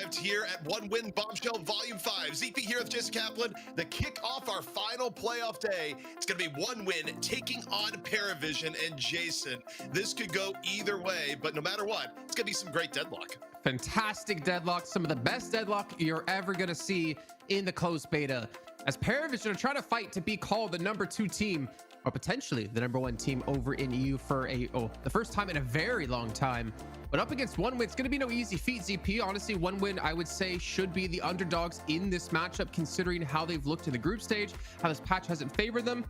arrived here at One Win Bombshell Volume 5. ZP here with Jason Kaplan to kick off our final playoff day. It's going to be One Win taking on Paravision and Jason. This could go either way, but no matter what, it's going to be some great deadlock. Fantastic deadlock, some of the best deadlock you're ever going to see in the closed beta, as Paravision are trying to fight to be called the number 2 team, or potentially the number 1 team over in EU for the first time in a very long time. But up against One Win, it's going to be no easy feat, ZP. Honestly, One Win, I would say, should be the underdogs in this matchup, considering how they've looked in the group stage, how this patch hasn't favored them.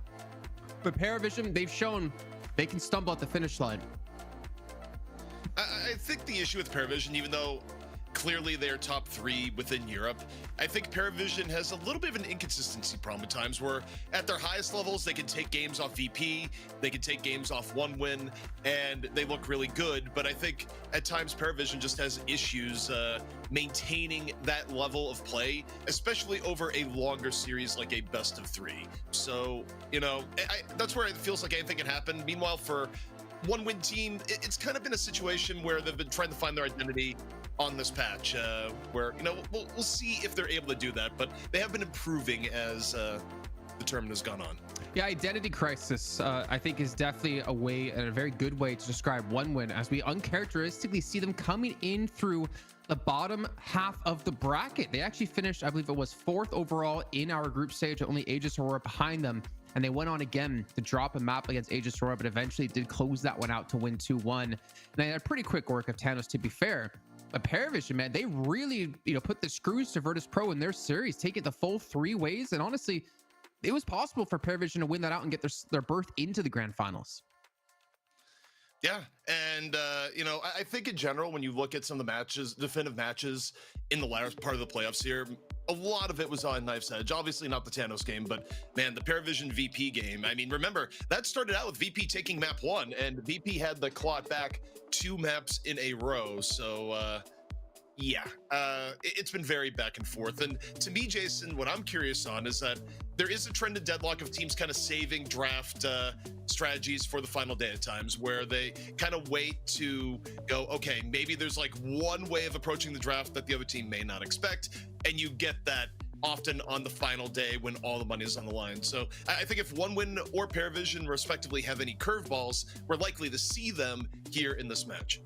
But Paravision, they've shown they can stumble at the finish line. I think the issue with Paravision, even though clearly they're top 3 within Europe, I think Paravision has a little bit of an inconsistency problem at times, where at their highest levels they can take games off VP, they can take games off One Win, and they look really good. But I think at times Paravision just has issues maintaining that level of play, especially over a longer series like a best of 3. So, you know, that's where it feels like anything can happen. Meanwhile, for One Win team, it's kind of been a situation where they've been trying to find their identity on this patch, where, you know, we'll see if they're able to do that, but they have been improving as the tournament has gone on. Yeah, identity crisis, I think, is definitely a way, and a very good way, to describe One Win, as we uncharacteristically see them coming in through the bottom half of the bracket. They actually finished, I believe it was 4th overall in our group stage, only Aegis Aurora behind them. And they went on again to drop a map against Aegis Aurora, but eventually did close that one out to win 2-1. And they had a pretty quick work of Thanos, to be fair. But Paravision, man, they really, put the screws to Virtus Pro in their series, take it the full 3 ways. And honestly, it was possible for Paravision to win that out and get their berth into the grand finals. Yeah, and I think in general, when you look at some of the matches, definitive matches in the latter part of the playoffs here, a lot of it was on Knife's Edge. Obviously not the Thanos game, but man, the Paravision VP game. I mean, remember, that started out with VP taking map 1, and VP had the clawed back 2 maps in a row. So yeah, it's been very back and forth. And to me, Jason, what I'm curious on is that there is a trend of deadlock of teams kind of saving draft strategies for the final day at times, where they kind of wait to go, okay, maybe there's like one way of approaching the draft that the other team may not expect, and you get that often on the final day when all the money is on the line. So I think if One Win or Paravision respectively have any curveballs, we're likely to see them here in this match.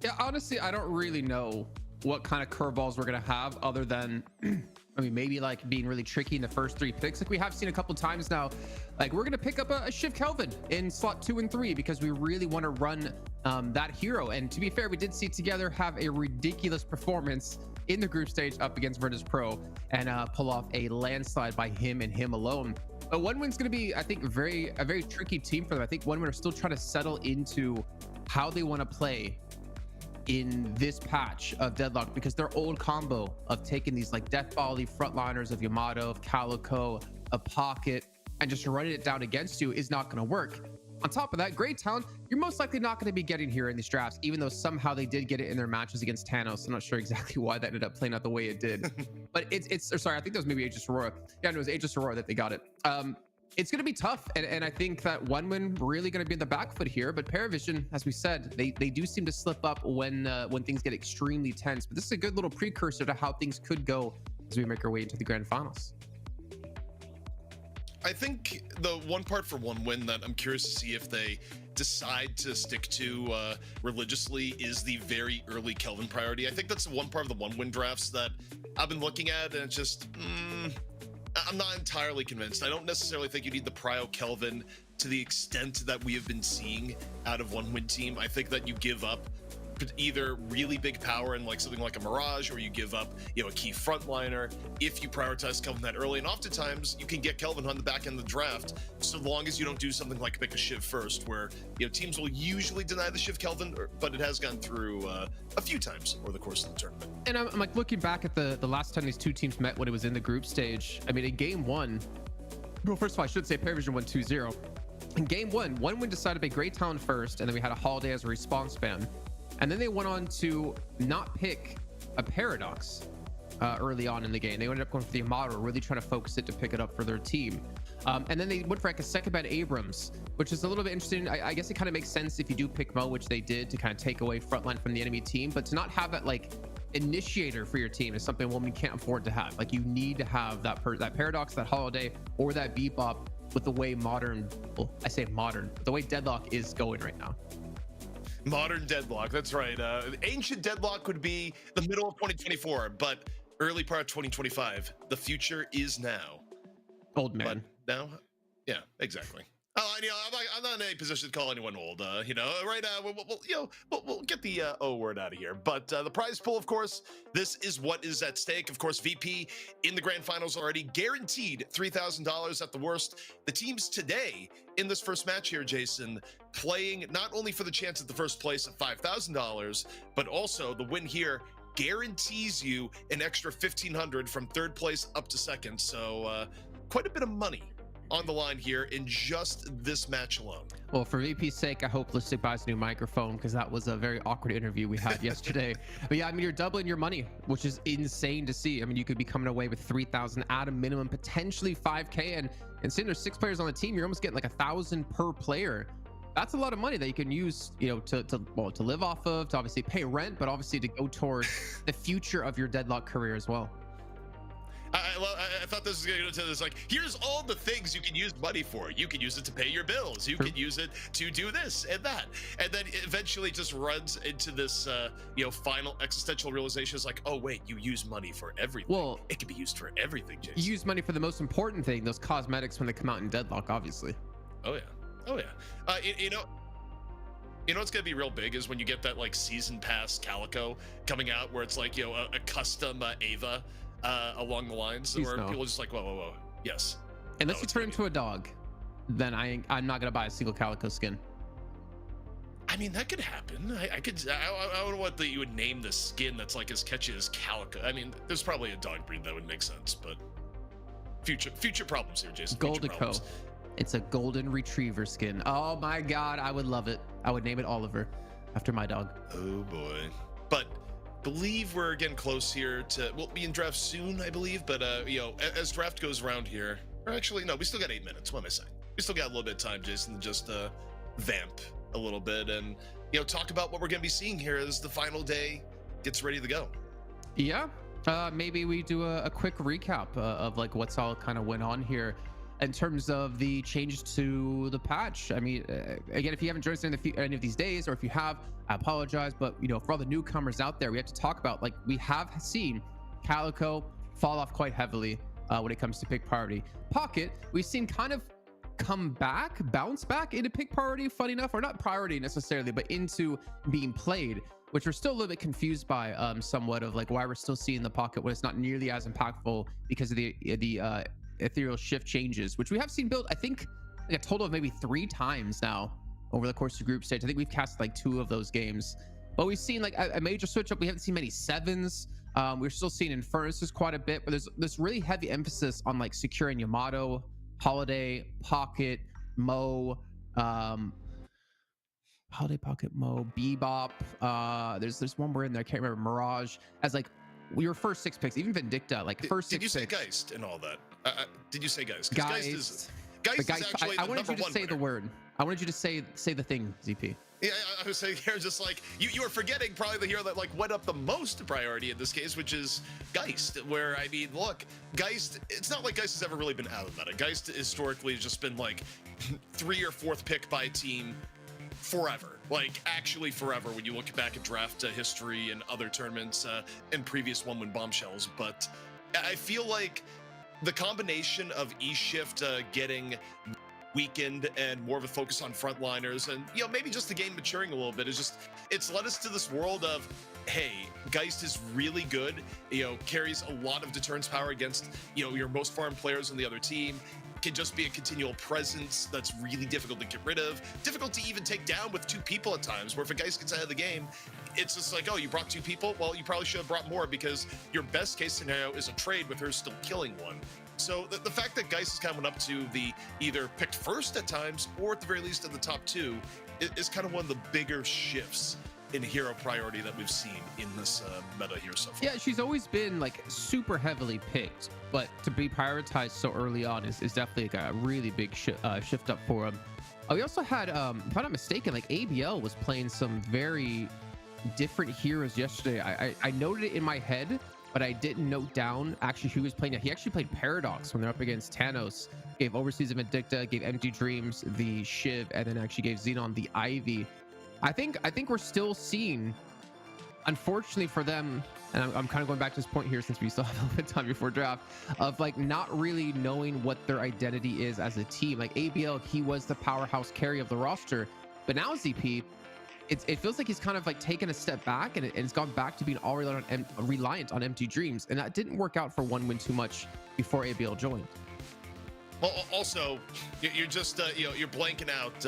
Yeah, honestly, I don't really know what kind of curveballs we're going to have, other than I mean, maybe like being really tricky in the first 3 picks, like we have seen a couple times now. Like, we're going to pick up a Shiv Kelvin in slot 2 and 3 because we really want to run that hero. And to be fair, we did see Together have a ridiculous performance in the group stage up against Virtus Pro and pull off a landslide by him and him alone. But One Win's going to be, I think, a very tricky team for them. I think One Win are still trying to settle into how they want to play in this patch of deadlock, because their old combo of taking these like Death Volley frontliners of Yamato, of Calico, of Pocket, and just running it down against you is not going to work. On top of that, great talent, you're most likely not going to be getting here in these drafts, even though somehow they did get it in their matches against Thanos. I'm not sure exactly why that ended up playing out the way it did. But it's sorry, I think that was maybe Aegis Aurora. Yeah, no, it was Aegis Aurora that they got it. It's going to be tough, and I think that One Win really going to be in the back foot here. But Paravision, as we said, they do seem to slip up when things get extremely tense. But this is a good little precursor to how things could go as we make our way into the grand finals. I think the one part for One Win that I'm curious to see if they decide to stick to religiously is the very early Kelvin priority. I think that's the one part of the One Win drafts that I've been looking at, and it's just I'm not entirely convinced. I don't necessarily think you need the prio Kelvin to the extent that we have been seeing out of One Win team. I think that you give up either really big power in like something like a Mirage, or you give up, a key frontliner if you prioritize Kelvin that early. And oftentimes you can get Kelvin on the back end of the draft, so long as you don't do something like pick a Shiv first, where teams will usually deny the Shiv Kelvin, but it has gone through a few times over the course of the tournament. And I'm like looking back at the last time these 2 teams met when it was in the group stage. I mean, in game 1, well, first of all, I should say Paravision won 2-0. In game 1, One Win decided to pick Great Talent first, and then we had a Holiday as a response ban. And then they went on to not pick a Paradox early on in the game. They ended up going for the Yamato, really trying to focus it to pick it up for their team. And then they went for like a second ban Abrams, which is a little bit interesting. I guess it kind of makes sense if you do pick Mo, which they did, to kind of take away frontline from the enemy team. But to not have that like initiator for your team is something women can't afford to have. Like, you need to have that paradox, that holiday, or that bebop with the way modern, well, I say modern, the way Deadlock is going right now. Modern Deadlock, that's right. Ancient Deadlock would be the middle of 2024, but early part of 2025. The future is now. Old man. But now, yeah, exactly. Oh, I'm not in any position to call anyone old. Right now, we'll get the O word out of here. But the prize pool, of course, this is what is at stake. Of course, VP in the grand finals already, guaranteed $3,000 at the worst. The teams today in this first match here, Jason, playing not only for the chance at the first place of $5,000, but also the win here guarantees you an extra $1,500 from third place up to second. So quite a bit of money on the line here in just this match alone. Well, for VP's sake, I hope Listic buys a new microphone, because that was a very awkward interview we had yesterday. But yeah, I mean, you're doubling your money, which is insane to see. I mean, you could be coming away with 3,000 at a minimum, potentially 5K, and seeing there's 6 players on the team, you're almost getting like 1,000 per player. That's a lot of money that you can use, to live off of, to obviously pay rent, but obviously to go towards the future of your Deadlock career as well. I thought this was going to go to this, like, here's all the things you can use money for. You can use it to pay your bills. You can use it to do this and that. And then eventually just runs into this, final existential realization is like, oh, wait, you use money for everything. Well, it can be used for everything, Jason. You use money for the most important thing, those cosmetics when they come out in Deadlock, obviously. Oh, yeah. You know what's gonna be real big is when you get that like season pass calico coming out where it's like a custom Ava along the lines. Please, where people are just like, whoa, yes. Unless you turn into a dog, then I'm not gonna buy a single calico skin. I mean, that could happen. I don't know what you would name the skin that's like as catchy as calico. I mean, there's probably a dog breed that would make sense, but future problems here, Jason. Goldico. It's a golden retriever skin. Oh my god, I would love it. I would name it Oliver after my dog. Oh boy. But believe we're getting close here to, we'll be in draft soon, I believe, but as draft goes around here, or actually no, we still got 8 minutes. What am I saying? We still got a little bit of time, Jason, to just vamp a little bit and talk about what we're going to be seeing here as the final day gets ready to go. Yeah. Maybe we do a quick recap of like what's all kind of went on here in terms of the changes to the patch. I mean, again, if you haven't joined us in any of these days, or if you have, I apologize, but for all the newcomers out there, we have to talk about, like, we have seen Calico fall off quite heavily when it comes to pick priority. Pocket, we've seen kind of bounce back into pick priority, funny enough, or not priority necessarily, but into being played, which we're still a little bit confused by somewhat of like why we're still seeing the Pocket when it's not nearly as impactful because of the ethereal shift changes, which we have seen build, I think, like a total of maybe 3 times now over the course of group stage. I think we've cast like 2 of those games, but we've seen like a major switch up. We haven't seen many 7s. We're still seeing Infernus quite a bit, but there's this really heavy emphasis on like securing Yamato, Holiday, Pocket, Mo, Holiday, Pocket, Mo, Bebop. There's one more in there, I can't remember, Mirage, as like your first 6 picks, even Vindicta, like first 6 picks. Did you say Geist and all that? Did you say Geist? Geist is actually I wanted you to say winner. the word. I wanted you to say the thing, ZP. Yeah, I was saying here, just like you were forgetting probably the hero that like went up the most priority in this case, which is Geist. Where I mean, look, Geist. It's not like Geist has ever really been out of meta. Geist historically has just been like 3 or 4th pick by a team forever, like actually forever when you look back at draft history and other tournaments and previous one when Bombshells. But I feel like the combination of E-Shift getting weakened and more of a focus on frontliners and maybe just the game maturing a little bit is just, it's led us to this world of, hey, Geist is really good, carries a lot of deterrence power against your most farm players on the other team, can just be a continual presence that's really difficult to get rid of, difficult to even take down with 2 people at times, where if a Geist gets ahead of the game, it's just like, oh, you brought 2 people? Well, you probably should have brought more, because your best case scenario is a trade with her still killing one. So the fact that Geist is kind of went up to the either picked first at times, or at the very least in the top 2, is kind of one of the bigger shifts in hero priority that we've seen in this meta here so far. Yeah, she's always been like super heavily picked, but to be prioritized so early on is definitely like a really big shift up for him. We also had, if I'm not mistaken, like ABL was playing some very different heroes yesterday. I noted it in my head, but I didn't note down actually who was playing it. He actually played Paradox when they're up against Thanos, gave Overseas of Vindicta, gave Empty Dreams the Shiv, and then actually gave Xenon the Ivy. I think we're still seeing, unfortunately for them, and I'm kind of going back to this point here since we still have a little bit of time before draft, of like not really knowing what their identity is as a team. Like ABL, he was the powerhouse carry of the roster, but now ZP, it feels like he's kind of like taken a step back, and it's gone back to being all reliant on Empty Dreams, and that didn't work out for One Win too much before ABL joined. Well, also, you're just you're blanking out,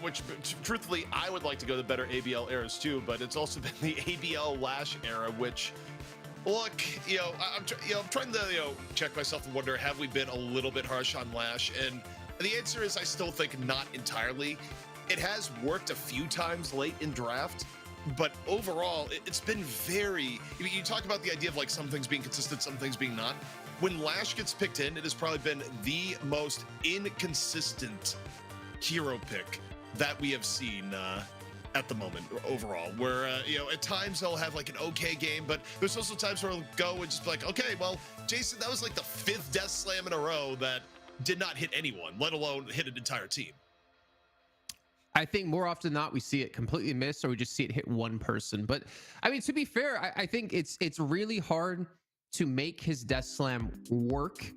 which truthfully I would like to go to better ABL eras too, but it's also been the ABL Lash era, which, look, I'm trying to check myself and wonder, have we been a little bit harsh on Lash? And the answer is I still think not entirely. It has worked a few times late in draft, but overall it's been very, you talk about the idea of like some things being consistent, some things being not. When Lash gets picked in, it has probably been the most inconsistent hero pick that we have seen at the moment overall, where at times they'll have like an okay game, but there's also times where they'll go and just be like, okay, well, Jason, that was like the 5th death slam in a row that did not hit anyone, let alone hit an entire team. I think more often than not, we see it completely miss, or we just see it hit one person. But I mean, to be fair, I think it's really hard to make his death slam work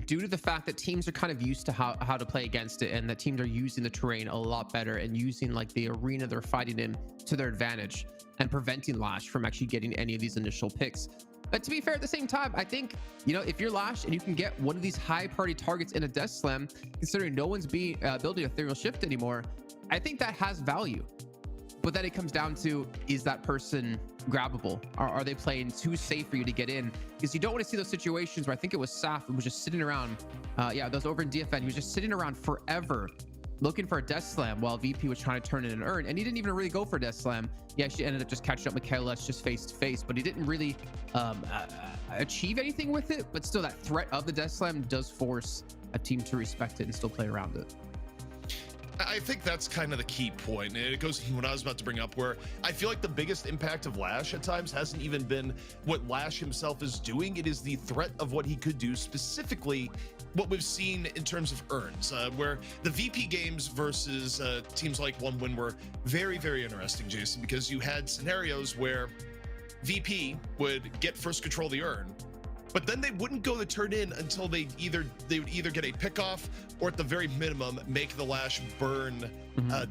due to the fact that teams are kind of used to how to play against it, and that teams are using the terrain a lot better and using like the arena they're fighting in to their advantage and preventing Lash from actually getting any of these initial picks. But to be fair, at the same time, I think, if you're Lash and you can get one of these high priority targets in a death slam, considering no one's building Ethereal Shift anymore, I think that has value. But then it comes down to, is that person grabbable? Are they playing too safe for you to get in? Because you don't want to see those situations where, I think it was Saf who was just sitting around. That was over in DFN. He was just sitting around forever looking for a death slam while VP was trying to turn in an urn, and he didn't even really go for a death slam. He actually ended up just catching up with KLS just face to face, but he didn't really achieve anything with it. But still, that threat of the death slam does force a team to respect it and still play around it. I think that's kind of the key point. And it goes to what I was about to bring up, where I feel like the biggest impact of Lash at times hasn't even been what Lash himself is doing. It is the threat of what he could do, specifically what we've seen in terms of urns, where the VP games versus teams like One Win were very, very interesting, Jason, because you had scenarios where VP would get first control of the urn, but then they wouldn't go to turn in until they would either get a pick off, or at the very minimum make the Lash burn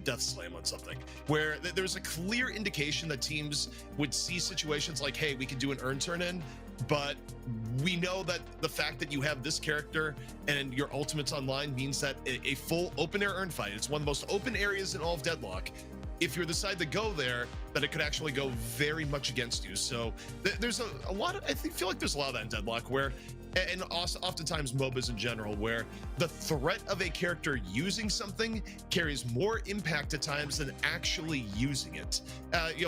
death slam on something, where there's a clear indication that teams would see situations like, hey, we can do an urn turn in, but we know that the fact that you have this character and your ultimates online means that a full open air urn fight, it's one of the most open areas in all of Deadlock, if you decide to go there, that it could actually go very much against you. So there's a lot of, feel like there's a lot of that in Deadlock, where, and also oftentimes MOBAs in general, where the threat of a character using something carries more impact at times than actually using it.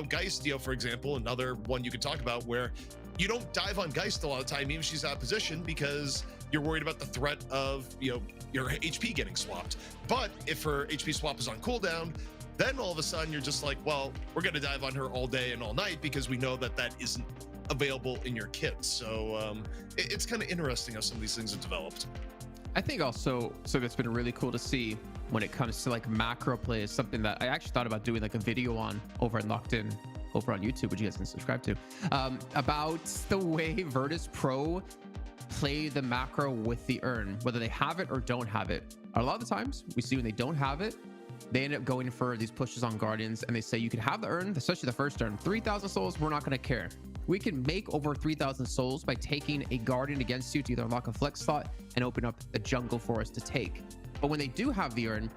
Geist, for example, another one you could talk about, where you don't dive on Geist a lot of time, even if she's out of position, because you're worried about the threat of, your HP getting swapped. But if her HP swap is on cooldown, then all of a sudden you're just like, well, we're going to dive on her all day and all night because we know that that isn't available in your kit. So it's kind of interesting how some of these things have developed. I think also, so that's been really cool to see when it comes to like macro play, is something that I actually thought about doing like a video on over at Locked In over on YouTube, which you guys can subscribe to, about the way Virtus Pro play the macro with the urn, whether they have it or don't have it. A lot of the times we see when they don't have it, they end up going for these pushes on Guardians, and they say you can have the urn, especially the first urn, 3,000 souls, we're not going to care. We can make over 3,000 souls by taking a Guardian against you to either unlock a flex slot and open up the jungle for us to take. But when they do have the urn,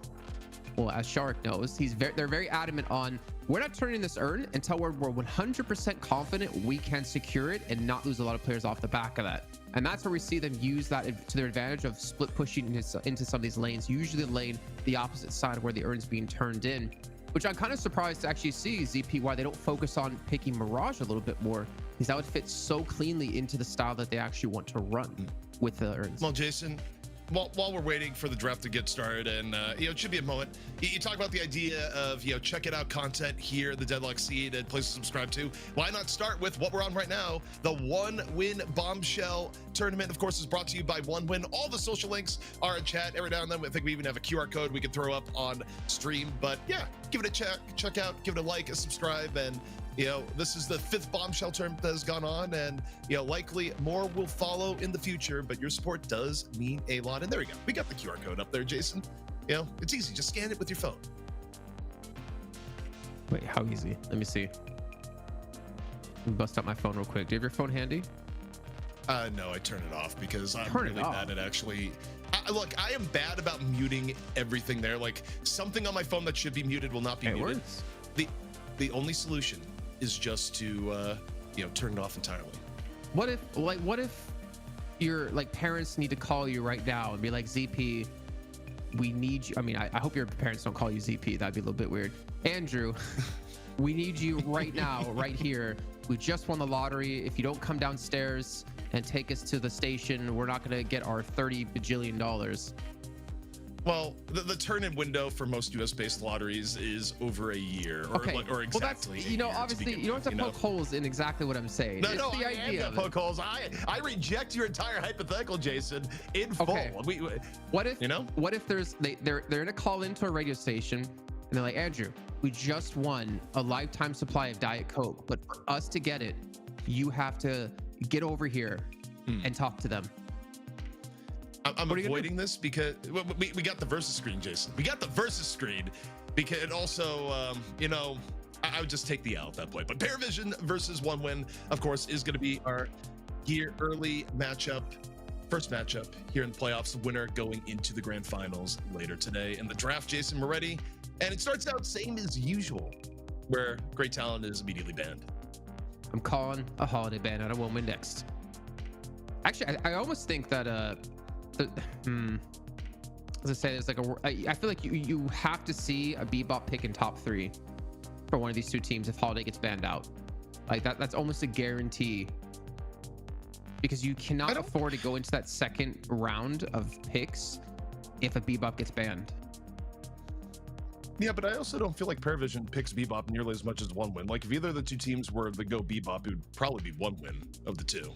well, as Shark knows, they're very adamant on, we're not turning this urn until we're 100% confident we can secure it and not lose a lot of players off the back of that. And that's where we see them use that to their advantage of split pushing into some of these lanes, usually the lane the opposite side where the urn's being turned in, which I'm kind of surprised to actually see ZP why they don't focus on picking Mirage a little bit more, because that would fit so cleanly into the style that they actually want to run with the urns. Well, Jason, while we're waiting for the draft to get started, and it should be a moment. You talk about the idea of checking out content here, the Deadlock Seed, and places to subscribe to. Why not start with what we're on right now? The One Win Bombshell tournament, of course, is brought to you by One Win. All the social links are in chat. Every now and then, I think we even have a QR code we can throw up on stream. But yeah, give it a check out, give it a like, a subscribe, and this is the 5th Bombshell tournament that has gone on, and likely more will follow in the future, but your support does mean a lot. And there we go. We got the QR code up there, Jason. It's easy. Just scan it with your phone. Wait, how easy? Let me see. Let me bust out my phone real quick. Do you have your phone handy? No, I turn it off because I'm really bad at actually. Look, I am bad about muting everything there. Like, something on my phone that should be muted will not be muted. The only solution is just to turn it off entirely. What if your parents need to call you right now and be like, ZP, we need you. I mean, I hope your parents don't call you ZP. That'd be a little bit weird. Andrew, we need you right now, right here. We just won the lottery. If you don't come downstairs and take us to the station, we're not going to get our $30 bajillion. Well, the turn-in window for most U.S.-based lotteries is over a year, or exactly. Well, that's, obviously, you don't have to poke holes in exactly what I'm saying. No, I am gonna poke holes. I reject your entire hypothetical, Jason, in full. Okay. What if they're in a call into a radio station, and they're like, Andrew, we just won a lifetime supply of Diet Coke, but for us to get it, you have to get over here and talk to them. I'm avoiding this because we got the versus screen, Jason. We got the versus screen because it also, I would just take the L at that point. But Paravision versus One Win, of course, is going to be our early matchup, first matchup here in the playoffs. Winner going into the grand finals later today. In the draft, Jason, we're ready. And it starts out same as usual, where great talent is immediately banned. I'm calling a holiday ban out of One Win next. Actually, I almost think that as I say, there's I feel like you have to see a Bebop pick in top 3 for one of these two teams if Holiday gets banned out. Like that's almost a guarantee, because you cannot afford to go into that second round of picks if a Bebop gets banned. Yeah, but I also don't feel like Paravision picks Bebop nearly as much as One Win. Like, if either of the two teams were the go Bebop, it would probably be One Win of the two.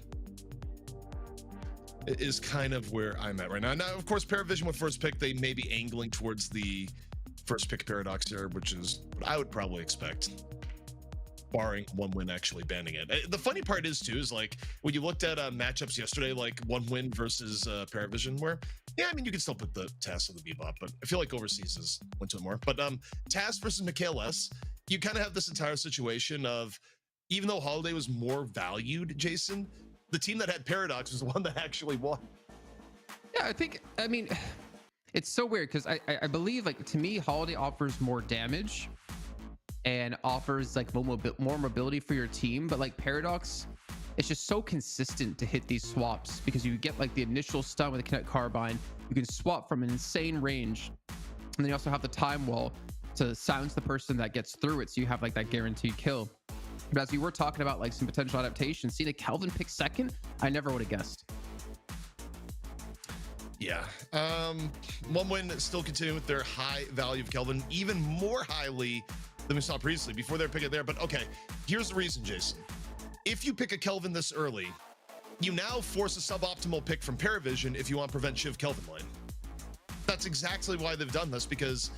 It is kind of where I'm at right now. Now, of course, Paravision with first pick, they may be angling towards the first pick paradox here, which is what I would probably expect, barring One Win actually banning it. The funny part is, too, is like when you looked at matchups yesterday, like One Win versus Paravision, where, yeah, I mean, you can still put the TAS on the Bebop, but I feel like Overseas is went to it more. But TAS versus Mikhail S, you kind of have this entire situation of, even though Holiday was more valued, Jason, the team that had Paradox was the one that actually won. Yeah, I mean, it's so weird because I believe, like, to me, Holiday offers more damage and offers like more mobility for your team, but like Paradox, it's just so consistent to hit these swaps because you get like the initial stun with the Kinetic Carbine, you can swap from an insane range, and then you also have the time wall to silence the person that gets through it, so you have like that guaranteed kill. But as we were talking about like some potential adaptations, seeing a Kelvin pick second, I never would have guessed. Yeah. One Win still continuing with their high value of Kelvin, even more highly than we saw previously before they're picking there. But okay, here's the reason, Jason. If you pick a Kelvin this early, you now force a suboptimal pick from Paravision if you want to prevent Shiv Kelvin lane. That's exactly why they've done this, because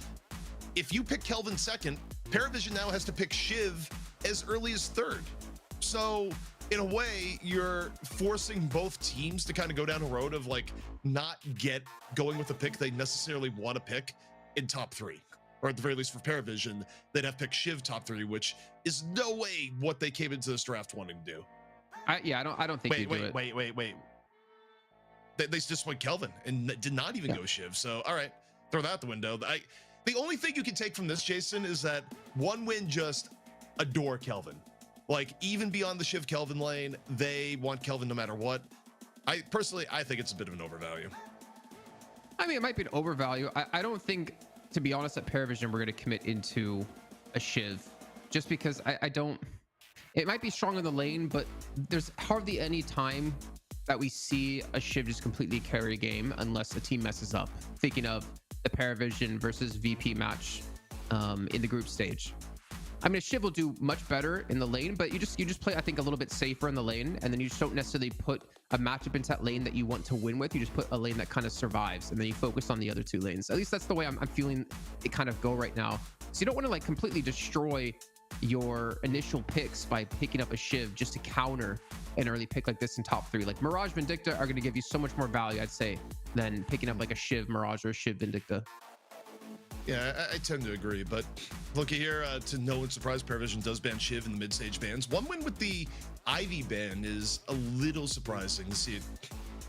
if you pick Kelvin second, Paravision now has to pick Shiv as early as third. So in a way, you're forcing both teams to kind of go down a road of like not going with a pick they necessarily want to pick in top 3. Or at the very least for Paravision, they'd have picked Shiv top 3, which is no way what they came into this draft wanting to do. I don't think you do it. Wait. They just went Kelvin and did not even go Shiv. So, all right, throw that out the window. The only thing you can take from this, Jason, is that One Win just adore Kelvin. Like, even beyond the Shiv Kelvin lane, they want Kelvin no matter what. I think it's a bit of an overvalue. I mean, it might be an overvalue. I don't think, to be honest, at Paravision we're going to commit into a Shiv, just because I don't. It might be strong in the lane, but there's hardly any time that we see a Shiv just completely carry a game unless a team messes up. Thinking of the Paravision versus VP match in the group stage. I mean, a Shiv will do much better in the lane, but you just play, I think, a little bit safer in the lane, and then you just don't necessarily put a matchup into that lane that you want to win with. You just put a lane that kind of survives, and then you focus on the other two lanes. At least that's the way I'm feeling it kind of go right now. So you don't want to like completely destroy your initial picks by picking up a Shiv just to counter an early pick like this in top 3. Like Mirage, Vindicta are going to give you so much more value, I'd say, than picking up like a Shiv Mirage or a Shiv Vindicta. Yeah, I tend to agree, but looky here, to no one's surprise, Paravision does ban Shiv in the mid-stage bans. One win with the Ivy ban is a little surprising to see it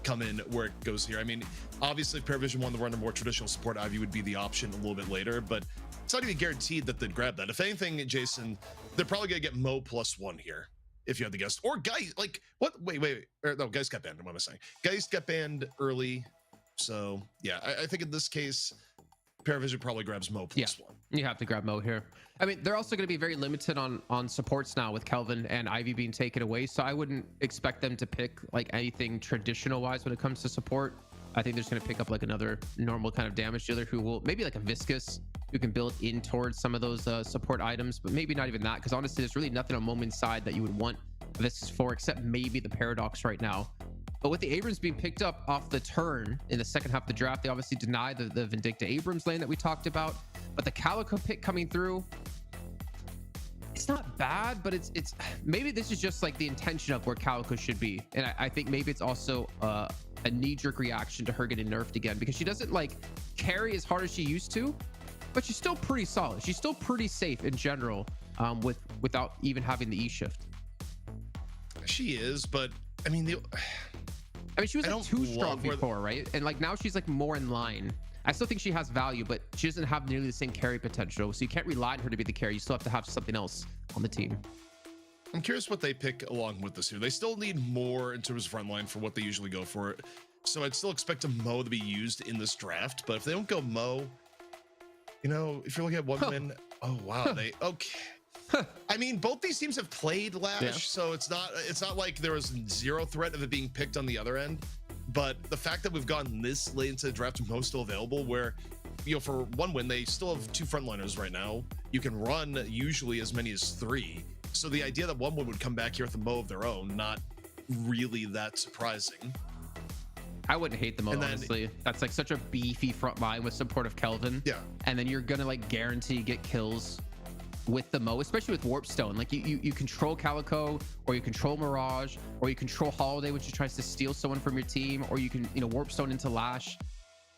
come in where it goes here. I mean, obviously, if Paravision wanted to run a more traditional support, Ivy would be the option a little bit later, but it's not even guaranteed that they'd grab that. If anything, Jason, they're probably going to get Mo +1 here, if you had to guess. Or Geist, like, what? Wait. No, Geist got banned, what am I saying? Geist got banned early, so yeah, I think in this case, Paravision probably grabs Mo +1. You have to grab Mo here. I mean, they're also going to be very limited on supports now with Kelvin and Ivy being taken away. So I wouldn't expect them to pick like anything traditional wise when it comes to support. I think they're just going to pick up like another normal kind of damage dealer who will maybe like a Viscous who can build in towards some of those support items, but maybe not even that, because honestly, there's really nothing on Moment's side that you would want Viscous for except maybe the Paradox right now. But with the Abrams being picked up off the turn in the second half of the draft, they obviously denied the Vindicta Abrams lane that we talked about. But the Calico pick coming through, it's not bad, but it's maybe this is just like the intention of where Calico should be. And I think maybe it's also a knee-jerk reaction to her getting nerfed again, because she doesn't like carry as hard as she used to, but she's still pretty solid. She's still pretty safe in general without even having the E-shift. She is, but I mean, she was like too strong before, right? And like now she's like more in line. I still think she has value, but she doesn't have nearly the same carry potential. So you can't rely on her to be the carry. You still have to have something else on the team. I'm curious what they pick along with this here. They still need more in terms of frontline for what they usually go for. So I'd still expect a Mo to be used in this draft. But if they don't go Mo, you know, if you're looking at one win, oh wow, okay. I mean, both these teams have played Lash, so it's not like there was zero threat of it being picked on the other end. But the fact that we've gotten this late into the draft, Mo still available, where, you know, for one win, they still have 2 frontliners right now. You can run usually as many as 3. So the idea that one win would come back here with a Mo of their own, not really that surprising. I wouldn't hate the Mo, honestly. That's like such a beefy front line with support of Kelvin. Yeah. And then you're going to like guarantee get kills with the Mo, especially with Warpstone. Like you control Calico, or you control Mirage, or you control Holiday, which tries to steal someone from your team, or you can, you know, Warpstone into Lash.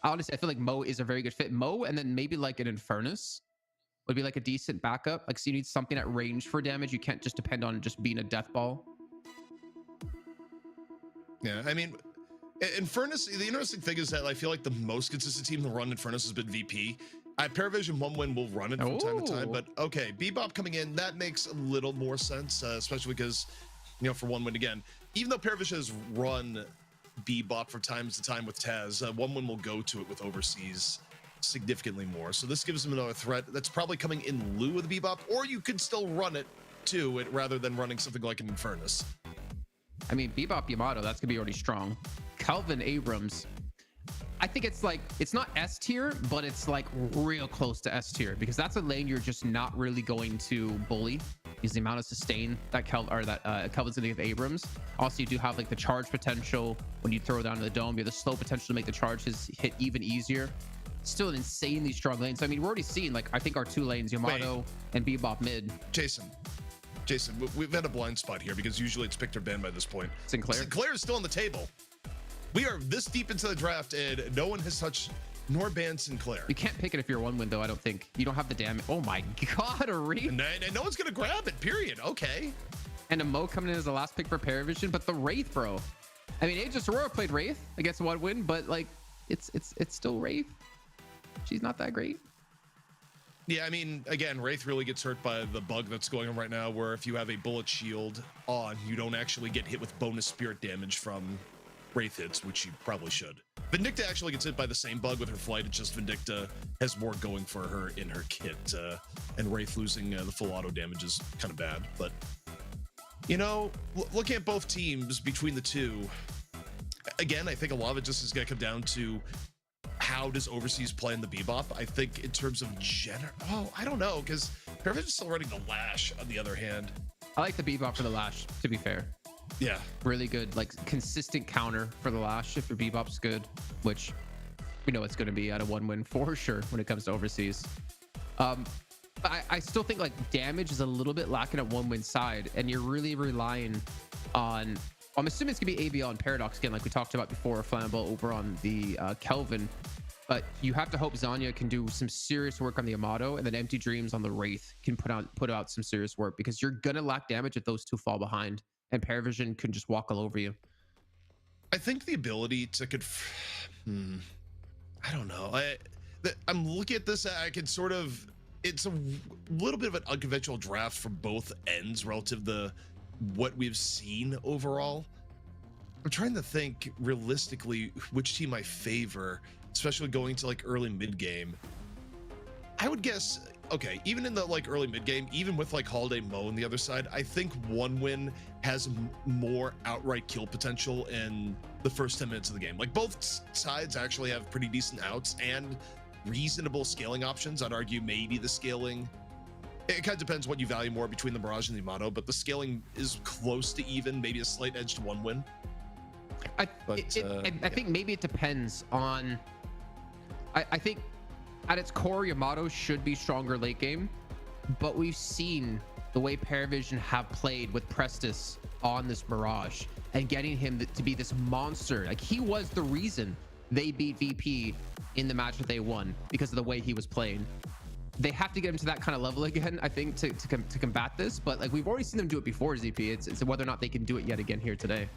Honestly, I feel like Mo is a very good fit. Mo, and then maybe like an Infernus would be like a decent backup. Like, so you need something at range for damage. You can't just depend on just being a death ball. Yeah, I mean, Infernus, the interesting thing is that I feel like the most consistent team to run Infernus has been VP. Paravision one win will run it from time to time, but okay, Bebop coming in, that makes a little more sense, especially because, you know, for one win again, even though Paravision has run Bebop from time to time with Taz, one win will go to it with Overseas significantly more. So this gives them another threat that's probably coming in lieu of the Bebop, or you could still run it to it rather than running something like an Infernus. I mean, Bebop Yamato, that's gonna be already strong. Kelvin Abrams, I think it's like, it's not S tier, but it's like real close to S tier, because that's a lane you're just not really going to bully, because the amount of sustain that Kelvin's gonna give Abrams. Also, you do have like the charge potential when you throw down to the dome. You have the slow potential to make the charges hit even easier. Still an insanely strong lane. So I mean, we're already seeing like, I think our 2 lanes, Yamato and Bebop mid. Jason, we've had a blind spot here, because usually it's picked or banned by this point. Sinclair is still on the table. We are this deep into the draft, and no one has touched nor banned Sinclair. You can't pick it if you're one win, though. I don't think. You don't have the damage. Oh my god, a Wraith. And no one's gonna grab it, period. Okay. And a Mo coming in as the last pick for Paravision, but the Wraith, bro. I mean, Aegis Aurora played Wraith against one win, but like it's still Wraith. She's not that great. Yeah, I mean, again, Wraith really gets hurt by the bug that's going on right now, where if you have a bullet shield on, you don't actually get hit with bonus spirit damage from Wraith hits, which you probably should. Vindicta actually gets hit by the same bug with her flight. It's just Vindicta has more going for her in her kit, and Wraith losing the full auto damage is kind of bad. But, you know, looking at both teams between the two, again, I think a lot of it just is going to come down to how does Overseas play in the Bebop. I think in terms of I don't know, because Paravision is still running the Lash on the other hand. I like the Bebop for the Lash, to be fair. Yeah. Really good, like consistent counter for the Lash if your Bebop's good, which we know it's going to be at a 1-win for sure when it comes to Overseas. I still think like damage is a little bit lacking at 1-win side, and you're really relying on, I'm assuming it's gonna be ABL and Paradox again, like we talked about before, Flammable over on the Kelvin, but you have to hope Zanya can do some serious work on the Amato, and then Empty Dreams on the Wraith can put out some serious work, because you're gonna lack damage if those two fall behind, and Paravision can just walk all over you. I think the ability to I don't know. I'm looking at this. I can sort of. It's a little bit of an unconventional draft from both ends relative to what we've seen overall. I'm trying to think realistically which team I favor, especially going to like early mid game. I would guess, okay, even in the like early mid game, even with like Holiday Mo on the other side, I think 1-win has more outright kill potential in the first 10 minutes of the game. Like both sides actually have pretty decent outs and reasonable scaling options. I'd argue maybe the scaling, it kind of depends what you value more between the Mirage and the Amato, but the scaling is close to even, maybe a slight edge to 1-win. I think maybe it depends on, I think at its core, Yamato should be stronger late game, but we've seen the way Paravision have played with Prestus on this Mirage and getting him to be this monster. Like he was the reason they beat VP in the match that they won, because of the way he was playing. They have to get him to that kind of level again, I think, to combat this. But like we've already seen them do it before, ZP. It's whether or not they can do it yet again here today.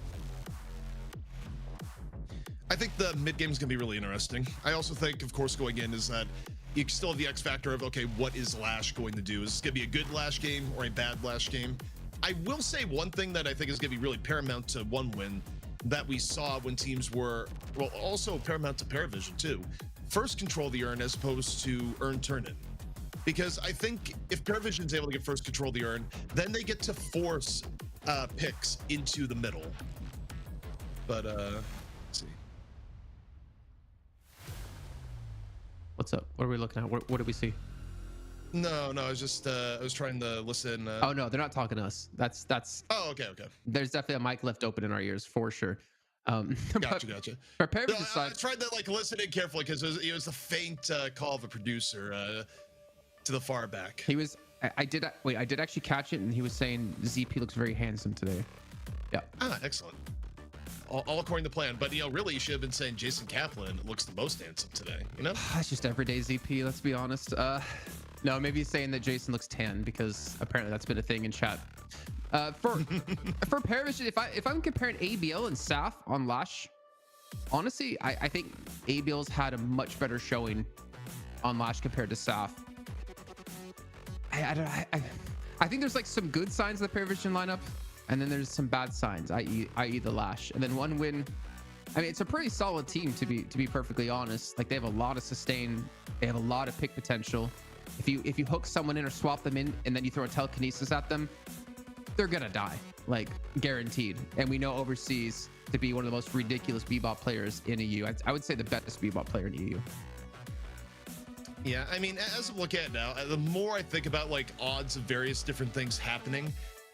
I think the mid game is going to be really interesting. I also think, of course, going in is that you still have the X factor of, okay, what is Lash going to do? Is this going to be a good Lash game or a bad Lash game? I will say one thing that I think is going to be really paramount to 1-win that we saw when teams were, well, also paramount to Paravision too. First control the urn as opposed to urn turn-in. Because I think if Paravision's able to get first control the urn, then they get to force picks into the middle. But let's see. What's up? What are we looking at? What did we see? No, I was just I was trying to listen. Oh no, they're not talking to us. That's. Oh, okay. There's definitely a mic left open in our ears for sure. Gotcha. For Paravision side, I tried to like listen in carefully because it was the faint call of a producer to the far back. he was. I did actually catch it, and he was saying ZP looks very handsome today. Yeah. Ah, excellent. All according to plan, but really, you should have been saying Jason Kaplan looks the most handsome today. It's just everyday ZP. Let's be honest. No, maybe he's saying that Jason looks tan, because apparently that's been a thing in chat. For Paravision, if I'm comparing ABL and Saf on Lash, honestly, I think ABL's had a much better showing on Lash compared to Saf. I think there's like some good signs of the Paravision lineup, and then there's some bad signs, i.e. the Lash. And then 1-win, I mean, it's a pretty solid team to be perfectly honest. Like they have a lot of sustain, they have a lot of pick potential. If you hook someone in or swap them in, and then you throw a telekinesis at them, they're gonna die, like guaranteed. And we know Overseas to be one of the most ridiculous Bebop players in EU. I would say the best Bebop player in EU. Yeah, I mean, as I'm looking at it now, the more I think about like odds of various different things happening,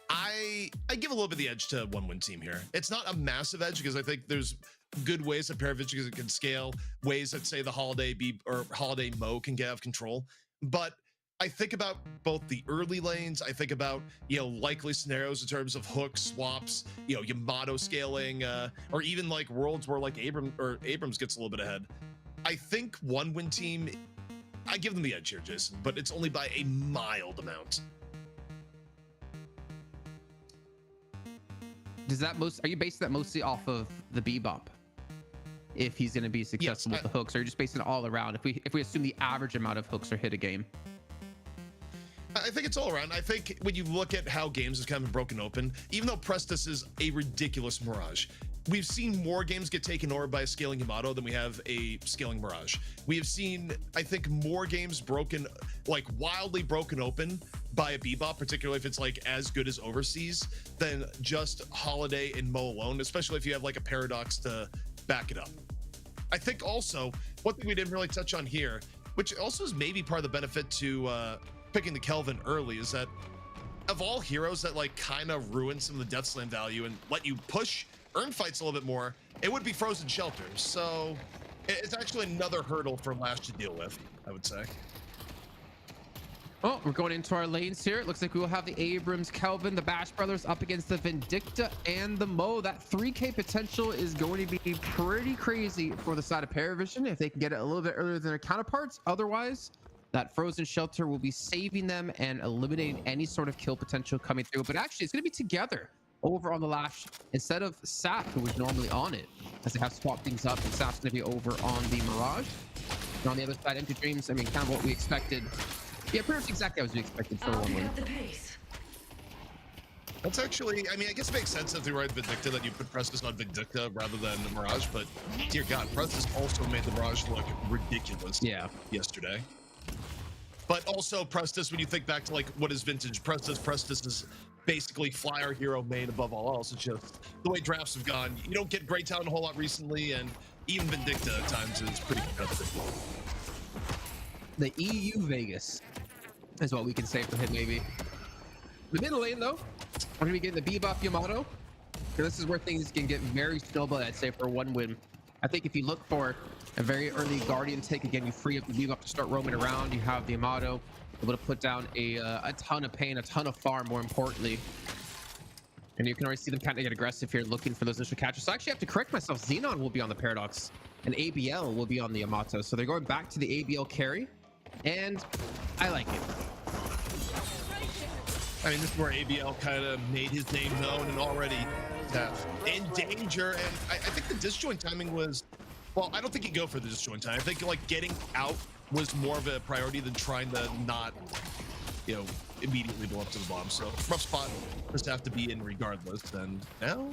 I give a little bit of the edge to 1-win team here. It's not a massive edge because I think there's good ways that Paravision can scale, ways that say the Holiday Mo can get out of control. But I think about both the early lanes. I think about, likely scenarios in terms of hooks, swaps, Yamato scaling, or even like worlds where like Abrams gets a little bit ahead. I think 1-win team, I give them the edge here, Jason, but it's only by a mild amount. Are you basing that mostly off of the Bebop? If he's going to be successful with the hooks, or are you just basing it all around? If we assume the average amount of hooks are hit a game. I think it's all around. I think when you look at how games have kind of broken open, even though Prestus is a ridiculous Mirage, we've seen more games get taken over by a scaling Yamato than we have a scaling Mirage. We have seen, I think, more games broken, like wildly broken open by a Bebop, particularly if it's like as good as Overseas, than just Holiday and Mo alone, especially if you have like a Paradox to back it up. I think also one thing we didn't really touch on here, which also is maybe part of the benefit to picking the Kelvin early, is that of all heroes that like kind of ruin some of the Deathslam value and let you push earn fights a little bit more, it would be Frozen Shelters. So it's actually another hurdle for Lash to deal with, I would say. Oh, we're going into our lanes here. It looks like we will have the Abrams, Kelvin, the Bash Brothers up against the Vindicta and the Mo. That 3K potential is going to be pretty crazy for the side of Paravision if they can get it a little bit earlier than their counterparts. Otherwise, that Frozen Shelter will be saving them and eliminating any sort of kill potential coming through. But actually, it's going to be together over on the Lash instead of Sap, who was normally on it, as they have swapped things up, and Sap's going to be over on the Mirage. And on the other side, Empty Dreams, I mean, kind of what we expected. Yeah, pretty much exactly as we expected for one win. That's actually, I mean, I guess it makes sense if they were Vindicta that you put Prestus on Vindicta rather than the Mirage, but dear God, Prestus also made the Mirage look ridiculous yesterday. But also Prestus, when you think back to like what is vintage Prestus, Prestus is basically flyer hero main above all else. It's just the way drafts have gone. You don't get Grey Town a whole lot recently, and even Vindicta at times is pretty competitive. The EU Vegas is what we can say for him, maybe. The middle lane, though, we're going to be getting the Bebop Yamato. This is where things can get very snowball, I'd say, for one win. I think if you look for a very early Guardian take, again, you free up the Bebop to start roaming around. You have the Yamato able to put down a ton of pain, a ton of farm, more importantly. And you can already see them kind of get aggressive here, looking for those initial catches. So I actually have to correct myself. Xenon will be on the Paradox, and ABL will be on the Yamato. So they're going back to the ABL carry, and I like it. I mean, this is where ABL kind of made his name known and already in danger. And I think the disjoint timing was, well, I don't think you go for the disjoint time. I think like getting out was more of a priority than trying to not, you know, immediately blow up to the bomb. So rough spot just have to be in regardless. And now,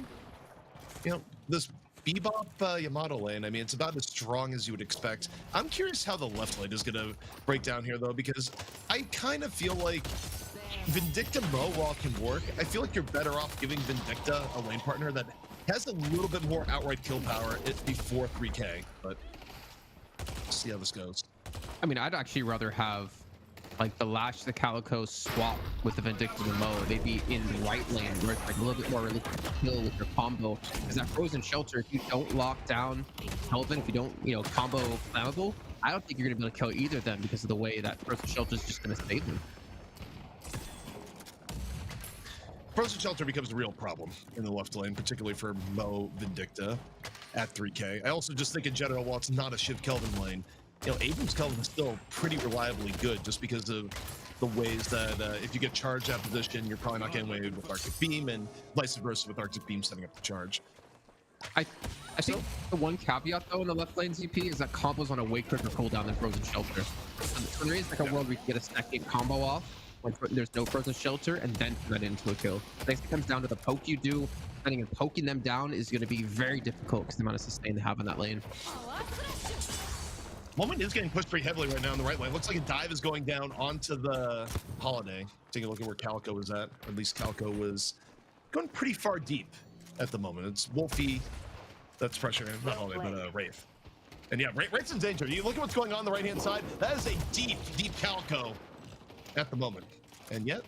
you know, this Bebop Yamato lane, I mean, it's about as strong as you would expect. I'm curious how the left lane is going to break down here, though, because I kind of feel like Vindicta Mo, while it can work, I feel like you're better off giving Vindicta a lane partner that has a little bit more outright kill power before 3K, but let's see how this goes. I mean, I'd actually rather have like the Lash, the Calico swap with the Vindicta and the Mo. They'd be in the right lane where it's like a little bit more realistic to kill with your combo. Because that Frozen Shelter, if you don't lock down Kelvin, if you don't, you know, combo flammable, I don't think you're gonna be able to kill either of them because of the way that Frozen Shelter is just gonna save them. Frozen Shelter becomes a real problem in the left lane, particularly for Mo Vindicta at 3K. I also just think in general, while it's not a Shiv Kelvin lane, you know, Abrams Kelvin is still pretty reliably good just because of the ways that if you get charged out of position, you're probably not getting away with Arctic Beam, and vice versa with Arctic Beam setting up the charge. I think the one caveat though in the left lane ZP is that combos on a way quicker cooldown than Frozen Shelter. So there is like a world where you can get a second combo off when there's no Frozen Shelter and then turn that into a kill. I think it comes down to the poke you do. I think poking them down is going to be very difficult because the amount of sustain they have in that lane. Moment is getting pushed pretty heavily right now in the right lane. Looks like a dive is going down onto the Holiday. Take a look at where Calico is at. At least Calico was going pretty far deep at the moment. It's Wolfie that's pressuring, not Holiday, but Wraith. And yeah, Wraith's in danger. You look at what's going on the right-hand side. That is a deep, deep Calico at the moment. And yet,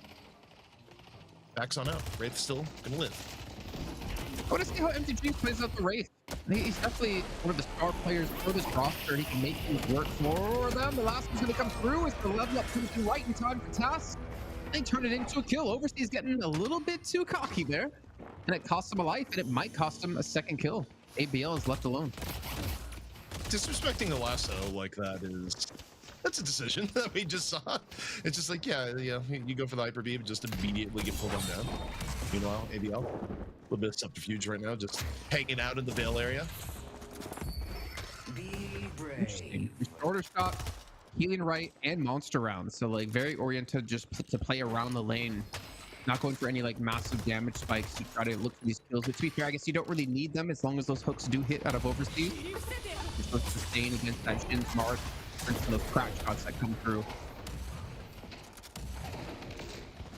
backs on out. Wraith's still gonna live. I want to see how Empty Dream plays out the Wraith. He's definitely one of the star players for this roster. He can make things work for them. The last one's going to come through is the level up coming through right in time for Task. They turn it into a kill. Overseas getting a little bit too cocky there. And it costs him a life, and it might cost him a second kill. ABL is left alone. Disrespecting the lasso like that is... That's a decision that we just saw. It's just like, yeah, you go for the hyper beam, just immediately get pulled on down. Meanwhile, ABL, a little bit of subterfuge right now, just hanging out in the Veil area. Interesting. Order shot, healing right, and monster round. So like very oriented just to play around the lane. Not going for any like massive damage spikes to try to look for these kills. But to be fair, I guess you don't really need them as long as those hooks do hit out of overseas. You're supposed to sustain against that Shin's mark. For those crack shots that come through.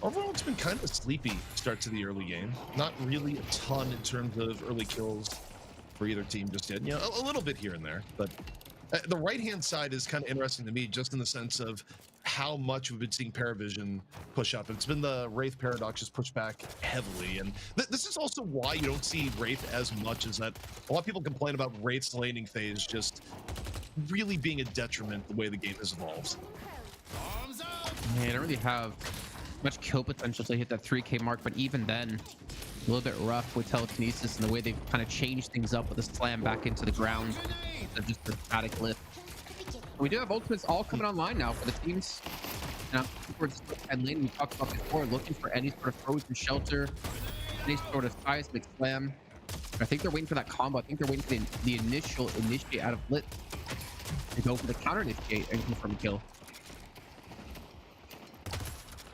Overall, it's been kind of a sleepy start to the early game. Not really a ton in terms of early kills for either team just yet. You know, a little bit here and there, but the right-hand side is kind of interesting to me, just in the sense of how much we've been seeing Paravision push up. It's been the Wraith Paradox just pushed back heavily, and this is also why you don't see Wraith as much, as that a lot of people complain about Wraith's laning phase just really being a detriment the way the game has evolved. Man, I don't really have much kill potential to hit that 3K mark, but even then, a little bit rough with telekinesis and the way they've kind of changed things up with the slam back into the ground. So just a static lift. We do have ultimates all coming online now for the teams. Now, towards and lane, we talked about before, looking for any sort of frozen shelter, any sort of seismic slam. I think they're waiting for that combo. I think they're waiting for the initial initiate out of Blitz to go for the counter initiate and confirm kill.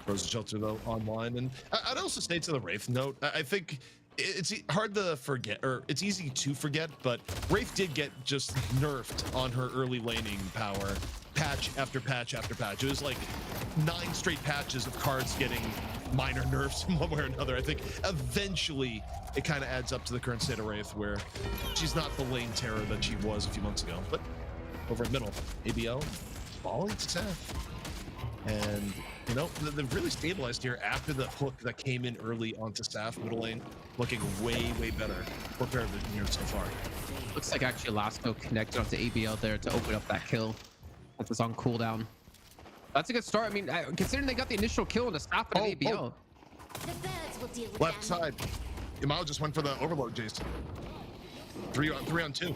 Frozen shelter though online, and I'd also say to the Wraith note, I think it's hard to forget, or it's easy to forget, but Wraith did get just nerfed on her early laning power, patch after patch after patch. It was like 9 straight patches of cards getting minor nerfs in one way or another. I think eventually it kind of adds up to the current state of Wraith, where she's not the lane terror that she was a few months ago. But over at middle, ABL falling to 10. And you know, they've really stabilized here after the hook that came in early onto Saf middle lane, looking way better for Paravision here so far. Looks like actually Lasco connected onto ABL there to open up that kill. That was on cooldown. That's a good start. I mean, considering they got the initial kill on the Saf and ABL. The birds will deal with Left them. side, Yamal just went for the overload, Jason. 3 on 2.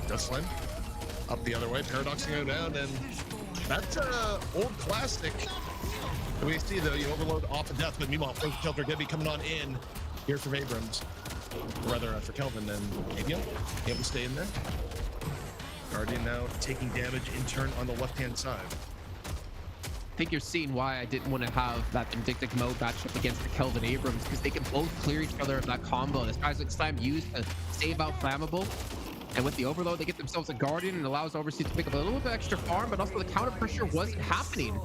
Death Slam. Up the other way, Paradox can go down, and that's old classic. We see though, you overload off of death, but meanwhile, Frozen Shelter gonna be coming on in here from Abrams, or rather for Kelvin, and ABL able to stay in there. Guardian now taking damage in turn on the left-hand side. I think you're seeing why I didn't want to have that Vindictive mode match up against the Kelvin Abrams, because they can both clear each other of that combo. This guy's like slam used to save out Flammable. And with the overload, they get themselves a Guardian and allows Overseas to pick up a little bit extra farm, but also the counter pressure wasn't happening.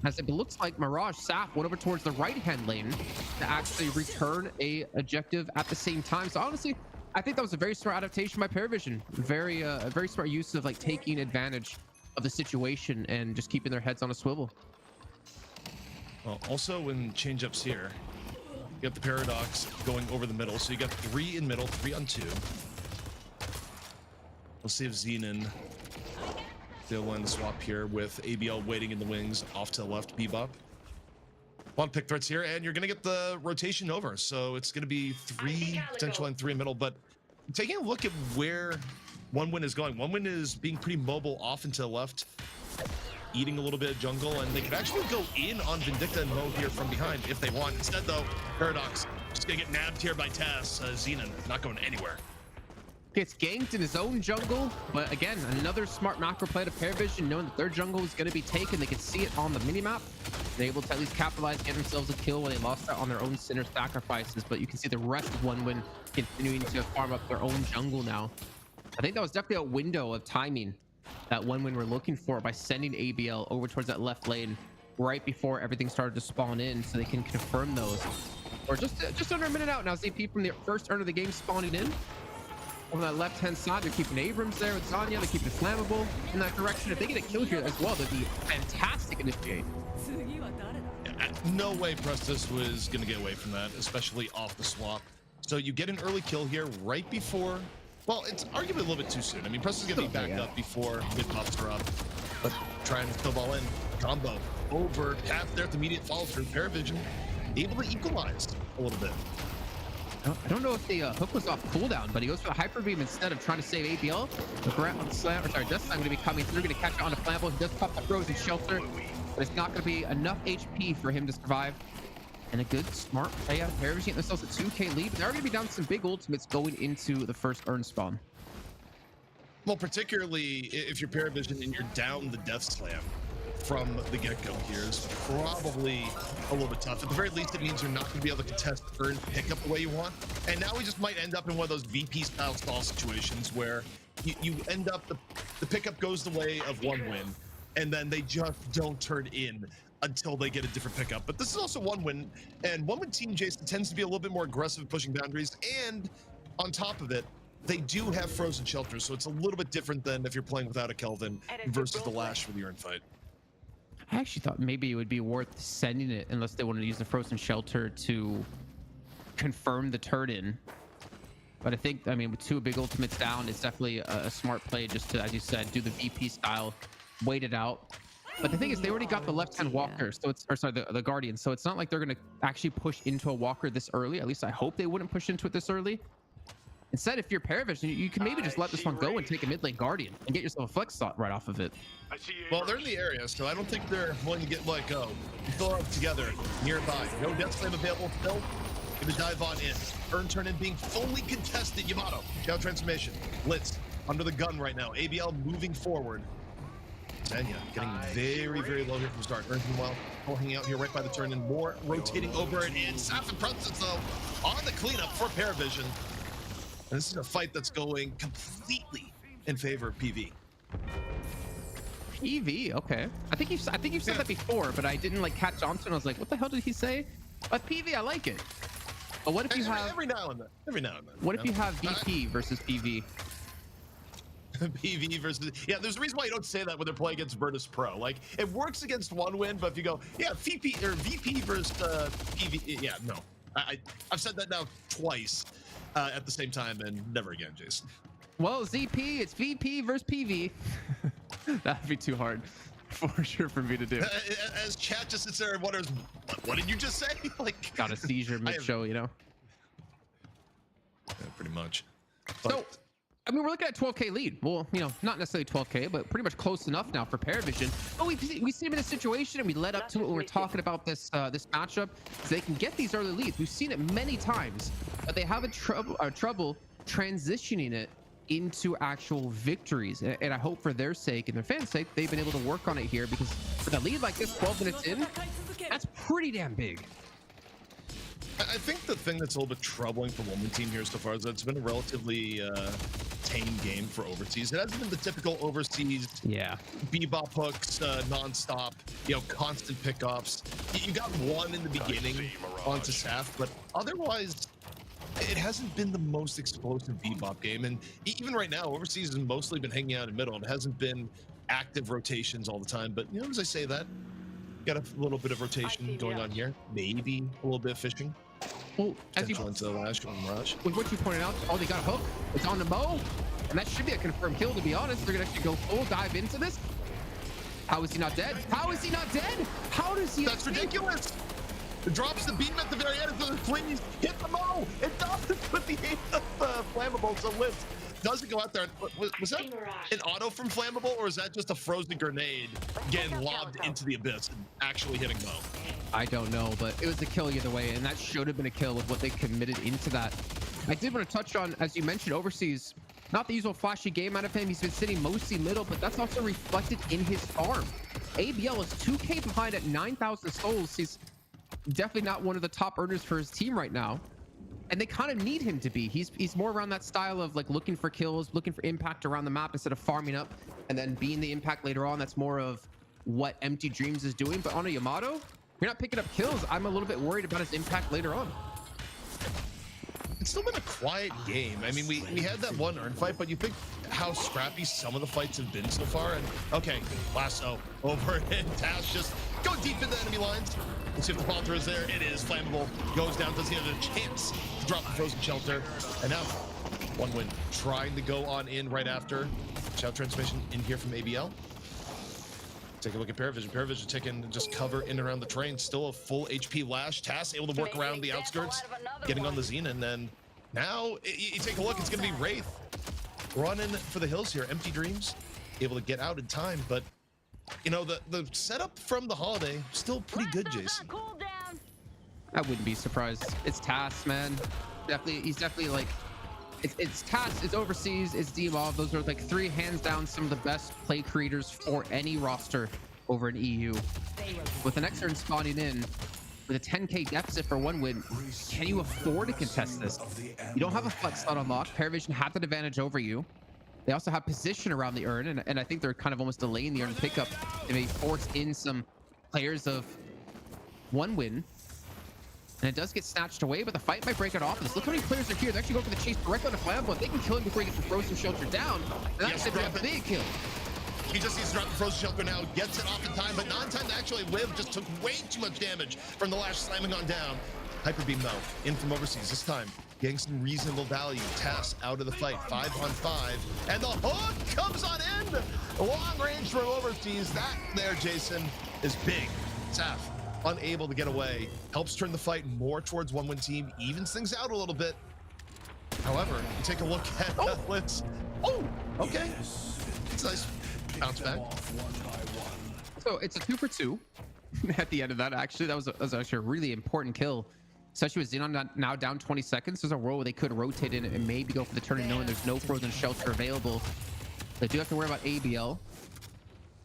As it looks like Mirage Saf went over towards the right-hand lane to actually return a objective at the same time. So honestly, I think that was a very smart adaptation by Paravision. A very smart use of like taking advantage of the situation and just keeping their heads on a swivel. Well, also when change-ups here, you got the Paradox going over the middle, so you got 3 in middle, 3 on 2. We'll see if Xenon, they'll land the swap here with ABL waiting in the wings off to the left, Bebop. A lot of pick threats here, and you're going to get the rotation over. So it's going to be 3 potential and 3 in middle. But taking a look at where OneWin is going, OneWin is being pretty mobile off and to the left, eating a little bit of jungle, and they could actually go in on Vindicta and Mo here from behind if they want. Instead, though, Paradox just going to get nabbed here by Taz. Xenon not going anywhere. Gets ganked in his own jungle, but again, another smart macro play to Paravision, knowing that their jungle is going to be taken. They can see it on the minimap. They're able to at least capitalize, get themselves a kill when they lost out on their own Sinner sacrifices, but you can see the rest of OneWin continuing to farm up their own jungle now. I think that was definitely a window of timing that OneWin were looking for by sending ABL over towards that left lane right before everything started to spawn in, so they can confirm those. Or just under a minute out now, ZP from the first turn of the game spawning in. On that left-hand side, they're keeping Abrams there with Zanya. They're keeping Flammable in that direction. If they get a kill here as well, that'd be fantastic initiate. No way Prestus was going to get away from that, especially off the swap. So you get an early kill here right before... Well, it's arguably a little bit too soon. I mean, Prestus is going to be back up before mid-pops are up. But trying to still ball in. Combo over. Path there at the immediate follow through. Paravision able to equalize a little bit. I don't know if the hook was off cooldown, but he goes for the Hyper Beam instead of trying to save ABL. The Death Slam going to be coming through, going to catch it on a Flammable. He does pop the Frozen Shelter, but it's not going to be enough HP for him to survive. And a good, smart play out of Paravision, getting themselves a 2K lead. They're going to be down some big ultimates going into the first urn spawn. Well, particularly if you're Paravision and you're down the Death Slam from the get-go here is probably a little bit tough. At the very least, it means you're not going to be able to contest earn pickup the way you want. And now we just might end up in one of those VP-style stall situations where you end up, the pickup goes the way of OneWin, and then they just don't turn in until they get a different pickup. But this is also one win, and one win team Jason tends to be a little bit more aggressive pushing boundaries, and on top of it, they do have frozen shelters, so it's a little bit different than if you're playing without a Kelvin versus the Lash for the Urn fight. I actually thought maybe it would be worth sending it unless they wanted to use the frozen shelter to confirm the turret in. But I mean, with 2 big ultimates down, it's definitely a smart play just to, as you said, do the VP style, wait it out. But the thing is, they already got the left-hand walker, so it's, or sorry, the Guardian. So it's not like they're going to actually push into a walker this early. At least I hope they wouldn't push into it this early. Instead, if you're Paravision, you can maybe just let this one go and take a mid lane Guardian and get yourself a flex slot right off of it. Well, they're in the area, so I don't think they're going to get let go. You fill up together nearby. No death flame available still. Gonna dive on in. Urn turn in being fully contested. Yamato, Shadow transformation. Blitz under the gun right now. ABL moving forward. Zanya getting very, very low here from the start. Urn meanwhile, hanging out here right by the turn and more rotating over it. And Saf and Princess though on the cleanup for Paravision. And this is a fight that's going completely in favor of PV. PV, okay. I think you've said that before, but I didn't like catch on to it. And I was like, what the hell did he say? But PV, I like it. But what if you have every now and then? Every now and then. What if you have VP versus PV? PV versus there's a reason why you don't say that when they're playing against Virtus Pro. Like it works against one win, but if you go VP or VP versus PV, no. I've said that now twice at the same time and never again, Jason. Well, ZP, it's VP versus PV. That'd be too hard for sure for me to do. As chat just sits there and wonders, what did you just say? Like got a seizure mid-show, you know? Yeah, pretty much. So, I mean, we're looking at 12K lead. Well, you know, not necessarily 12K, but pretty much close enough now for Paravision. But we see them in a situation, and we led up to it when we're talking about this this matchup, so they can get these early leads. We've seen it many times, but they have trouble transitioning it into actual victories. And I hope for their sake and their fans' sake, they've been able to work on it here, because with a lead like this 12 minutes in, that's pretty damn big. I think the thing that's a little bit troubling for Woman team here so far is that it's been a relatively tame game for overseas. It hasn't been the typical overseas bebop hooks non-stop, constant pickups. You got one in the beginning onto Saf, but otherwise it hasn't been the most explosive bebop game. And even right now, overseas has mostly been hanging out in middle. It hasn't been active rotations all the time. But as I say that, got a little bit of rotation going on here. Maybe a little bit of fishing. Well, as you into the Lash on Mirage. With what you pointed out, they got a hook. It's on the Mo, and that should be a confirmed kill. To be honest, they're gonna actually go full dive into this. How is he not dead? How is he not dead? How does he? That's ridiculous. It drops the beam at the very end of the please hit the Mo. It doesn't put the aim of flammable to lift. Doesn't go out there. Was that an auto from Flammable, or is that just a frozen grenade getting lobbed into the abyss and actually hitting Mo? I don't know, but it was a kill either way, and that should have been a kill with what they committed into that. I did want to touch on, as you mentioned, overseas, not the usual flashy game out of him. He's been sitting mostly middle, but that's also reflected in his farm. ABL is 2K behind at 9,000 souls. He's definitely not one of the top earners for his team right now. And they kind of need him to be. He's more around that style of like looking for kills, looking for impact around the map instead of farming up and then being the impact later on. That's more of what Empty Dreams is doing. But on a Yamato, you're not picking up kills. I'm a little bit worried about his impact later on. It's still been a quiet game. I mean, we had that one Urn fight, but you think how scrappy some of the fights have been so far. And okay, lasso over and Tash just go deep in the enemy lines. Let's see if the falter is there. It is. Flammable goes down. Doesn't have a chance to drop the frozen shelter. And now one win trying to go on in right after. Shout transmission in here from ABL. Take a look at Paravision. Paravision taking just cover in and around the train. Still a full HP Lash. Tass able to work around the outskirts, getting on the Xena. And then now you take a look, it's going to be Wraith running for the hills here. Empty Dreams able to get out in time. But, the setup from the holiday still pretty good, Jason. I wouldn't be surprised. It's Tass, man. He's definitely like, it's Tass, it's overseas, it's Demov. Those are like three hands down some of the best play creators for any roster over in EU. With the next turn spawning in with a 10K deficit for one win, can you afford to contest this? You don't have a flex slot unlocked. Paravision had that advantage over you. They also have position around the Urn, and I think they're kind of almost delaying the Urn pickup. They may force in some players of one win. And it does get snatched away, but the fight might break it off. Look how many players are here. They're actually going for the chase directly on the flammable. If they can kill him before he gets the frozen shelter down, then that's a big kill. He just needs to drop the frozen shelter now, gets it off in time, but not in time to actually live. Just took way too much damage from the lash slamming on down. Hyper beam though, in from overseas this time, getting some reasonable value. Tass out of the fight, 5-on-5, and the hook comes on in. Long range from overseas. That there, Jason, is big. Saf unable to get away, helps turn the fight more towards one-win team, evens things out a little bit. However, you take a look at Blitz. Oh, okay. It's a nice bounce back. So it's a 2 for 2 at the end of that. Actually, that was actually a really important kill, especially with Xenon now down 20 seconds. There's a role where they could rotate in and maybe go for the turn, knowing there's no frozen shelter available. They do have to worry about ABL.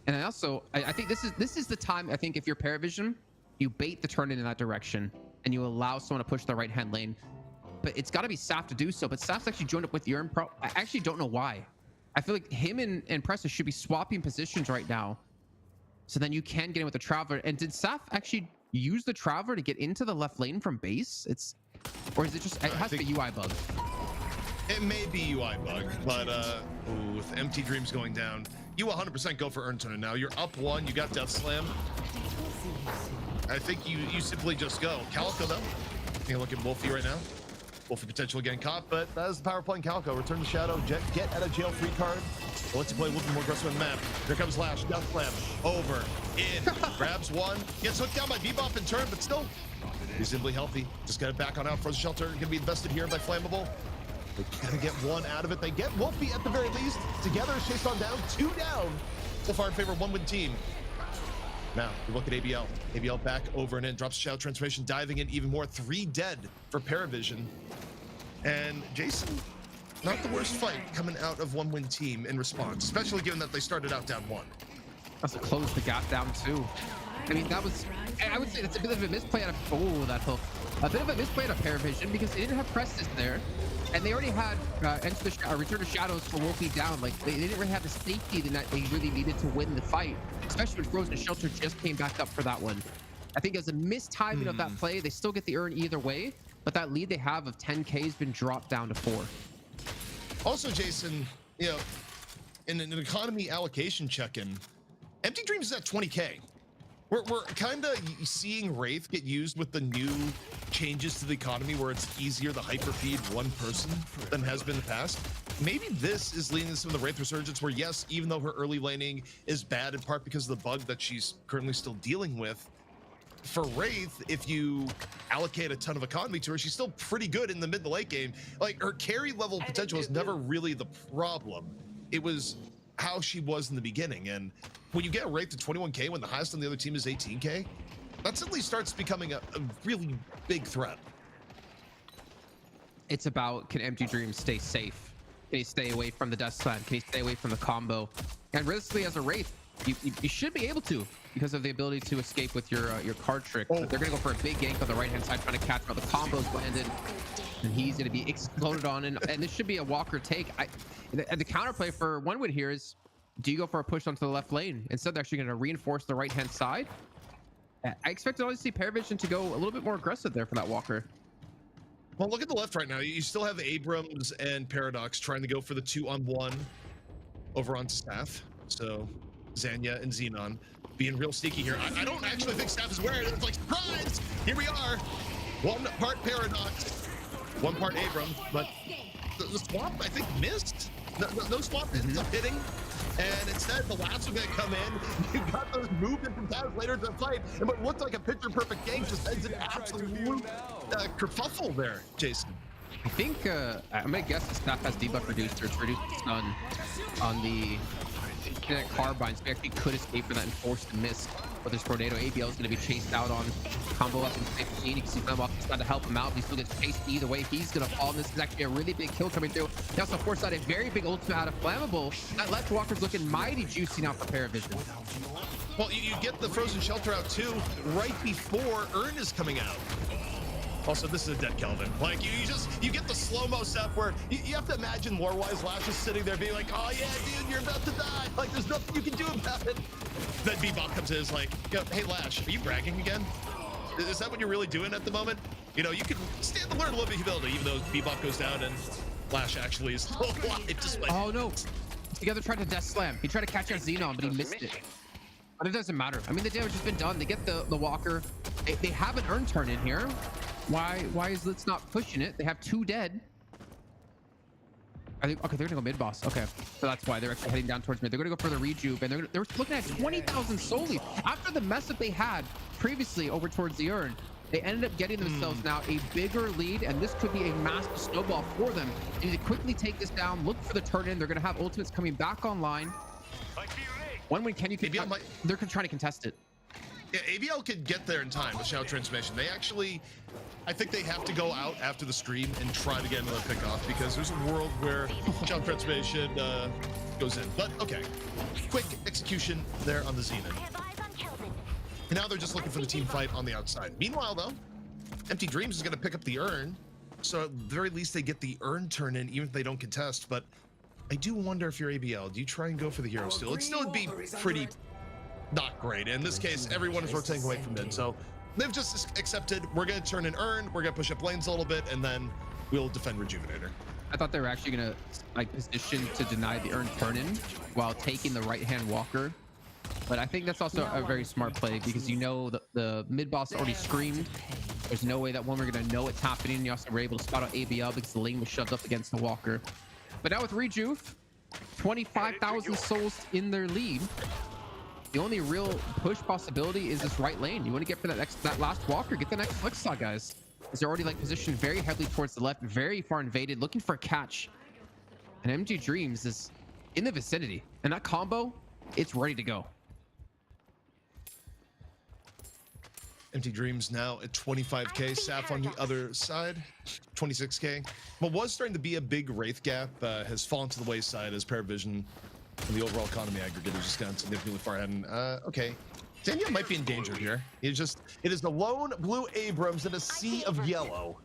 And also, I think this is the time. I think if you're Paravision, you bait the turn in that direction and you allow someone to push the right hand lane. But it's got to be Saf to do so. But Saf's actually joined up with Urn Pro. I actually don't know why. I feel like him and Precious should be swapping positions right now, so then you can get in with the Traveler. And did Saf actually use the Traveler to get into the left lane from base? Or is it just, it has to be a UI bug? It may be UI bug, but with Empty Dreams going down, you 100% go for Urn Turner now. You're up 1, you got Death Slam. I think you simply just go. Calico though, taking a look at Wolfie right now. Wolfie potentially getting caught, but That is the power playing Calico. Return to Shadow, get out of jail free card. so let's play Wolfie more aggressive on the map. Here comes Lash, Death Slam, over, in, grabs 1, gets hooked down by Bebop in turn, but still reasonably healthy. Just got it back on out. Frozen Shelter gonna be invested here by Flammable. They're gonna get 1 out of it. They get Wolfie at the very least. Together, chased on down, 2 down. So far in favor of one-win team. Now, we look at ABL. ABL back over and in, drops Shadow Transformation, diving in even more. 3 dead for Paravision. And Jason, not the worst fight coming out of one-win team in response, especially given that they started out down 1. That's to close the gap down too. I mean, that was, I would say that's a bit of a misplay out of, that hook. A bit of a misplay out of Paravision because they didn't have Prestis there. And they already had Return to Shadows for Wolfie down. Like, they didn't really have the safety that they really needed to win the fight, especially when Frozen Shelter just came back up for that one. I think it was a mistiming of that play. They still get the Urn either way, but that lead they have of 10K has been dropped down to 4. Also, Jason, you know, in an economy allocation check-in, Empty Dreams is at 20K. We're kind of seeing Wraith get used with the new changes to the economy where it's easier to hyper feed one person than has been in the past. Maybe this is leading to some of the Wraith resurgence where, yes, even though her early laning is bad in part because of the bug that she's currently still dealing with, for Wraith, if you allocate a ton of economy to her, she's still pretty good in the mid to late game. Like, her carry level potential was never really the problem. It was how she was in the beginning. And when you get a Wraith to 21K when the highest on the other team is 18K, that suddenly starts becoming a really big threat. It's about, can Empty Dreams stay safe? Can he stay away from the Death Slam? Can he stay away from the combo? And realistically, as a Wraith, you should be able to, because of the ability to escape with your card trick. But they're gonna go for a big gank on the right hand side, trying to catch him out. The combo's landed, and he's gonna be exploded on. And this should be a Walker take. The counterplay for one win here is, do you go for a push onto the left lane? Instead, they're actually gonna reinforce the right hand side. I expected obviously Paravision to go a little bit more aggressive there for that Walker. Well, look at the left right now. You still have Abrams and Paradox trying to go for the 2-on-1 over onto Staff. So Zanya and Xenon being real sneaky here. I don't actually think Staff is wearing it. It's like, surprise! Here we are. 1 part Paradox, 1 part Abrams, but the swap, I think, missed. No swap ends up hitting. And instead, the last one gonna come in. You got those movement from Taz later in the fight, and what looked like a picture-perfect game just ends in absolute kerfuffle there, Jason. I think I'm gonna guess the Staff has debuff reduced, or it's reduced the stun on the kinetic carbine, so we actually could escape for that and force the miss. But this tornado, ABL is going to be chased out on combo up in 15. You can see Flammable trying to help him out, but he still gets chased either way. He's going to fall. And this is actually a really big kill coming through. He also forced out a very big ultimate out of Flammable. That left Walker's looking mighty juicy now for Paravision. Well, you get the Frozen Shelter out too right before Urn is coming out. Also, this is a dead Kelvin. Like, you get the slow-mo stuff where you have to imagine lore-wise Lash is sitting there being like, oh yeah, dude, you're about to die. Like, there's nothing you can do about it. Then Bebop comes in and is like, yo, hey Lash, are you bragging again? Is that what you're really doing at the moment? You know, you can stand to learn a little bit of humility, even though Bebop goes down and Lash actually is still alive. Despite Oh no. Together tried to death slam. He tried to catch out Xenon, but he missed it. But it doesn't matter. I mean, the damage has been done. They get the walker. They have an urn turn in here. Why is Litz not pushing it? They have 2 dead. I think, okay, they're gonna go mid boss. Okay, so that's why they're actually heading down towards mid. They're gonna go for the rejuve, and they're looking at 20,000 solely after the mess that they had previously over towards the urn. They ended up getting themselves now a bigger lead, and this could be a massive snowball for them. They need to quickly take this down, look for the turn in. They're gonna have ultimates coming back online. One win, can you contest? They're trying to contest it. Yeah, ABL could get there in time with Shout Transformation. They actually, I think they have to go out after the stream and try to get another pick off, because there's a world where Shout Transformation goes in. But okay, quick execution there on the Xenon. And now they're just looking for the team fight on the outside. Meanwhile, though, Empty Dreams is going to pick up the urn. So at the very least, they get the urn turn in, even if they don't contest. But I do wonder if you're ABL, do you try and go for the hero steal? It still would be pretty not great. In this case, everyone is rotating away from mid. So they've just accepted, we're going to turn an urn, we're going to push up lanes a little bit, and then we'll defend Rejuvenator. I thought they were actually going to like position to deny the urn turn in while taking the right-hand walker. But I think that's also a very smart play, because you know the mid boss already screamed. There's no way that one we're going to know it's happening. You also were able to spot out ABL because the lane was shoved up against the walker. But now with Rejuve, 25,000 souls in their lead. The only real push possibility is this right lane. You want to get for that last walker, get the next flex saw, guys. Because they're already like positioned very heavily towards the left, very far invaded, looking for a catch. And MG Dreams is in the vicinity. And that combo, it's ready to go. Empty Dreams now at 25k. Saf on the other side, 26k. What was starting to be a big Wraith gap has fallen to the wayside as Paravision and the overall economy aggregate has just gotten significantly far ahead. And okay, Daniel might be in danger here. It is the lone blue Abrams in a sea of yellow.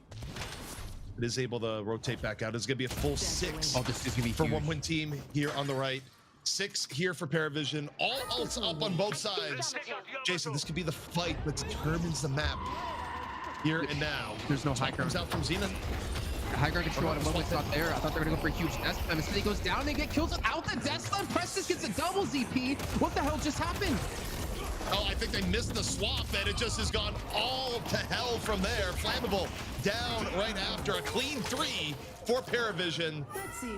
It is able to rotate back out. It's going to be a full 6 this is gonna be for huge. one win team here on the right. 6 here for Paravision. All ults up on both sides. Jason, this could be the fight that determines the map here and now. There's no high Comes ground. out from Xenon. High ground control at a moment's not there. I thought they were gonna go for a huge death slam. Instead he goes down and they get kills without the death slam. Prestis gets a double ZP. What the hell just happened? Oh, I think they missed the swap, and it just has gone all to hell from there. Flammable down right after a clean 3 for Paravision.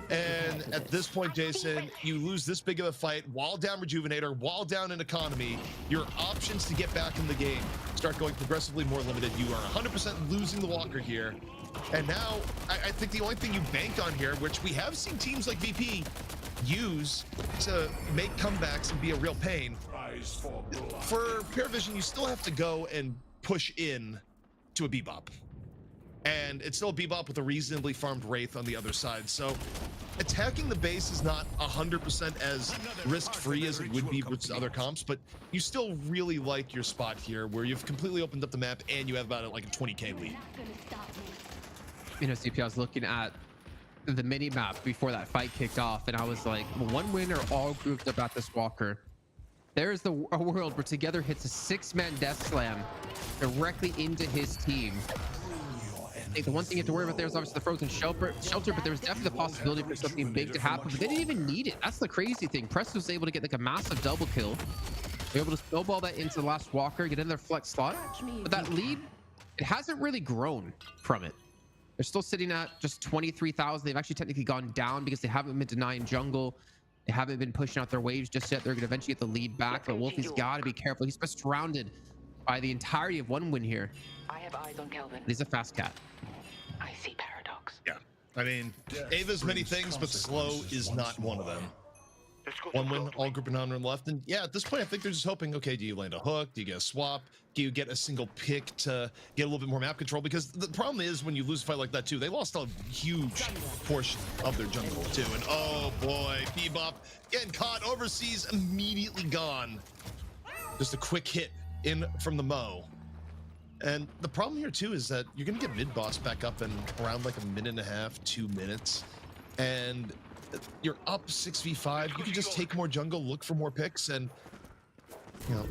And at this point, Jason, you lose this big of a fight while down Rejuvenator, while down in economy. Your options to get back in the game start going progressively more limited. You are 100% losing the walker here. And now I think the only thing you bank on here, which we have seen teams like VP use to make comebacks and be a real pain, for Paravision, you still have to go and push in to a Bebop. And it's still a Bebop with a reasonably farmed Wraith on the other side. So attacking the base is not 100% as risk-free as it would be with other comps, but you still really like your spot here where you've completely opened up the map and you have about like a 20k lead. You know, CP, I was looking at the mini map before that fight kicked off, and I was like, one winner all grouped up at this walker. There's a world where Together hits a 6-man death slam directly into his team. I think the one thing you have to worry about there is obviously the frozen shelter, but there was definitely the possibility for something big to happen, but they didn't even need it. That's the crazy thing. Press was able to get like a massive double kill. They were able to snowball that into the last walker, get in their flex slot, but that lead, it hasn't really grown from it. They're still sitting at just 23,000. They've actually technically gone down because they haven't been denying jungle. They haven't been pushing out their waves just yet. They're going to eventually get the lead back, but Wolfie's got to be careful. He's been surrounded by the entirety of one win here. I have eyes on Kelvin. He's a fast cat. I see paradox. Yeah, I mean, Ava's many things, but slow is not one of them. One win, all group and non-run left. And yeah, at this point, I think they're just hoping, okay, do you land a hook? Do you get a swap? Do you get a single pick to get a little bit more map control? Because the problem is when you lose a fight like that too, they lost a huge portion of their jungle too. And oh boy, Bebop getting caught overseas, immediately gone. Just a quick hit in from the Mo. And the problem here too is that you're gonna get mid boss back up in around like a minute and a half, 2 minutes, and you're up 6v5. You can just take more jungle, look for more picks, and you know,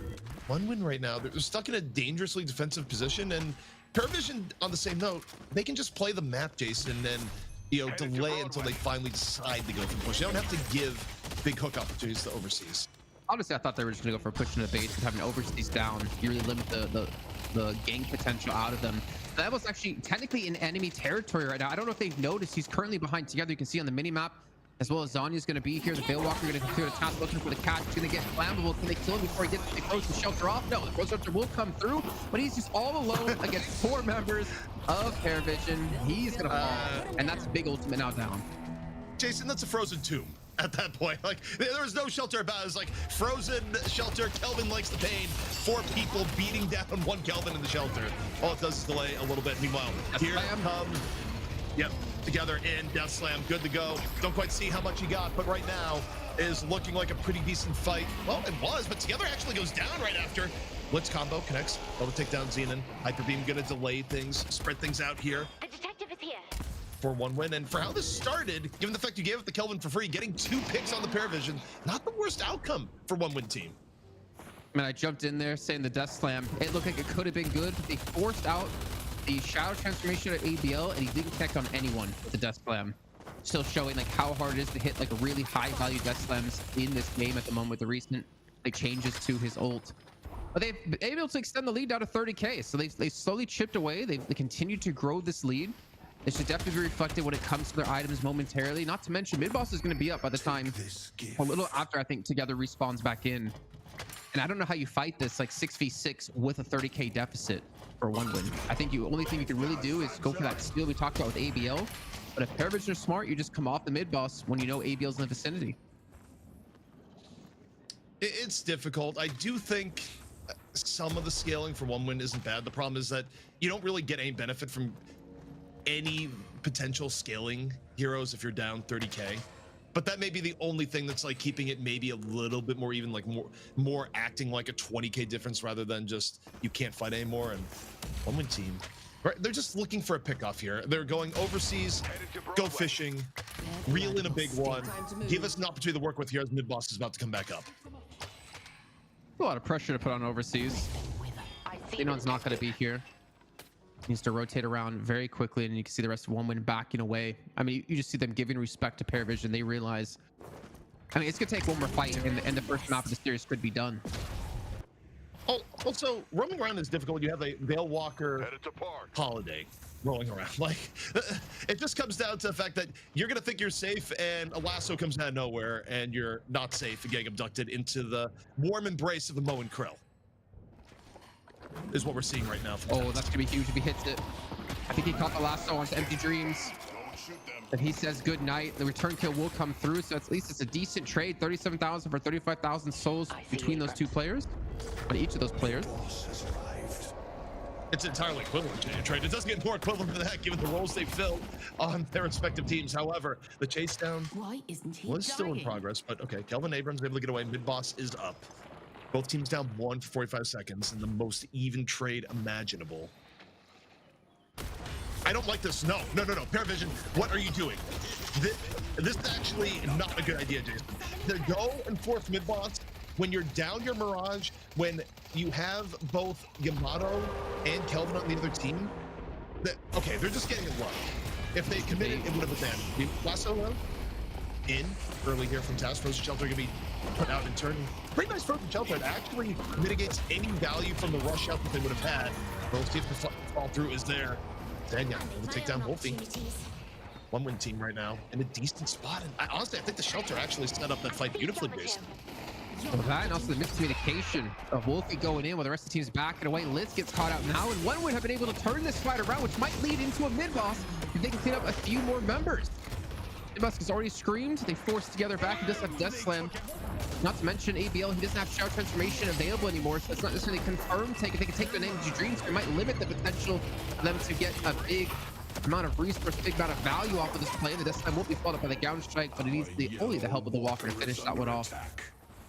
one win right now. They're stuck in a dangerously defensive position, and Paravision, on the same note, they can just play the map, Jason, and delay until they finally decide to go for the push. They don't have to give big hook opportunities to overseas. Honestly, I thought they were just gonna go for pushing the base and having overseas down. You really limit the gank potential out of them. That was actually technically in enemy territory right now. I don't know if they've noticed. He's currently behind together. You can see on the mini map, as well as Zanya's going to be here. The Veilwalker going to clear the task, looking for the catch. He's going to get flammable. Can they kill him before he gets the frozen shelter off? No, the frozen shelter will come through, but he's just all alone against 4 members of Paravision. He's going to fall, and that's a big ultimate now down. Jason, that's a frozen tomb at that point. Like, there was no shelter about it. It's like frozen shelter. Kelvin likes the pain. 4 people beating down 1 Kelvin in the shelter. All it does is delay a little bit. Meanwhile, here comes, together in Death Slam, good to go. Don't quite see how much he got, but right now is looking like a pretty decent fight. Well, it was, but Together actually goes down right after. Blitz combo connects. Able to take down Xenon. Hyper Beam gonna delay things, spread things out here. The detective is here. For 1 win, and for how this started, given the fact you gave it to Kelvin for free, getting 2 picks on the Paravision, not the worst outcome for 1 win team. I mean, I jumped in there saying the Death Slam. It looked like it could have been good, but they forced out the Shadow Transformation at ABL, and he didn't connect on anyone with the Death Slam. Still showing like how hard it is to hit like really high value Death Slams in this game at the moment with the recent like changes to his ult. But they've been able to extend the lead down to 30k, so they slowly chipped away. They continued to grow this lead. It should definitely be reflected when it comes to their items momentarily. Not to mention, mid boss is going to be up by the time a little after I think Together respawns back in. And I don't know how you fight this like 6v6 with a 30k deficit for 1 win. I think the only thing you can really do is go for that steal we talked about with ABL. But if Paravision are smart, you just come off the mid boss when you know ABL's in the vicinity. It's difficult. I do think some of the scaling for 1 win isn't bad. The problem is that you don't really get any benefit from any potential scaling heroes if you're down 30k. But that may be the only thing that's like keeping it maybe a little bit more even, like more acting like a 20k difference rather than just you can't fight anymore. And 1 win team, right? They're just looking for a pickoff here. They're going overseas, go fishing, reel in a big one, give us an opportunity to work with here as mid boss is about to come back up. A lot of pressure to put on overseas. Xenon's not going to be here. Needs to rotate around very quickly, and you can see the rest of 1 win backing away. I mean, you just see them giving respect to Paravision. They realize, I mean, it's gonna take 1 more fight, and the first map of the series could be done. Oh, also, roaming around is difficult. You have a Veilwalker holiday rolling around. Like, it just comes down to the fact that you're gonna think you're safe, and a lasso comes out of nowhere, and you're not safe and getting abducted into the warm embrace of the Moe and Krill. Is what we're seeing right now. Oh, that's gonna be huge if he hits it. I think he caught the lasso onto Empty Dreams. If he says good night, the return kill will come through. So at least it's a decent trade. 37,000 for 35,000 souls between those 2 players. But each of those players. It's entirely equivalent to a trade. It doesn't get more equivalent than that given the roles they filled on their respective teams. However, the chase down was still in progress. But okay, Kelvin Abrams able to get away. Mid boss is up. Both teams down 1 for 45 seconds in the most even trade imaginable. I don't like this. No. Paravision, what are you doing? This is actually not a good idea, Jason. To go and force mid boss when you're down your Mirage, when you have both Yamato and Kelvin on the other team. Okay, they're just getting it wrong. If they committed, it would have been banned. Lasso though, in early here from Taz. Frozen Shelter gonna be put out in turn. Pretty nice Frozen Shelter. It actually mitigates any value from the rush out that they would have had. We'll see if the fall through is there. Danya will take down Wolfie. 1 win team right now in a decent spot. And honestly, I think the Shelter actually set up that fight beautifully, Jason. Well, that and also the miscommunication of Wolfie going in while the rest of the team's backing away. Liz gets caught out now, and 1 would have been able to turn this fight around, which might lead into a mid boss if they can clean up a few more members. Musk has already screamed. They forced Together back. He does have Death Slam. Not to mention ABL, he doesn't have Shadow Transformation available anymore, so it's not necessarily confirmed. If they can take the name of Dreams, it might limit the potential for them to get a big amount of resource, big amount of value off of this play. The Death Slam won't be followed up by the Gouge Strike, but it needs only the help of the Walker to finish that one off.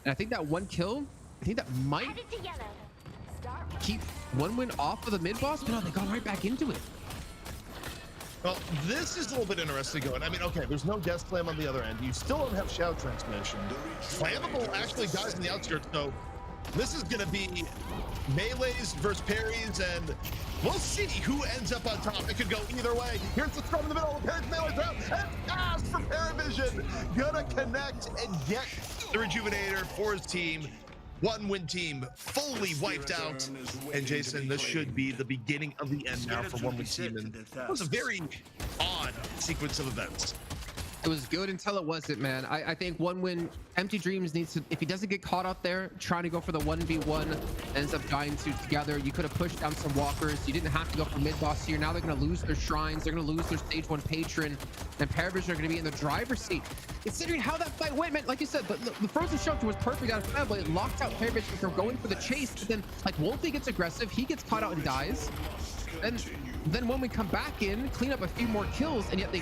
And I think that 1 kill, I think that might keep one win off of the mid boss? No, they got right back into it. Well, this is a little bit interesting going. I mean, okay, there's no death slam on the other end. You still don't have shout transmission. Flammable actually dies in the outskirts, so this is going to be melees versus parries, and we'll see who ends up on top. It could go either way. Here's the scrum in the middle. Parries melee's out, and pass for Paravision. Gonna connect and get the Rejuvenator for his team. One win team fully wiped out. And Jason, this should be the beginning of the end now for one win team. And that was a very odd sequence of events. It was good until it wasn't, man. I think one win, Empty Dreams needs to, if he doesn't get caught out there trying to go for the 1v1, ends up dying together. You could have pushed down some walkers. You didn't have to go for mid boss here. Now they're going to lose their shrines. They're going to lose their stage 1 patron. And Paravision are going to be in the driver's seat. Considering how that fight went, man, like you said, the frozen shelter was perfect out of fight, but it locked out Paravision from going for the chase. But then, like, Wolfie gets aggressive. He gets caught out and dies. And then when we come back in, clean up a few more kills, and yet they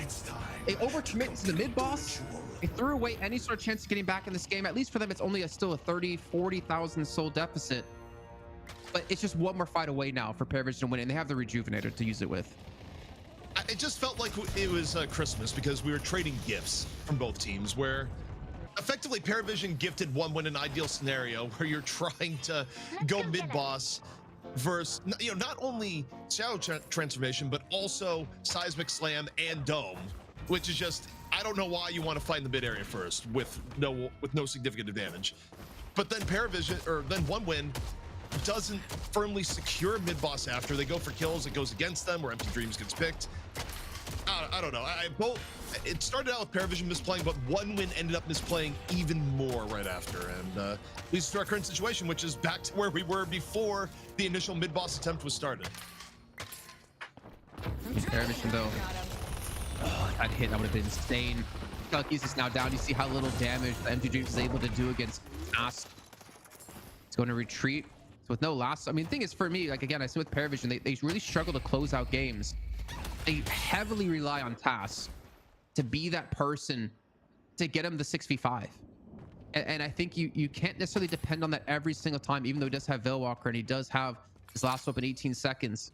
overcommit to the mid boss. They threw away any sort of chance of getting back in this game. At least for them, it's only still a 40,000 soul deficit. But it's just one more fight away now for Paravision to win, and they have the Rejuvenator to use it with. It just felt like it was Christmas because we were trading gifts from both teams, where effectively Paravision gifted one win, an ideal scenario where you're trying to go mid boss versus, you know, not only shadow transformation but also seismic slam and dome, which is just, I don't know why you want to fight in the mid area first with no significant advantage. But then Paravision, or then one win, doesn't firmly secure mid boss after they go for kills. It goes against them, where Empty Dreams gets picked. I don't know. It started out with Paravision misplaying, but one win ended up misplaying even more right after, and leads to our current situation, which is back to where we were before the initial mid boss attempt was started. Paravision though, oh, that hit, that would have been insane. Lucky's is now down. You see how little damage the Empty Dreams is able to do against Nas. It's going to retreat. So with no last, I mean, the thing is, for me, like, again, I see with Paravision, they really struggle to close out games. They heavily rely on TAS to be that person to get him the 6v5. And I think you can't necessarily depend on that every single time, even though he does have Veilwalker and he does have his last weapon 18 seconds.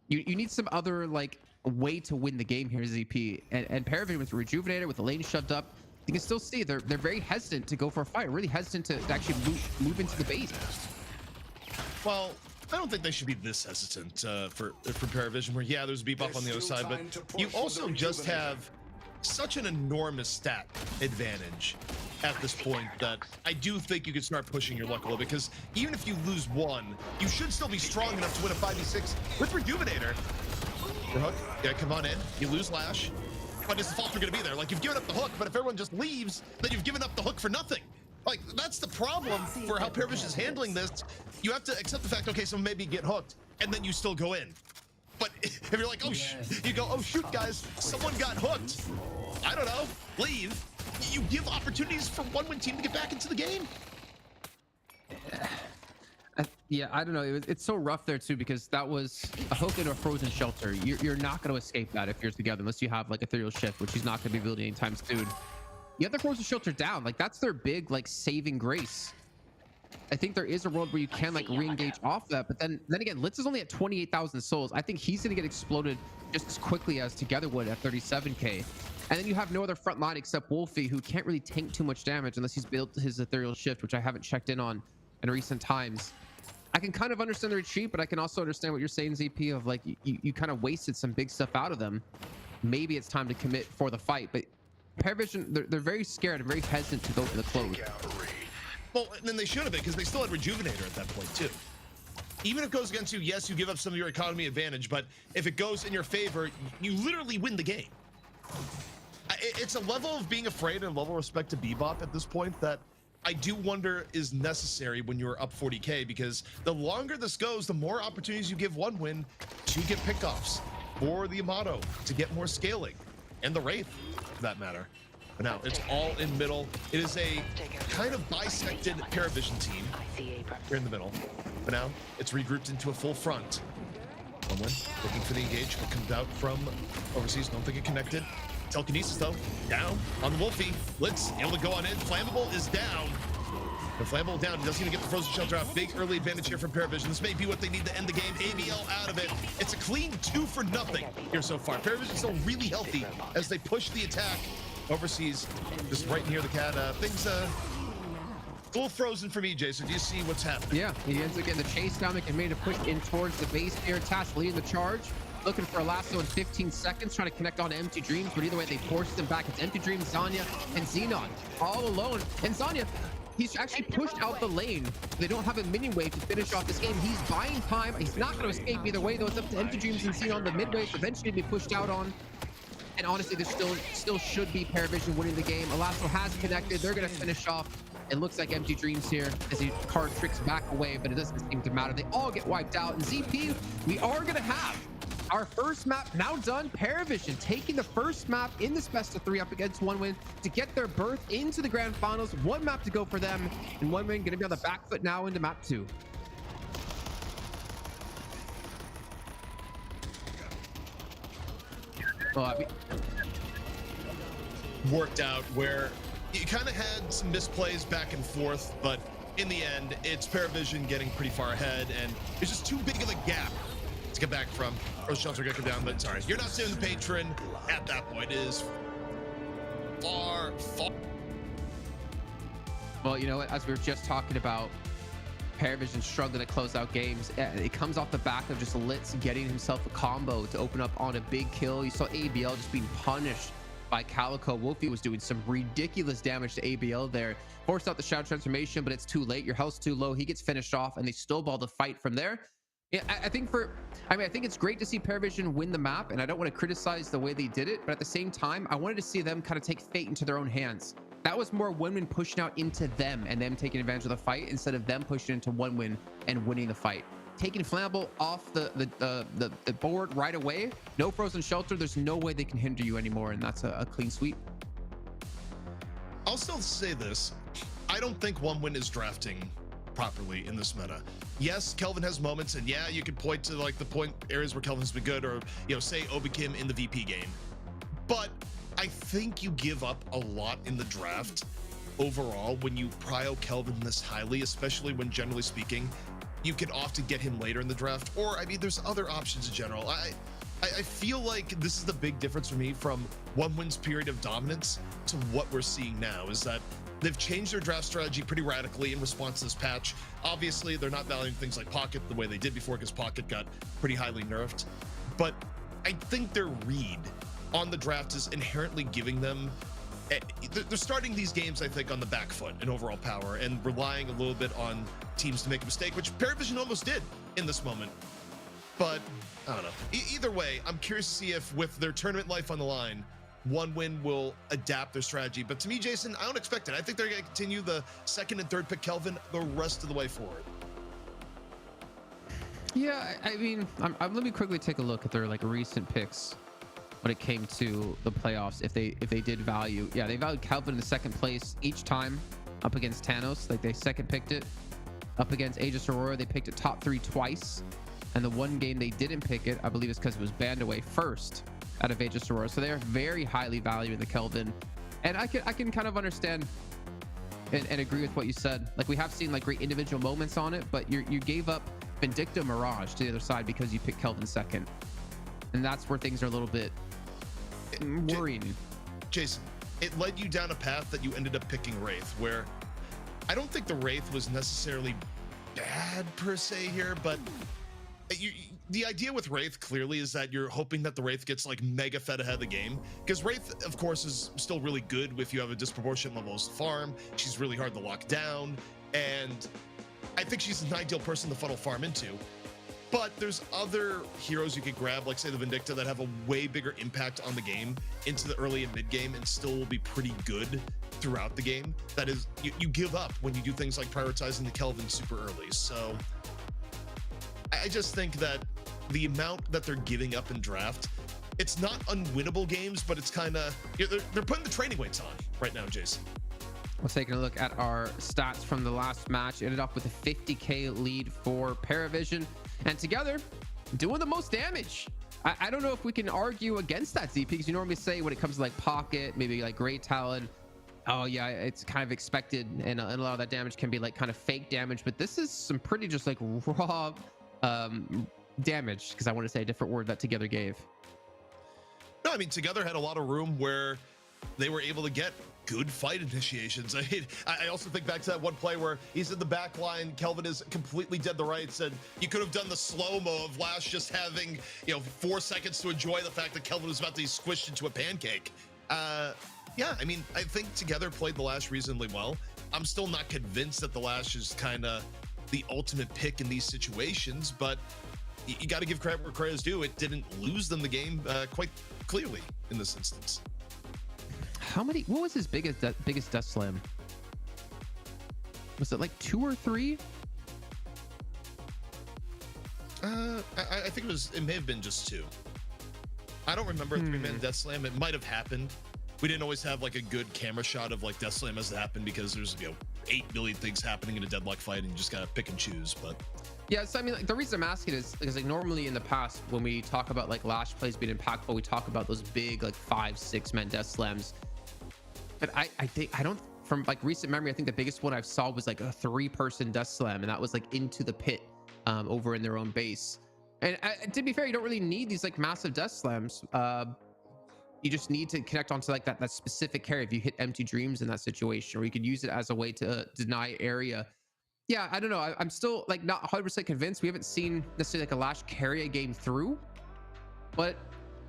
You need some other, like, way to win the game here, ZP. And Paravision with Rejuvenator, with the lane shoved up, you can still see they're very hesitant to go for a fight, really hesitant to actually move into the base. Well, I don't think they should be this hesitant for Paravision, where, yeah, there's a debuff on the other side, but you also just have such an enormous stat advantage at this point that I do think you could start pushing your luck a little bit, because even if you lose one, you should still be strong enough to win a 5v6 with Rejuvenator. Your hook, yeah, come on in. You lose Lash, but his defaults are going to be there. Like, you've given up the hook, but if everyone just leaves, then you've given up the hook for nothing. Like, that's the problem for how Paravision is handling this. You have to accept the fact, okay, so maybe get hooked, and then you still go in. But if you're like, oh, you go, oh, shoot, guys, someone got hooked. I don't know, leave. You give opportunities for one win team to get back into the game. Yeah, I don't know. It's so rough there too, because that was a hook into a frozen shelter. You're not going to escape that if you're together, unless you have like Ethereal Shift, which he's not going to be building anytime soon. You have the frozen shelter down. Like, that's their big, like, saving grace. I think there is a world where you can, like, re-engage off that, but then again, Litz is only at 28,000 souls. I think he's going to get exploded just as quickly as Together would at 37k. And then you have no other front line except Wolfie, who can't really tank too much damage unless he's built his Ethereal Shift, which I haven't checked in on in recent times. I can kind of understand the retreat, but I can also understand what you're saying, ZP, of, like, you kind of wasted some big stuff out of them. Maybe it's time to commit for the fight, but Paravision, they're very scared and very hesitant to go for the close. Well, and then they should have been, because they still had Rejuvenator at that point too. Even if it goes against you, yes, you give up some of your economy advantage, but if it goes in your favor, you literally win the game. It's a level of being afraid and a level of respect to Bebop at this point that I do wonder is necessary when you're up 40k, because the longer this goes, the more opportunities you give one win to get pickoffs, or the Amato to get more scaling, and the Wraith for that matter. But now it's all in middle. It is a kind of bisected Paravision team here in the middle. But now it's regrouped into a full front. One win, looking for the engage, but comes out from overseas. Don't think it connected. Telekinesis though, down on Wolfie. Blitz able to go on in. Flammable is down. The flammable down. He doesn't even get the frozen shelter out. Big early advantage here from Paravision. This may be what they need to end the game. ABL out of it. It's a clean 2-0 here so far. Paravision still really healthy as they push the attack overseas, just right near the cat. Things a little frozen for me, Jason. Do you see what's happening? Yeah, he ends up getting the chase down. They can make a push in towards the base here. Task leading the charge. Looking for a lasso in 15 seconds, trying to connect on to Empty Dreams, but either way, they force them back. It's Empty Dreams, Zanya, and Xenon all alone. And Zanya, he's actually pushed out the lane. They don't have a minion wave to finish off this game. He's buying time. He's not going to escape either way, though. It's up to Empty Dreams and Xenon. The mid wave eventually be pushed out on. And honestly, there still should be Paravision winning the game. Alasso has connected. They're going to finish off. It looks like Empty Dreams here as he card tricks back away, but it doesn't seem to matter. They all get wiped out. And ZP, we are going to have our first map now done. Paravision taking the first map in this best of 3 up against OneWin to get their berth into the grand finals. One map to go for them, and OneWin going to be on the back foot now into map 2. Well, Worked out where you kind of had some misplays back and forth, but in the end, it's Paravision getting pretty far ahead, and it's just too big of a gap to get back from. Rose Shelter gonna come down, but sorry, you're not saving the patron at that point. It is far. Well, you know what? As we were just talking about, Paravision struggling to close out games. It comes off the back of just Litz getting himself a combo to open up on a big kill. You saw ABL just being punished by Calico. Wolfie was doing some ridiculous damage to ABL there. Forced out the Shadow Transformation, but it's too late. Your health's too low. He gets finished off, and they still ball the fight from there. Yeah, I think it's great to see Paravision win the map, and I don't want to criticize the way they did it, but at the same time, I wanted to see them kind of take fate into their own hands. That was more OneWin pushing out into them and them taking advantage of the fight instead of them pushing into OneWin and winning the fight. Taking Flammable off the board right away, no frozen shelter, there's no way they can hinder you anymore, and that's a clean sweep. I'll still say this. I don't think OneWin is drafting properly in this meta. Yes, Kelvin has moments, and yeah, you could point to like the point areas where Kelvin's been good, or say Obikim in the VP game. But I think you give up a lot in the draft overall when you prio Kelvin this highly, especially when, generally speaking, you can often get him later in the draft. Or there's other options in general. I feel like this is the big difference for me from OneWin's period of dominance to what we're seeing now, is that they've changed their draft strategy pretty radically in response to this patch. Obviously, they're not valuing things like Pocket the way they did before, because Pocket got pretty highly nerfed. But I think their read on the draft is inherently giving them, they're starting these games, I think, on the back foot in overall power and relying a little bit on teams to make a mistake, which Paravision almost did in this moment. But I don't know. Either way, I'm curious to see if, with their tournament life on the line, OneWin will adapt their strategy. But to me, Jason, I don't expect it. I think they're going to continue the second and third pick Kelvin the rest of the way forward. Yeah, let me quickly take a look at their recent picks when it came to the playoffs. If they did value, they valued Kelvin in the second place each time up against Thanos. They second picked it. Up against Aegis Aurora, they picked it top 3 twice. And the one game they didn't pick it, I believe it's because it was banned away first out of Aegis Aurora. So they're very highly valuing the Kelvin. And I can kind of understand and agree with what you said. We have seen great individual moments on it, but you gave up Vindicta Mirage to the other side because you picked Kelvin second. And that's where things are a little bit worrying. Jason, it led you down a path that you ended up picking Wraith, where I don't think the Wraith was necessarily bad per se here, but the idea with Wraith clearly is that you're hoping that the Wraith gets mega fed ahead of the game, because Wraith, of course, is still really good if you have a disproportionate levels farm. She's really hard to lock down, and I think she's an ideal person to funnel farm into. But there's other heroes you could grab, like say the Vindicta, that have a way bigger impact on the game into the early and mid game, and still will be pretty good throughout the game. That is, you give up when you do things like prioritizing the Kelvin super early. So I just think that the amount that they're giving up in draft, it's not unwinnable games, but it's kind of, they're putting the training weights on right now, Jason. We're taking a look at our stats from the last match. Ended up with a 50k lead for Paravision, and together doing the most damage. I don't know if we can argue against that, ZP, because you normally say when it comes to Pocket, maybe Great Talon, Oh yeah, it's kind of expected, and a lot of that damage can be like kind of fake damage, but this is some pretty just like raw damage, because I want to say a different word that Together gave. No, I mean, Together had a lot of room where they were able to get good fight initiations. I also think back to that one play where he's in the back line, Kelvin is completely dead to rights, and you could have done the slow-mo of Lash just having, 4 seconds to enjoy the fact that Kelvin was about to be squished into a pancake. Yeah, I mean, I think Together played the Lash reasonably well. I'm still not convinced that the Lash is kind of the ultimate pick in these situations, but you got to give credit where credit is due. It didn't lose them the game quite clearly in this instance. What was his biggest death slam? Was it like 2 or 3? I think it may have been just 2. I don't remember a 3-man death slam. It might have happened. We didn't always have like a good camera shot of like death slam as it happened, because there's 8 million things happening in a deadlock fight and you just gotta pick and choose. But yeah, so I mean, like, the reason I'm asking is because like normally in the past when we talk about like Lash plays being impactful, we talk about those big like 5-6 man death slams. But I think from like recent memory, I think the biggest one I've saw was like a 3-person death slam, and that was like into the pit over in their own base. And to be fair, you don't really need these like massive death slams. You just need to connect onto like that specific carry. If you hit Empty Dreams in that situation, or you could use it as a way to deny area. Yeah, I don't know. I'm still like not 100% convinced. We haven't seen necessarily like a Lash carry a game through, but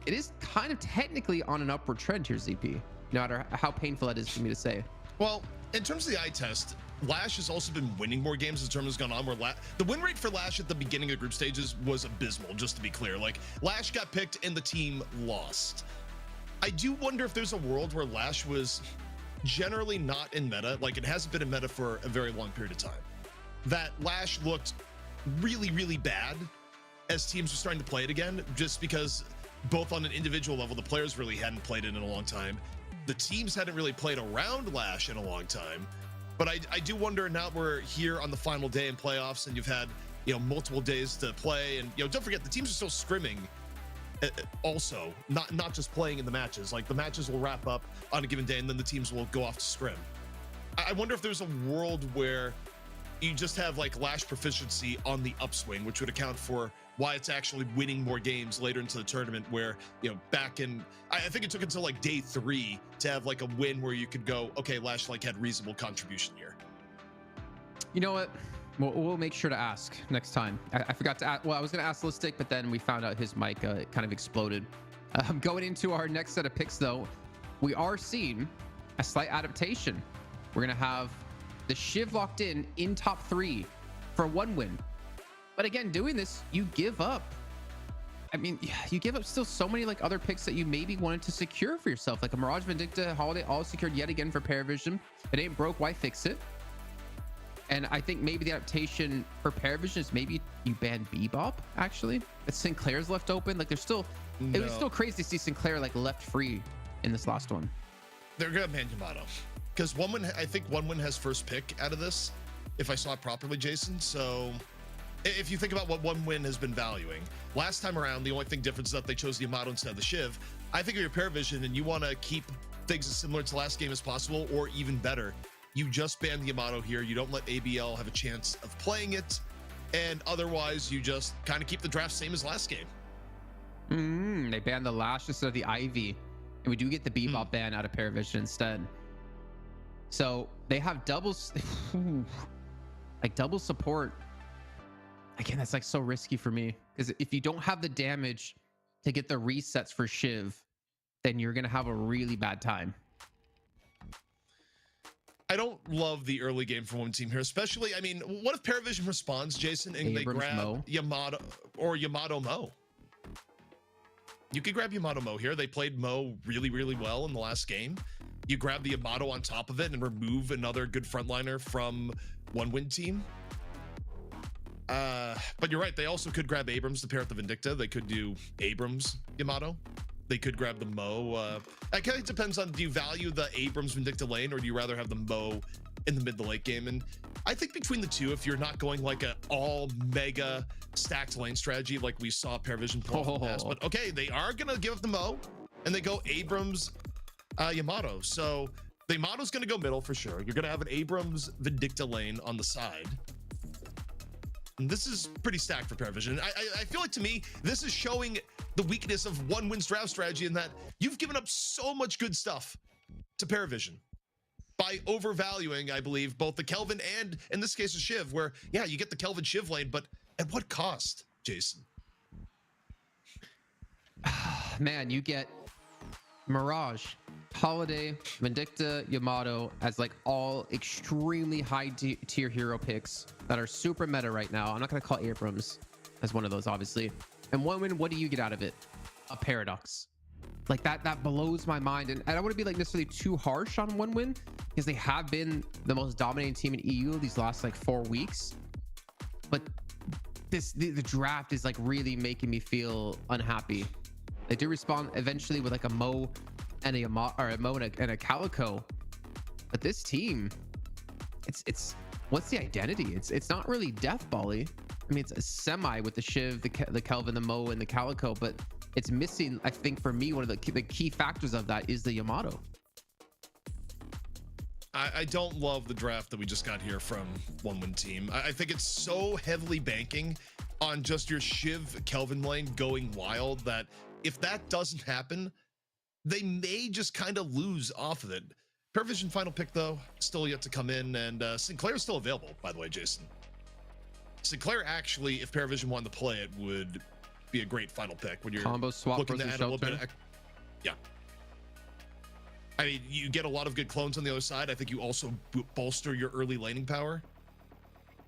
it is kind of technically on an upward trend here, ZP. No matter how painful it is for me to say. Well, in terms of the eye test, Lash has also been winning more games as term has gone on, where the win rate for Lash at the beginning of group stages was abysmal, just to be clear. Like, Lash got picked and the team lost. I do wonder if there's a world where Lash was generally not in meta, like it hasn't been in meta for a very long period of time, that Lash looked really, really bad as teams were starting to play it again, just because both on an individual level, the players really hadn't played it in a long time. The teams hadn't really played around Lash in a long time. But I do wonder, now we're here on the final day in playoffs and you've had, multiple days to play, and, don't forget the teams are still scrimming also, not just playing in the matches. Like, the matches will wrap up on a given day and then the teams will go off to scrim. I wonder if there's a world where you just have like Lash proficiency on the upswing, which would account for why it's actually winning more games later into the tournament, where, back in, I think it took until like day 3 to have like a win where you could go, okay, Lash like had reasonable contribution here. You know what? We'll make sure to ask next time. I forgot to ask. Well, I was going to ask Listic, but then we found out his mic kind of exploded. Going into our next set of picks, though, we are seeing a slight adaptation. We're going to have the Shiv locked in top 3 for 1 win. But again, doing this, you give up. I mean, you give up still so many like other picks that you maybe wanted to secure for yourself, like a Mirage, Vindicta, Holiday, all secured yet again for Paravision. It ain't broke, why fix it? And I think maybe the adaptation for Paravision is maybe you ban Bebop, actually. But Sinclair's left open. Like, there's still, it was still crazy to see Sinclair like left free in this last one. They're gonna ban Yamato, because I think 1win has first pick out of this, if I saw it properly, Jason. So if you think about what 1win has been valuing, last time around, the only thing different is that they chose the Yamato instead of the Shiv. I think if you're Paravision and you want to keep things as similar to last game as possible, or even better, you just ban the Yamato here. You don't let ABL have a chance of playing it, and otherwise you just kind of keep the draft same as last game. They banned the Lash instead of the Ivy, and we do get the Bebop ban out of Paravision instead. So they have doubles, like double support. Again, that's like so risky for me, because if you don't have the damage to get the resets for Shiv, then you're gonna have a really bad time. I don't love the early game for one team here, especially, I mean, what if Paravision responds, Jason, and Abrams, they grab Mo. Yamato or Yamato Mo? You could grab Yamato Mo here. They played Mo really, really well in the last game. You grab the Yamato on top of it and remove another good frontliner from 1win team. But you're right, they also could grab Abrams to pair with the Vindicta. They could do Abrams Yamato. They could grab the Mo. It kind of depends on, do you value the Abrams Vindicta lane, or do you rather have the Mo in the mid to late game? And I think between the two, if you're not going like a all mega stacked lane strategy like we saw Paravision play in the past, but okay, they are gonna give up the Mo and they go Abrams Yamato. So The Yamato's going to go middle for sure. You're going to have an Abrams Vindicta lane on the side. And this is pretty stacked for Paravision. I feel like, to me, this is showing the weakness of one win draft strategy in that you've given up so much good stuff to Paravision by overvaluing, I believe, both the Kelvin and, in this case, a Shiv, where, yeah, you get the Kelvin Shiv lane, but at what cost, Jason? Man, you get Mirage, Holiday, Vindicta, Yamato as like all extremely high tier hero picks that are super meta right now. I'm not going to call Abrams as one of those, obviously. And one win, what do you get out of it? A Paradox. Like that blows my mind. And I don't want to be like necessarily too harsh on one win because they have been the most dominating team in EU these last like 4 weeks. But the draft is like really making me feel unhappy. They do respond eventually with like a Mo and a Mo and a Calico, but this team, it's what's the identity? It's not really Death Volley. I mean, it's a semi with the Shiv, the Kelvin, the Mo, and the Calico, but it's missing. I think for me, one of the key factors of that is the Yamato. I don't love the draft that we just got here from One Win Team. I think it's so heavily banking on just your Shiv Kelvin lane going wild that if that doesn't happen, they may just kind of lose off of it. Paravision final pick, though, still yet to come in, and Sinclair is still available, by the way, Jason. Sinclair actually, if Paravision wanted to play it, would be a great final pick when you're combo swap looking to versus add a little bit Shelter. of, yeah. I mean, you get a lot of good clones on the other side. I think you also bolster your early laning power.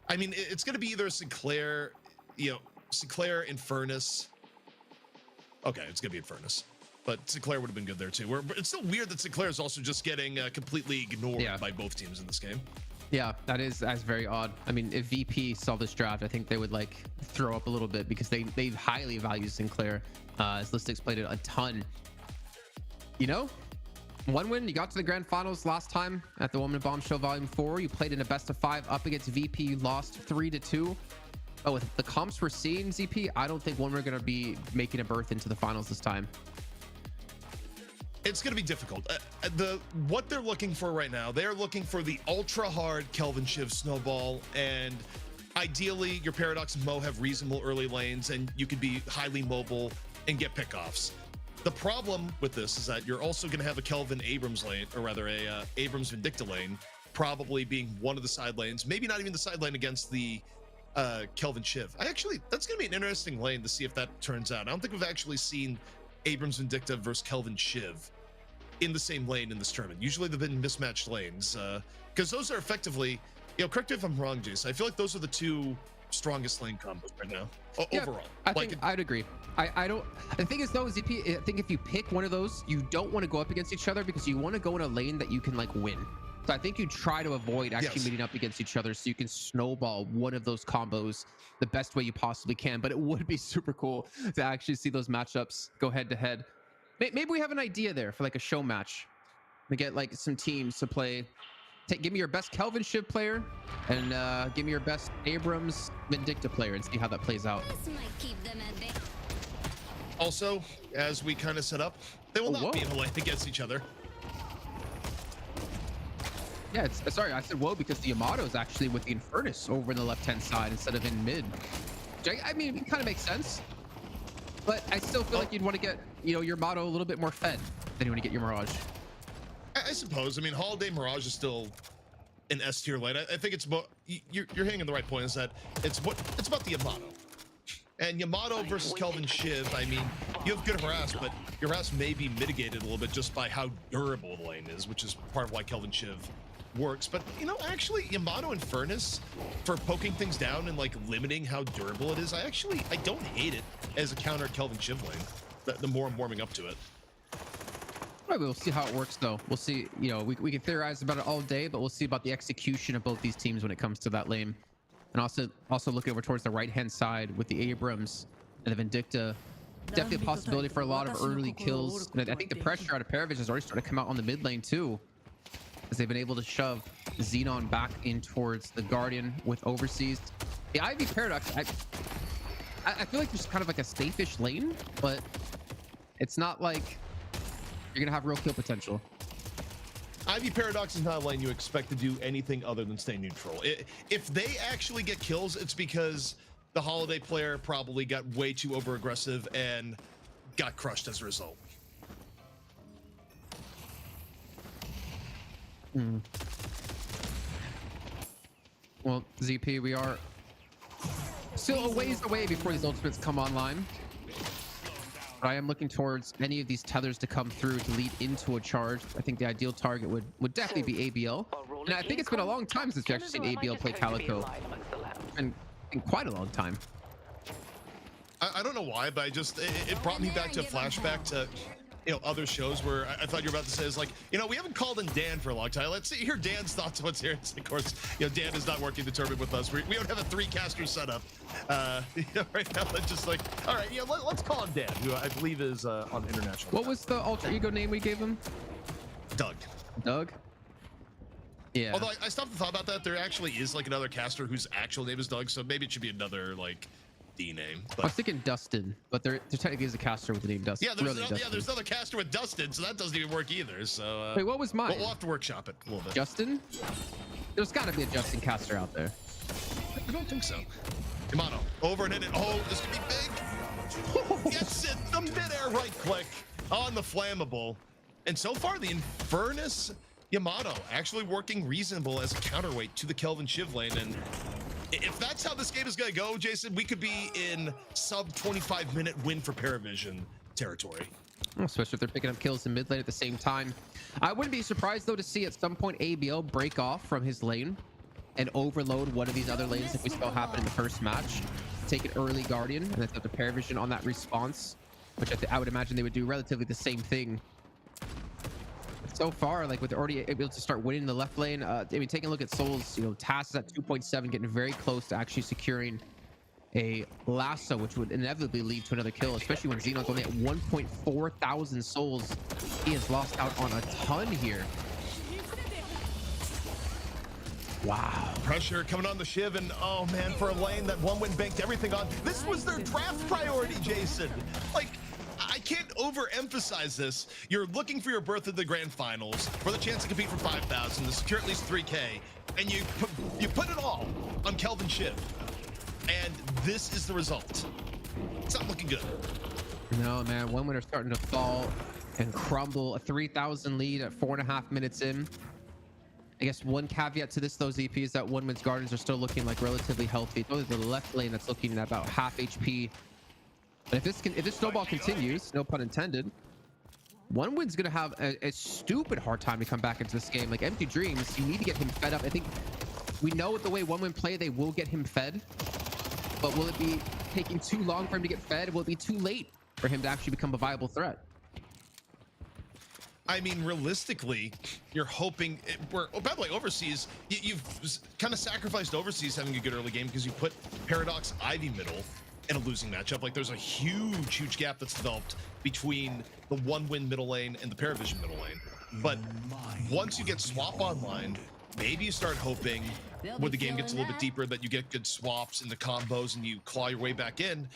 I mean, it's going to be either Sinclair, Sinclair, Infernus. Okay, it's going to be Infernus. But Sinclair would have been good there too. It's still weird that Sinclair is also just getting completely ignored by both teams in this game. Yeah, that's very odd. I mean, if VP saw this draft, I think they would like throw up a little bit because they highly value Sinclair. As List explained it a ton. You know, one win, you got to the grand finals last time at the Woman Bombshell Volume 4. You played in a best of 5 up against VP. You lost 3-2. But with the comps we're seeing, ZP, I don't think we're going to be making a berth into the finals this time. It's going to be difficult. What they're looking for right now, they're looking for the ultra hard Kelvin Shiv snowball, and ideally your Paradox and Mo have reasonable early lanes and you could be highly mobile and get pickoffs. The problem with this is that you're also going to have a Kelvin Abrams lane, or rather a Abrams Vindicta lane, probably being one of the side lanes, maybe not even the side lane against the Kelvin Shiv. That's going to be an interesting lane to see if that turns out. I don't think we've actually seen Abrams Vindicta versus Kelvin Shiv in the same lane in this tournament. Usually they've been mismatched lanes because those are effectively, correct me if I'm wrong, Jason, I feel like those are the two strongest lane combos right now overall. I think I'd agree. I don't, the thing is though, ZP, I think if you pick one of those, you don't want to go up against each other because you want to go in a lane that you can like win. So I think you try to avoid actually meeting up against each other so you can snowball one of those combos the best way you possibly can. But it would be super cool to actually see those matchups go head to head. Maybe we have an idea there for like a show match. We get like some teams to play. Give me your best Kelvin Shiv player and give me your best Abrams Vindicta player and see how that plays out. This might keep them at bay. Also, as we kind of set up, they will not be in a lane against each other. Yeah, sorry, I said whoa because the Yamato is actually with the Infernus over in the left-hand side instead of in mid. I mean, it kind of makes sense. But I still feel like you'd want to get, your Yamato a little bit more fed than you want to get your Mirage. I suppose. I mean, Holiday Mirage is still an S tier lane. I think it's about, you're hitting on the right point, is that it's about the Yamato. And Yamato versus Kelvin Shiv, I mean, you have good harass, but your harass may be mitigated a little bit just by how durable the lane is, which is part of why Kelvin Shiv works. But actually Yamato and Furnace for poking things down and like limiting how durable it is, I don't hate it as a counter Kelvin Shiv lane the more I'm warming up to it. Right, we'll see how it works though. We'll see, we can theorize about it all day, but we'll see about the execution of both these teams when it comes to that lane. And also looking over towards the right hand side with the Abrams and the Vindicta. Definitely a possibility for a lot of early kills. And I think the pressure out of Paravision has already started to come out on the mid lane too, as they've been able to shove Xenon back in towards the Guardian with Overseas. The Ivy Paradox, I feel like there's kind of like a safe-ish lane, but it's not like you're gonna have real kill potential. Ivy Paradox is not a lane you expect to do anything other than stay neutral. If they actually get kills, it's because the Holiday player probably got way too over aggressive and got crushed as a result. Well, ZP, we are still a ways away before these ultimates come online. But I am looking towards any of these tethers to come through to lead into a charge. I think the ideal target would definitely be ABL. And I think it's been a long time since we've actually seen ABL play Calico. And in quite a long time. I don't know why, but it brought me back to a flashback to, you know, other shows where I thought you were about to say is like, you know, we haven't called in Dan for a long time. Let's hear Dan's thoughts on what's here. Of course, you know, Dan is not working the tournament with us. We don't have a 3-caster setup. You know, right now, let's just like, all right, yeah, let's call him Dan, who I believe is on international. What was the alter ego name we gave him? Doug. Doug? Yeah. Although I stopped and thought about that. There actually is like another caster whose actual name is Doug, so maybe it should be another like D name. But... I was thinking Dustin, but there technically is a caster with the name Dustin. Yeah, there's another caster with Dustin, so that doesn't even work either. So wait, what was mine? We'll have to workshop it a little bit. Justin? There's got to be a Justin caster out there. I don't think so. Yamato, over and in it. Oh, this could be big. Gets it, the mid-air right click on the flammable. And so far, the Infernus Yamato actually working reasonable as a counterweight to the Kelvin Shiv lane. And if that's how this game is going to go, Jason, we could be in sub 25-minute win for Paravision territory. Especially if they're picking up kills in mid lane at the same time. I wouldn't be surprised, though, to see at some point ABL break off from his lane and overload one of these other lanes if we saw happen in the first match. Take an early Guardian and then have the Paravision on that response, which I would imagine they would do relatively the same thing. So far, like with already able to start winning the left lane, I mean, taking a look at Souls, you know, TAS is at 2.7, getting very close to actually securing a lasso, which would inevitably lead to another kill, especially when Xenon's only at 1.4 thousand souls. He has lost out on a ton here. Wow. Pressure coming on the Shiv, and oh man, for a lane that one win banked everything on. This was their draft priority, Jason. Like, I can't overemphasize this. You're looking for your berth at the grand finals, for the chance to compete for 5,000, to secure at least 3K, and you put it all on Kelvin Shiv. And this is the result. It's not looking good. No, man, one winner starting to fall and crumble. A 3,000 lead at 4.5 minutes in. I guess one caveat to this, though, ZP, is that One Win's Guardians are still looking like relatively healthy. It's only the left lane that's looking at about half HP. But if this snowball continues, no pun intended, One Win's gonna have a stupid hard time to come back into this game. Like Empty Dreams, you need to get him fed up. I think we know with the way One Win play, they will get him fed. But will it be taking too long for him to get fed? Will it be too late for him to actually become a viable threat? I mean, realistically, you're hoping by the way, Overseas, you've kind of sacrificed Overseas having a good early game because you put Paradox Ivy middle in a losing matchup. Like, there's a huge gap that's developed between the One Win middle lane and the Paravision middle lane. But once you get Swap online, maybe you start hoping when the game gets a little bit deeper that you get good swaps and the combos and you claw your way back in.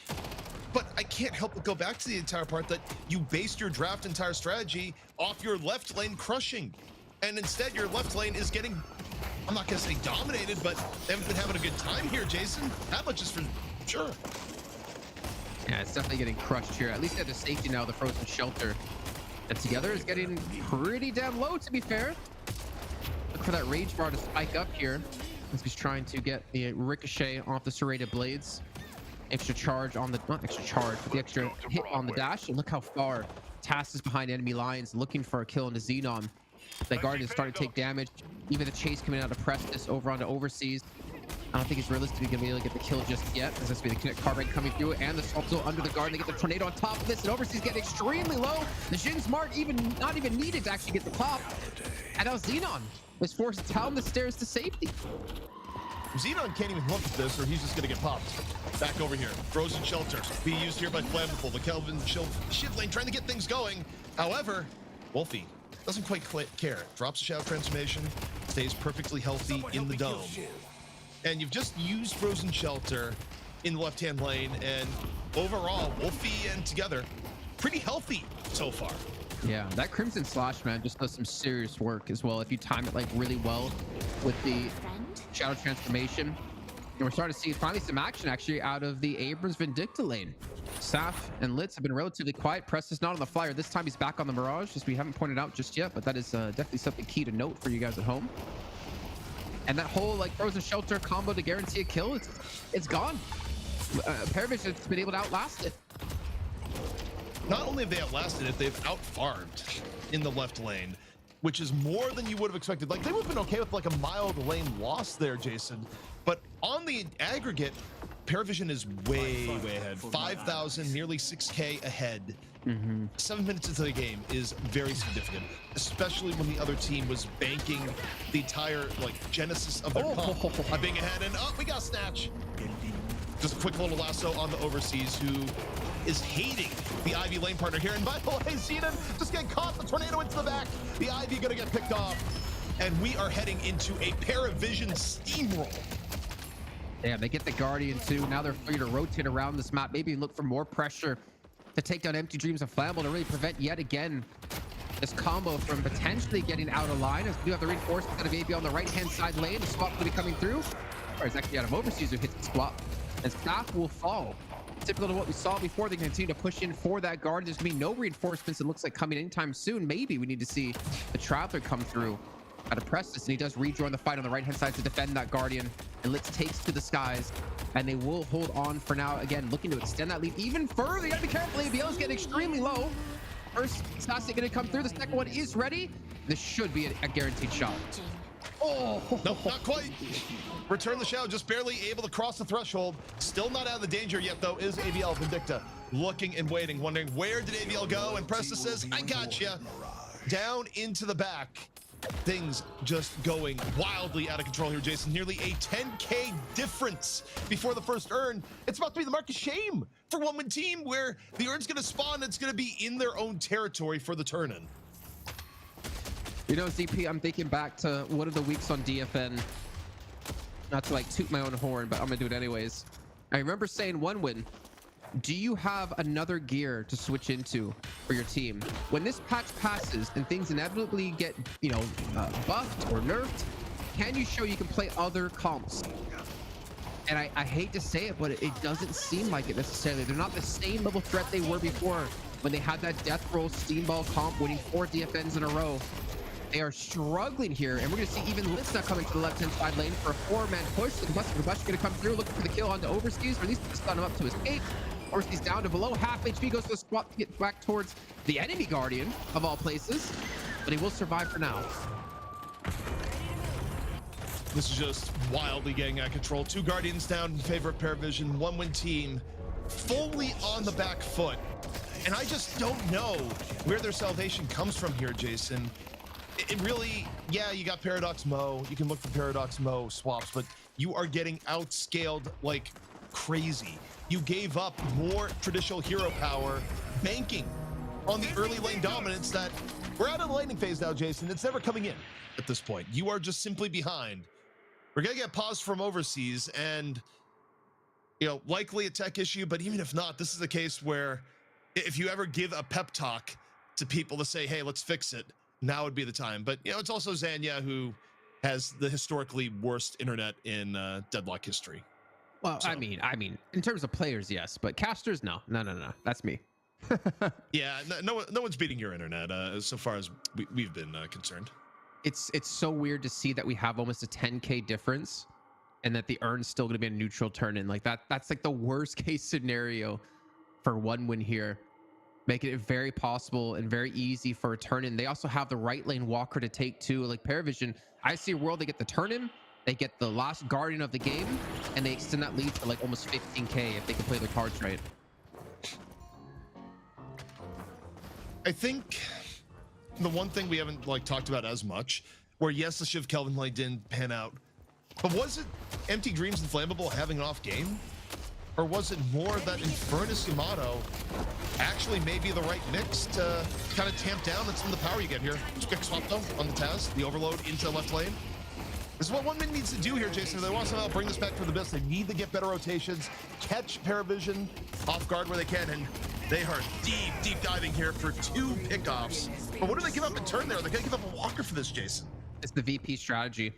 But I can't help but go back to the entire part that you based your draft entire strategy off your left lane crushing. And instead your left lane is getting, I'm not gonna say dominated, but they haven't been having a good time here, Jason. That much is for sure. Yeah, it's definitely getting crushed here. At least at the safety now, the Frozen Shelter. And Together is getting pretty damn low, to be fair. Look for that Rage Bar to spike up here as he's trying to get the ricochet off the serrated blades. Extra charge on the, not extra charge, but the extra hit on the dash. And look how far TAS is behind enemy lines, looking for a kill into Xenon. The Guardian is starting to take damage. Even the chase coming out of Prestis over onto Overseas. I don't think he's realistically going to be able to get the kill just yet. There's going to be the Kinetic Carbide coming through, and the Swap under the Guardian. They get the Tornado on top of this, and Overseas getting extremely low. The Jin Smart not even needed to actually get the pop. And now Xenon is forced down the stairs to safety. Xenon can't even look at this, or he's just gonna get popped. Back over here, Frozen Shelter being used here by Flammable. The Kelvin Shiv lane trying to get things going. However, Wolfie doesn't quite care. Drops a Shadow Transformation, stays perfectly healthy in the dome. And you've just used Frozen Shelter in the left-hand lane, and overall, Wolfie and Together pretty healthy so far. Yeah, that Crimson Slash, man, just does some serious work as well. If you time it like really well with the Friend? Shadow Transformation. And we're starting to see finally some action actually out of the Abrams Vindicta lane. Saf and Litz have been relatively quiet. Press is not on the flyer. This time he's back on the Mirage, as we haven't pointed out just yet, but that is definitely something key to note for you guys at home. And that whole like Frozen Shelter combo to guarantee a kill, it's gone. Paravision's been able to outlast it. Not only have they outlasted it, they've outfarmed in the left lane, which is more than you would have expected. Like, they would have been okay with like a mild lane loss there, Jason. But on the aggregate, Paravision is way ahead. 5,000, nearly 6K ahead. 7 minutes into the game is very significant, especially when the other team was banking the entire like genesis of their comp by being ahead. And we got Snatch. Just a quick little lasso on the Overseas, who is hating the Ivy lane partner here. And by the way, Zenon just getting caught, the tornado into the back. The Ivy gonna get picked off. And we are heading into a Paravision steamroll. Yeah, they get the Guardian too. Now they're free to rotate around this map, maybe look for more pressure to take down Empty Dreams and Flammable to really prevent yet again this combo from potentially getting out of line, as we do have the reinforcements out of AB on the right-hand side lane. The swap will be coming through. Or it's actually out of Overseas who hits the swap. And Staff will fall. Typical to what we saw before, they continue to push in for that guard. There's gonna be no reinforcements, it looks like, coming anytime soon. Maybe we need to see the Traveler come through out of Prestis, and he does rejoin the fight on the right-hand side to defend that Guardian. And Litz takes to the skies, and they will hold on for now. Again, looking to extend that lead even further. You gotta be careful, ABL is getting extremely low. First assassin gonna come through, the second one is ready. This should be a guaranteed shot. Oh, no, not quite. Return the Shadow, just barely able to cross the threshold. Still not out of the danger yet, though, is ABL Vindicta. Looking and waiting, wondering where did ABL go? And Prestis says, I gotcha. Down into the back. Things just going wildly out of control here, Jason. Nearly a 10K difference before the first urn. It's about to be the mark of shame for one win team, where the urn's going to spawn. It's going to be in their own territory for the turn-in. You know, ZP, I'm thinking back to one of the weeks on DFN. Not to like toot my own horn, but I'm gonna do it anyways. I remember saying, one win, do you have another gear to switch into for your team? When this patch passes and things inevitably get, you know, buffed or nerfed, can you show you can play other comps? And I hate to say it, but it doesn't seem like it necessarily. They're not the same level threat they were before, when they had that death roll steamball comp winning 4 DFNs in a row. They are struggling here, and we're going to see even Litz coming to the left-hand side lane for a 4-man push. The Combustion going to come through, looking for the kill onto Overseas, or at least stun him up to escape. Overseas down to below half HP, goes to the swap to get back towards the enemy Guardian, of all places, but he will survive for now. This is just wildly getting out of control. 2 Guardians down in favor of Paravision. 1-win team fully on the back foot. And I just don't know where their salvation comes from here, Jason. It really, yeah, you got Paradox Mo. You can look for Paradox Mo swaps, but you are getting outscaled like crazy. You gave up more traditional hero power, banking on the early lane dominance that we're out of the laning phase now, Jason. It's never coming in at this point. You are just simply behind. We're gonna get paused from Overseas, and you know, likely a tech issue, but even if not, this is a case where if you ever give a pep talk to people to say, hey, let's fix it, now would be the time. But you know, it's also Zanya who has the historically worst internet in Deadlock history. Well, so. I mean, in terms of players, yes, but casters, no, that's me. Yeah, no one's beating your internet so far as we've been concerned. It's so weird to see that we have almost a 10K difference, and that the urn's still going to be a neutral turn-in. Like that's like the worst case scenario for 1 win here, making it very possible and very easy for a turn-in. They also have the right lane walker to take too. Like Paravision, I see a world they get the turn-in, they get the last Guardian of the game, and they extend that lead to like almost 15K if they can play their cards right. I think the one thing we haven't like talked about as much, where yes, the Shiv Kelvin lane didn't pan out, but was it Empty Dreams and Flammable having an off game? Or was it more that Infernus Yamato actually may be the right mix to kind of tamp down some of the power you get here? Just quick swap though on the Taz, the overload into the left lane. This is what 1min needs to do here, Jason. If they want to somehow bring this back for the best, they need to get better rotations, catch Paravision off guard where they can, and They are deep diving here for 2 pickoffs. But what do they give up in turn there? They're going to give up a walker for this, Jason. It's the VP strategy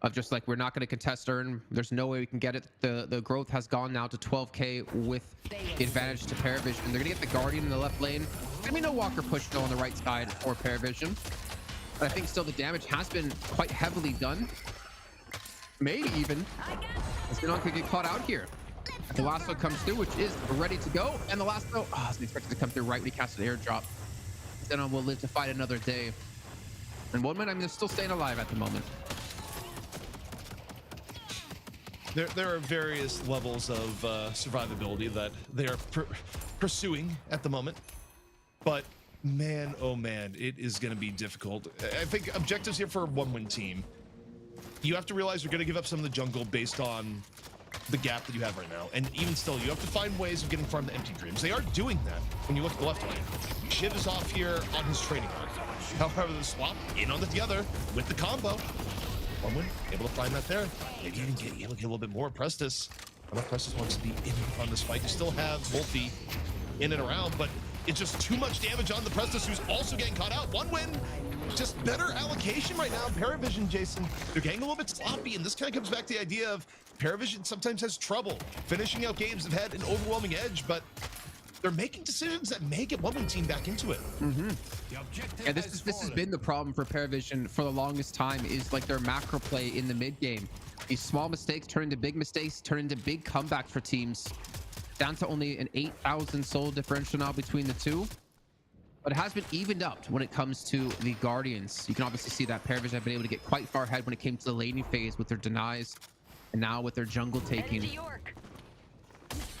of just like, we're not going to contest earn. There's no way we can get it. The growth has gone now to 12k with the advantage to Paravision. They're going to get the Guardian in the left lane. I mean, no walker push though on the right side for Paravision. But I think still the damage has been quite heavily done. Maybe even Xenon could get caught out here. The lasso comes through, which is ready to go. And the lasso, oh, it's expected to come through right when he casts an airdrop. Xenon will live to fight another day. And 1 minute, I mean, they're still staying alive at the moment. There are various levels of survivability that they are pursuing at the moment. But man, oh man, it is going to be difficult. I think objectives here for a 1-win team. You have to realize you're going to give up some of the jungle based on the gap that you have right now. And even still, you have to find ways of getting farm the empty dreams. They are doing that when you look at the left lane. Shiv is off here on his training arc. However, the swap in on the other with the combo. 1-win, able to find that there. Maybe even get able to get a little bit more. Prestis. I know Prestis wants to be in on this fight. You still have Vol.5 in and around, but it's just too much damage on the Prestis, who's also getting caught out. 1-win, just better allocation right now. Paravision, Jason, they're getting a little bit sloppy, and this kind of comes back to the idea of Paravision sometimes has trouble finishing out games that had an overwhelming edge, but they're making decisions that may get 1-win team back into it. Yeah, this has been the problem for Paravision for the longest time, is like their macro play in the mid game. These small mistakes turn into big mistakes, turn into big comebacks for teams. Down to only an 8,000 soul differential now between the two. But it has been evened up when it comes to the Guardians. You can obviously see that Paravision have been able to get quite far ahead when it came to the laning phase with their denies, and now with their jungle taking.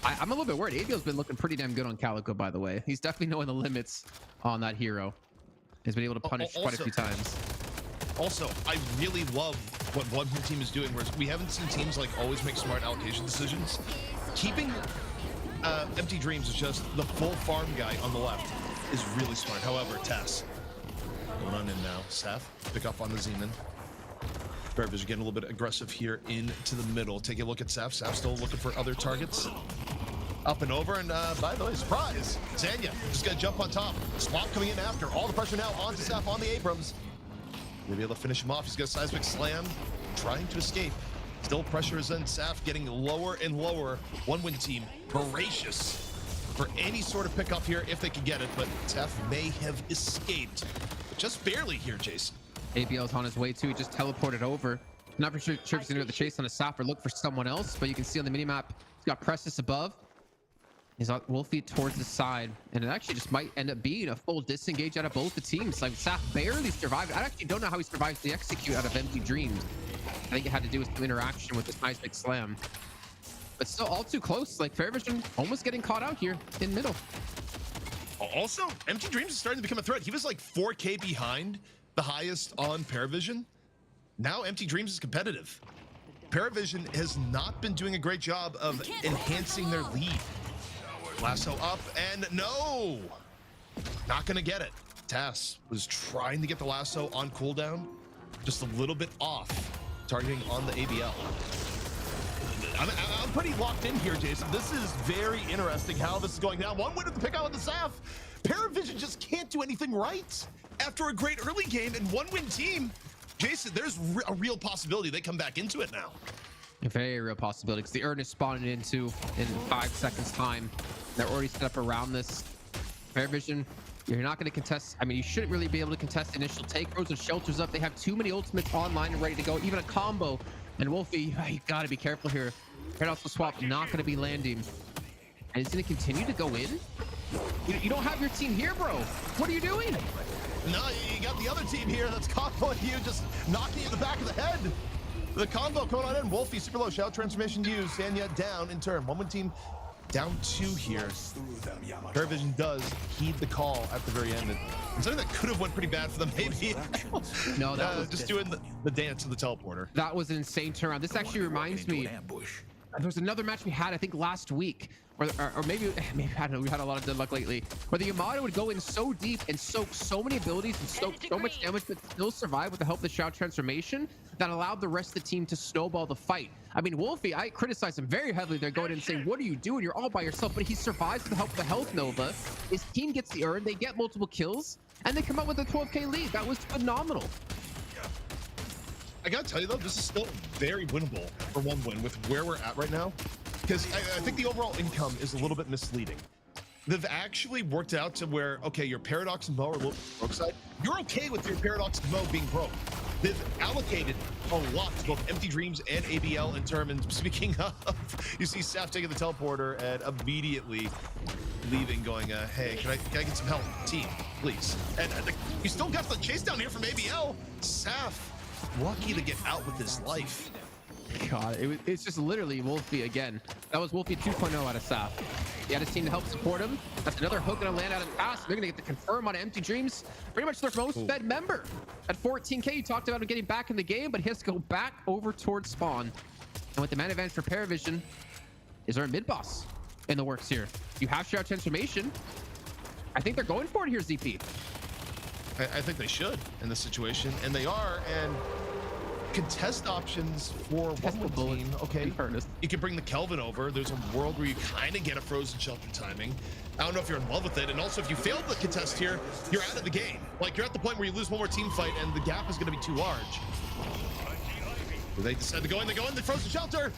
I'm a little bit worried. ABL's been looking pretty damn good on Calico, by the way. He's definitely knowing the limits on that hero. He's been able to punish quite a few times. Also, I really love what 1-win team is doing, whereas we haven't seen teams like always make smart allocation decisions. Keeping Empty Dreams is just the full farm guy on the left is really smart. However, Tess going on in now. Seth pick up on the Zeman. Paravision getting a little bit aggressive here into the middle. Take a look at Seth. Seth still looking for other targets. Up and over, and by the way, surprise! Zanya just gonna jump on top. Swap coming in after. All the pressure now onto Seth on the Abrams. We'll be able to finish him off. He's got a seismic slam, trying to escape. Still pressure is on Saf, getting lower and lower. 1-win team, voracious for any sort of pickup here if they can get it, but Saf may have escaped. But just barely here, Jason. ABL's on his way too. He just teleported over. Not for sure if he's gonna get the chase on a Saf or look for someone else, but you can see on the minimap, he's got Prestis above. He's got Wolfie towards the side, and it actually just might end up being a full disengage out of both the teams. Like, Saf barely survived. I actually don't know how he survived the execute out of Empty Dreams. I think it had to do with some interaction with this seismic slam. But still all too close. Like, Fairvision almost getting caught out here in middle. Also, Empty Dreams is starting to become a threat. He was like 4K behind the highest on Paravision. Now Empty Dreams is competitive. Paravision has not been doing a great job of enhancing their lead. Lasso up, and no! Not gonna get it. Tass was trying to get the lasso on cooldown, just a little bit off, targeting on the ABL. I'm pretty locked in here, Jason. This is very interesting how this is going down. 1-win at the pick out with the Saf. Paravision just can't do anything right. After a great early game and 1-win team, Jason, there's a real possibility they come back into it now. A very real possibility, because the Urn is spawning into in 5 seconds time. They're already set up around this. Paravision, you're not going to contest. I mean, you shouldn't really be able to contest the initial take. Rosen shelters up. They have too many ultimates online and ready to go. Even a combo. And Wolfie, you got to be careful here. Paradox swap not going to be landing. And it's going to continue to go in. You don't have your team here, bro. What are you doing? No, you got the other team here that's comboing you, just knocking you in the back of the head. The combo coming on in. Wolfie, super low shout transformation used. Sanya down in turn. 1-win team down 2 here. Paravision does heed the call at the very end. And something that could have went pretty bad for them, maybe. No, that was just doing the dance of the teleporter. That was an insane turnaround. This actually reminds me. There was another match we had, I think, last week, or maybe I don't know. We had a lot of good luck lately, where the Yamato would go in so deep and soak so many abilities and so much damage, but still survive with the help of the shout transformation. that allowed the rest of the team to snowball the fight. I mean, Wolfie, I criticize him very heavily. They're going in and saying, what are you doing? You're all by yourself. But he survives with the help of the health Nova. His team gets the earn. They get multiple kills. And they come out with a 12K lead. That was phenomenal. I gotta tell you though, this is still very winnable for one win with where we're at right now, because I think the overall income is a little bit misleading. They've actually worked out to where, okay, your Paradox and Mo are a little broke side. You're okay with your Paradox and Mo being broke. They've allocated a lot to both Empty Dreams and ABL in terms. And speaking of, you see Saf taking the teleporter and immediately leaving, going, hey, can I get some help, team, please? And you still got the chase down here from ABL. Saf, lucky to get out with his life. God, it's just literally Wolfie again. That was Wolfie 2.0 out of Saf. He had his team to help support him. That's another hook gonna land out of the pass. They're gonna get the confirm on Empty Dreams. Pretty much their most fed member. At 14K, you talked about him getting back in the game, but he has to go back over towards spawn. And with the man advantage for Paravision, is there a mid boss in the works here? You have Shroud Transformation. I think they're going for it here, ZP. I think they should in this situation, and they are. And contest options for one team. Okay, you can bring the Kelvin over. There's a world where you kind of get a frozen shelter timing. I don't know if you're in love with it. And also, if you fail the contest here, you're out of the game. Like, you're at the point where you lose one more team fight and the gap is going to be too large. They decide to go in. They go in the frozen shelter.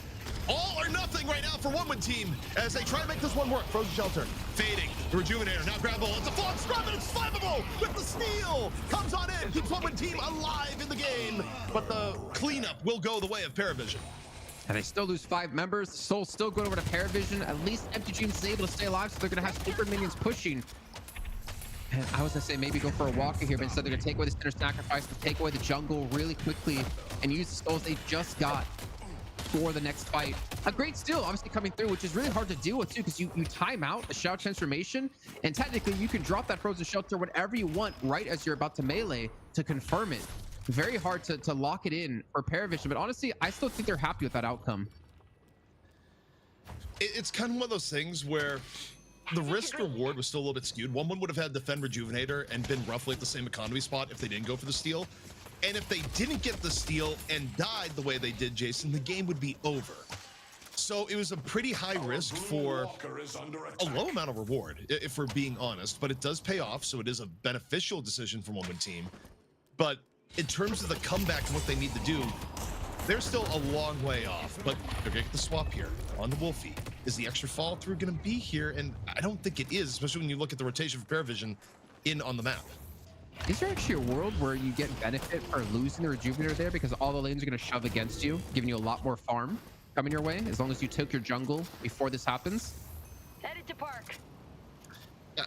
All or nothing right now for one win team as they try to make this one work. Frozen shelter fading. The Rejuvenator now grabbable. It's a flawed scrub and it's slammable with the steal. Comes on in, keeps one win team alive in the game, but the cleanup will go the way of Paravision. And they still lose 5 members. Soul's still going over to Paravision. At least Empty Dreams is able to stay alive, so they're going to have super minions pushing. And I was going to say maybe go for a walker here, but instead they're going to take away the center sacrifice, to take away the jungle really quickly and use the souls they just got for the next fight. A great steal obviously coming through, which is really hard to deal with too, because you time out the Shroud Transformation, and technically you can drop that frozen shelter whenever you want right as you're about to melee to confirm it. Very hard to lock it in for Paravision, but honestly I still think they're happy with that outcome. It's kind of one of those things where the risk reward was still a little bit skewed. One would have had Defend Rejuvenator and been roughly at the same economy spot if they didn't go for the steal. And if they didn't get the steal and died the way they did, Jason, the game would be over. So it was a pretty high risk for a low amount of reward, if we're being honest, but it does pay off. So it is a beneficial decision for one win team. But in terms of the comeback and what they need to do, they're still a long way off, but they're gonna get the swap here on the Wolfie. Is the extra follow through gonna be here? And I don't think it is, especially when you look at the rotation for Paravision in on the map. Is there actually a world where you get benefit for losing the Rejuvenator there, because all the lanes are going to shove against you, giving you a lot more farm coming your way, as long as you took your jungle before this happens? Headed to park.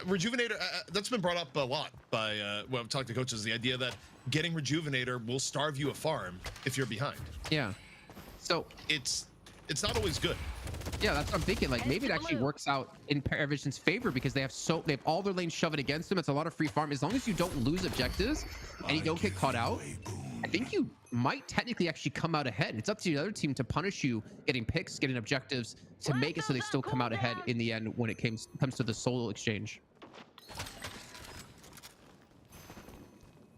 Rejuvenator, that's been brought up a lot by when I've talked to coaches, the idea that getting Rejuvenator will starve you a farm if you're behind. Yeah. So it's not always good. Yeah, that's what I'm thinking. Like, maybe it actually works out in Paravision's favor, because they have all their lanes shoving against them. It's a lot of free farm. As long as you don't lose objectives and you don't get caught out, I think you might technically actually come out ahead. It's up to the other team to punish you getting picks, getting objectives, to make it so they still come out ahead in the end when it comes to the soul exchange.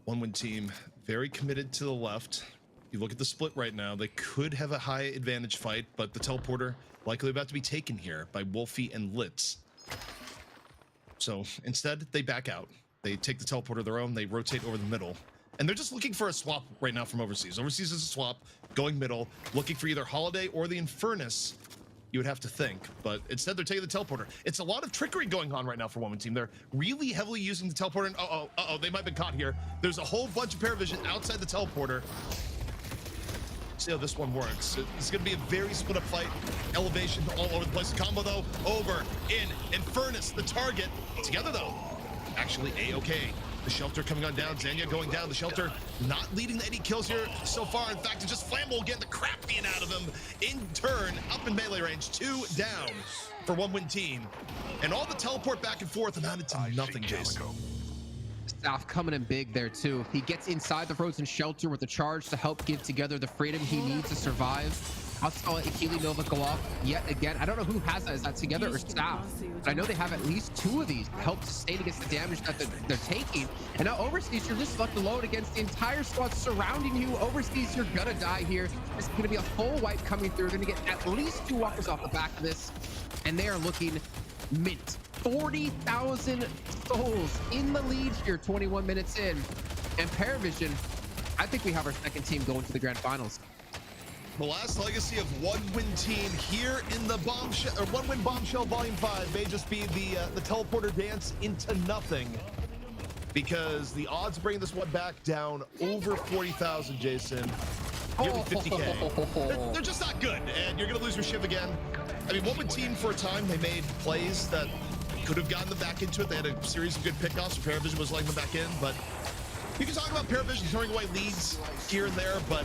One win team very committed to the left. You look at the split right now, they could have a high advantage fight, but the teleporter likely about to be taken here by Wolfie and Litz. So instead, they back out. They take the teleporter of their own, they rotate over the middle, and they're just looking for a swap right now from Overseas. Overseas is a swap, going middle, looking for either Holiday or the Infernus, you would have to think, but instead they're taking the teleporter. It's a lot of trickery going on right now for one team. They're really heavily using the teleporter, and they might have been caught here. There's a whole bunch of Paravision outside the teleporter. See how this one works. It's going to be a very split up fight. Elevation all over the place. Combo though, over, in, Infernus, the target. Together though, actually A-okay. The shelter coming on down, Zanya going down. The shelter not leading to any kills here so far. In fact, it's just Flammable getting the crap being out of him. In turn, up in melee range, 2 down for one win team. And all the teleport back and forth amounted to nothing, Jason. Staff coming in big there too. He gets inside the frozen shelter with a charge to help give together the freedom he needs to survive. I saw Akili Nova go off yet again. I don't know who has that. Is that Together or Staff? But I know they have at least 2 of these to help sustain against the damage that they're taking. And now Overseas, you're just left alone against the entire squad surrounding you. Overseas, you're gonna die here. This is gonna be a full wipe coming through. They're gonna get at least 2 walkers off the back of this. And they are looking mint. 40,000 souls in the lead here, 21 minutes in. And Paravision, I think we have our second team going to the grand finals. The last legacy of one-win team here in the Bombshell, or one-win Bombshell Volume 5 may just be the teleporter dance into nothing, because the odds of bringing this one back down over 40,000, Jason, nearly 50K. They're just not good, and you're gonna lose your Shiv again. I mean, one-win team for a time, they made plays that could have gotten them back into it. They had a series of good pickoffs, and Paravision was letting them back in, but you can talk about Paravision throwing away leads here and there, but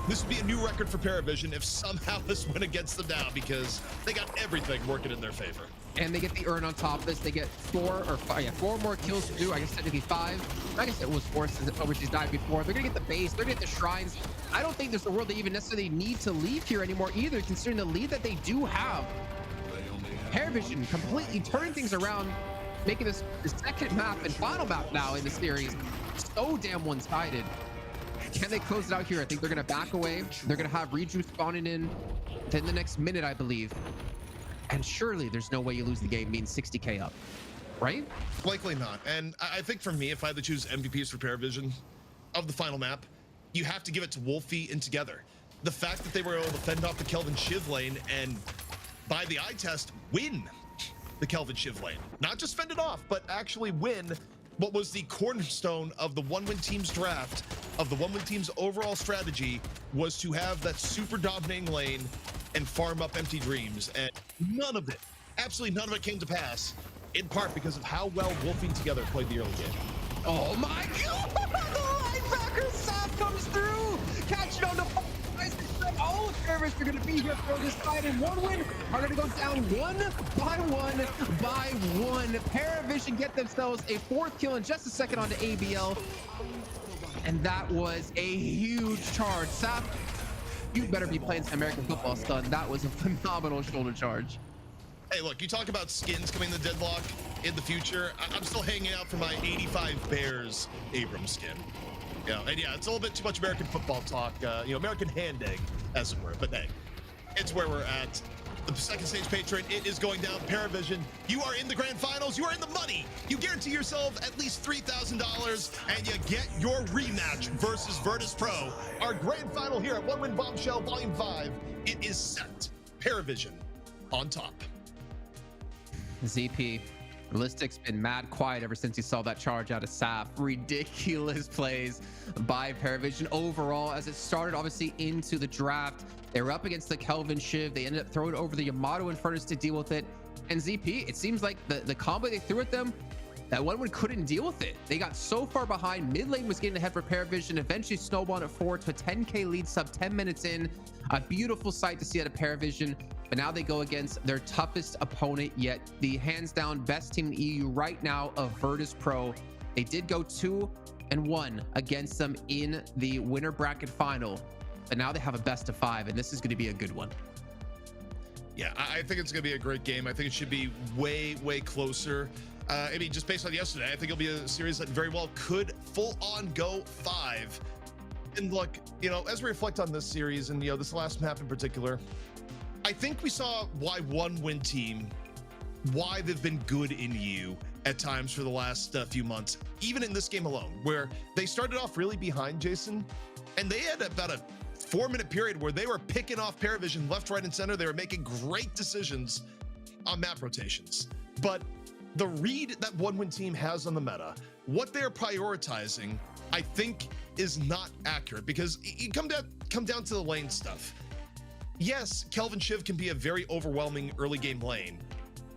this would be a new record for Paravision if somehow this went against them now, because they got everything working in their favor. And they get the urn on top of this. They get 4 more kills to do. I guess technically 5. I guess it was 4 since Overseas died before. They're gonna get the base. They're gonna get the shrines. I don't think there's a world they even necessarily need to leave here anymore either, considering the lead that they do have. Paravision completely turning things around, making this the second map and final map now in the series so damn one-sided. Can they close it out here? I think they're gonna back away. They're gonna have Reju spawning in within the next minute, I believe. And surely there's no way you lose the game being 60K up, right? Likely not. And I think for me, if I had to choose MVPs for Paravision of the final map, you have to give it to Wolfie and Together. The fact that they were able to fend off the Kelvin Shiv lane and, by the eye test, win the Kelvin Shiv lane. Not just fend it off, but actually win what was the cornerstone of the one-win team's draft, of the one-win team's overall strategy, was to have that super dominating lane and farm up empty dreams. And none of it, absolutely none of it came to pass, in part because of how well Wolfie and Together played the early game. Oh my god! The linebacker Sap comes through! Catching on the guys. All of Paravision are gonna be here for this fight, and one win are gonna go down one by one. Paravision get themselves a 4th kill in just a second onto ABL. And that was a huge charge. Sap, you better be playing some American football, stun. That was a phenomenal shoulder charge. Hey, look, you talk about skins coming to Deadlock in the future. I'm still hanging out for my 85 Bears Abrams skin. And yeah, it's a little bit too much American football talk, American hand egg, as it were. But hey, it's where we're at. The second stage patron, it is going down. Paravision, you are in the grand finals. You are in the money. You guarantee yourself at least $3,000, and you get your rematch versus Virtus Pro. Our grand final here at One Win Bombshell Volume 5. It is set. Paravision on top. ZP, Realistic's been mad quiet ever since he saw that charge out of Sap. Ridiculous plays by Paravision overall as it started obviously into the draft. They were up against the Kelvin Shiv. They ended up throwing over the Yamato Infernus to deal with it. And ZP, it seems like the combo they threw at them, that one couldn't deal with it. They got so far behind. Mid lane was getting ahead for Paravision, eventually snowballed it forward to a 10K lead sub 10 minutes in. A beautiful sight to see out of Paravision. But now they go against their toughest opponent yet, the hands down best team in the EU right now of Virtus Pro. They did go 2-1 against them in the winner bracket final, but now they have a best of 5, and this is going to be a good one. Yeah, I think it's going to be a great game. I think it should be way closer. I mean, just based on yesterday, I think it'll be a series that very well could full on go 5. And look, as we reflect on this series and, this last map in particular, I think we saw why one win team, why they've been good in EU at times for the last few months, even in this game alone, where they started off really behind, Jason, and they had about a 4-minute period where they were picking off Paravision left, right, and center. They were making great decisions on map rotations. But the read that one win team has on the meta, what they're prioritizing, I think is not accurate, because you come down to the lane stuff. Yes, Kelvin Shiv can be a very overwhelming early game lane,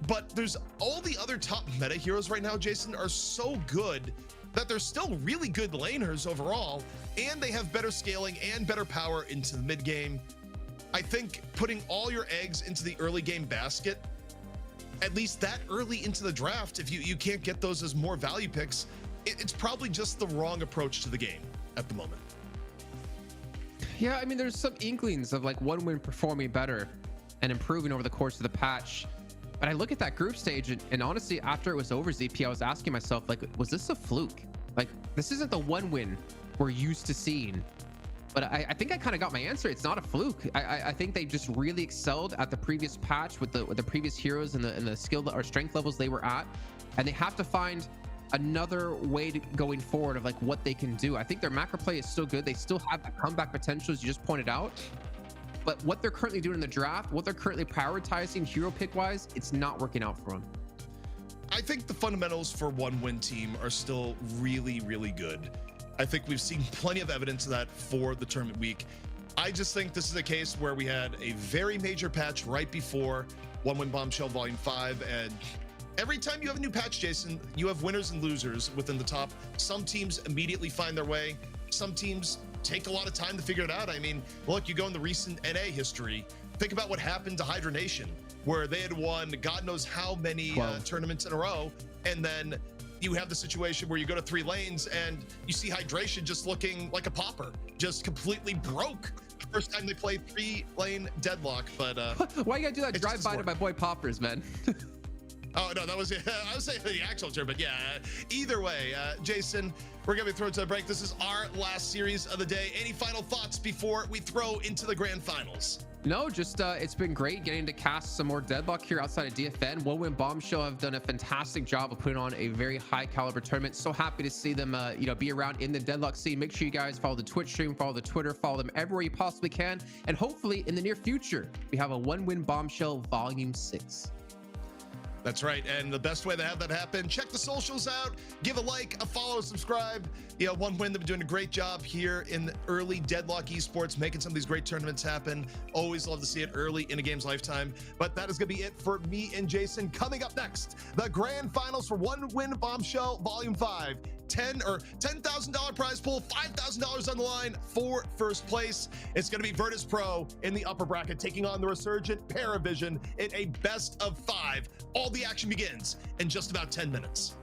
but there's all the other top meta heroes right now, Jason, are so good that they're still really good laners overall, and they have better scaling and better power into the mid game. I think putting all your eggs into the early game basket, at least that early into the draft, if you can't get those as more value picks, it's probably just the wrong approach to the game at the moment. Yeah, I mean, there's some inklings of like 1WIN performing better and improving over the course of the patch. But I look at that group stage, and honestly, after it was over, ZP, I was asking myself, like, was this a fluke? Like, this isn't the 1WIN we're used to seeing. But I think I kind of got my answer. It's not a fluke. I think they just really excelled at the previous patch with the previous heroes and the skill or strength levels they were at, and they have to find another way to going forward of like what they can do. I think their macro play is still good. They still have the comeback potential, as you just pointed out. But what they're currently doing in the draft, what they're currently prioritizing hero pick wise, it's not working out for them. I think the fundamentals for 1WIN team are still really, really good. I think we've seen plenty of evidence of that for the tournament week. I just think this is a case where we had a very major patch right before 1WIN Bombshell Volume 5, and every time you have a new patch, Jason, you have winners and losers within the top. Some teams immediately find their way. Some teams take a lot of time to figure it out. I mean, look, you go in the recent NA history, think about what happened to Hydra Nation, where they had won God knows how many tournaments in a row, and then you have the situation where you go to 3 lanes and you see Hydration just looking like a popper, just completely broke the first time they played 3-lane deadlock. But why you gotta do that drive-by to my boy Poppers, man? Oh no, that was I was saying the actual term, but yeah. Either way, Jason, we're gonna be throwing to the break. This is our last series of the day. Any final thoughts before we throw into the grand finals? No, just it's been great getting to cast some more Deadlock here outside of DFN. 1WIN Bombshell have done a fantastic job of putting on a very high caliber tournament. So happy to see them be around in the Deadlock scene. Make sure you guys follow the Twitch stream, follow the Twitter, follow them everywhere you possibly can, and hopefully in the near future we have a 1WIN Bombshell Volume 6. That's right. And the best way to have that happen, check the socials out, give a like, a follow, subscribe. 1WIN, they've been doing a great job here in the early Deadlock esports, making some of these great tournaments happen. Always love to see it early in a game's lifetime. But that is going to be it for me and Jason. Coming up next, the grand finals for 1WIN Bombshell Volume 5. $10,000 prize pool, $5,000 on the line for first place. It's going to be Virtus Pro in the upper bracket, taking on the resurgent Paravision in a best of 5. All the action begins in just about 10 minutes.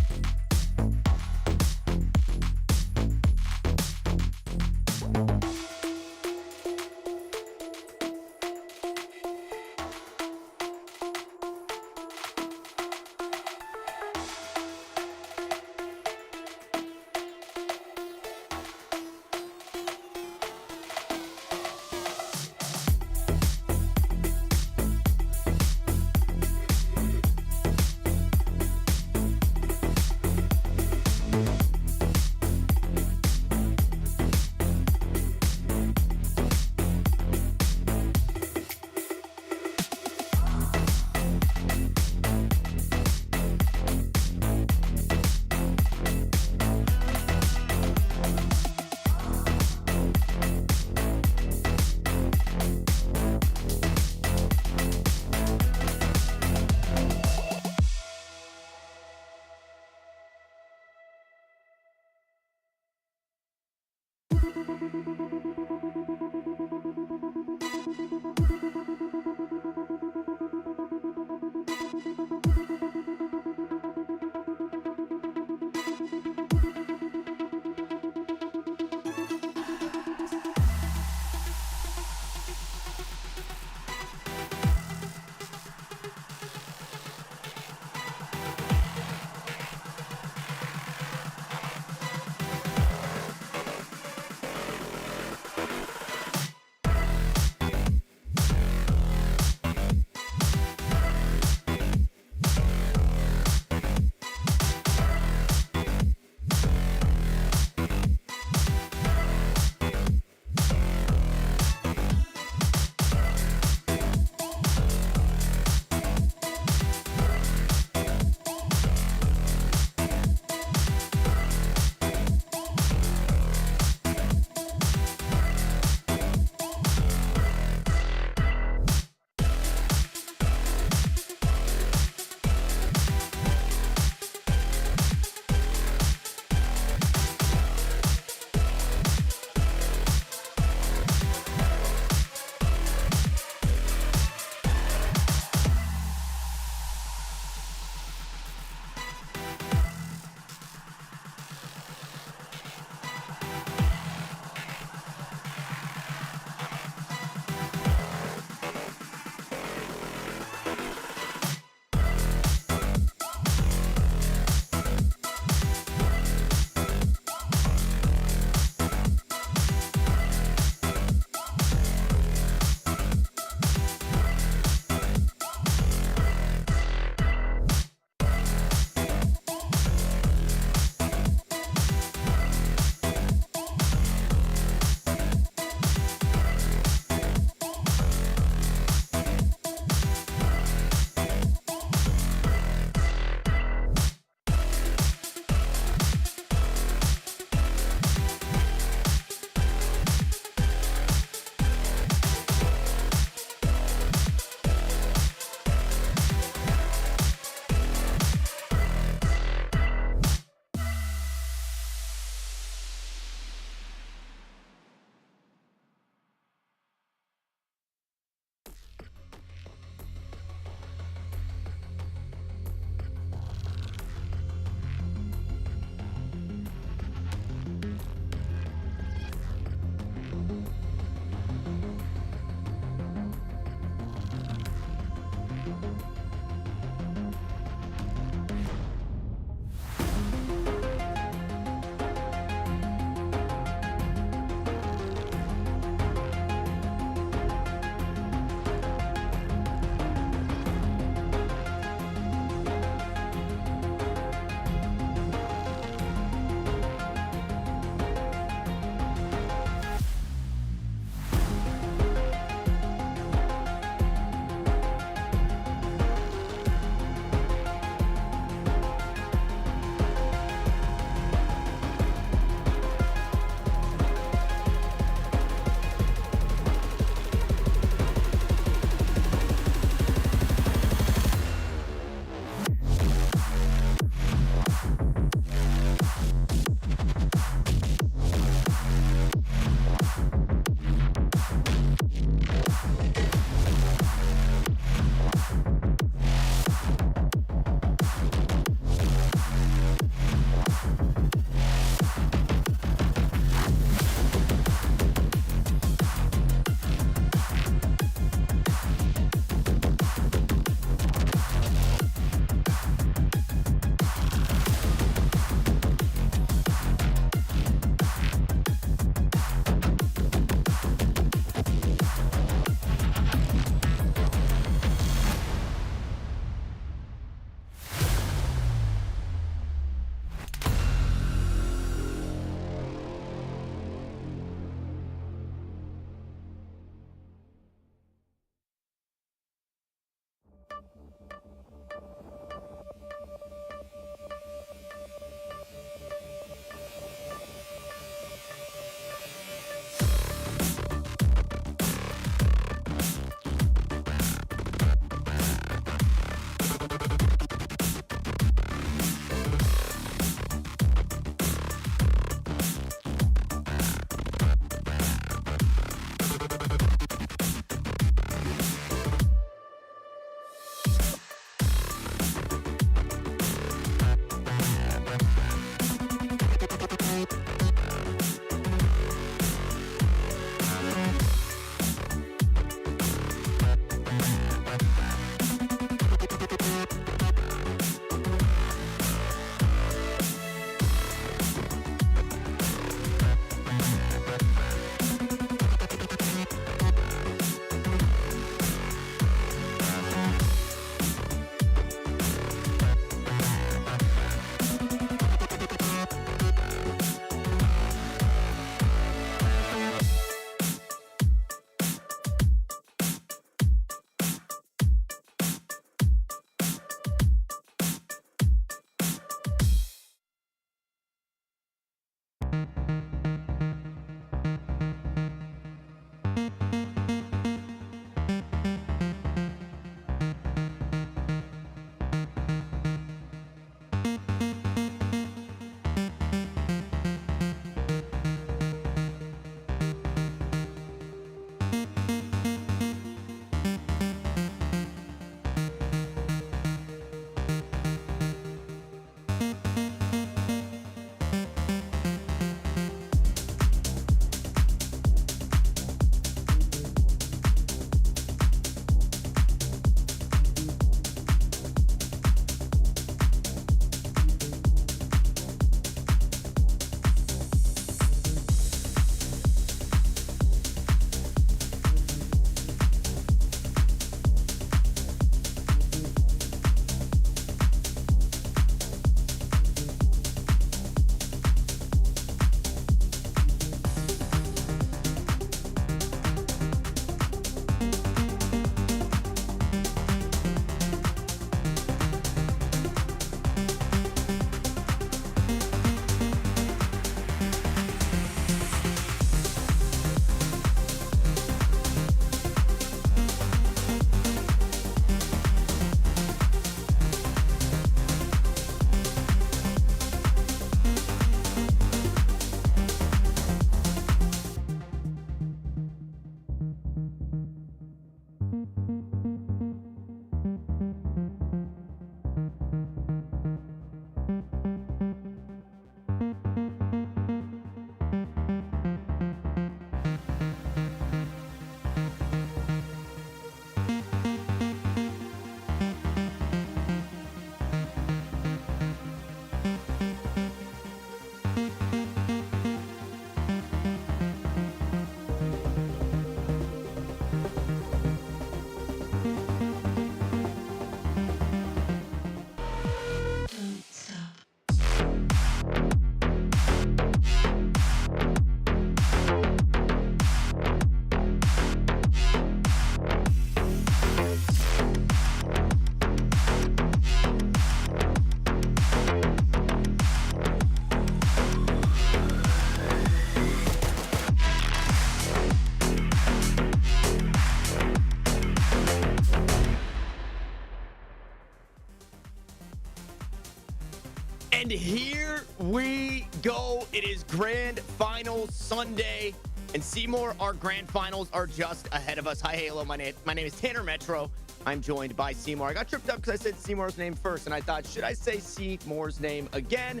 And here we go. It is Grand Finals Sunday. And Seymour, our Grand Finals are just ahead of us. Hi, Halo. My name is Tanner Metro. I'm joined by Seymour. I got tripped up because I said Seymour's name first, and I thought, should I say Seymour's name again?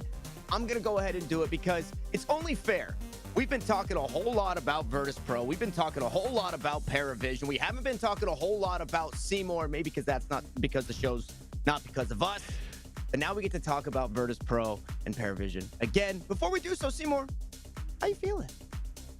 I'm going to go ahead and do it because it's only fair. We've been talking a whole lot about Virtus Pro. We've been talking a whole lot about Paravision. We haven't been talking a whole lot about Seymour, maybe because that's not because the show's not because of us. But now we get to talk about Virtus Pro and Paravision. Again, before we do so, Seymour, how you feeling?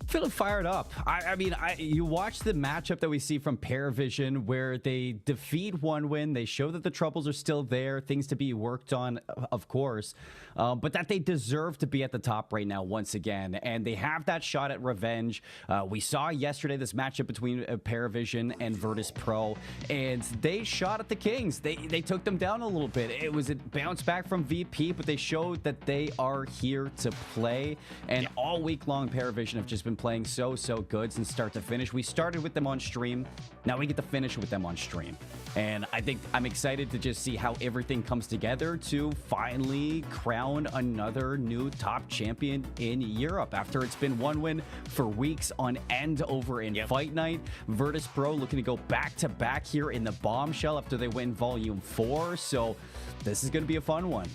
Feeling fired up. I mean, you watch the matchup that we see from Paravision where they defeat one win. They show that the troubles are still there, things to be worked on, of course, but that they deserve to be at the top right now once again. And they have that shot at revenge. We saw yesterday this matchup between Paravision and Virtus Pro, and they shot at the Kings. They took them down a little bit. It was a bounce back from VP, but they showed that they are here to play. And all week long, Paravision have just been playing so good since start to finish. We started with them on stream. Now we get to finish with them on stream. And I think I'm excited to just see how everything comes together to finally crown another new top champion in Europe. After it's been one win for weeks on end over in Fight Night, Virtus Pro looking to go back-to-back here in the Bombshell after they win Volume 4. So this is going to be a fun one.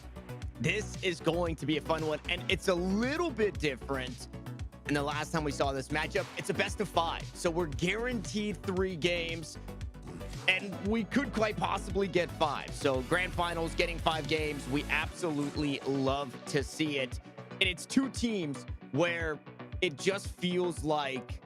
This is going to be a fun one, and it's a little bit different. And the last time we saw this matchup, it's a best of 5. So we're guaranteed 3 games, and we could quite possibly get 5. So Grand Finals, getting 5 games, we absolutely love to see it. And it's 2 teams where it just feels like,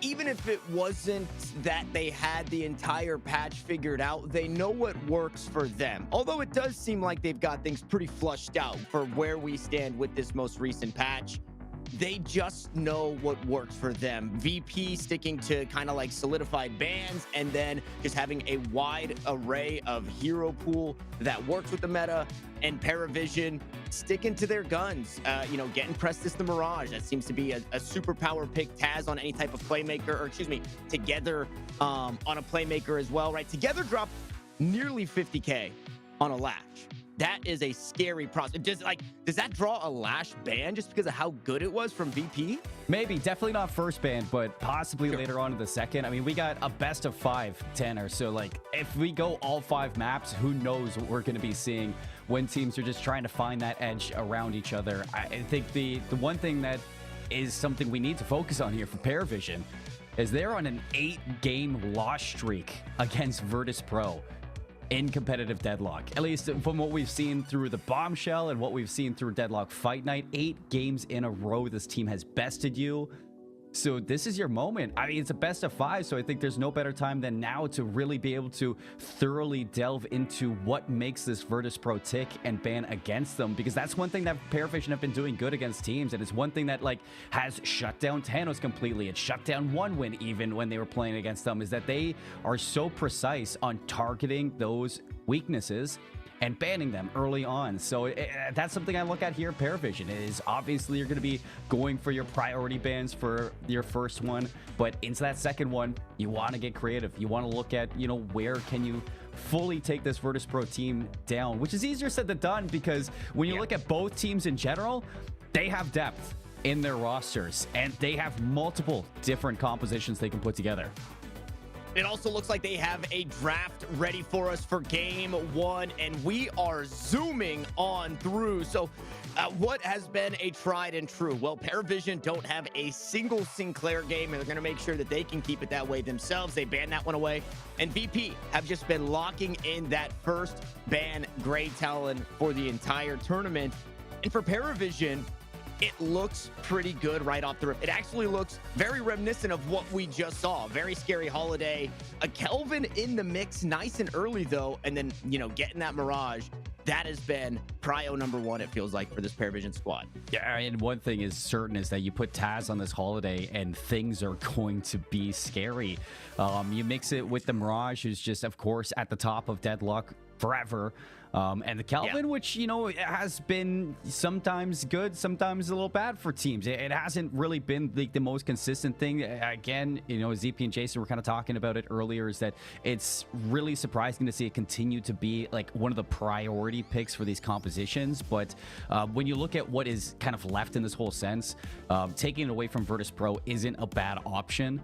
even if it wasn't that they had the entire patch figured out, they know what works for them. Although it does seem like they've got things pretty flushed out for where we stand with this most recent patch. They just know what works for them. VP sticking to kind of like solidified bans, and then just having a wide array of hero pool that works with the meta, and Paravision sticking to their guns. Getting Prestis the Mirage. That seems to be a superpower pick. Taz on any type of playmaker, or excuse me, Together on a playmaker as well, right? Together dropped nearly 50K on a latch. that is a scary prospect. Does that draw a lash ban just because of how good it was from VP? Maybe, definitely not first ban, but possibly later on in the second. I mean, we got a best of 5 tenor, so like if we go all 5 maps, who knows what we're going to be seeing when teams are just trying to find that edge around each other. I think the one thing that is something we need to focus on here for Paravision is they're on an 8-game loss streak against Virtus Pro in competitive deadlock. At least from what we've seen through the Bombshell and what we've seen through Deadlock Fight Night, 8 games in a row this team has bested you. So this is your moment. I mean, it's a best of 5, so I think there's no better time than now to really be able to thoroughly delve into what makes this Virtus Pro tick and ban against them, because that's one thing that Paravision have been doing good against teams, and it's one thing that like has shut down Thanos completely. It shut down One Win even when they were playing against them, is that they are so precise on targeting those weaknesses and banning them early on. So that's something I look at here. Paravision is obviously you're going to be going for your priority bans for your first one, but into that second one, you want to get creative. You want to look at, you know, where can you fully take this Virtus Pro team down, which is easier said than done, because when you look at both teams in general, they have depth in their rosters and they have multiple different compositions they can put together. It also looks like they have a draft ready for us for game 1, and we are zooming on through. So what has been a tried and true? Well, Paravision don't have a single Sinclair game, and they're going to make sure that they can keep it that way themselves. They banned that one away. And VP have just been locking in that first ban Grey Talon for the entire tournament. And for Paravision, it looks pretty good right off the rip. It actually looks very reminiscent of what we just saw. Very scary holiday. A Kelvin in the mix nice and early though, and then, you know, getting that Mirage. That has been prio number 1, it feels like, for this Paravision squad. Yeah, and one thing is certain is that you put Taz on this holiday and things are going to be scary. You mix it with the Mirage, who's just, of course, at the top of Deadlock forever. And the Kelvin, which, you know, has been sometimes good, sometimes a little bad for teams. It hasn't really been the most consistent thing. Again, you know, ZP and Jason were kind of talking about it earlier, is that it's really surprising to see it continue to be like one of the priority picks for these compositions. But when you look at what is kind of left in this whole sense, taking it away from Virtus Pro isn't a bad option.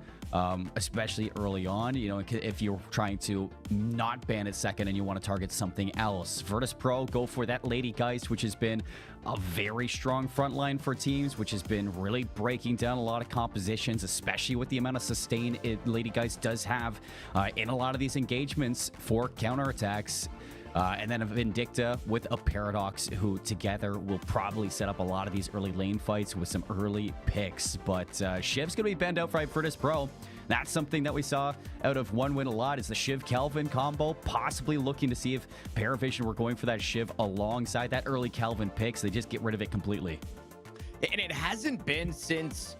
Especially early on, you know, if you're trying to not ban it second and you want to target something else. Virtus Pro, go for that Lady Geist, which has been a very strong front line for teams, which has been really breaking down a lot of compositions, especially with the amount of sustain Lady Geist does have in a lot of these engagements for counterattacks. And then a Vindicta with a Paradox, who together will probably set up a lot of these early lane fights with some early picks. But Shiv's going to be banned out for Virtus Pro. That's something that we saw out of One Win a lot, is the Shiv Kelvin combo, possibly looking to see if Paravision were going for that Shiv alongside that early Kelvin pick, so they just get rid of it completely. And it hasn't been since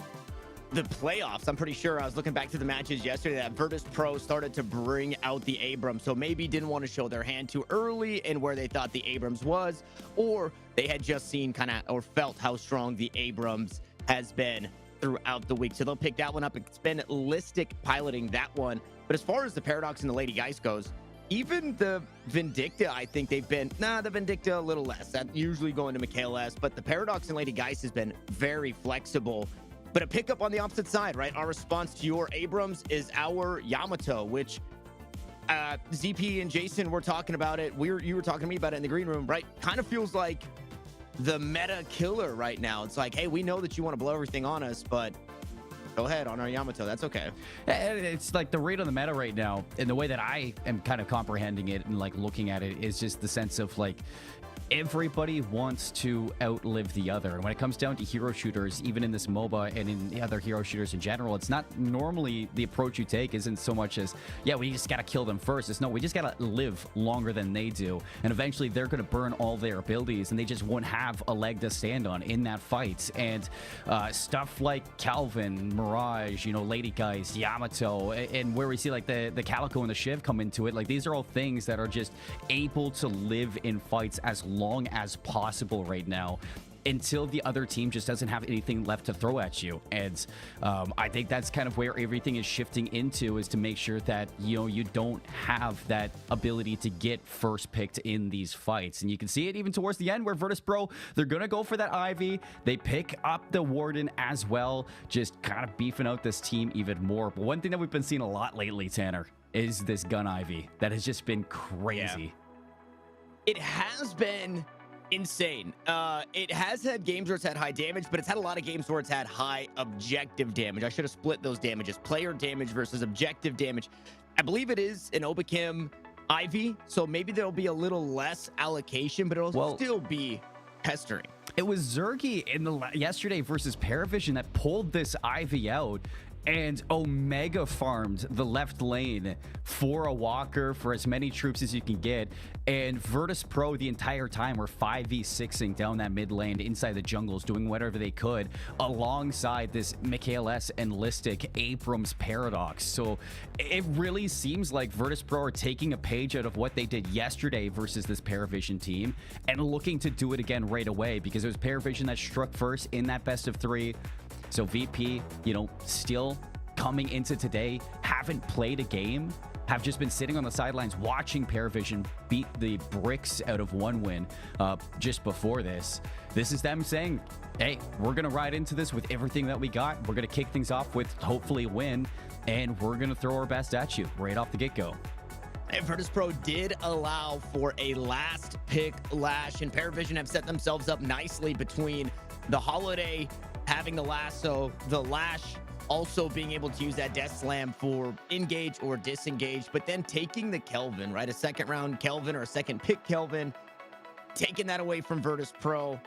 the playoffs. I'm pretty sure, I was looking back to the matches yesterday, that Virtus Pro started to bring out the Abrams. So maybe didn't want to show their hand too early and where they thought the Abrams was, or they had just seen kind of, or felt how strong the Abrams has been throughout the week. So they'll pick that one up. It's been Listic piloting that one. But as far as the Paradox and the Lady Geist goes, even the Vindicta, I think they've been, the Vindicta a little less. That usually going to Mikhail S, but the Paradox and Lady Geist has been very flexible. But a pickup on the opposite side, right? Our response to your Abrams is our Yamato, which ZP and Jason were talking about it. You were talking to me about it in the green room, right? Kind of feels like the meta killer right now. It's like, hey, we know that you want to blow everything on us, but go ahead on our Yamato. That's okay. It's like the rate on the meta right now, and the way that I am kind of comprehending it and like looking at it is just the sense of like, everybody wants to outlive the other. And when it comes down to hero shooters, even in this MOBA and in the other hero shooters in general, it's not normally the approach you take isn't so much as, yeah, we just got to kill them first. It's no, we just got to live longer than they do. And eventually they're going to burn all their abilities and they just won't have a leg to stand on in that fight. And stuff like Calvin, Mirage, you know, Lady Geist, Yamato, and where we see like the Calico and the Shiv come into it, like these are all things that are just able to live in fights as long as possible right now. until the other team just doesn't have anything left to throw at you. And I think that's kind of where everything is shifting into, is to make sure that, you know, you don't have that ability to get first picked in these fights. And you can see it even towards the end where Virtus Pro, they're going to go for that Ivy. They pick up the Warden as well, just kind of beefing out this team even more. But one thing that we've been seeing a lot lately, Tanner, is this gun Ivy that has just been crazy. It has been insane. It has had games where it's had high damage, but it's had a lot of games where it's had high objective damage. I should have split those damages. Player damage versus objective damage. I believe it is an Obacam Ivy, so maybe there'll be a little less allocation, but it'll still be pestering. It was Zergy in the yesterday versus Paravision that pulled this Ivy out, and Omega farmed the left lane for a walker, for as many troops as you can get. And Virtus Pro the entire time were 5v6ing down that mid lane inside the jungles, doing whatever they could alongside this Mikhail S enlistic Abrams Paradox. So it really seems like Virtus Pro are taking a page out of what they did yesterday versus this Paravision team and looking to do it again right away, because it was Paravision that struck first in that best of 3. So VP, you know, still coming into today, haven't played a game, have just been sitting on the sidelines watching Paravision beat the bricks out of one win just before this. This is them saying, hey, we're going to ride into this with everything that we got. We're going to kick things off with hopefully a win, and we're going to throw our best at you right off the get-go. And Virtus Pro did allow for a last pick Lash, and Paravision have set themselves up nicely between the Holiday having the lasso, the Lash also being able to use that Death Slam for engage or disengage, but then taking the Kelvin, right? A second round Kelvin or a second pick Kelvin, taking that away from Virtus Pro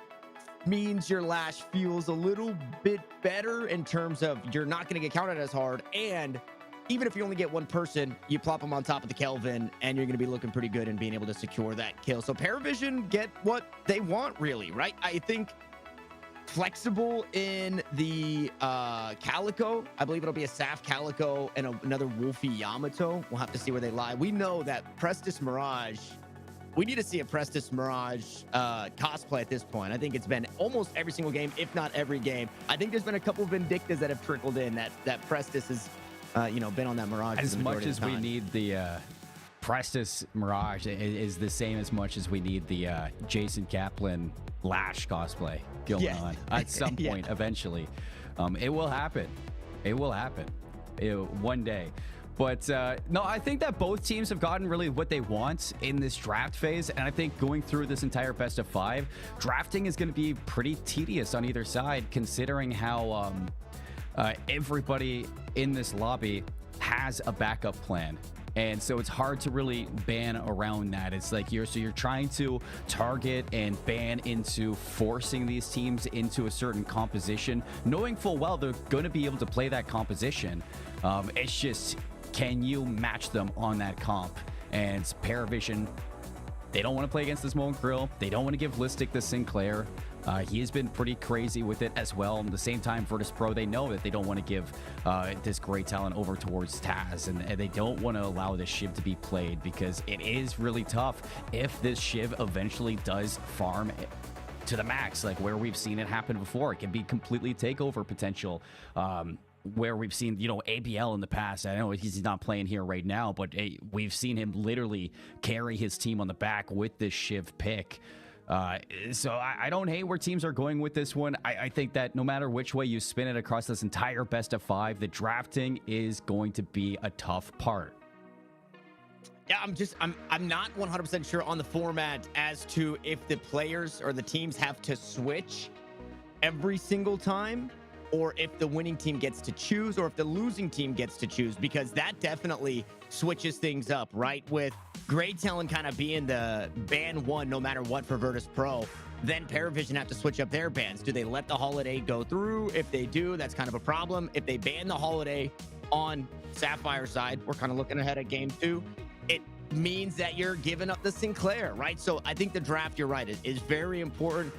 means your Lash feels a little bit better in terms of you're not going to get counted as hard. And even if you only get one person, you plop them on top of the Kelvin and you're going to be looking pretty good and being able to secure that kill. So Paravision get what they want, really, right? I think flexible in the Calico. I believe it'll be a Saf Calico and another Wolfie Yamato. We'll have to see where they lie. We know that Prestis Mirage, we need to see a Prestis Mirage cosplay at this point. I think it's been almost every single game, if not every game. I think there's been a couple of Vindictas that have trickled in that Prestis has been on that Mirage. As much as we need the Prestis Mirage is the same as much as we need the Jason Kaplan Lash cosplay going on at some point eventually. It will happen. It will happen one day. But no, I think that both teams have gotten really what they want in this draft phase. And I think going through this entire best of 5, drafting is going to be pretty tedious on either side, considering how everybody in this lobby has a backup plan. And so it's hard to really ban around that. It's like you're trying to target and ban into forcing these teams into a certain composition, knowing full well they're going to be able to play that composition. It's just, can you match them on that comp? And Paravision, they don't want to play against this Molten Krill. They don't want to give Listic the Sinclair. He has been pretty crazy with it as well. At the same time, Virtus Pro, they know that they don't want to give this great talent over towards Taz, and they don't want to allow this Shiv to be played, because it is really tough if this Shiv eventually does farm to the max, like where we've seen it happen before. It can be completely takeover potential. Where we've seen, ABL in the past. I know he's not playing here right now, but we've seen him literally carry his team on the back with this Shiv pick. So I don't hate where teams are going with this one. I think that no matter which way you spin it across this entire best of 5, the drafting is going to be a tough part. Yeah, I'm not 100% sure on the format as to if the players or the teams have to switch every single time, or if the winning team gets to choose, or if the losing team gets to choose, because that definitely switches things up, right? With Great Talent kind of being the ban one no matter what for Virtus Pro, then Paravision have to switch up their bans. Do they let the Holiday go through? If they do, that's kind of a problem. If they ban the Holiday on Sapphire side, we're kind of looking ahead at game 2. It means that you're giving up the Sinclair, right? So I think the draft, you're right, is very important.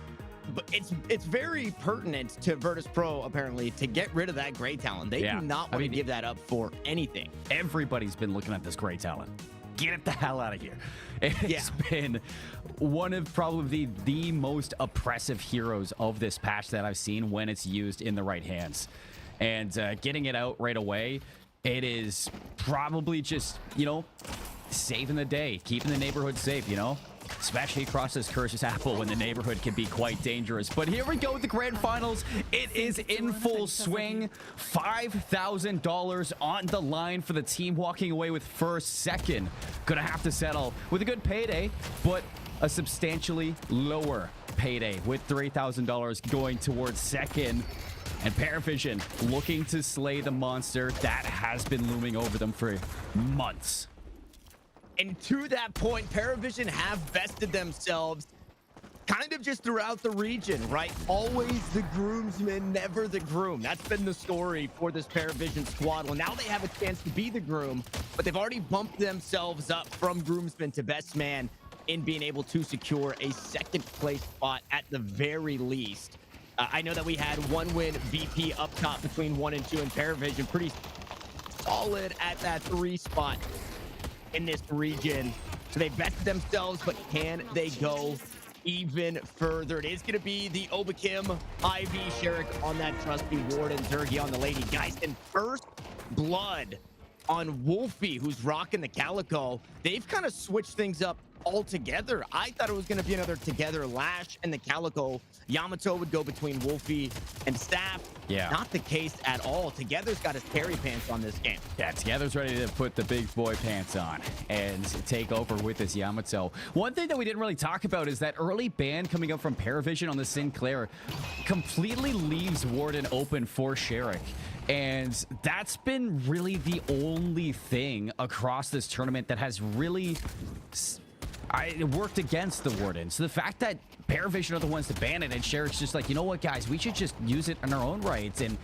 But it's very pertinent to Virtus Pro, apparently, to get rid of that Great Talent. They do not want to give that up for anything. Everybody's been looking at this Great Talent. get it the hell out of here. It's been one of probably the most oppressive heroes of this patch that I've seen when it's used in the right hands. And getting it out right away, it is probably just, you know, saving the day, keeping the neighborhood safe, you know? Especially across this Curse's Apple when the neighborhood can be quite dangerous. But here we go with the grand finals. It is in full swing. $5,000 on the line for the team walking away with first. Second, gonna have to settle with a good payday, but a substantially lower payday with $3,000 going towards second. And Paravision looking to slay the monster that has been looming over them for months. And to that point, Paravision have vested themselves kind of just throughout the region, right? Always the groomsman, never the groom. That's been the story for this Paravision squad. Well, now they have a chance to be the groom, but they've already bumped themselves up from groomsman to best man in being able to secure a second place spot at the very least. I know that we had one win VP up top between 1 and 2, and Paravision pretty solid at that 3 spot in this region. So they vested themselves, but can they go even further? It is going to be the Obakim, Ivy, Sherrick on that trusty Warden, Zergy on the Lady Geist, and first blood on Wolfie, who's rocking the Calico. They've kind of switched things up altogether. I thought it was going to be another together Lash and the Calico. Yamato would go between Wolfie and Staff. Yeah. Not the case at all. Together's got his carry pants on this game. Yeah, Together's ready to put the big boy pants on and take over with this Yamato. One thing that we didn't really talk about is that early ban coming up from Paravision on the Sinclair completely leaves Warden open for Sherrick. And that's been really the only thing across this tournament that has really worked against the Warden. So the fact that Paravision are the ones to ban it and Sherrick's just like, you know what, guys, we should just use it in our own rights. And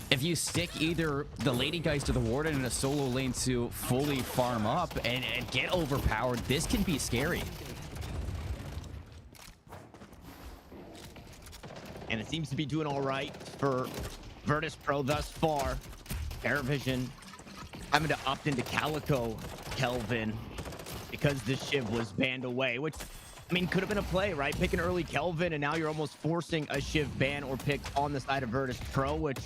if you stick either the Lady Geist or the Warden in a solo lane to fully farm up and get overpowered, this can be scary. And it seems to be doing all right for Virtus Pro thus far. Paravision having to opt into Calico Kelvin because the Shiv was banned away, which, I mean, could have been a play, right? Pick an early Kelvin, and now you're almost forcing a Shiv ban or pick on the side of Virtus Pro, which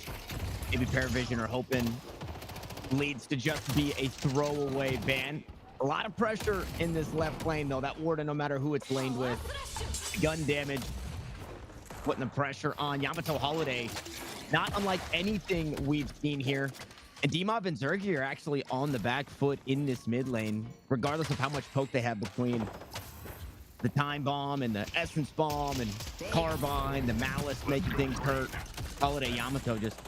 maybe Paravision are hoping leads to just be a throwaway ban. A lot of pressure in this left lane, though. That Warden, no matter who it's laned with, gun damage, putting the pressure on Yamato Holiday. Not unlike anything we've seen here. And D-Mob and Zergy are actually on the back foot in this mid lane, regardless of how much poke they have between the Time Bomb and the Essence Bomb and Carbine, the Malice making things hurt. Holiday Yamato just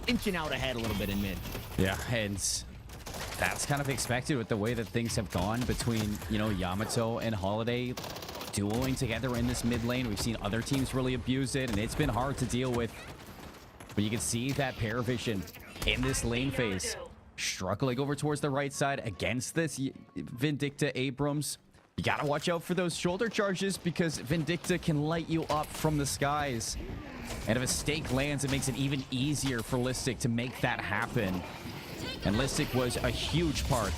inching out ahead a little bit in mid. Yeah, and that's kind of expected with the way that things have gone between, you know, Yamato and Holiday duoing together in this mid lane. We've seen other teams really abuse it, and it's been hard to deal with. But you can see that Paravision in this lane phase struggling over towards the right side against this Vindicta Abrams. You gotta watch out for those shoulder charges because Vindicta can light you up from the skies. And if a stake lands, it makes it even easier for Listic to make that happen. And Listic was a huge part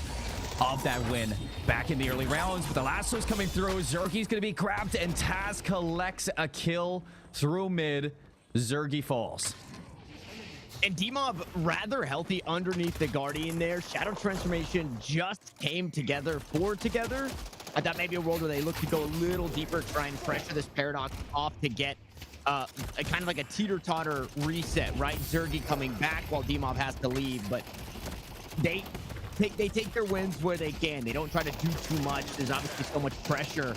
of that win back in the early rounds. With the lassos coming through, Zergy's gonna be grabbed and Taz collects a kill through mid. Zergy falls. And D-Mob rather healthy underneath the Guardian there. Shadow Transformation just came together for Together. I thought maybe a world where they look to go a little deeper, try and pressure this Paradox off to get a kind of like a teeter-totter reset, right? Zergy coming back while D-Mob has to leave, but they take their wins where they can. They don't try to do too much. There's obviously so much pressure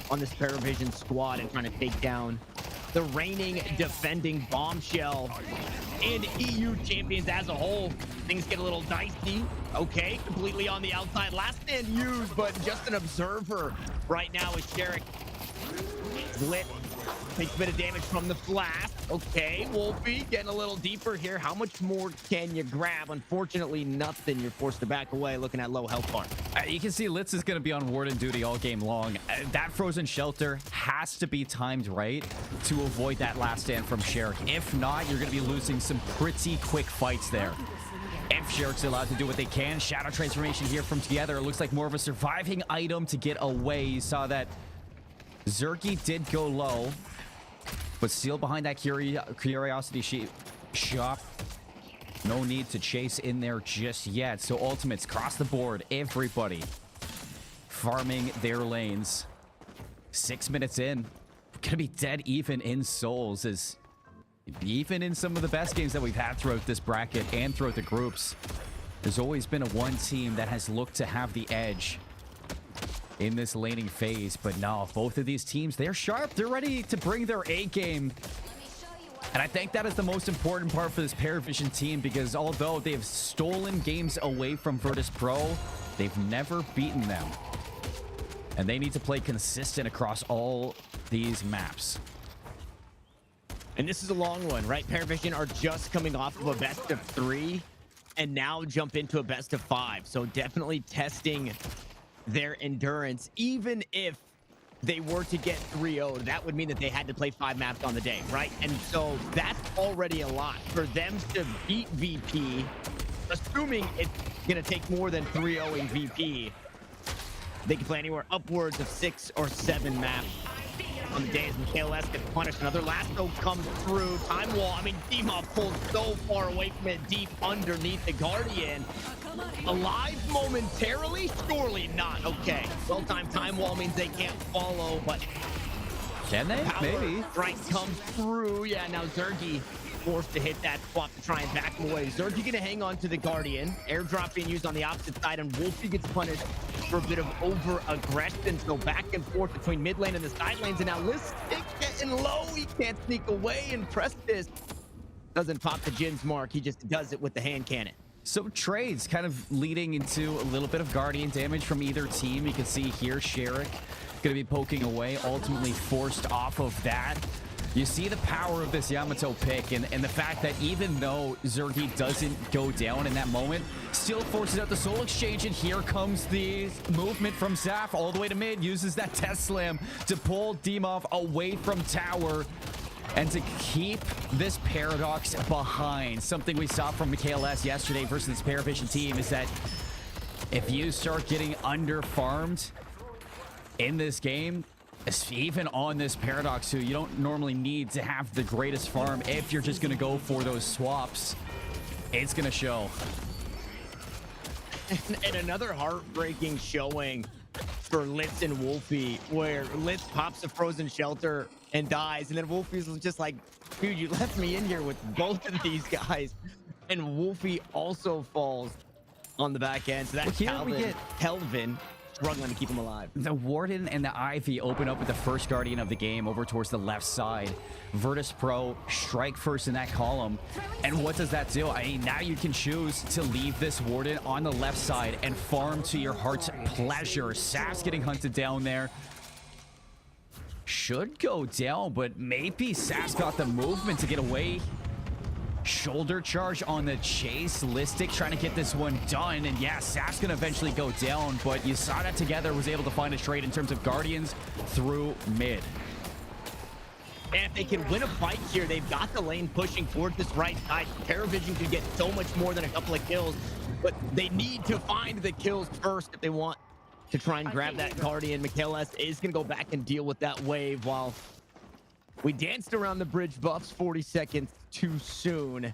on this Paravision squad and trying to take down the reigning defending Bombshell and EU champions as a whole. Things get a little dicey. Okay, completely on the outside. Last stand used, but just an observer right now is Sherrick. Lit. Takes a bit of damage from the flash. Okay, Wolfie getting a little deeper here. How much more can you grab? Unfortunately, nothing. You're forced to back away looking at low health bar. You can see Litz is going to be on Warden duty all game long. That frozen shelter has to be timed right to avoid that last stand from Sherrick. If not, you're going to be losing some pretty quick fights there. And life. Sherrick's allowed to do what they can. Shadow transformation here from Together. It looks like more of a surviving item to get away. You saw that Zerky did go low, but still behind that curiosity shop. No need to chase in there just yet. So ultimates across the board. Everybody farming their lanes. 6 minutes in. Gonna be dead even in souls, as even in some of the best games that we've had throughout this bracket and throughout the groups, there's always been a one team that has looked to have the edge in this laning phase. But no, both of these teams, they're sharp. They're ready to bring their A game. And I think that is the most important part for this Paravision team, because although they've stolen games away from Virtus Pro, they've never beaten them. And they need to play consistent across all these maps. And this is a long one, right? Paravision are just coming off of a best of 3 and now jump into a best of 5. So definitely testing their endurance. Even if they were to get 3-0'd, that would mean that they had to play 5 maps on the day, right? And so that's already a lot for them to beat VP, assuming it's going to take more than 3-0ing VP. They can play anywhere upwards of 6 or 7 maps on the day as McKayles gets punished. Another lasso comes through. Time wall. I mean, Dima pulled so far away from it, deep underneath the Guardian. Alive momentarily? Surely not. Okay. Well-timed time wall means they can't follow, but can they? Maybe. Strike comes through. Yeah, now Zergy forced to hit that swap to try and back him away. Zergy gonna hang on to the Guardian. Airdrop being used on the opposite side, and Wolfie gets punished for a bit of over-aggression. So back and forth between mid lane and the side lanes, and now Listic getting low. He can't sneak away, and Prestis doesn't pop the Jin's mark. He just does it with the hand cannon. So trades kind of leading into a little bit of Guardian damage from either team. You can see here Sherrick gonna be poking away, ultimately forced off of that. You see the power of this Yamato pick, and the fact that even though Zergy doesn't go down in that moment, still forces out the soul exchange, and here comes the movement from Zaf all the way to mid, uses that test slam to pull Dimov away from tower and to keep this Paradox behind. Something we saw from McKayles yesterday versus this Paravision team is that if you start getting under-farmed in this game, even on this Paradox, who you don't normally need to have the greatest farm, if you're just going to go for those swaps, it's going to show. And another heartbreaking showing for Litz and Wolfie, where Litz pops a frozen shelter and dies, and then Wolfie's just like, dude, you left me in here with both of these guys. And Wolfie also falls on the back end. So that's Kelvin struggling to keep him alive. The Warden and the Ivy open up with the first Guardian of the game over towards the left side. Virtus Pro strike first in that column. And what does that do? I mean, now you can choose to leave this Warden on the left side and farm to your heart's pleasure. Saf's getting hunted down there. Should go down, but maybe Saf's got the movement to get away. Shoulder charge on the chase. Listic trying to get this one done, and yeah, Saf's gonna eventually go down, but you saw that Together was able to find a trade in terms of Guardians through mid. And if they can win a fight here, they've got the lane pushing towards this right side. Paravision could get so much more than a couple of kills, but they need to find the kills first if they want to try and grab that Guardian. McKayles is gonna go back and deal with that wave while we danced around the bridge buffs 40 seconds too soon. And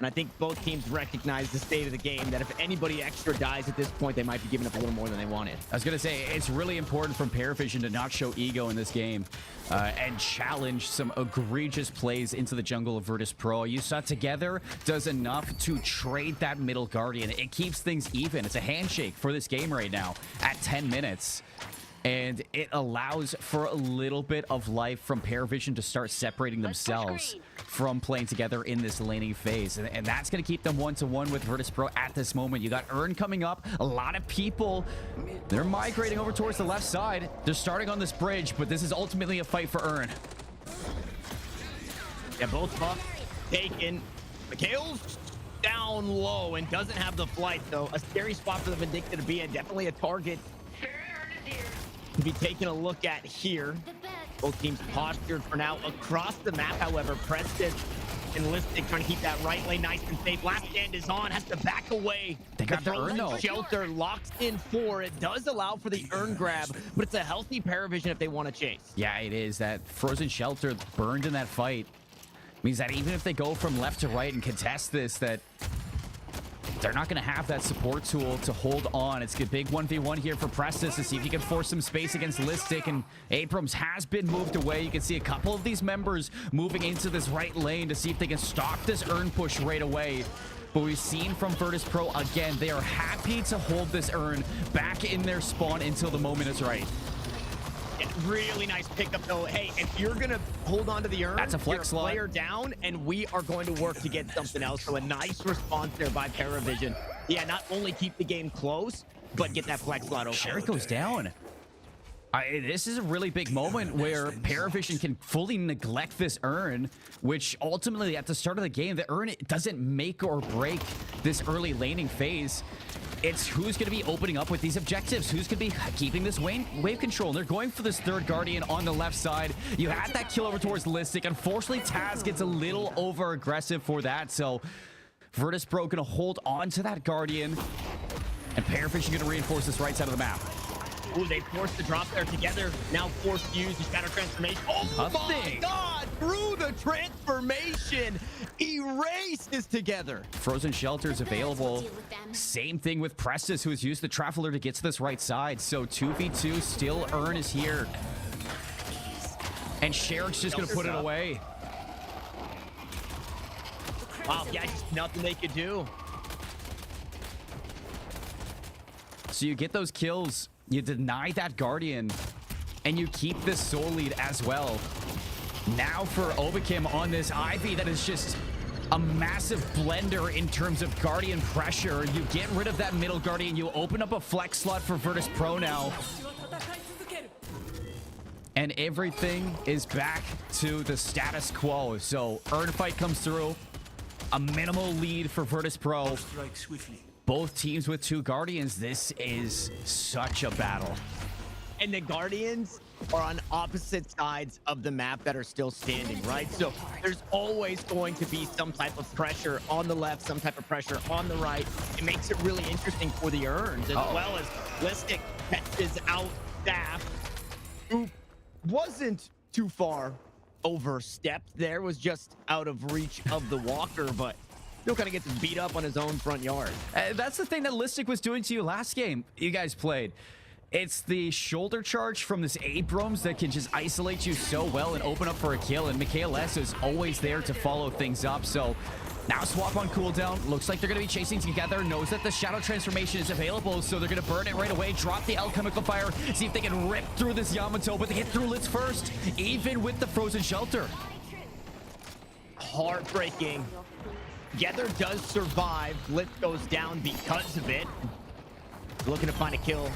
I think both teams recognize the state of the game, that if anybody extra dies at this point, they might be giving up a little more than they wanted. I was going to say, it's really important from Paravision to not show ego in this game and challenge some egregious plays into the jungle of Virtus Pro. You saw Together does enough to trade that middle Guardian. It keeps things even. It's a handshake for this game right now at 10 minutes. And it allows for a little bit of life from Paravision to start separating themselves from playing together in this laning phase. And that's going to keep them 1-1 with Virtus Pro at this moment. You got Earn coming up. A lot of people, they're migrating over towards the left side. They're starting on this bridge, but this is ultimately a fight for Earn. Yeah, both buffs taken. Mikhail's down low and doesn't have the flight, though. A scary spot for the Vindicta to be in. Definitely a target to be taking a look at here. Both teams postured for now across the map. However, Preston And Listic trying to keep that right lane nice and safe. Last stand is on, has to back away. They got the urn, though. Shelter locks in 4. It does allow for the urn grab, but it's a healthy Paravision if they want to chase. Yeah, it is. That frozen shelter burned in that fight means that even if they go from left to right and contest this, that they're not going to have that support tool to hold on. It's a big 1v1 here for Prestis to see if he can force some space against Listic, and Abrams has been moved away. You can see a couple of these members moving into this right lane to see if they can stop this urn push right away. But we've seen from Virtus Pro, again, they are happy to hold this urn back in their spawn until the moment is right. Really nice pickup, though. Hey, if you're going to hold on to the urn, that's a flex slot. Player down, and we are going to work to get something else. So a nice response there by Paravision. Yeah, not only keep the game close, but get that flex slot open. Sherrick goes down. This is a really big moment where Paravision can fully neglect this urn, which ultimately at the start of the game, the urn doesn't make or break this early laning phase. It's who's going to be opening up with these objectives, who's going to be keeping this wave control. And they're going for this third Guardian on the left side. You had that kill over towards Listic. Unfortunately, Taz gets a little over aggressive for that. So Virtus Pro going to hold on to that Guardian. And Paravision going to reinforce this right side of the map. Ooh, they forced the drop there together. Now forced to use the Shadow Transformation. Oh my God! Through the transformation, erases together. Frozen Shelters available. Same thing with Prestis, who has used the Traveler to get to this right side. So 2v2, still urn is here. And Sherrick's just going to put it away. Wow, yeah, just nothing they could do. So you get those kills. You deny that Guardian, and you keep this soul lead as well. Now for Obakim on this Ivy, that is just a massive blender in terms of Guardian pressure. You get rid of that middle Guardian. You open up a flex slot for Virtus Pro now. And everything is back to the status quo. So urn fight comes through. A minimal lead for Virtus Pro. Both teams with 2 Guardians. This is such a battle. And the Guardians are on opposite sides of the map that are still standing, right? So there's always going to be some type of pressure on the left, some type of pressure on the right. It makes it really interesting for the urns, as well as Listic catches out Staff, who wasn't too far overstepped there, was just out of reach of the walker, but still kind of gets beat up on his own front yard. That's the thing that Listic was doing to you last game you guys played. It's the shoulder charge from this Abrams that can just isolate you so well and open up for a kill, and Mikhail S is always there to follow things up. So now swap on cooldown. Looks like they're going to be chasing together. Knows that the Shadow Transformation is available, so they're going to burn it right away. Drop the Alchemical Fire. See if they can rip through this Yamato, but they get through Litz first, even with the Frozen Shelter. Heartbreaking. Together does survive. Blitz goes down because of it. Looking to find a kill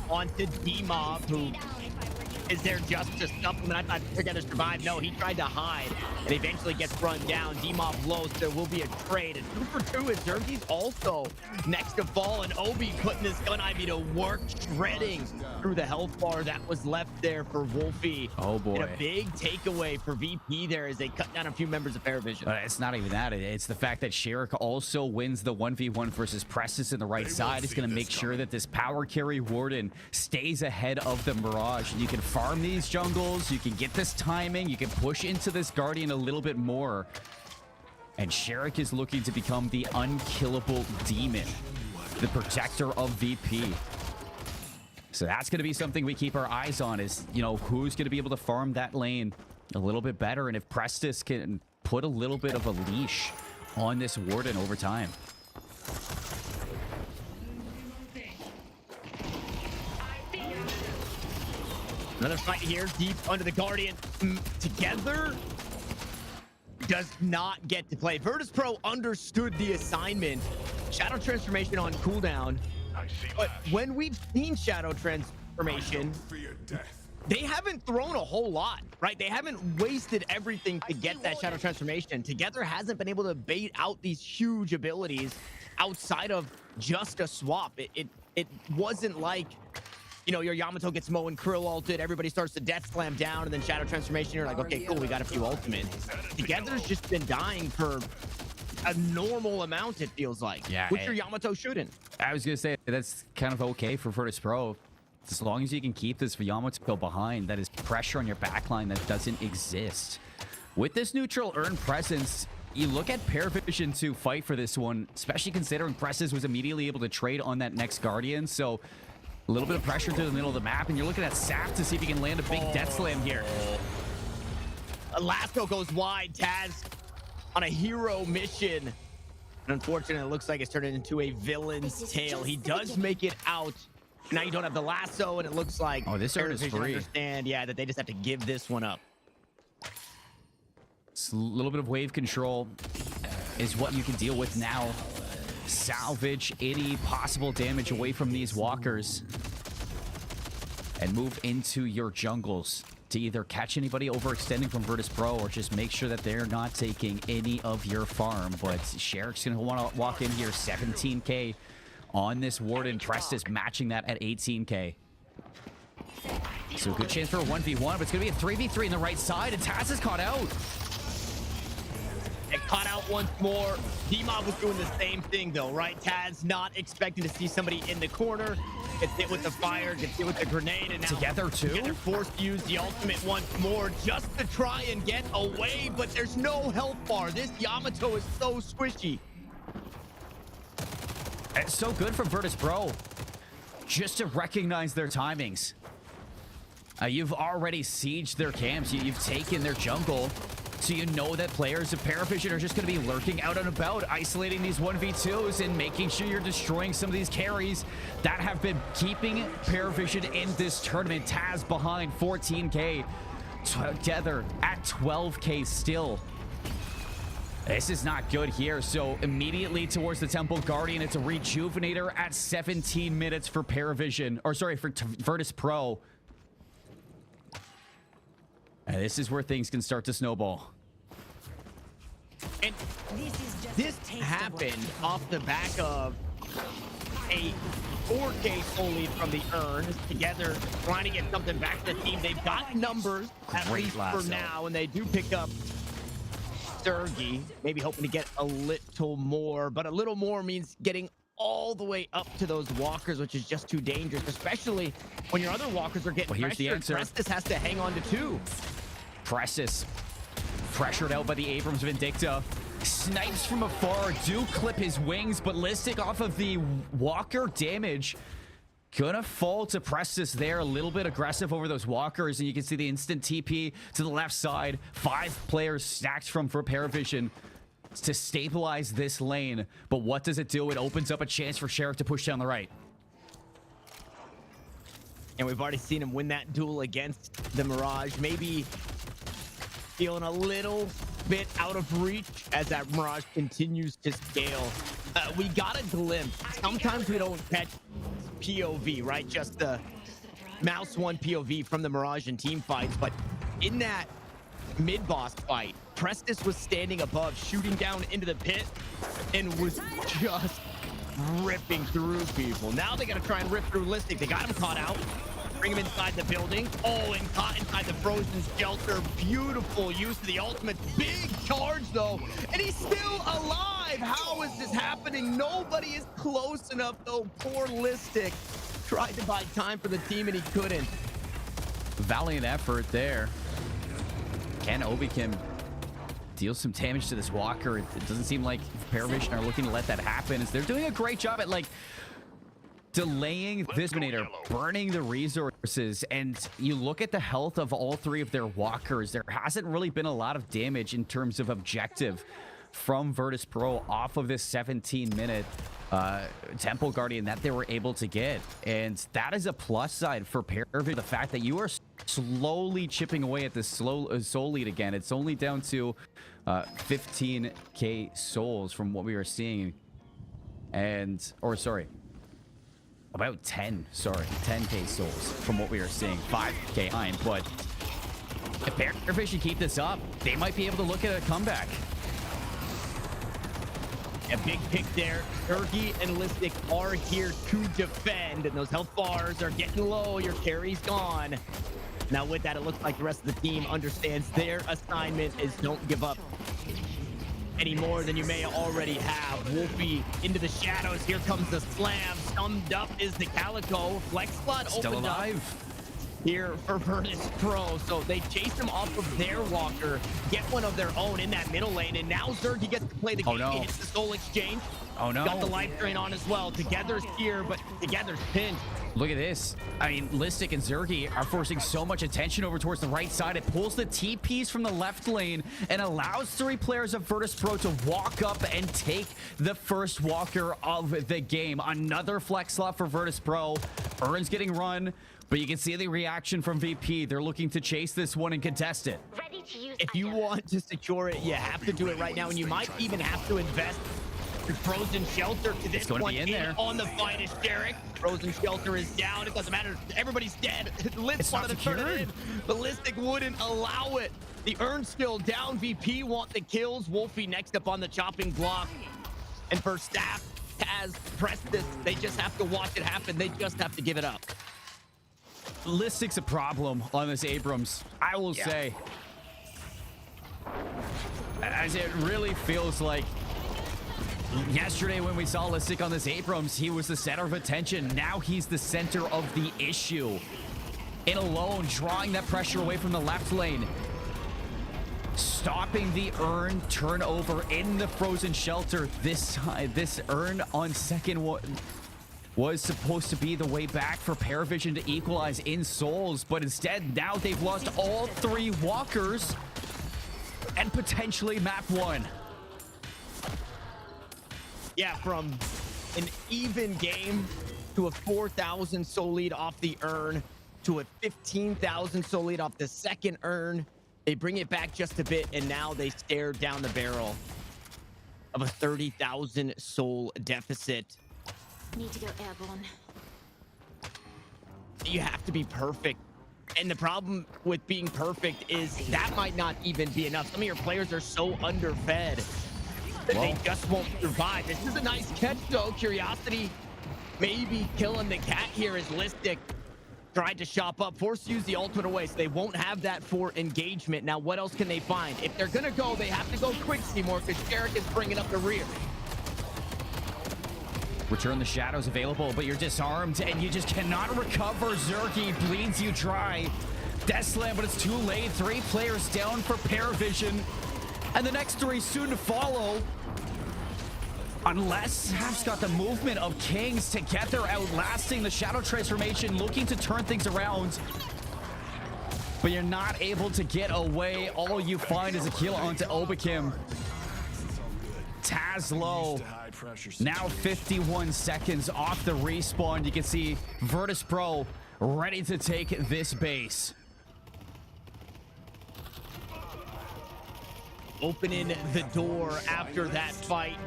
onto D-Mob, who is there just to supplement. I thought Together survived. No, he tried to hide and eventually gets run down. D-Mob low, so there will be a trade. And 2 for 2 is Zergy's also next to fall, and Obi putting this gun Ivy to work, shredding through the health bar that was left there for Wolfie. Oh boy. And a big takeaway for VP there as they cut down a few members of Paravision. But it's not even that. It's the fact that Sherrick also wins the 1v1 versus Prestis in the right side. He's going to make sure that this power carry Warden stays ahead of the Mirage. You can farm these jungles. You can get this timing. You can push into this Guardian a little bit more. And Sherrick is looking to become the unkillable demon, the protector of VP. So that's going to be something we keep our eyes on, is, you know, who's going to be able to farm that lane a little bit better, and if Prestis can put a little bit of a leash on this Warden over time. Another fight here, deep under the Guardian. Together does not get to play. Virtus Pro understood the assignment. Shadow Transformation on cooldown. But when we've seen Shadow Transformation, they haven't thrown a whole lot, right? They haven't wasted everything to get that Shadow Transformation. Together hasn't been able to bait out these huge abilities outside of just a swap. It wasn't like you know, your Yamato gets Mo and Krill ulted, everybody starts to death slam down, and then Shadow Transformation, you're like, okay, cool, we got a few ultimates. Together's just been dying for a normal amount, it feels like. Yeah, Which your Yamato shouldn't. I was gonna say that's kind of okay for Virtus Pro. As long as you can keep this Yamato behind, that is pressure on your backline that doesn't exist. With this neutral earned presence, you look at Paravision to fight for this one, especially considering Presses was immediately able to trade on that next Guardian. So a little bit of pressure to the middle of the map, and you're looking at Sap to see if he can land a big death slam here. Lasso goes wide. Taz on a hero mission. And unfortunately, it looks like it's turned into a villain's tale. He does make it out. Now you don't have the lasso, and it looks like this Earn is Paravision free. understand, yeah, that they just have to give this one up. It's a little bit of wave control is what you can deal with now. Salvage any possible damage away from these walkers and move into your jungles to either catch anybody overextending from Virtus Pro or just make sure that they're not taking any of your farm. But Sherrick's going to want to walk in here, 17k on this Warden. Prestis matching that at 18k. So good chance for a 1v1, but it's going to be a 3v3 on the right side, and Taz is caught out. And caught out once more. D-Mob was doing the same thing though, right? Taz not expecting to see somebody in the corner. Gets hit with the fire, gets hit with the grenade, and now Together too? they're forced to use the ultimate once more just to try and get away, but there's no health bar. This Yamato is so squishy. It's so good from Virtus Pro just to recognize their timings. You've already sieged their camps. You've taken their jungle. So you know that players of Paravision are just going to be lurking out and about, isolating these 1v2s and making sure you're destroying some of these carries that have been keeping Paravision in this tournament. Taz behind 14k, together at 12k still. This is not good here. So immediately towards the Temple Guardian, it's a Rejuvenator at 17 minutes for Paravision, or sorry, for Virtus Pro. And this is where things can start to snowball. And this happened off the back of a 4K soul lead from the Earn. Together, trying to get something back to the team. They've got numbers, at Great least lasso. for now, and they do pick up Sergi. Maybe hoping to get a little more, but a little more means getting all the way up to those walkers, which is just too dangerous, especially when your other walkers are getting Well, here's the pressured. answer. Prestis has to hang on to 2. Prestis pressured out by the Abrams Vindicta. Snipes from afar, do clip his wings, but Listic off of the walker damage. Gonna fall to Prestis there, a little bit aggressive over those walkers, and you can see the instant TP to the left side. 5 players stacked for Paravision to stabilize this lane. But what does it do? It opens up a chance for Sherrick to push down the right. And we've already seen him win that duel against the Mirage. Maybe feeling a little bit out of reach as that Mirage continues to scale. We got a glimpse. Sometimes we don't catch POV, right? Just the mouse one POV from the Mirage and team fights. But in that mid-boss fight, Prestis was standing above, shooting down into the pit, and was just ripping through people. Now they got to try and rip through Listic. They got him caught out. Bring him inside the building. Oh, and caught inside the frozen shelter. Beautiful use of the ultimate. Big charge, though. And he's still alive. How is this happening? Nobody is close enough, though. Poor Listic tried to buy time for the team, and he couldn't. Valiant effort there. Can Obikim deal some damage to this walker? It doesn't seem like Paravision are looking to let that happen, as they're doing a great job at like delaying this Dominator, burning the resources. And you look at the health of all 3 of their walkers, there hasn't really been a lot of damage in terms of objective from Virtus Pro off of this 17-minute Temple Guardian that they were able to get. And that is a plus side for Paravision, the fact that you are slowly chipping away at this soul lead again. It's only down to 15k souls from what we are seeing. And, or sorry, about 10k souls from what we are seeing. 5k behind, but if Paravision keep this up, they might be able to look at a comeback. A big pick there. Zergy and Listic are here to defend, and those health bars are getting low. Your carry's gone. Now with that, it looks like the rest of the team understands their assignment is don't give up any more than you may already have. Wolfie into the shadows. Here comes the slam. Summed up is the Calico. Flex slot Still opened alive. up here for Virtus Pro. So they chase him off of their walker, get one of their own in that middle lane, and now Zergy gets to play the game. no. He hits the soul exchange. Oh no. Got the life drain on as well. Together's here, but together's pinned. Look at this. I mean, Listic and Zergy are forcing so much attention over towards the right side. It pulls the TPs from the left lane and allows 3 players of Virtus Pro to walk up and take the first walker of the game. Another flex slot for Virtus Pro. Ern's getting run, but you can see the reaction from VP. They're looking to chase this one and contest it. Ready to use If you item. want to secure it, you have to do it right now, and you might even have to invest your Frozen Shelter to this gonna one be in there. on the fight is Derek. Frozen Shelter is down. It doesn't matter. Everybody's dead. Lips It's not wanted to turn it secured. in. Ballistic wouldn't allow it. The Earn still down. VP want the kills. Wolfie next up on the chopping block. And for Staff has pressed this. They just have to watch it happen. They just have to give it up. Listic's a problem on this Abrams, I will say. As it really feels like yesterday when we saw Listic on this Abrams, he was the center of attention. Now he's the center of the issue. In alone, drawing that pressure away from the left lane. Stopping the Earn turnover in the Frozen Shelter. This Earn on second was supposed to be the way back for Paravision to equalize in souls, but instead now they've lost all 3 walkers and potentially map 1. Yeah, from an even game to a 4,000 soul lead off the Earn to a 15,000 soul lead off the second Earn. They bring it back just a bit, and now they stare down the barrel of a 30,000 soul deficit. Need to go airborne. You have to be perfect. And the problem with being perfect is that might not even be enough. Some of your players are so underfed that they just won't survive. This is a nice catch, though. Curiosity maybe killing the cat here as Listic tried to shop up, forced to use the ultimate away, so they won't have that for engagement. Now, what else can they find? If they're going to go, they have to go quick, Seymour, because Jarek is bringing up the rear. Return the shadows available, but you're disarmed and you just cannot recover. Zergy bleeds you dry. Death slam, but it's too late. 3 players down for Paravision, and the next 3 soon to follow. Unless Half's got the movement of Kings together, outlasting the shadow transformation, looking to turn things around. But you're not able to get away. All you find is a kill onto Obakim. Taz low. Now 51 seconds off the respawn. You can see Virtus Pro ready to take this base. Opening the door after that fight.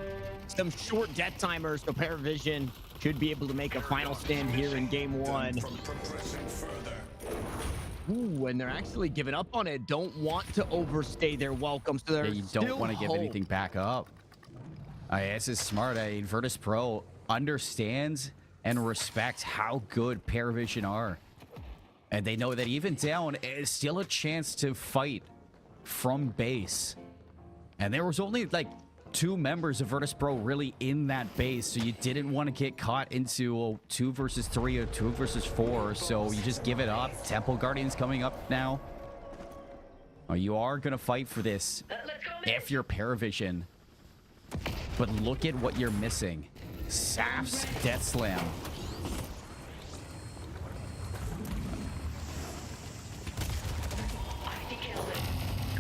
Some short death timers, so Paravision should be able to make a final stand here in game 1. Ooh, and they're actually giving up on it. Don't want to overstay their welcome, so they're You don't want to give anything back up. This is smart. Virtus Pro understands and respects how good Paravision are. And they know that even down, it's still a chance to fight from base. And there was only like 2 members of Virtus Pro really in that base, so you didn't want to get caught into a 2 versus 3 or 2 versus 4, so you just give it up. Temple Guardian's coming up now. Oh, you are going to fight for this if you're Paravision. But look at what you're missing. Saf's Death Slam.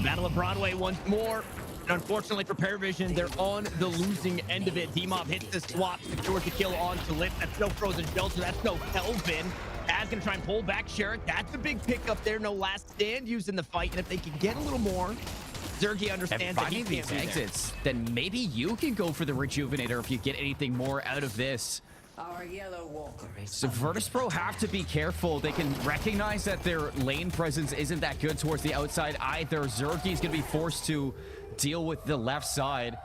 Battle of Broadway once more. And unfortunately for Paravision, they're on the losing end of it. D-Mob hits the swap, secures the kill on to Lip. That's no Frozen Shelter. That's no Kelvin. Taz gonna try and pull back Sherrick. That's a big pickup there. No last stand used in the fight. And if they can get a little more, Zergy understands that he finding can't these be there. exits, then maybe you can go for the Rejuvenator if you get anything more out of this. Our yellow walker is So Virtus Pro have to be careful. They can recognize that their lane presence isn't that good towards the outside either. Zergy's going to be forced to deal with the left side.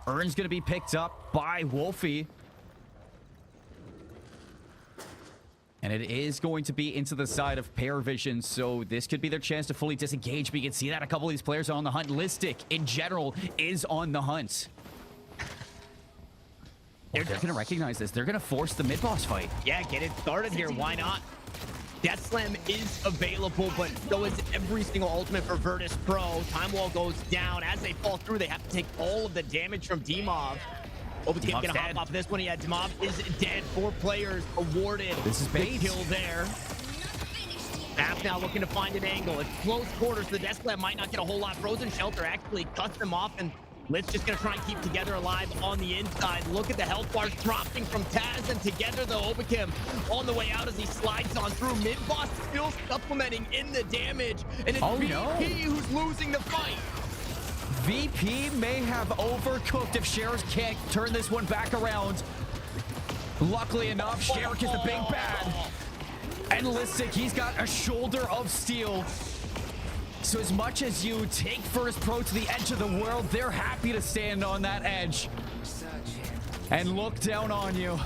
Urn's going to be picked up by Wolfie. And it is going to be into the side of Paravision, so this could be their chance to fully disengage. But you can see that a couple of these players are on the hunt. Listic, in general, is on the hunt. They're going to recognize this. They're going to force the mid-boss fight. Yeah, get it started here. Why not? Death Slam is available, but so is every single ultimate for Virtus Pro. Time Wall goes down. As they fall through, they have to take all of the damage from Dmov. Obakim's gonna hop off this one. Yeah, Dmov is dead. 4 players awarded. This is bait. The kill there. Zap now looking to find an angle. It's close quarters. The Death Slam might not get a whole lot. Frozen Shelter actually cuts them off, and Lit's just gonna try and keep together alive on the inside. Look at the health bars dropping from Taz, and together though, Obakim on the way out as he slides on through. Mid-boss still supplementing in the damage, and it's VP who's losing the fight. VP may have overcooked if Sherrick can't turn this one back around. Luckily enough, Sherrick is the big bad. And Listic, he's got a shoulder of steel. So as much as you take Virtus Pro to the edge of the world, they're happy to stand on that edge and look down on you.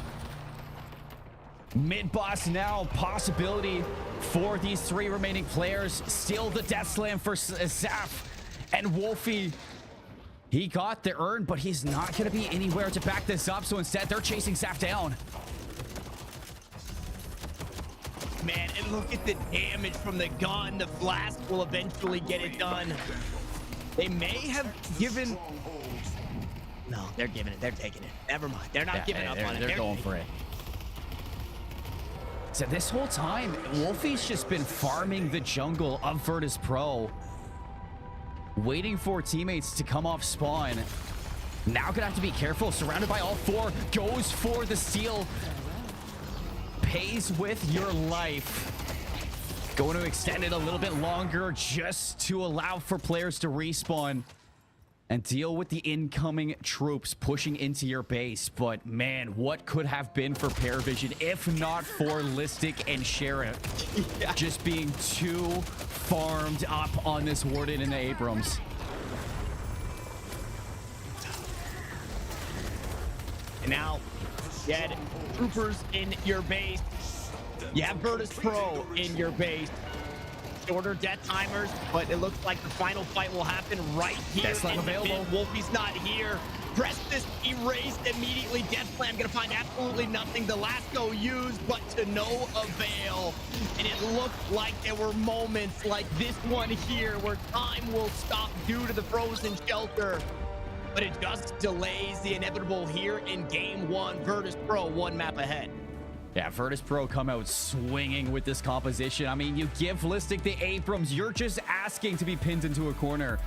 Mid-boss now, possibility for these 3 remaining players. Still the Death Slam for Zaf and Wolfie. He got the Urn, but he's not going to be anywhere to back this up. So instead, they're chasing Zaf down. Man, and look at the damage from the gun. The Flask will eventually get it done. They may have given... No, they're giving it. They're taking it. Never mind. They're not giving up on it. They're going for it. So this whole time, Wolfie's just been farming the jungle of Virtus Pro, waiting for teammates to come off spawn. Now gonna have to be careful. Surrounded by all 4, goes for the steal. Pays with your life. Going to extend it a little bit longer just to allow for players to respawn and deal with the incoming troops pushing into your base. But man, what could have been for Paravision if not for Listic and Sherrick just being too farmed up on this Warden and the Abrams. And now, dead troopers in your base. You have Virtus Pro in your base. Shorter death timers, but it looks like the final fight will happen right here. Death Slam available. Wolfie's not here. Prestus erased immediately. Death Slam gonna find absolutely nothing. The last go used, but to no avail. And it looked like there were moments like this one here where time will stop due to the Frozen Shelter. But it just delays the inevitable here in game 1. Virtus Pro 1 map ahead. Yeah, Virtus Pro come out swinging with this composition. I mean, you give Listic the Abrams, you're just asking to be pinned into a corner.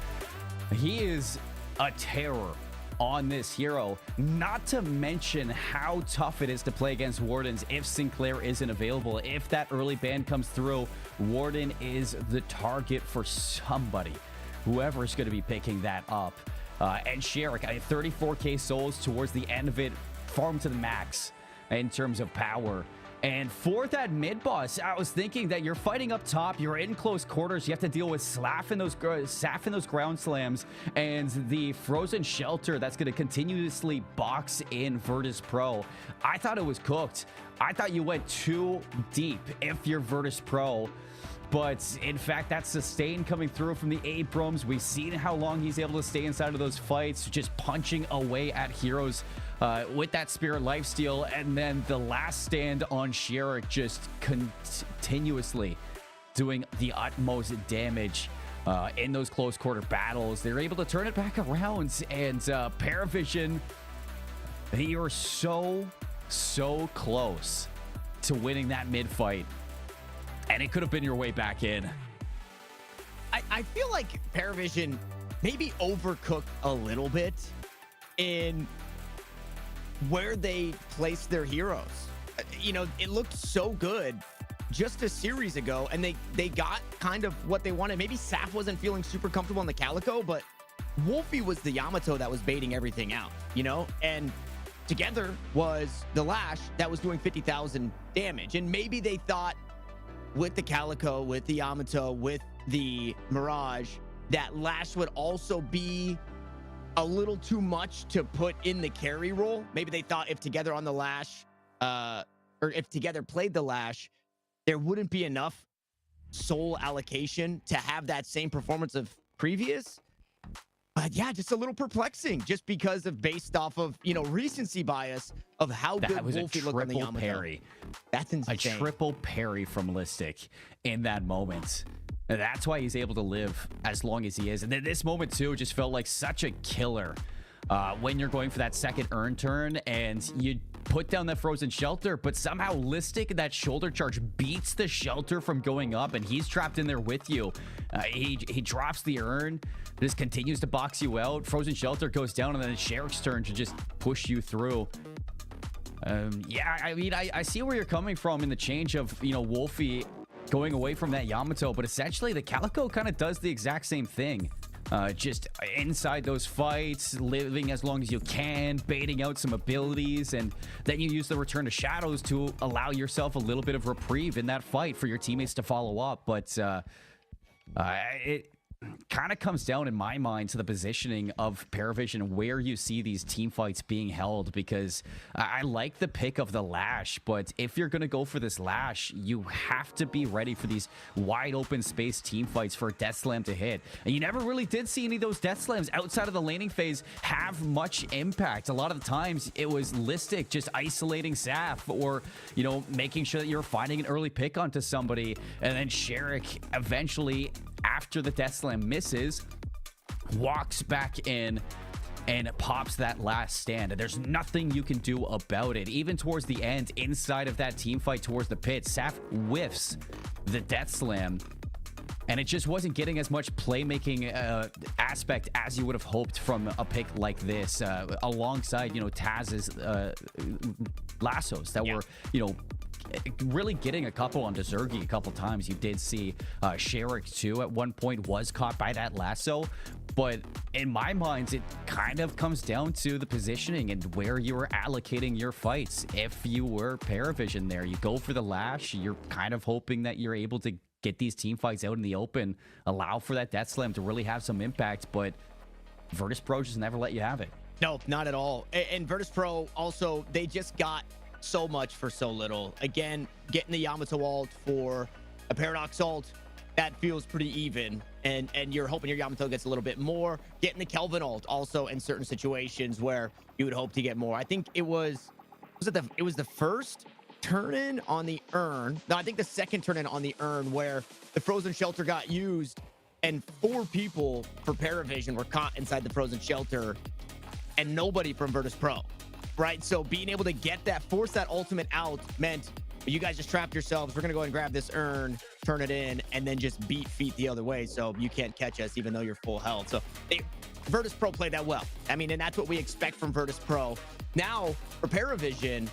He is a terror on this hero, not to mention how tough it is to play against Wardens if Sinclair isn't available. If that early ban comes through, Warden is the target for somebody, whoever's going to be picking that up. And Sherrick, 34k souls towards the end of it, farmed to the max in terms of power. And for that mid boss, I was thinking that you're fighting up top, you're in close quarters, you have to deal with Saf and those ground slams, and the Frozen Shelter that's going to continuously box in Virtus Pro. I thought it was cooked. I thought you went too deep if you're Virtus Pro. But in fact, that sustain coming through from the Abrams. We've seen how long he's able to stay inside of those fights, just punching away at heroes with that Spirit Lifesteal. And then the last stand on Sherrick, just continuously doing the utmost damage in those close quarter battles. They're able to turn it back around. And Paravision, they are so close to winning that mid fight. And it could have been your way back in. I feel like Paravision maybe overcooked a little bit in where they placed their heroes. You know, it looked so good just a series ago, and they got kind of what they wanted. Maybe Saf wasn't feeling super comfortable on the Calico, but Wolfie was the Yamato that was baiting everything out, you know? And together was the Lash that was doing 50,000 damage. And maybe they thought, with the Calico, with the Yamato, with the Mirage, that Lash would also be a little too much to put in the carry role. Maybe they thought if Together on the Lash, or if Together played the Lash, there wouldn't be enough soul allocation to have that same performance of previous. But yeah, just a little perplexing, just because of based off of recency bias of how That good was a Wolfie looked on the triple Yamato. parry. That's insane. A triple parry from Listic in that moment. And that's why he's able to live as long as he is. And then this moment too just felt like such a killer. When you're going for that second earn turn and you put down that frozen shelter, but somehow Listic, that shoulder charge beats the shelter from going up, and he's trapped in there with you. He drops the earn, just continues to box you out. Frozen shelter goes down, and then it's Sherrick's turn to just push you through. Yeah, I mean, I see where you're coming from in the change of, Wolfie going away from that Yamato, but essentially the Calico kind of does the exact same thing. Just inside those fights, living as long as you can, baiting out some abilities, and then you use the Return to Shadows to allow yourself a little bit of reprieve in that fight for your teammates to follow up. But it kind of comes down in my mind to the positioning of Paravision, where you see these team fights being held, because I like the pick of the Lash, but if you're going to go for this Lash, you have to be ready for these wide open space team fights for a Death Slam to hit. And you never really did see any of those Death Slams outside of the laning phase have much impact. A lot of the times it was Listic just isolating Saf, or making sure that you're finding an early pick onto somebody, and then Sherrick eventually, after the Death Slam misses, walks back in and pops that last stand. And there's nothing you can do about it. Even towards the end, inside of that team fight towards the pit, Saf whiffs the Death Slam, and it just wasn't getting as much playmaking aspect as you would have hoped from a pick like this, alongside, Taz's lassos that were, really getting a couple onto Zergy a couple times. You did see Sherrick too at one point was caught by that lasso, but in my mind it kind of comes down to the positioning and where you were allocating your fights. If you were Paravision there, you go for the Lash, you're kind of hoping that you're able to get these team fights out in the open, allow for that Death Slam to really have some impact, but Virtus Pro just never let you have it. No, not at all. And Virtus Pro also, they just got so much for so little. Again, getting the Yamato ult for a Paradox ult, that feels pretty even, and you're hoping your Yamato gets a little bit more. Getting the Kelvin ult also in certain situations where you would hope to get more. I think it was the first turn in on the urn. No, I think the second turn in on the urn where the frozen shelter got used, and 4 people for Paravision were caught inside the frozen shelter, and nobody from Virtus Pro. Right, so being able to get that, force that ultimate out, meant you guys just trapped yourselves. We're gonna go ahead and grab this urn, turn it in, and then just beat feet the other way, so you can't catch us even though you're full health. So Virtus Pro played that well. I mean, and that's what we expect from Virtus Pro. Now for Paravision,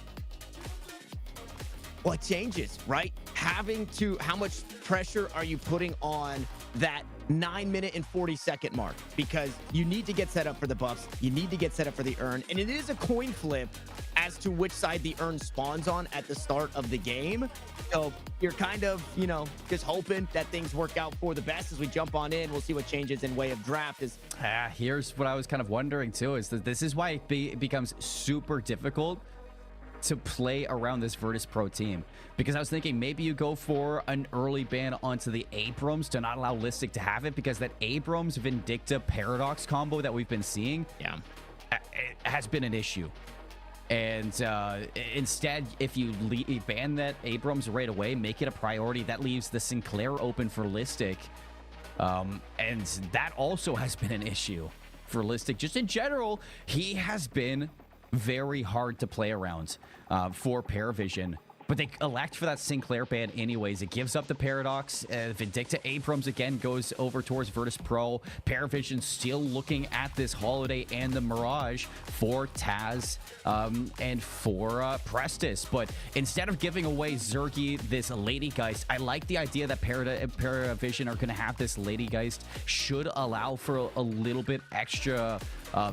what changes, right? How much pressure are you putting on that 9-minute and 40-second mark? Because you need to get set up for the buffs, you need to get set up for the urn, and it is a coin flip as to which side the urn spawns on at the start of the game. So you're kind of, just hoping that things work out for the best as we jump on in. We'll see what changes in way of draft. Here's what I was kind of wondering too, is that this is why it becomes super difficult to play around this Virtus Pro team, because I was thinking maybe you go for an early ban onto the Abrams to not allow Listic to have it, because that Abrams Vindicta Paradox combo that we've been seeing, has been an issue. And instead, if you ban that Abrams right away, make it a priority, that leaves the Sinclair open for Listic, and that also has been an issue for Listic. Just in general, he has been very hard to play around for Paravision, but they elect for that Sinclair ban anyways. It gives up the Paradox. Vindicta Abrams again goes over towards Virtus Pro. Paravision still looking at this Holiday and the Mirage for Taz and for Prestis, but instead of giving away Zergy this Lady Geist, I like the idea that Paravision are going to have this Lady Geist, should allow for a little bit extra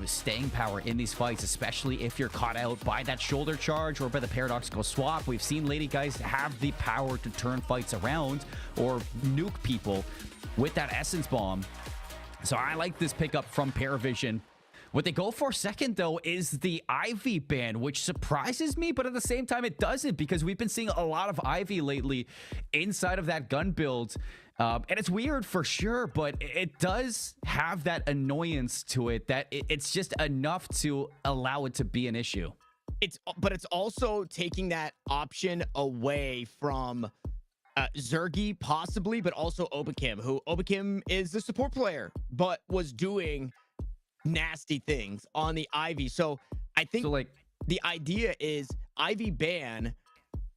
staying power in these fights, especially if you're caught out by that shoulder charge or by the paradoxical swap. We've seen Lady Geist have the power to turn fights around or nuke people with that Essence Bomb. So I like this pickup from Paravision, What they go for second, though, is the Ivy ban, which surprises me, but at the same time, it doesn't, because we've been seeing a lot of Ivy lately inside of that gun build. And it's weird for sure, but it does have that annoyance to it that it's just enough to allow it to be an issue. But it's also taking that option away from Zergy, possibly, but also Obakim, who Obakim is the support player, but was doing nasty things on the Ivy. So I think the idea is Ivy ban,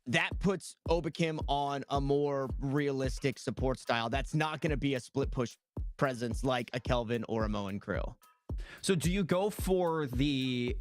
that puts Obakim on a more realistic support style. That's not going to be a split push presence like a Kelvin or a Moen Krill. So do you go for the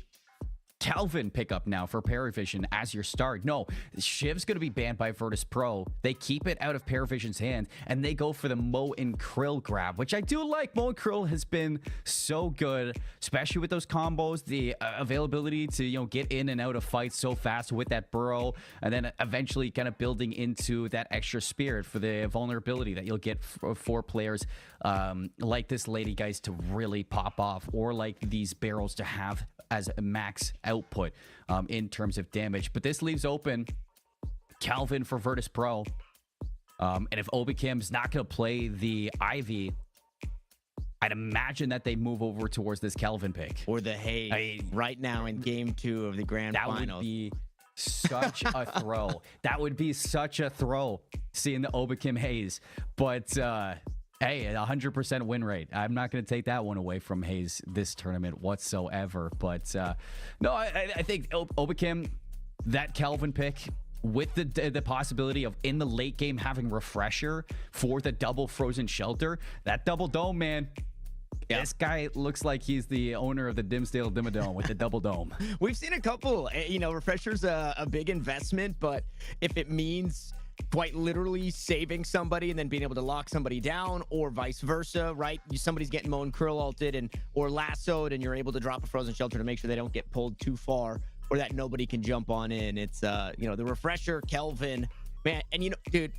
Kelvin pickup now for Paravision as your start? No, Shiv's going to be banned by Virtus Pro. They keep it out of Paravision's hand, and they go for the Mo and Krill grab, which I do like. Mo and Krill has been so good, especially with those combos, the availability to get in and out of fights so fast with that burrow, and then eventually kind of building into that extra spirit for the vulnerability that you'll get for players like this lady, guys, to really pop off, or like these barrels to have as a max output in terms of damage. But this leaves open Calvin for Virtus Pro. And if Obakim's not going to play the Ivy, I'd imagine that they move over towards this Calvin pick. Or the Haze right now in game 2 of the grand finals. That would be such a throw. That would be such a throw, seeing the Obakim Haze. But hey, 100% win rate. I'm not going to take that one away from Hayes this tournament whatsoever. But no, I think Obakim, that Kelvin pick, with the possibility of in the late game having refresher for the double frozen shelter, that double dome, man. Yeah. This guy looks like he's the owner of the Dimsdale Dimmadome with the double dome. We've seen a couple, refresher's a big investment, but if it means quite literally saving somebody and then being able to lock somebody down, or vice versa, right? Somebody's getting Moen Krill ulted or lassoed, and you're able to drop a frozen shelter to make sure they don't get pulled too far, or that nobody can jump on in. It's the refresher, Kelvin, man. And dude,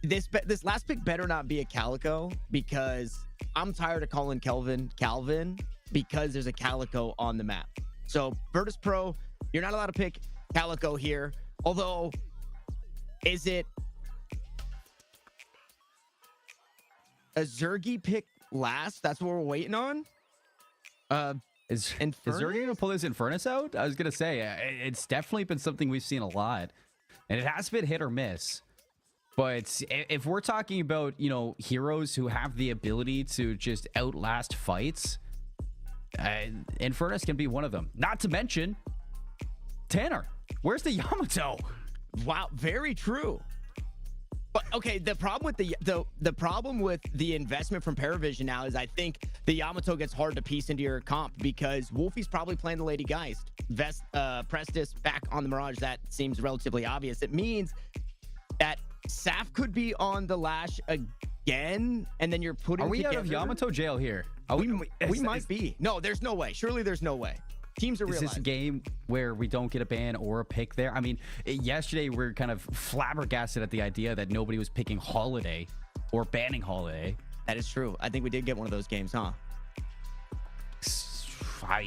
this last pick better not be a Calico, because I'm tired of calling Kelvin Calvin because there's a Calico on the map. So Virtus Pro, you're not allowed to pick Calico here, although is it a Zergy pick last? That's what we're waiting on? Is Zergy going to pull this Infernus out? I was going to say, it's definitely been something we've seen a lot. And it has been hit or miss. But if we're talking about, heroes who have the ability to just outlast fights, Infernus can be one of them. Not to mention, Tanner, where's the Yamato? Wow, very true. But okay, the problem with the problem with the investment from Paravision now is I think the Yamato gets hard to piece into your comp, because Wolfie's probably playing the Lady Geist. Prestis back on the Mirage, that seems relatively obvious. It means that Saf could be on the Lash again, and then you're putting. Are we out of Yamato jail here? We might be. No, there's no way. Surely there's no way. Teams are realized. Is this a game where we don't get a ban or a pick there? I mean, yesterday we were kind of flabbergasted at the idea that nobody was picking Holiday or banning Holiday. That is true. I think we did get one of those games, huh?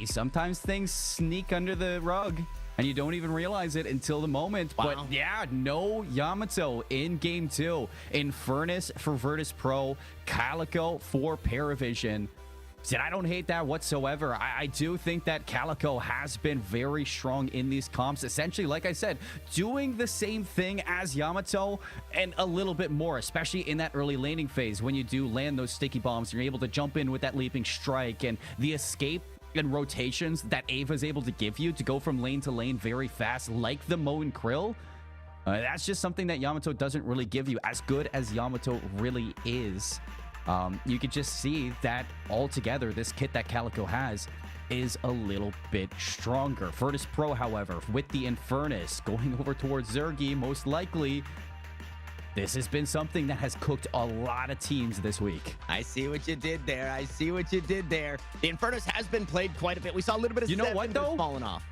Sometimes things sneak under the rug and you don't even realize it until the moment. Wow. But yeah, no Yamato in game 2. Infernus for Virtus Pro, Calico for Paravision. And I don't hate that whatsoever. I do think that Calico has been very strong in these comps. Essentially, like I said, doing the same thing as Yamato and a little bit more, especially in that early laning phase. When you do land those sticky bombs, you're able to jump in with that leaping strike, and the escape and rotations that Ava's able to give you to go from lane to lane very fast, like the Moen Krill. That's just something that Yamato doesn't really give you, as good as Yamato really is. You could just see that altogether, this kit that Calico has is a little bit stronger. Virtus Pro, however, with the Infernus going over towards Zergy, most likely, this has been something that has cooked a lot of teams this week. I see what you did there. I see what you did there. The Infernus has been played quite a bit. We saw a little bit of what though? falling off.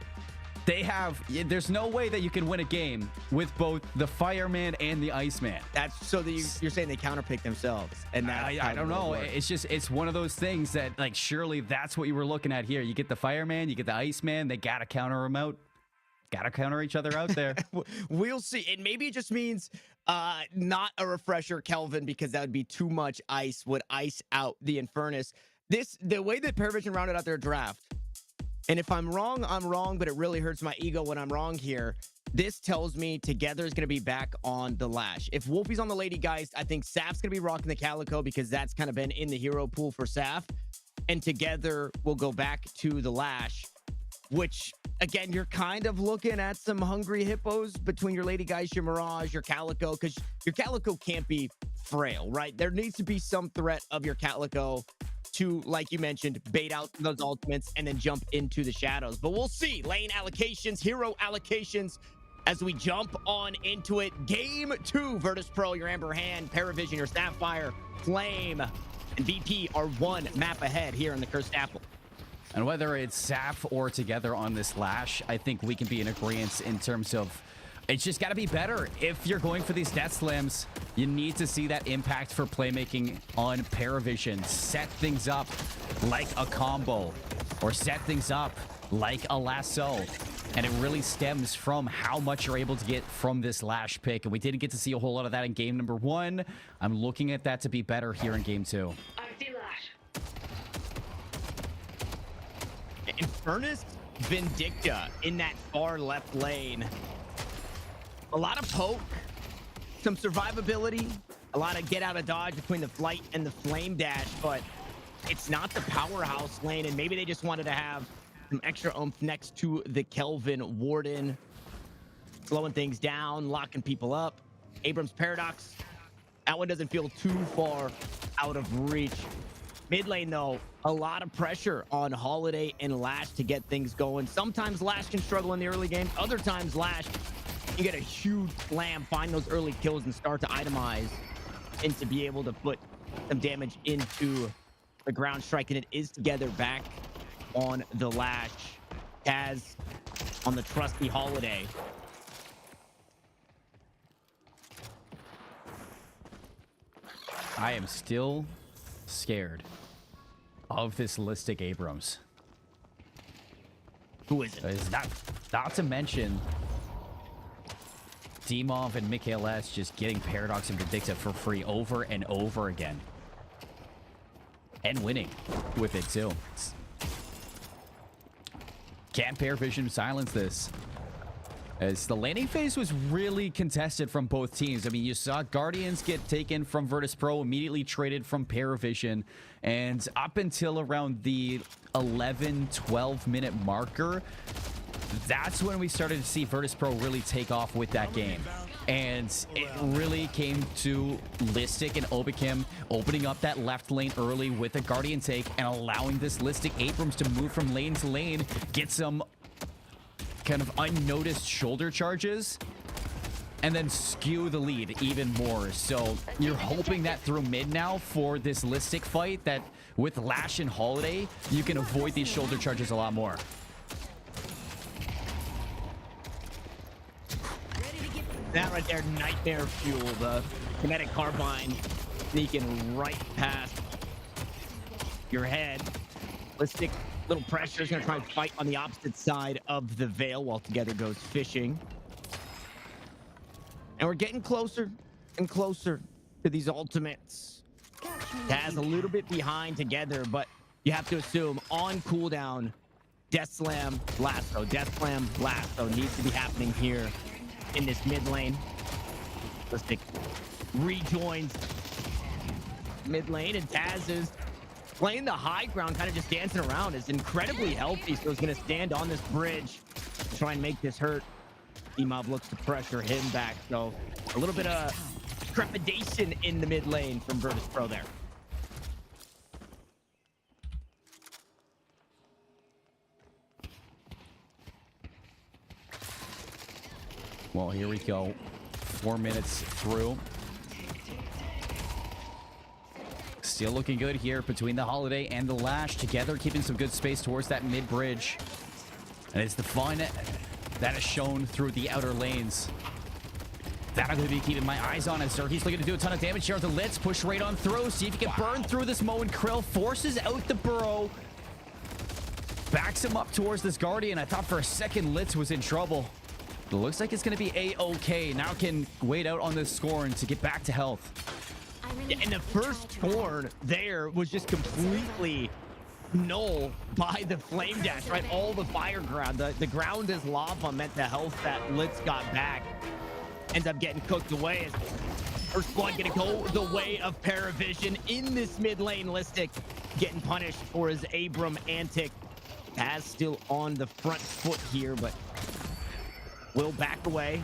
They have, there's no way that you can win a game with both the Fireman and the Iceman. That's so that you're saying they counterpick themselves, and that I don't know. It's just, it's one of those things that, like, surely that's what you were looking at here. You get the Fireman, you get the Iceman. They gotta counter them out. Gotta counter each other out there. We'll see. And maybe it just means not a refresher Kelvin, because that would be too much ice, would ice out the Infernus. The way that Paravision rounded out their draft, and if I'm wrong, I'm wrong, but it really hurts my ego when I'm wrong here. This tells me Together is going to be back on the Lash. If Wolfie's on the Lady Geist, I think Saf's going to be rocking the Calico, because that's kind of been in the hero pool for Saf. And Together will go back to the Lash, which, again, you're kind of looking at some hungry hippos between your Lady Geist, your Mirage, your Calico, because your Calico can't be frail, right? There needs to be some threat of your Calico to, like you mentioned, bait out those ultimates and then jump into the shadows. But we'll see. Lane allocations, hero allocations, as we jump on into it. Game 2, Virtus Pro, your Amber Hand, Paravision, your Sapphire, Flame, and VP are one map ahead here in the Cursed Apple. And whether it's Saf or Together on this Lash, I think we can be in agreement in terms of it's just got to be better. If you're going for these death slams, you need to see that impact for playmaking on Paravision. Set things up like a combo, or set things up like a lasso. And it really stems from how much you're able to get from this Lash pick. And we didn't get to see a whole lot of that in game number 1. I'm looking at that to be better here in game 2. I see Lash. Infernus Vindicta in that far left lane. A lot of poke, some survivability, a lot of get out of dodge between the flight and the flame dash, but it's not the powerhouse lane, and maybe they just wanted to have some extra oomph next to the Kelvin Warden, slowing things down, locking people up. Abrams Paradox, that one doesn't feel too far out of reach. Mid lane, though, a lot of pressure on Holiday and Lash to get things going. Sometimes Lash can struggle in the early game. Other times Lash, you get a huge slam, find those early kills, and start to itemize and to be able to put some damage into the ground strike. And it is Together back on the Lash. Kaz on the trusty Holiday. I am still scared of this Listic Abrams. Who is it? It's not to mention Dimov and Mikhail S just getting Paradox and Vindicta for free over and over again. And winning with it too. Can Paravision silence this? As the laning phase was really contested from both teams. I mean, you saw Guardians get taken from Virtus Pro, immediately traded from Paravision, and up until around the 11-12 minute marker, that's when we started to see Virtus Pro really take off with that game. And it really came to Listic and Obikim opening up that left lane early with a Guardian take and allowing this Listic Abrams to move from lane to lane, get some kind of unnoticed shoulder charges, and then skew the lead even more. So you're hoping that through mid now for this Listic fight, that with Lash and Holiday, you can avoid these shoulder charges a lot more. That right there, nightmare fuel. The kinetic carbine sneaking right past your head. Listic, little pressure, is going to try and fight on the opposite side of the veil while Together goes fishing. And we're getting closer and closer to these ultimates. Taz a little bit behind Together, but you have to assume on cooldown, Death Slam, Lasso. Death Slam, Lasso needs to be happening here in this mid lane. Listic rejoins mid lane, and Taz is playing the high ground, kind of just dancing around. Is incredibly healthy, so he's going to stand on this bridge to try and make this hurt. Imov looks to pressure him back, so a little bit of trepidation in the mid lane from Virtus Pro there. Well, here we go. 4 minutes through. Still looking good here between the Holiday and the Lash. Together, keeping some good space towards that mid bridge. And it's the fun that is shown through the outer lanes. That I'm going to be keeping my eyes on as Zergy's looking to do a ton of damage here onto Litz. Push right on through. See if he can burn through this Mo and Krill. Forces out the burrow. Backs him up towards this Guardian. I thought for a second Litz was in trouble. It looks like it's going to be A-okay. Now can wait out on this Scorn to get back to health. Yeah, and the first Scorn there was just completely null by the flame dash, right? All the fire ground. The ground is lava meant the health that Litz got back ends up getting cooked away. As first blood gonna go the way of Paravision in this mid lane. Listic getting punished for his Abram antic. Taz still on the front foot here, but will back away.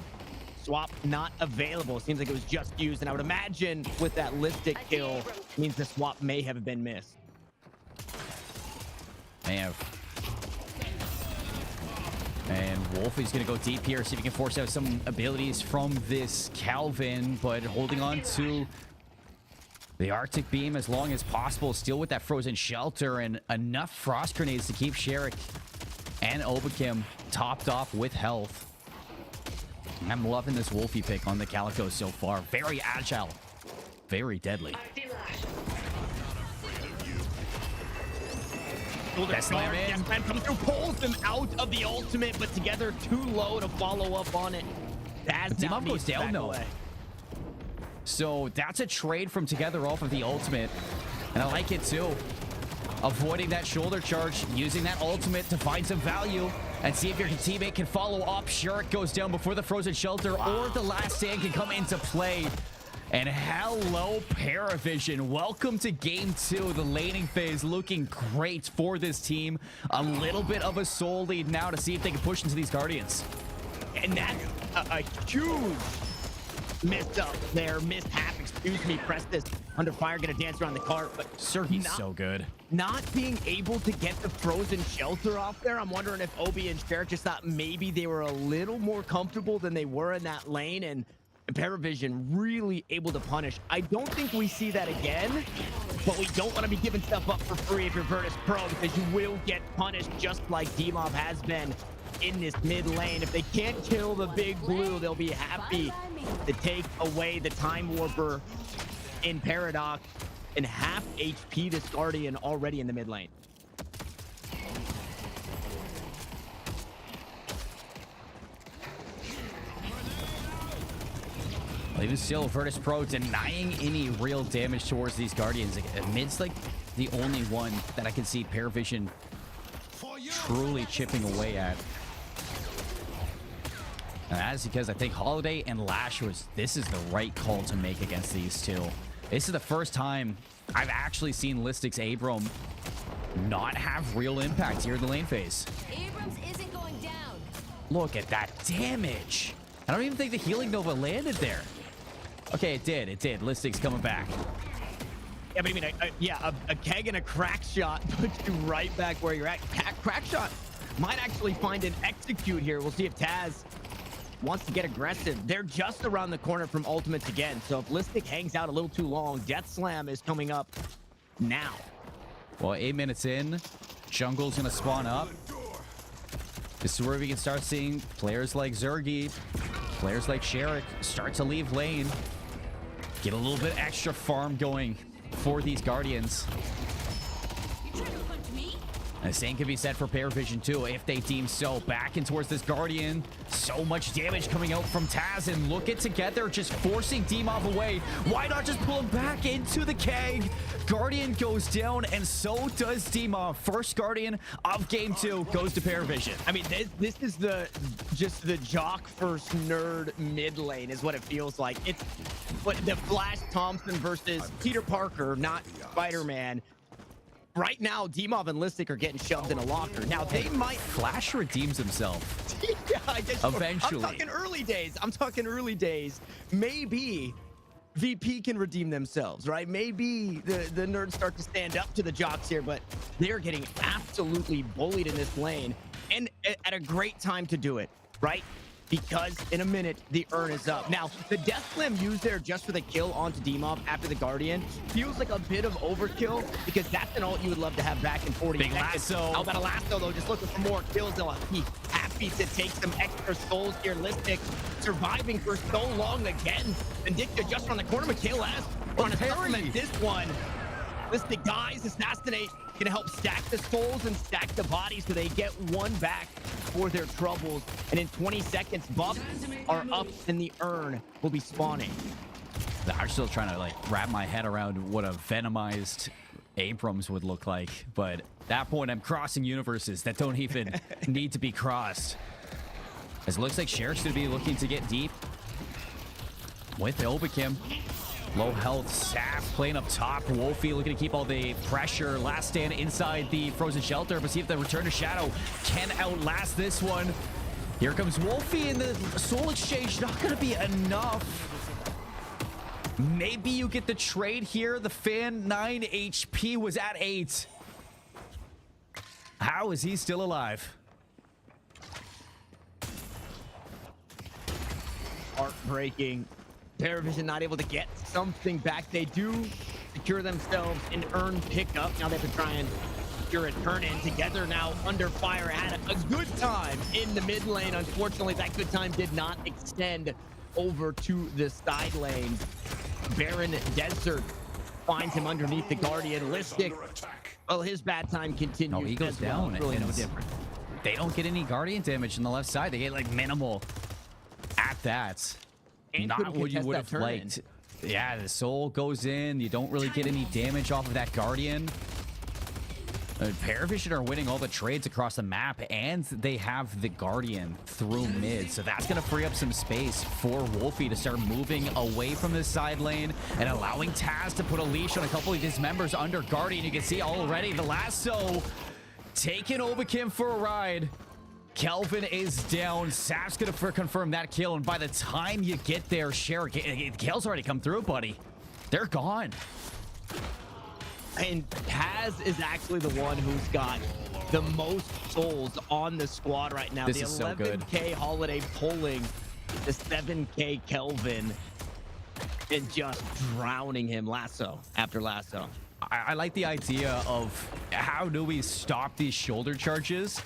Swap not available. Seems like it was just used, and I would imagine with that Listic kill means the swap may have been missed. And Wolfie's going to go deep here, see if he can force out some abilities from this Calvin, but holding on to the Arctic Beam as long as possible, still with that frozen shelter and enough frost grenades to keep Sherrick and Obakim topped off with health. I'm loving this Wolfie pick on the Calico so far. Very agile, very deadly. Yes, man comes through, pulls them out of the ultimate, but together too low to follow up on it. Demon goes down though. So that's a trade from Together off of the ultimate, and I like it too. Avoiding that shoulder charge, using that ultimate to find some value and see if your teammate can follow up. Sherrick goes down before the frozen shelter or the last stand can come into play. And hello, Paravision. Welcome to game 2. The laning phase looking great for this team. A little bit of a soul lead now to see if they can push into these Guardians. And that's a huge mess up there. Mishap, excuse me. Prestis under fire, gonna dance around the cart, but Sergey's so good. Not being able to get the frozen shelter off there. I'm wondering if Obi and Sherrick just thought maybe they were a little more comfortable than they were in that lane, and Paravision really able to punish. I don't think we see that again, but we don't want to be giving stuff up for free if you're Virtus Pro, because you will get punished just like DMob has been in this mid lane. If they can't kill the big blue, they'll be happy to take away the Time Warper in Paradox, and half HP this Guardian already in the mid lane. Even still, Virtus Pro denying any real damage towards these Guardians. Amidst like the only one that I can see Paravision truly chipping away at. And that is because I think Holiday and Lash this is the right call to make against these two. This is the first time I've actually seen Listic's Abram not have real impact here in the lane phase. Abrams isn't going down. Look at that damage. I don't even think the Healing Nova landed there. Okay, it did. It did. Listic's coming back. Yeah, but I mean, a keg and a crack shot puts you right back where you're at. Crack shot might actually find an execute here. We'll see if Taz wants to get aggressive. They're just around the corner from ultimates again. So if Listic hangs out a little too long, Death Slam is coming up now. Well, 8 minutes in, jungle's gonna spawn up. This is where we can start seeing players like Zergy, players like Sherrick start to leave lane. Get a little bit extra farm going for these Guardians. And the same can be said for Paravision too, if they deem so. Back in towards this Guardian. So much damage coming out from Taz, and look at Together just forcing Demov away. Why not just pull him back into the keg? Guardian goes down, and so does Demov. First Guardian of game 2 goes to Paravision. I mean, this is just the jock first nerd mid lane is what it feels like. It's what the Flash Thompson versus Peter Parker, not Spider-Man. Right now, Demov and Listic are getting shoved in a locker. Now, they might... Flash redeems himself. Yeah, I guess. Eventually. I'm talking early days. I'm talking early days. Maybe VP can redeem themselves, right? Maybe the nerds start to stand up to the jocks here, but they're getting absolutely bullied in this lane. And at a great time to do it, right? Because in a minute, the urn is up. Now, the Death Slam used there just for the kill onto Demov after the Guardian feels like a bit of overkill, because that's an ult you would love to have back in 40 Big seconds. lasso. How about a lasso, though? Just looking for more kills. They'll be happy Wolfie to take some extra souls here. Listic surviving for so long again. Vindicta just on the corner. Mikhail S trying to supplement this one. Listic dies, assassinate, gonna help stack the souls and stack the bodies so they get one back for their troubles. And in 20 seconds, buffs are up and the urn will be spawning. I'm still trying to like wrap my head around what a venomized Abrams would look like, but at that point I'm crossing universes that don't even need to be crossed. As it looks like Sheriff's gonna be looking to get deep with Obikim. Low health, Saf playing up top. Wolfie looking to keep all the pressure. Last stand inside the frozen shelter, but see if the return to Shadow can outlast this one. Here comes Wolfie, and the soul exchange not gonna be enough. Maybe you get the trade here. The fan 9 HP was at 8. How is he still alive? Heartbreaking. Paravision not able to get something back. They do secure themselves an urn pickup. Now they have to try and secure a turn in together now under fire. Had a good time in the mid lane. Unfortunately, that good time did not extend over to the side lane. Baron Desert finds him underneath the Guardian. Listic, well, his bad time continues. No, he goes down. Really no and different. They don't get any Guardian damage on the left side. They get like minimal at that. And Not couldn't what you contest would that have turn in. liked. Yeah, the soul goes in. You don't really get any damage off of that Guardian. Paravision are winning all the trades across the map, and they have the Guardian through mid. So that's going to free up some space for Wolfie to start moving away from the side lane and allowing Taz to put a leash on a couple of his members under Guardian. You can see already the lasso taking Obikim for a ride. Kelvin is down. Saf's going to confirm that kill, and by the time you get there, Kale's already come through, buddy. They're gone. And Taz is actually the one who's got the most souls on the squad right now. This The is so good. 11K Holiday pulling the 7K Kelvin and just drowning him lasso after lasso. I like the idea of how do we stop these shoulder charges.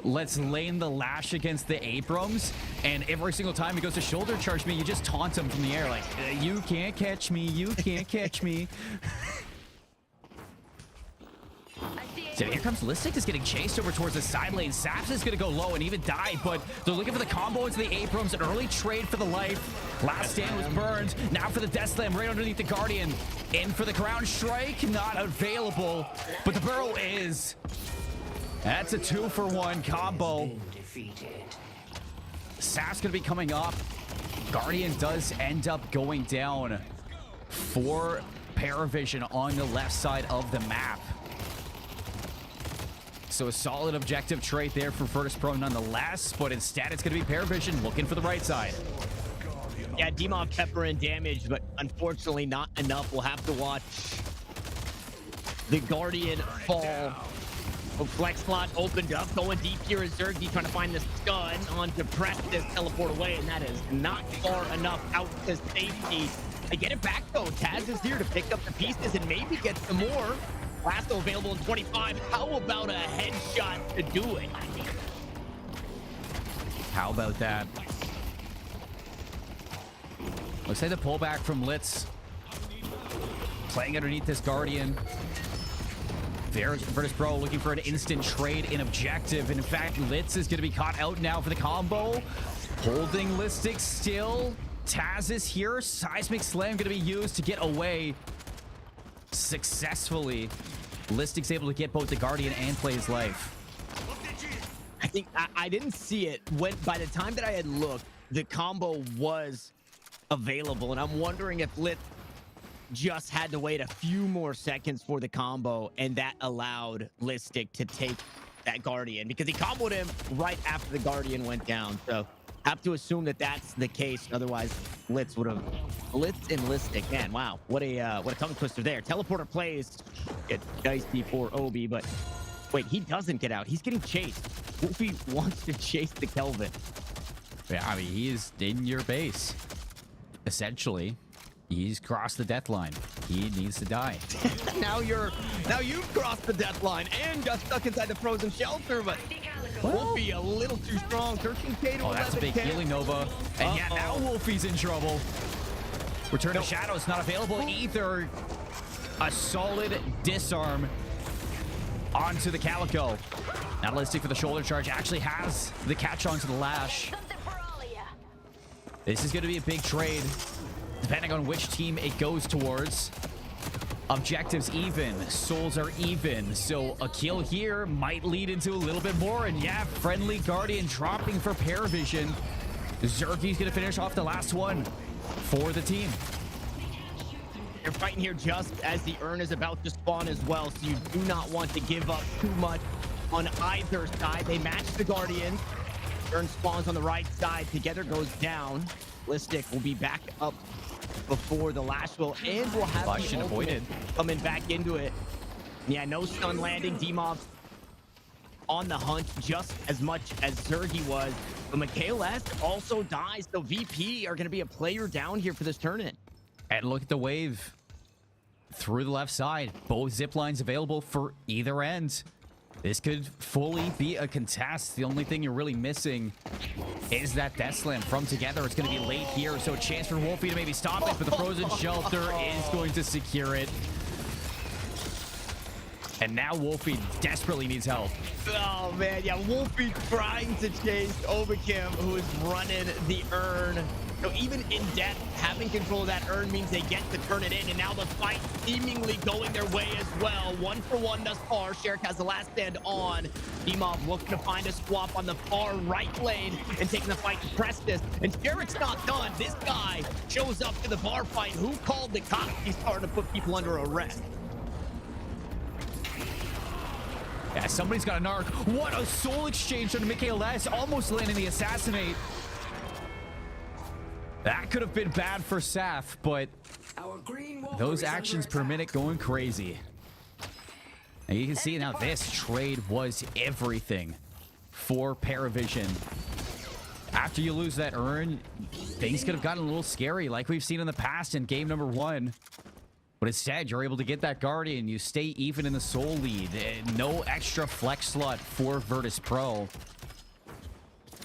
Let's lane the lash against the Abrams, and every single time he goes to shoulder charge me, you just taunt him from the air like, you can't catch me, you can't catch me. So here comes Listic is getting chased over towards the side lane. Saps is going to go low and even die, but they're looking for the combo into the Abrams. An early trade for the life. Last stand was burned. Now for the Death Slam right underneath the Guardian. In for the Crown Strike. Not available, but the Burrow is. That's a 2-for-1 combo. Saps going to be coming up. Guardian does end up going down for Paravision on the left side of the map. So a solid objective trade there for Virtus Pro nonetheless, but instead it's going to be Paravision looking for the right side. Yeah, Demon Pepper and damage, but unfortunately not enough. We'll have to watch the Guardian fall. Oh, flex slot opened up, going deep here is Zergy trying to find the stun on to press this teleport away, and that is not far enough out to safety. They get it back though. Taz is here to pick up the pieces and maybe get some more. Lasso available in 25. How about a headshot to do it? How about that? Looks like the pullback from Litz. Playing underneath this Guardian. Virtus Pro looking for an instant trade in objective. In fact, Litz is going to be caught out now for the combo. Holding Listic still. Taz is here. Seismic Slam going to be used to get away successfully. Listic's able to get both the Guardian and play his life. I think I didn't see it when by the time that I had looked, the combo was available, and I'm wondering if Lit just had to wait a few more seconds for the combo, and that allowed Listic to take that Guardian because he comboed him right after the Guardian went down. So have to assume that that's the case. Otherwise, Litz would have. Litz and Listic, man, wow, what a tongue twister there. Teleporter plays get dicey for Obi, but wait, he doesn't get out. He's getting chased. Wolfie wants to chase the Kelvin. Yeah, I mean, he is in your base, essentially. He's crossed the death line. He needs to die. Now you've crossed the death line and got stuck inside the frozen shelter, but won't be a little too strong. 13K to 11K. Oh, that's a big healing Nova. And yeah, now Wolfie's in trouble. Return of Shadows not available either. A solid disarm onto the Calico. Natalistic for the shoulder charge actually has the catch onto the lash. Something for all of ya. This is going to be a big trade, depending on which team it goes towards. Objectives even, souls are even, so a kill here might lead into a little bit more. And yeah, friendly Guardian dropping for Paravision. Zergy's going to finish off the last one for the team. You're fighting here just as the urn is about to spawn as well, so you do not want to give up too much on either side. They match the Guardian. Urn spawns on the right side. Together goes down. Listic will be back up before the lash will, and we'll have Flash the avoided. coming back into it. Yeah, no stun landing. D-Mob on the hunt just as much as Zergy was. But Mikhail S also dies, so VP are going to be a player down here for this tournament. And look at the wave through the left side. Both zip lines available for either end. This could fully be a contest. The only thing you're really missing is that Death Slam from Together. It's going to be late here, so a chance for Wolfie to maybe stop it, but the frozen shelter is going to secure it. And now Wolfie desperately needs help. Oh man, yeah, Wolfie trying to chase Overkim, who is running the urn. So even in death, having control of that urn means they get to turn it in, and now the fight seemingly going their way as well. 1-for-1 thus far. Sherrick has the last stand on. D-Mob looking to find a swap on the far right lane and taking the fight to Prestis. And Sherrick's not done. This guy shows up to the bar fight. Who called the cops? He's starting to put people under arrest. Yeah, somebody's got a narc. What a soul exchange from Mikhail S, almost landing the assassinate. That could have been bad for Saf, but Our green walker those is actions under per attack. minute going crazy. And you can see now this trade was everything for Paravision. After you lose that urn, things could have gotten a little scary like we've seen in the past in game number 1. But instead, you're able to get that Guardian. You stay even in the soul lead. No extra flex slot for Virtus Pro.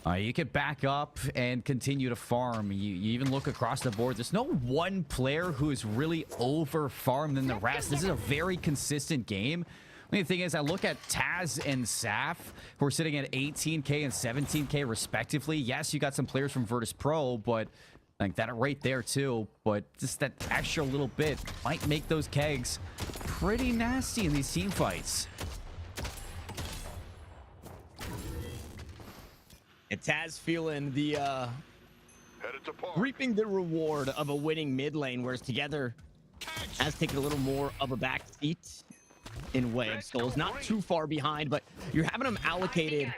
You can back up and continue to farm. You even look across the board. There's no one player who is really over farmed than the rest. This is a very consistent game. The thing is, I look at Taz and Saf, who are sitting at 18K and 17K respectively. Yes, you got some players from Virtus Pro, but like that right there too. But just that extra little bit might make those kegs pretty nasty in these team fights. And Taz feeling the reaping the reward of a winning mid lane, whereas Together has taken a little more of a back seat in way of souls. Not too far behind, but you're having them allocated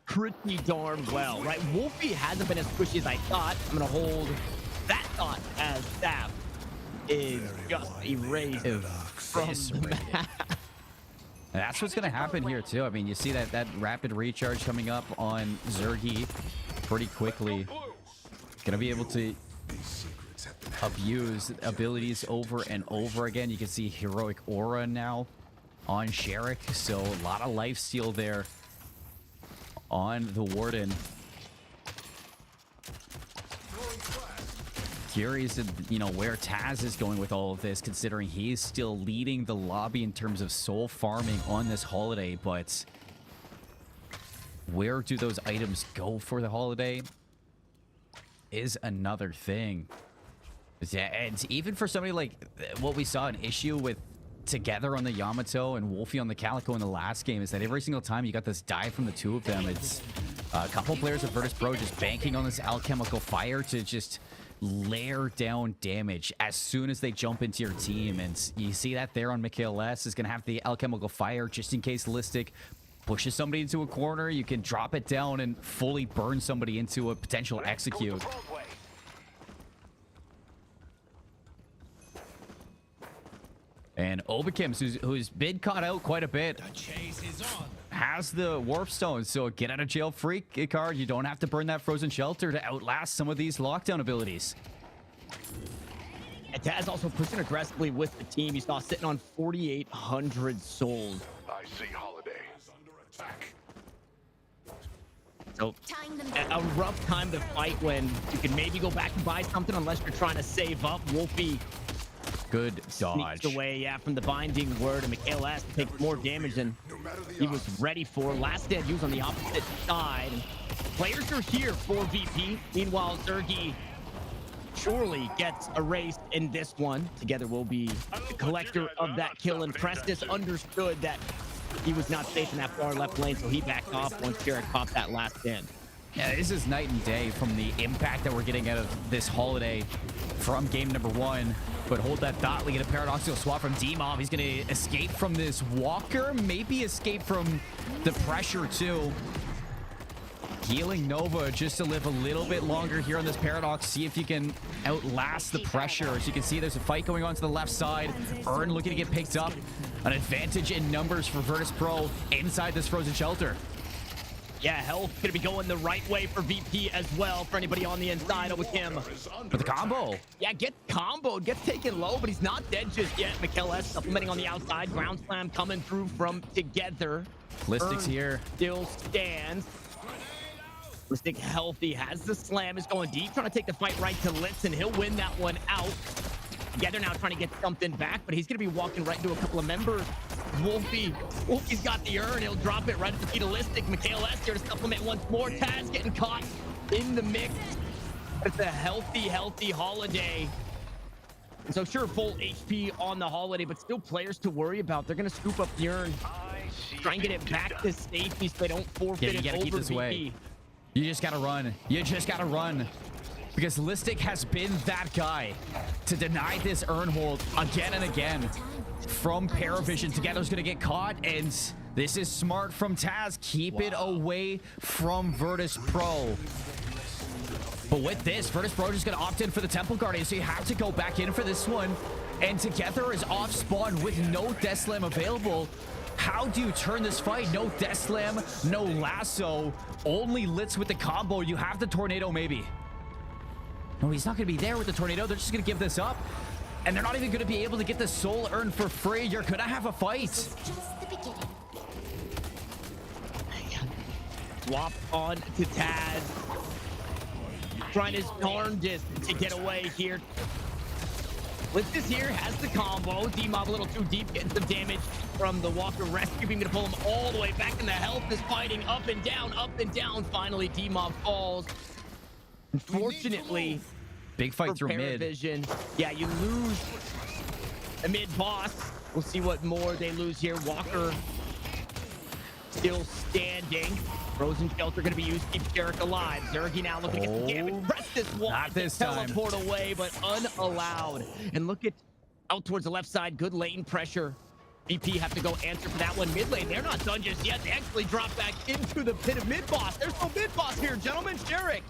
pretty darn well, right? Wolfie hasn't been as squishy as I thought. I'm gonna hold that thought as Staff is just erased from the map. That's what's going to happen here, too. I mean, you see that rapid recharge coming up on Zergy pretty quickly. Going to be able to abuse abilities over and over again. You can see Heroic Aura now on Sherrick. So a lot of lifesteal there on the Warden. Curious, you know, where Taz is going with all of this, considering he's still leading the lobby in terms of soul farming on this holiday. But where do those items go for the holiday is another thing. Yeah, and even for somebody like what we saw an issue with Together on the Yamato and Wolfie on the Calico in the last game is that every single time you got this dive from the two of them, it's a couple players of Virtus Pro just banking on this alchemical fire to just layer down damage as soon as they jump into your team. And you see that there on Mikhail S is going to have the alchemical fire just in case Listic pushes somebody into a corner. You can drop it down and fully burn somebody into a potential execute. And Obikims, who's been caught out quite a bit, has the Warp Stone, so get out of jail free card. You don't have to burn that Frozen Shelter to outlast some of these lockdown abilities. And Taz also pushing aggressively with the team. He's now sitting on 4,800 souls. I see Holiday. So Tying them a rough time to fight when you can maybe go back and buy something unless you're trying to save up. Wolfie Good dodge. sneaks away, from the binding word, and Mikhail S takes more damage than he was ready for. Last stand used on the opposite side. Players are here for VP. Meanwhile, Zergy surely gets erased in this one. Together will be the collector of that kill, and Prestis understood that he was not safe in that far left lane, so he backed off once Jarek popped that last stand. Yeah, this is night and day from the impact that we're getting out of this Holiday from game number 1. But hold that thought. We get a paradoxical swap from Dimov. He's going to escape from this Walker, maybe escape from the pressure too. Healing Nova just to live a little bit longer here on this Paradox. See if you can outlast the pressure. As you can see, there's a fight going on to the left side. Earn looking to get picked up. An advantage in numbers for Virtus Pro inside this frozen shelter. Yeah, health gonna be going the right way for VP as well. For anybody on the inside with him. But the combo. Yeah, get comboed, gets taken low, but he's not dead just yet. Mikhail S supplementing on the outside. Ground slam coming through from Together. Ballistics here. Still stands. Ballistic healthy, has the slam, is going deep, trying to take the fight right to Litz, and he'll win that one out. Together now trying to get something back, but he's going to be walking right into a couple of members. Wolfie's got the urn. He'll drop it right at the feet of Listic. Mikhail S here to supplement once more. Taz getting caught in the mix. It's a healthy Holiday. And so sure, full HP on the Holiday, but still players to worry about. They're going to scoop up the urn, try and get it back to safety so they don't forfeit you it gotta over keep this VP. away. You just gotta run. You just gotta run. Because Listic has been that guy to deny this urn hold again and again. From Paravision, Together's gonna get caught, and this is smart from Taz. Keep it away from Virtus Pro. But with this, Virtus Pro is gonna opt in for the Temple Guardian, so you have to go back in for this one. And Together is off spawn with no Death Slam available. How do you turn this fight? No Death Slam, no lasso, only Litz with the combo. You have the tornado maybe. No, he's not going to be there with the tornado. They're just going to give this up. And they're not even going to be able to get the soul earned for free. You're going to have a fight. just the beginning. Swap on to Taz. Trying his darndest to get away here. Listis here has the combo. D-Mob a little too deep, getting some damage from the Walker rescue beam to pull him all the way back, and the health is fighting up and down, up and down. Finally, D-Mob falls. Unfortunately, big fight for through mid. Paravision, yeah, you lose a mid boss. We'll see what more they lose here. Walker still standing. Frozen Shelter going to be used to keep Jarek alive. Zergy now looking to get the damage. Press this wall. Not this time. Teleport away, but unallowed. And look at out towards the left side. Good lane pressure. VP have to go answer for that one. Mid lane, they're not done just yet. They actually drop back into the pit of mid boss. There's no mid boss here, gentlemen. Jarek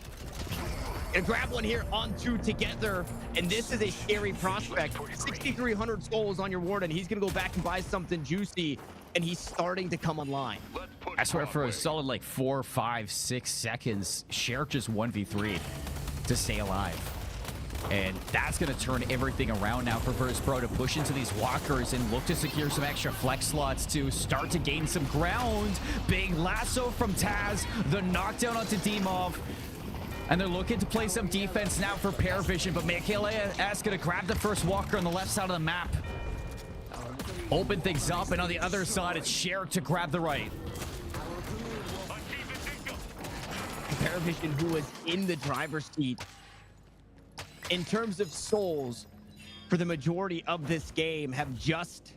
gonna grab one here onto Together, and this is a scary prospect. 6,300 souls on your Warden. He's gonna go back and buy something juicy, and he's starting to come online. I swear for a solid like 4, 5, 6 seconds, Sherrick just 1v3 to stay alive. And that's going to turn everything around now for Virtus Pro to push into these walkers and look to secure some extra flex slots to start to gain some ground. Big lasso from Taz, the knockdown onto D-Mov. And they're looking to play some defense now for Paravision, but Mikhail S going to grab the first walker on the left side of the map. Open things up, and on the other side, it's Sherrick to grab the right. Paravision, who was in the driver's seat in terms of souls for the majority of this game, have just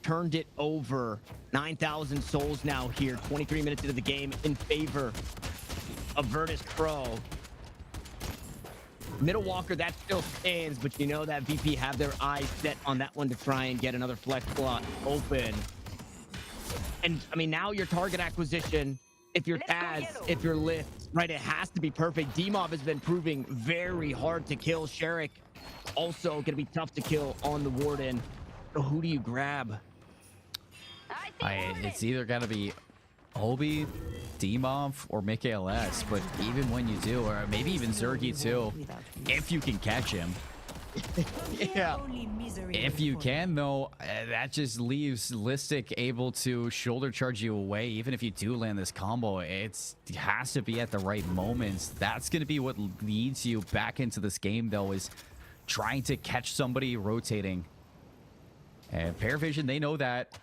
turned it over. 9,000 souls now here, 23 minutes into the game, in favor of Virtus Pro. Middle Walker, that still stands, but you know that VP have their eyes set on that one to try and get another flex slot open. And I mean, now your target acquisition, if you're Taz, if you're Lift, right, it has to be perfect. D-Mob has been proving very hard to kill. Sherrick also going to be tough to kill on the Warden. So who do you grab? It's either got to be Obi, D-Mob, or Mikhail S, but even when you do, or maybe even Zergy too, if you can catch him. Yeah. Only misery If you for can, though, that just leaves Listic able to shoulder charge you away. Even if you do land this combo, it has to be at the right moments. That's going to be what leads you back into this game, though, is trying to catch somebody rotating. And Paravision, they know that.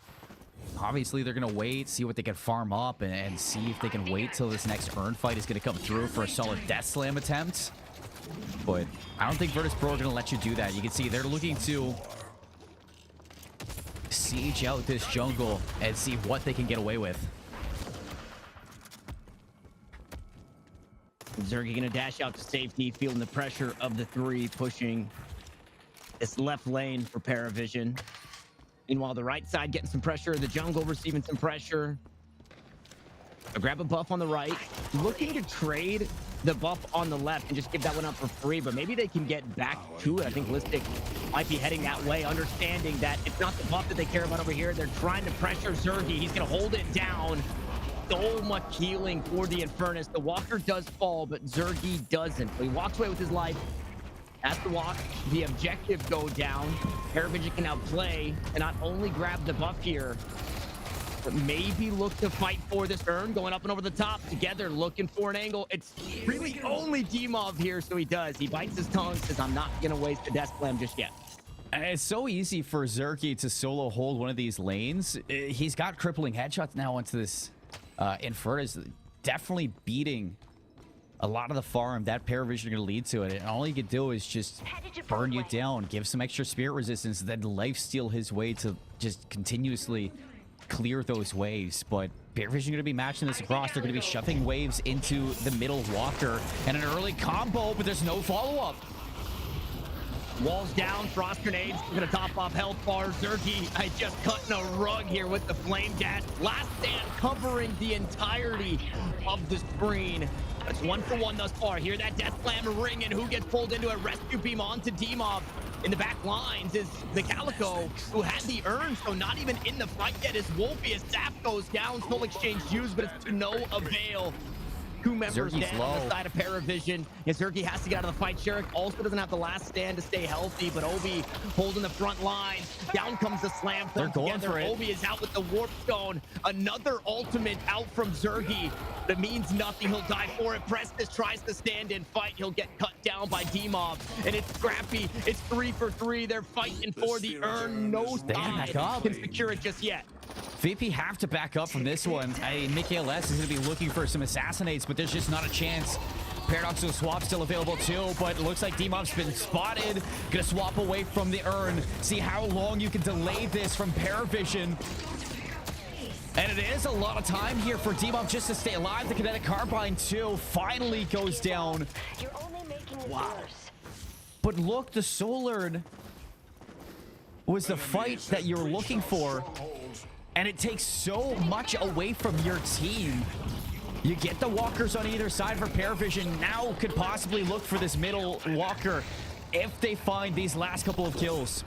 Obviously, they're going to wait, see what they can farm up, and see if they can wait till this next Urn fight is going to come through for a solid Death Slam attempt. But I don't think Virtus Pro are going to let you do that. You can see they're looking to siege out this jungle and see what they can get away with. Zergy gonna dash out to safety, feeling the pressure of the three, pushing this left lane for Paravision. Meanwhile, the right side getting some pressure, the jungle receiving some pressure. Grab a buff on the right, looking to trade the buff on the left and just give that one up for free, but maybe they can get back to it. I think Listic might be heading that way, understanding that it's not the buff that they care about over here. They're trying to pressure Zergy. He's gonna hold it down. So much healing for the Infernus. The Walker does fall, but Zergy doesn't. So he walks away with his life. As the walk, the objective go down. Paravision can now play and not only grab the buff here, but maybe look to fight for this Urn, going up and over the top together, looking for an angle. It's really only Demov here, so he does. He bites his tongue, says, I'm not going to waste the Death Slam just yet. It's so easy for Zergy to solo hold one of these lanes. He's got crippling headshots now onto this Infernus, definitely beating a lot of the farm that Paravision are going to lead to it. And all he could do is just burn you down, give some extra spirit resistance, then lifesteal his way to just continuously clear those waves. But Paravision going to be matching this across. They're going to be shoving waves into the middle Walker and an early combo, but there's no follow-up. Walls down, frost grenades, we're gonna top off health bar. Zergy, I just cutting a rug here with the flame dash. Last stand covering the entirety of the screen. It's 1-for-1 thus far. Hear that Death Slam ring, and who gets pulled into a rescue beam onto Demov. In the back lines is the Calico, who had the Urn, so not even in the fight yet is Wolfie. As Zap goes down, Soul Exchange used, but it's to no avail. Two members Zergy's down low. on the side of Paravision. And Zergy has to get out of the fight. Sherrick also doesn't have the last stand to stay healthy, but Obi holding the front line. Down comes the slam. They're going together. for it. Obi is out with the warp stone. Another ultimate out from Zergy. That means nothing. He'll die for it. Prestis tries to stand and fight. He'll get cut down by Demov. And it's scrappy. It's 3 for 3. They're fighting for the Urn. No side can secure it just yet. VP have to back up from this one. Mickey LS is going to be looking for some assassinates, but there's just not a chance. Paradoxal swap still available too, but it looks like Demov's been spotted. Gonna swap away from the Urn. See how long you can delay this from Paravision. And it is a lot of time here for Demov just to stay alive. The Kinetic Carbine too finally goes down. You're only making it Wow. worse. But look, the Soul Urn was the fight that you're looking for. And it takes so much away from your team. You get the walkers on either side for Paravision. Now could possibly look for this middle walker if they find these last couple of kills.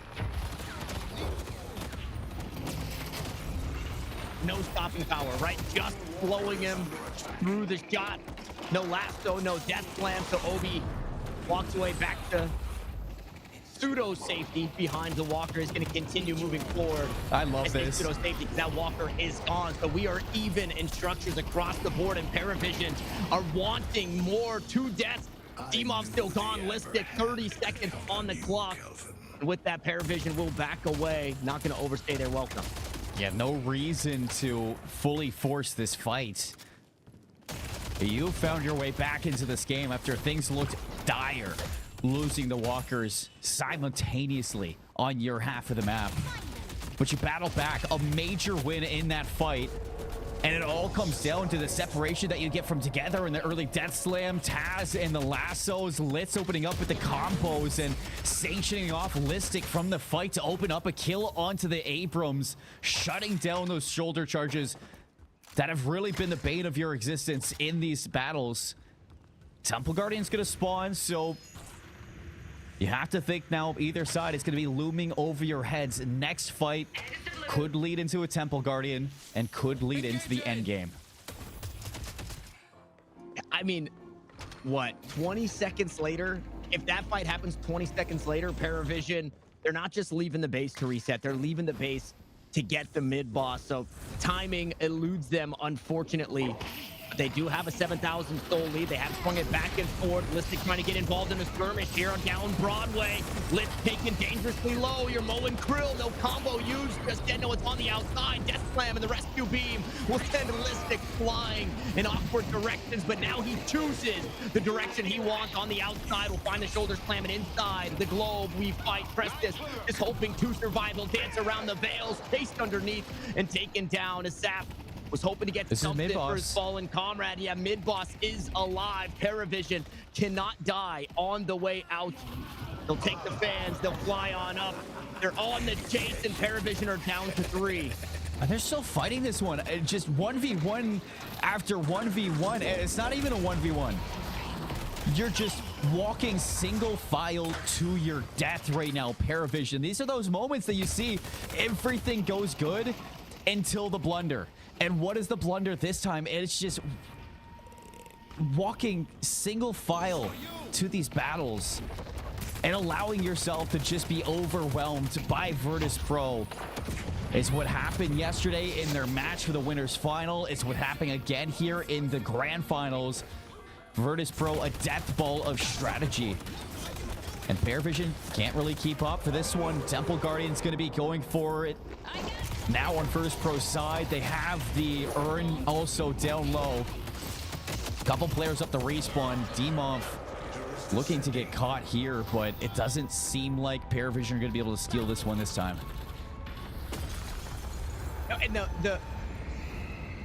No stopping power, right? Just flowing him through the shot. No lasso, no Death Slam. So Obi walks away back to pseudo safety behind the Walker. Is going to continue moving forward. I love say this. Pseudo safety because that Walker is gone. So we are even in structures across the board, and Paravision are wanting more. 2 deaths. Demov still gone. Listic 30 seconds on the clock. And with that, Paravision will back away. Not going to overstay their welcome. Yeah, no reason to fully force this fight. You found your way back into this game after things looked dire, losing the walkers simultaneously on your half of the map. But you battle back, a major win in that fight. And it all comes down to the separation that you get from together in the early Death Slam, Taz and the lassos, Litz opening up with the combos and sanctioning off Listic from the fight to open up a kill onto the Abrams, shutting down those shoulder charges that have really been the bane of your existence in these battles. Temple Guardian's gonna spawn, so you have to think now either side is going to be looming over your heads. Next fight could lead into a Temple Guardian and could lead into the end game. I mean, what, 20 seconds later, if that fight happens 20 seconds later, Paravision, they're not just leaving the base to reset, they're leaving the base to get the mid boss. So timing eludes them, unfortunately. They do have a 7,000 soul lead. They have swung it back and forth. Listic trying to get involved in a skirmish here on down Broadway. Litz taken dangerously low. You're mowing Krill. No combo used. Just dead. No, it's on the outside. Death Slam and the rescue beam will send Listic flying in awkward directions. But now he chooses the direction he wants on the outside. Will find the shoulder slam and inside the globe. We fight Prestis, just hoping to survive. He'll dance around the veils, chased underneath and taken down. As Sap was hoping to get something for his fallen comrade. Yeah, mid-boss is alive. Paravision cannot die on the way out. They'll take the fans. They'll fly on up. They're on the chase, and Paravision are down to 3. They're still fighting this one. Just 1v1 after 1v1. It's not even a 1v1. You're just walking single file to your death right now, Paravision. These are those moments that you see everything goes good until the blunder. And what is the blunder this time? It's just walking single file to these battles and allowing yourself to just be overwhelmed by Virtus Pro. It's what happened yesterday in their match for the winners final. It's what happened again here in the grand finals. Virtus Pro, a death ball of strategy. And Paravision can't really keep up for this one. Temple Guardian's going to be going for it. Now on Virtus Pro's side, they have the urn also down low. Couple players up the respawn. Demov looking to get caught here, but it doesn't seem like Paravision are going to be able to steal this one this time. And the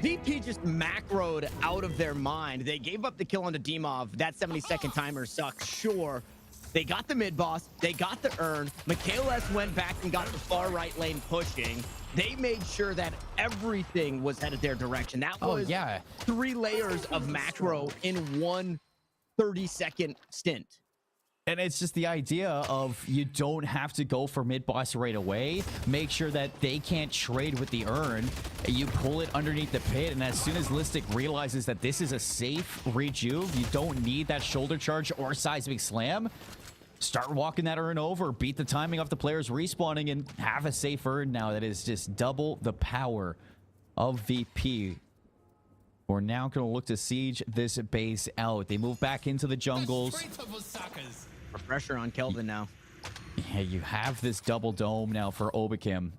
VP just macroed out of their mind. They gave up the kill onto Demov. That 70-second timer sucks, sure. They got the mid boss. They got the urn. Michaelis went back and got the far right lane pushing. They made sure that everything was headed their direction. That was 3 layers of macro in one 30-second stint. And it's just the idea of you don't have to go for mid boss right away. Make sure that they can't trade with the urn. You pull it underneath the pit, and as soon as Listic realizes that this is a safe rejuve, you don't need that shoulder charge or seismic slam. Start walking that urn over, beat the timing off the players respawning, and have a safe urn now that is just double the power of VP. We're now going to look to siege this base out. They move back into the jungles. Pressure on Kelvin now. Yeah, you have this double dome now for Obakim.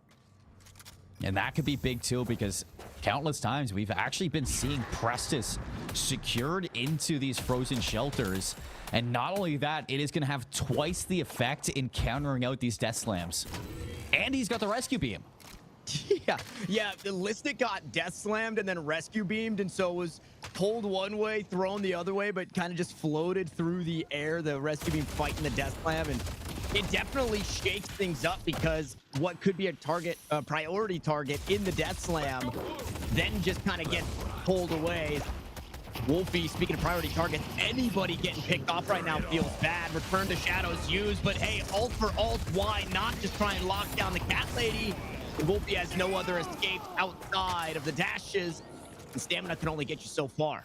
And that could be big too, because countless times we've actually been seeing Prestis secured into these frozen shelters. And not only that, it is going to have twice the effect in countering out these death slams. And he's got the rescue beam. Yeah, the Listic got death slammed and then rescue beamed, and so was pulled one way, thrown the other way, but kind of just floated through the air, the rescue beam fighting the death slam. And it definitely shakes things up, because what could be a target, a priority target in the death slam, then just kind of gets pulled away. Wolfie, speaking of priority targets, anybody getting picked off right now feels bad. Return to Shadows used, but hey, ult for ult, why not just try and lock down the cat lady? Wolfie has no other escape outside of the dashes, and stamina can only get you so far.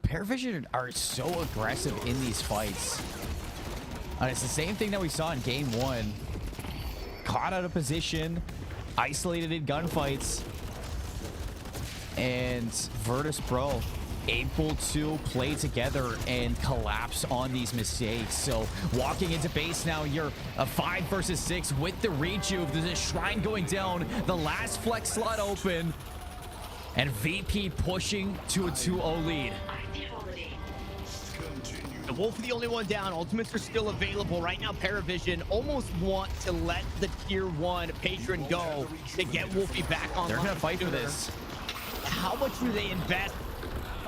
Paravision are so aggressive in these fights. It's the same thing that we saw in game 1. Caught out of position, isolated in gunfights, and Virtus Pro able to play together and collapse on these mistakes. So walking into base now, you're a 5 versus 6 with the rejuve. There's a shrine going down, the last flex slot open, and VP pushing to a 2-0 lead. The Wolf the only one down. Ultimates are still available right now. Paravision almost want to let the tier 1 patron go to get Wolfie back on. They're gonna fight for this. How much do they invest?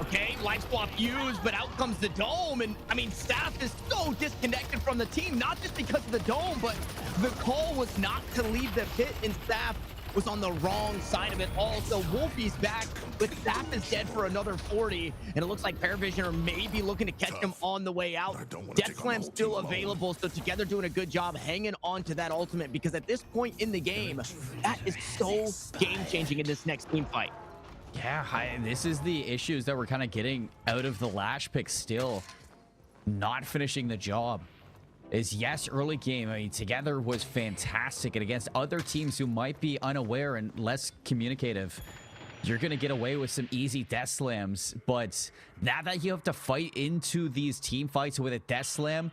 Okay, life swap used, but out comes the dome. And I mean, Staff is so disconnected from the team, not just because of the dome, but the call was not to leave the pit, and Staff was on the wrong side of it all. So Wolfie's back, but Staff is dead for another 40, and it looks like Paravision are maybe looking to catch him on the way out. Death Slam's still available, so Together doing a good job hanging on to that ultimate, because at this point in the game, that is so game-changing in this next team fight. Yeah, this is the issues that we're kind of getting out of the Lash pick still. not finishing the job. Is yes, early game, I mean, Together was fantastic, and against other teams who might be unaware and less communicative, you're going to get away with some easy death slams. But now that you have to fight into these team fights with a death slam,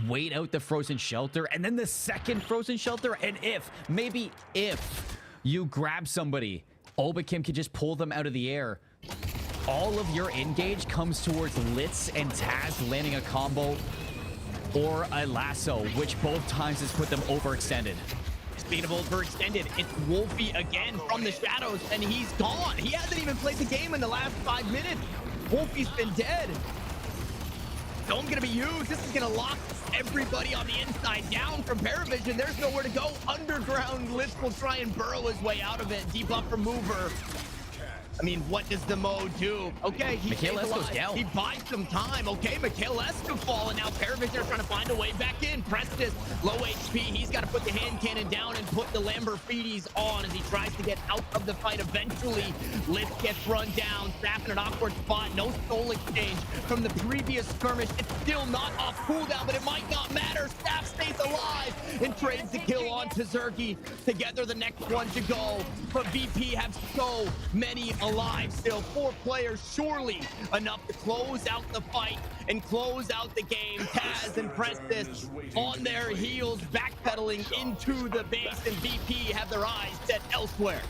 wait out the frozen shelter, and then the second frozen shelter, and maybe if you grab somebody, Obakim can just pull them out of the air. All of your engage comes towards Litz and Taz landing a combo or a lasso, which both times has put them overextended. Speaking of overextended, it's Wolfie again from the shadows, and he's gone. He hasn't even played the game in the last 5 minutes. Wolfie's been dead. Dome gonna be used. This is gonna lock everybody on the inside down from Paravision. There's nowhere to go. Underground, Litz will try and burrow his way out of it. Deep up remover. I mean, what does the mode do? Okay, he stays goes alive. down. He buys some time. Okay, Michaeleska fall, and now Paravision are trying to find a way back in. Prestis, low HP. He's got to put the hand cannon down and put the Lamborghinis on as he tries to get out of the fight. Eventually, Litz gets run down. Staff in an awkward spot. No soul exchange from the previous skirmish. It's still not off cooldown, but it might not matter. Staff stays alive and trades the kill on to Zergy. Together, the next one to go. But VP have so many alive still. 4 players, surely enough to close out the fight and close out the game. Taz and Prestis on their heels, backpedaling into the base, and VP have their eyes set elsewhere.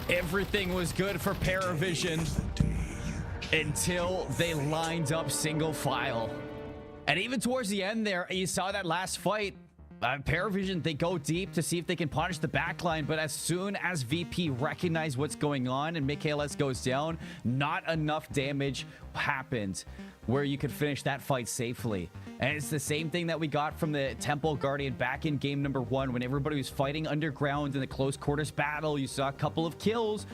Everything was good for Paravision until they lined up single file. And even towards the end there, you saw that last fight. Paravision, they go deep to see if they can punish the backline, but as soon as VP recognize what's going on and Michaelis goes down, not enough damage happened where you could finish that fight safely. And it's the same thing that we got from the Temple Guardian back in game number 1 when everybody was fighting underground in the close quarters battle. You saw a couple of kills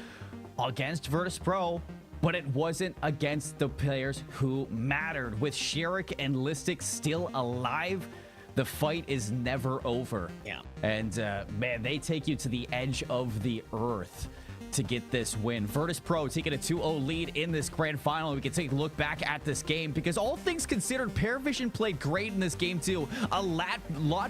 against Virtus Pro, but it wasn't against the players who mattered. With Sherrick and Listic still alive, the fight is never over. Yeah. And man, they take you to the edge of the earth to get this win. Virtus Pro taking a 2-0 lead in this grand final. We can take a look back at this game because all things considered, Paravision played great in this game too. A lot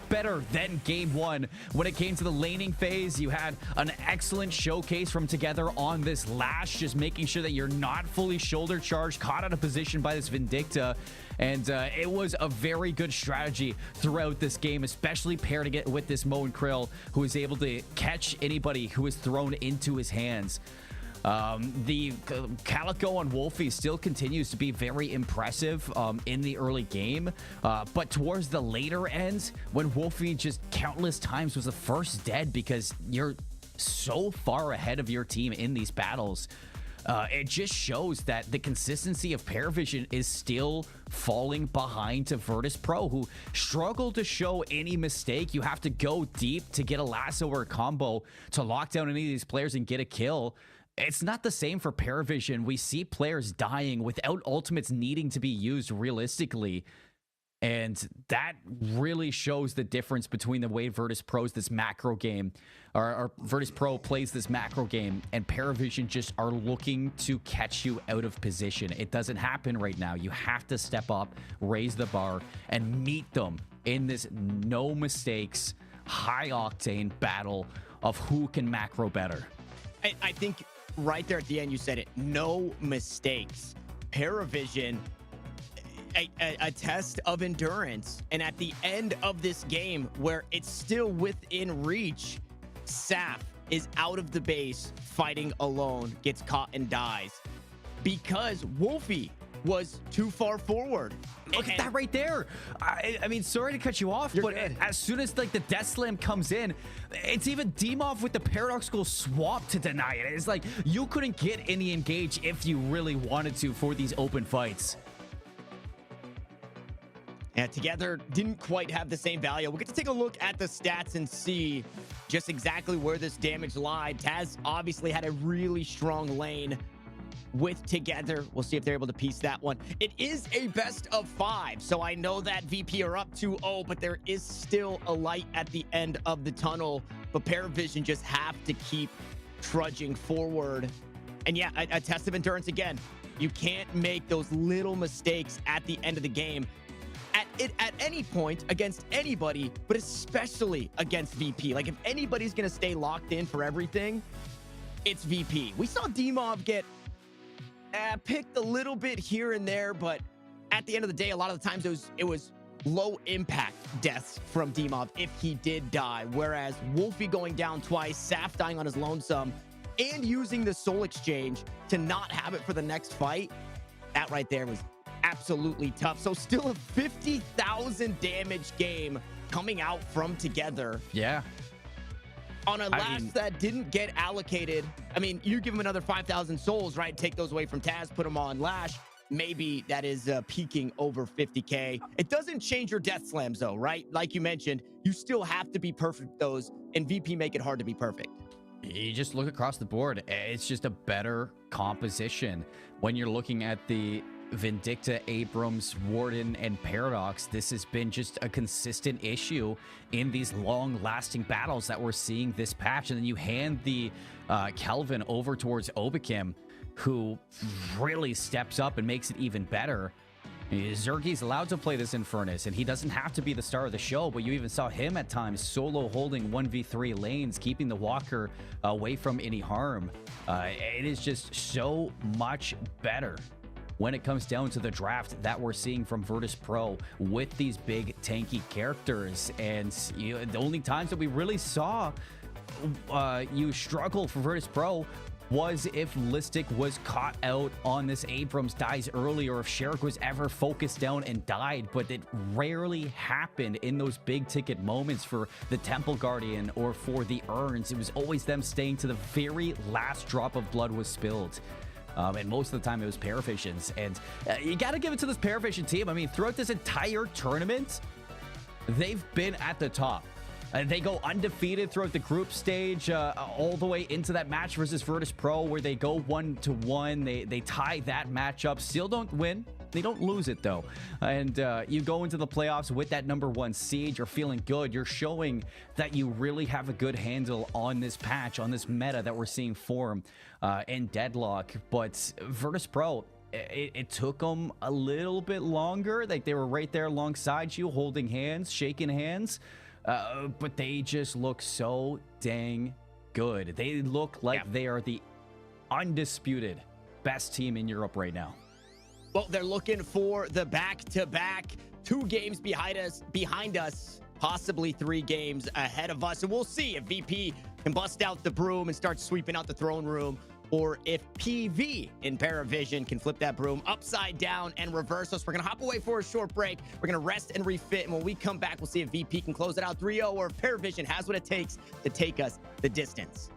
better than game 1. When it came to the laning phase, you had an excellent showcase from Together on this Lash, just making sure that you're not fully shoulder charged, caught out of position by this Vindicta. And it was a very good strategy throughout this game, especially paired with this Moen Krill, who is able to catch anybody who is thrown into his hands. The Calico on Wolfie still continues to be very impressive in the early game, but towards the later ends, when Wolfie just countless times was the first dead because you're so far ahead of your team in these battles, it just shows that the consistency of Paravision is still falling behind to Virtus Pro, who struggle to show any mistake. You have to go deep to get a lasso or a combo to lock down any of these players and get a kill. It's not the same for Paravision. We see players dying without ultimates needing to be used realistically. And that really shows the difference between the way Virtus Pro's this macro game, or Virtus Pro plays this macro game, and Paravision just are looking to catch you out of position. It doesn't happen right now. You have to step up, raise the bar, and meet them in this no mistakes, high octane battle of who can macro better. I think right there at the end, you said it. No mistakes. Paravision, a test of endurance, and at the end of this game where it's still within reach, Saf is out of the base fighting alone, gets caught and dies because Wolfie was too far forward. Look at that right there. I mean, sorry to cut you off, but as soon as like the Death Slam comes in, it's even Demov with the paradoxical swap to deny it. It's like you couldn't get any engage if you really wanted to for these open fights. And Together didn't quite have the same value. We'll get to take a look at the stats and see just exactly where this damage lied. Taz obviously had a really strong lane with Together. We'll see if they're able to piece that one. It is a best of 5, so I know that VP are up 2-0, but there is still a light at the end of the tunnel. But Paravision just have to keep trudging forward. And yeah, a test of endurance again. You can't make those little mistakes at the end of the game at any point against anybody, but especially against VP. Like, if anybody's going to stay locked in for everything, it's VP. We saw D-Mob get picked a little bit here and there, but at the end of the day, a lot of the times it was low impact deaths from D-Mob if he did die. Whereas Wolfie going down twice, Saf dying on his lonesome, and using the soul exchange to not have it for the next fight, that right there was absolutely tough. So still a 50,000 damage game coming out from Together. Yeah. On a last that didn't get allocated. I mean, you give him another 5,000 souls, right? Take those away from Taz, put him on Lash. Maybe that is peaking over 50K. It doesn't change your death slams though, right? Like you mentioned, you still have to be perfect those, and VP make it hard to be perfect. You just look across the board. It's just a better composition. When you're looking at the Vindicta, Abrams, Warden, and Paradox, this has been just a consistent issue in these long-lasting battles that we're seeing this patch. And then you hand the Kelvin over towards Obakim, who really steps up and makes it even better. Zergy's allowed to play this Infernus, and he doesn't have to be the star of the show, but you even saw him at times solo holding 1v3 lanes, keeping the Walker away from any harm. It is just so much better when it comes down to the draft that we're seeing from Virtus Pro with these big tanky characters. And the only times that we really saw you struggle for Virtus Pro was if Listic was caught out on this Abrams dies early, or if Sherrick was ever focused down and died, but it rarely happened in those big ticket moments for the Temple Guardian or for the Urns. It was always them staying to the very last drop of blood was spilled. And most of the time it was Paravisions. And you got to give it to this Paravision team. I mean, throughout this entire tournament, they've been at the top. They go undefeated throughout the group stage, all the way into that match versus Virtus Pro, where they go 1-1. They tie that matchup, still don't win. They don't lose it though. And you go into the playoffs with that #1 seed. You're feeling good. You're showing that you really have a good handle on this patch, on this meta that we're seeing form in Deadlock. But Virtus Pro, it took them a little bit longer. Like, they were right there alongside you, holding hands, shaking hands. But they just look so dang good. They look like they are the undisputed best team in Europe right now. Well, they're looking for the back-to-back, 2 games behind us, possibly 3 games ahead of us. And we'll see if VP can bust out the broom and start sweeping out the throne room, or if PV in Paravision can flip that broom upside down and reverse us. We're going to hop away for a short break. We're going to rest and refit. And when we come back, we'll see if VP can close it out 3-0, or if Paravision has what it takes to take us the distance.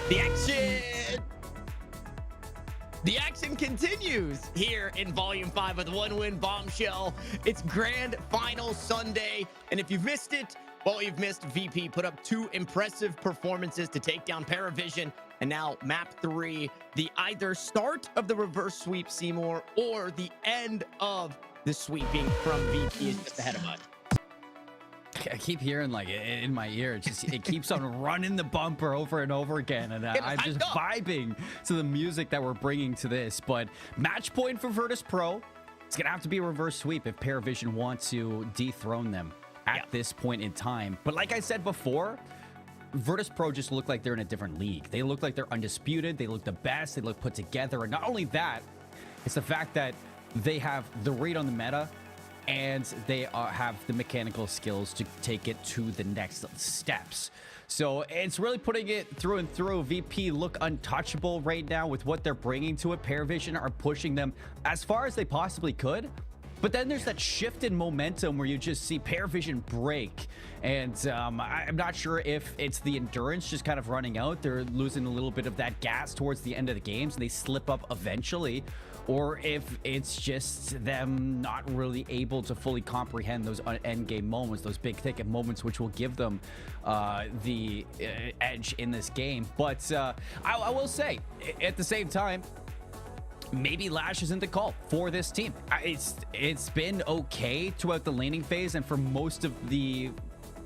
The action continues here in Volume 5 with one win Bombshell. It's Grand Final Sunday, and if you've missed it, well, you've missed. VP put up 2 impressive performances to take down Paravision, and now Map 3, the either start of the reverse sweep Seymour or the end of the sweeping from VP is just ahead of us. I keep hearing like in my ear, it keeps on running the bumper over and over again, and I'm just vibing to the music that we're bringing to this. But match point for Virtus Pro. It's gonna have to be a reverse sweep if Paravision want to dethrone them at this point in time. But like I said before, Virtus Pro just look like they're in a different league. They look like they're undisputed. They look the best. They look put together. And not only that, it's the fact that they have the read on the meta, and they have the mechanical skills to take it to the next steps. So it's really putting it through and through. VP look untouchable right now with what they're bringing to it. Paravision are pushing them as far as they possibly could. But then there's that shift in momentum where you just see Paravision break. And I'm not sure if it's the endurance just kind of running out. They're losing a little bit of that gas towards the end of the games, and they slip up eventually. Or if it's just them not really able to fully comprehend those end game moments, those big ticket moments, which will give them the edge in this game. But I will say, at the same time, maybe Lash isn't the call for this team. It's been okay throughout the laning phase and for most of the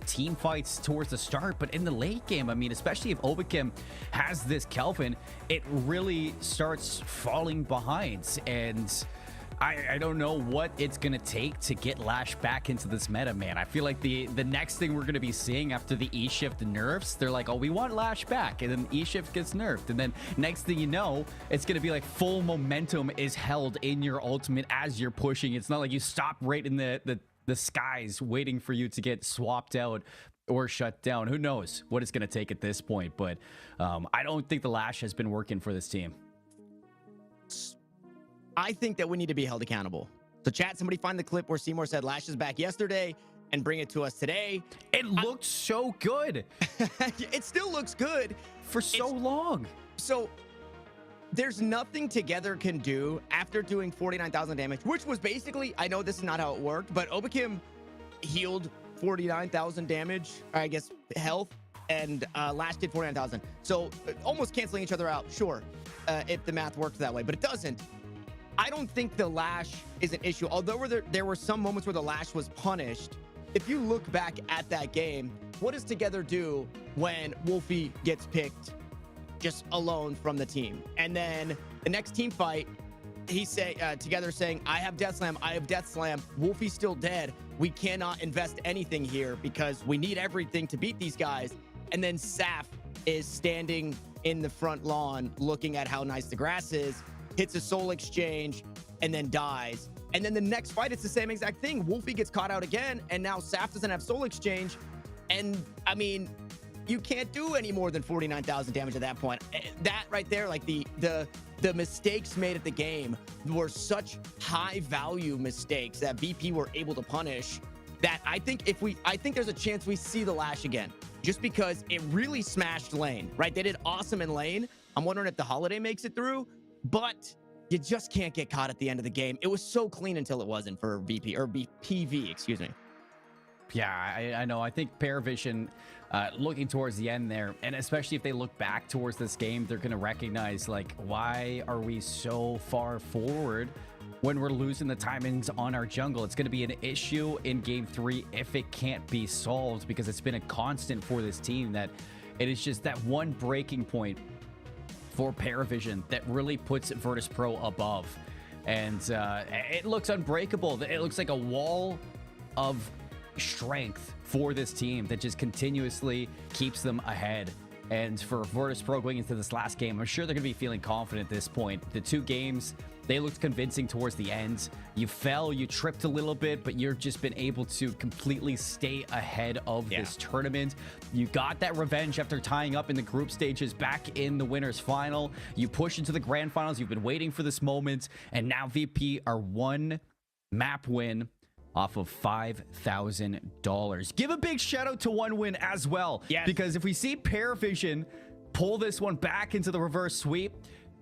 team fights towards the start, but in the late game, I mean, especially if Obakim has this Kelvin, it really starts falling behind. And I don't know what it's gonna take to get Lash back into this meta, man. I feel like the next thing we're gonna be seeing after the E-Shift nerfs, they're like, oh, we want Lash back, and then E-Shift gets nerfed, and then next thing you know, it's gonna be like full momentum is held in your ultimate as you're pushing. It's not like you stop right in the skies waiting for you to get swapped out or shut down. Who knows what it's gonna take at this point, but I don't think the Lash has been working for this team. I think that we need to be held accountable. So chat, somebody find the clip where Seymour said Lash is back yesterday and bring it to us today. It looked so good. It still looks good. For so long. So there's nothing Together can do after doing 49,000 damage, which was basically, I know this is not how it worked, but Obakim healed 49,000 damage, or I guess health, and Lash did 49,000. So almost canceling each other out, sure, if the math worked that way, but it doesn't. I don't think the Lash is an issue. Although there were some moments where the Lash was punished, if you look back at that game, what does Together do when Wolfie gets picked just alone from the team? And then the next team fight, Together saying, I have Death Slam, I have Death Slam, Wolfie's still dead. We cannot invest anything here because we need everything to beat these guys. And then Saf is standing in the front lawn looking at how nice the grass is, hits a soul exchange, and then dies. And then the next fight, it's the same exact thing. Wolfie gets caught out again, and now Saf doesn't have soul exchange. And I mean, you can't do any more than 49,000 damage at that point. That right there, like the mistakes made at the game were such high value mistakes that VP were able to punish, that I think there's a chance we see the Lash again, just because it really smashed lane, right? They did awesome in lane. I'm wondering if the Holiday makes it through, but you just can't get caught at the end of the game. It was so clean until it wasn't for VP, or PV, excuse me. Yeah, I know. I think Paravision, looking towards the end there, and especially if they look back towards this game, they're going to recognize, like, why are we so far forward when we're losing the timings on our jungle? It's going to be an issue in game 3 if it can't be solved, because it's been a constant for this team that it is just that one breaking point for Paravision that really puts Virtus Pro above. And it looks unbreakable. It looks like a wall of strength for this team that just continuously keeps them ahead. And for Virtus Pro going into this last game, I'm sure they're going to be feeling confident at this point. The 2 games, they looked convincing towards the end. You fell, you tripped a little bit, but you've just been able to completely stay ahead of this tournament. You got that revenge after tying up in the group stages back in the winners final. You push into the grand finals. You've been waiting for this moment, and now VP are 1 map win off of $5,000. Give a big shout out to 1 win as well. Yes. Because if we see Paravision pull this one back into the reverse sweep.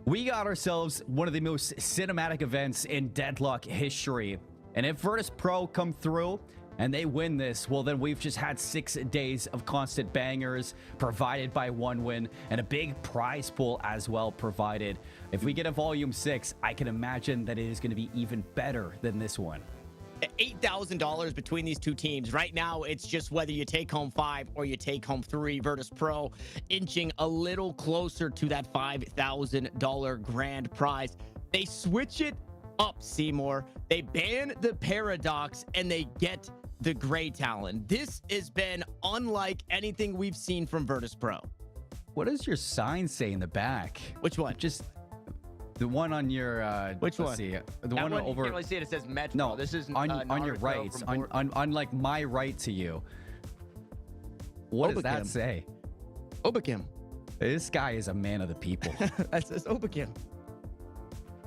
We got ourselves one of the most cinematic events in Deadlock history. And if Virtus Pro come through and they win this, well, then we've just had 6 days of constant bangers provided by One Win and a big prize pool as well provided. If we get a Volume 6, I can imagine that it is going to be even better than this one. $8,000 between these two teams. Right now, it's just whether you take home 5 or you take home 3. Virtus Pro inching a little closer to that $5,000 grand prize. They switch it up, Seymour. They ban the Paradox and they get the Grey Talon. This has been unlike anything we've seen from Virtus Pro. What does your sign say in the back? Which one? Just the one on your Which let's one? See, the That one one, you over. can't really see it. It says Metro. No, This is on your Naruto right, from on like my right to you. What does that Obakim. say? Obakim. This guy is a man of the people. That says Obakim.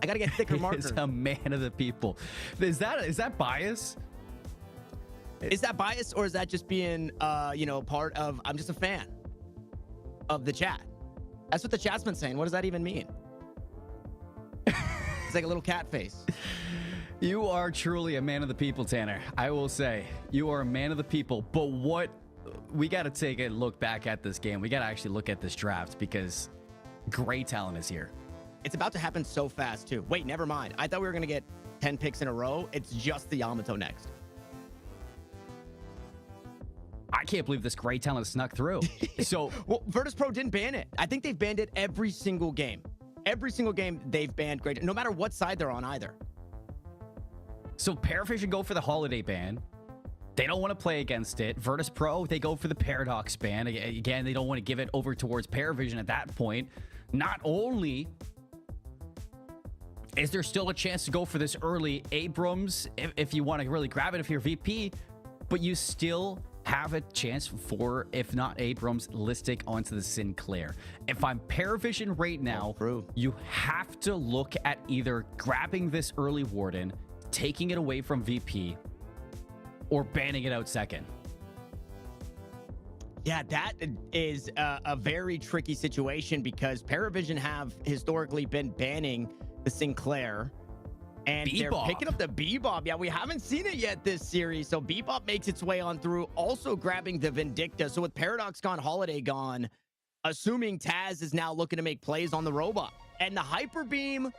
I gotta get thicker He markers. is a man of the people. Is that bias? Is that bias or is that just being, part of, I'm just a fan of the chat? That's what the chat's been saying. What does that even mean? It's like a little cat face. You are truly a man of the people, Tanner. I will say you are a man of the people. But what we got to take a look back at this game. We got to actually look at this draft because Grey Talon is here. It's about to happen so fast, too. Wait, never mind. I thought we were going to get 10 picks in a row. It's just the Yamato next. I can't believe this Grey Talon snuck through. So, Well, Virtus Pro didn't ban it. I think they've banned it every single game. Every single game they've banned Grey, no matter what side they're on either. so Paravision go for the holiday ban. They don't want to play against it. Virtus Pro, they go for the Paradox ban. Again, they don't want to give it over towards Paravision at that point. Not only is there still a chance to go for this early Abrams if you want to really grab it if you're VP, but you still have a chance for, if not Abrams, Listic onto the Sinclair. If I'm Paravision right now, True. you have to look at either grabbing this early Warden, taking it away from VP, or banning it out second. Yeah, that is a very tricky situation because Paravision have historically been banning the Sinclair. And they're Bebop. picking up the Bebop. Yeah, we haven't seen it yet this series. So Bebop makes its way on through, also grabbing the Vindicta. So with Paradox gone, Holiday gone, assuming Taz is now looking to make plays on the robot. And the Hyper Beam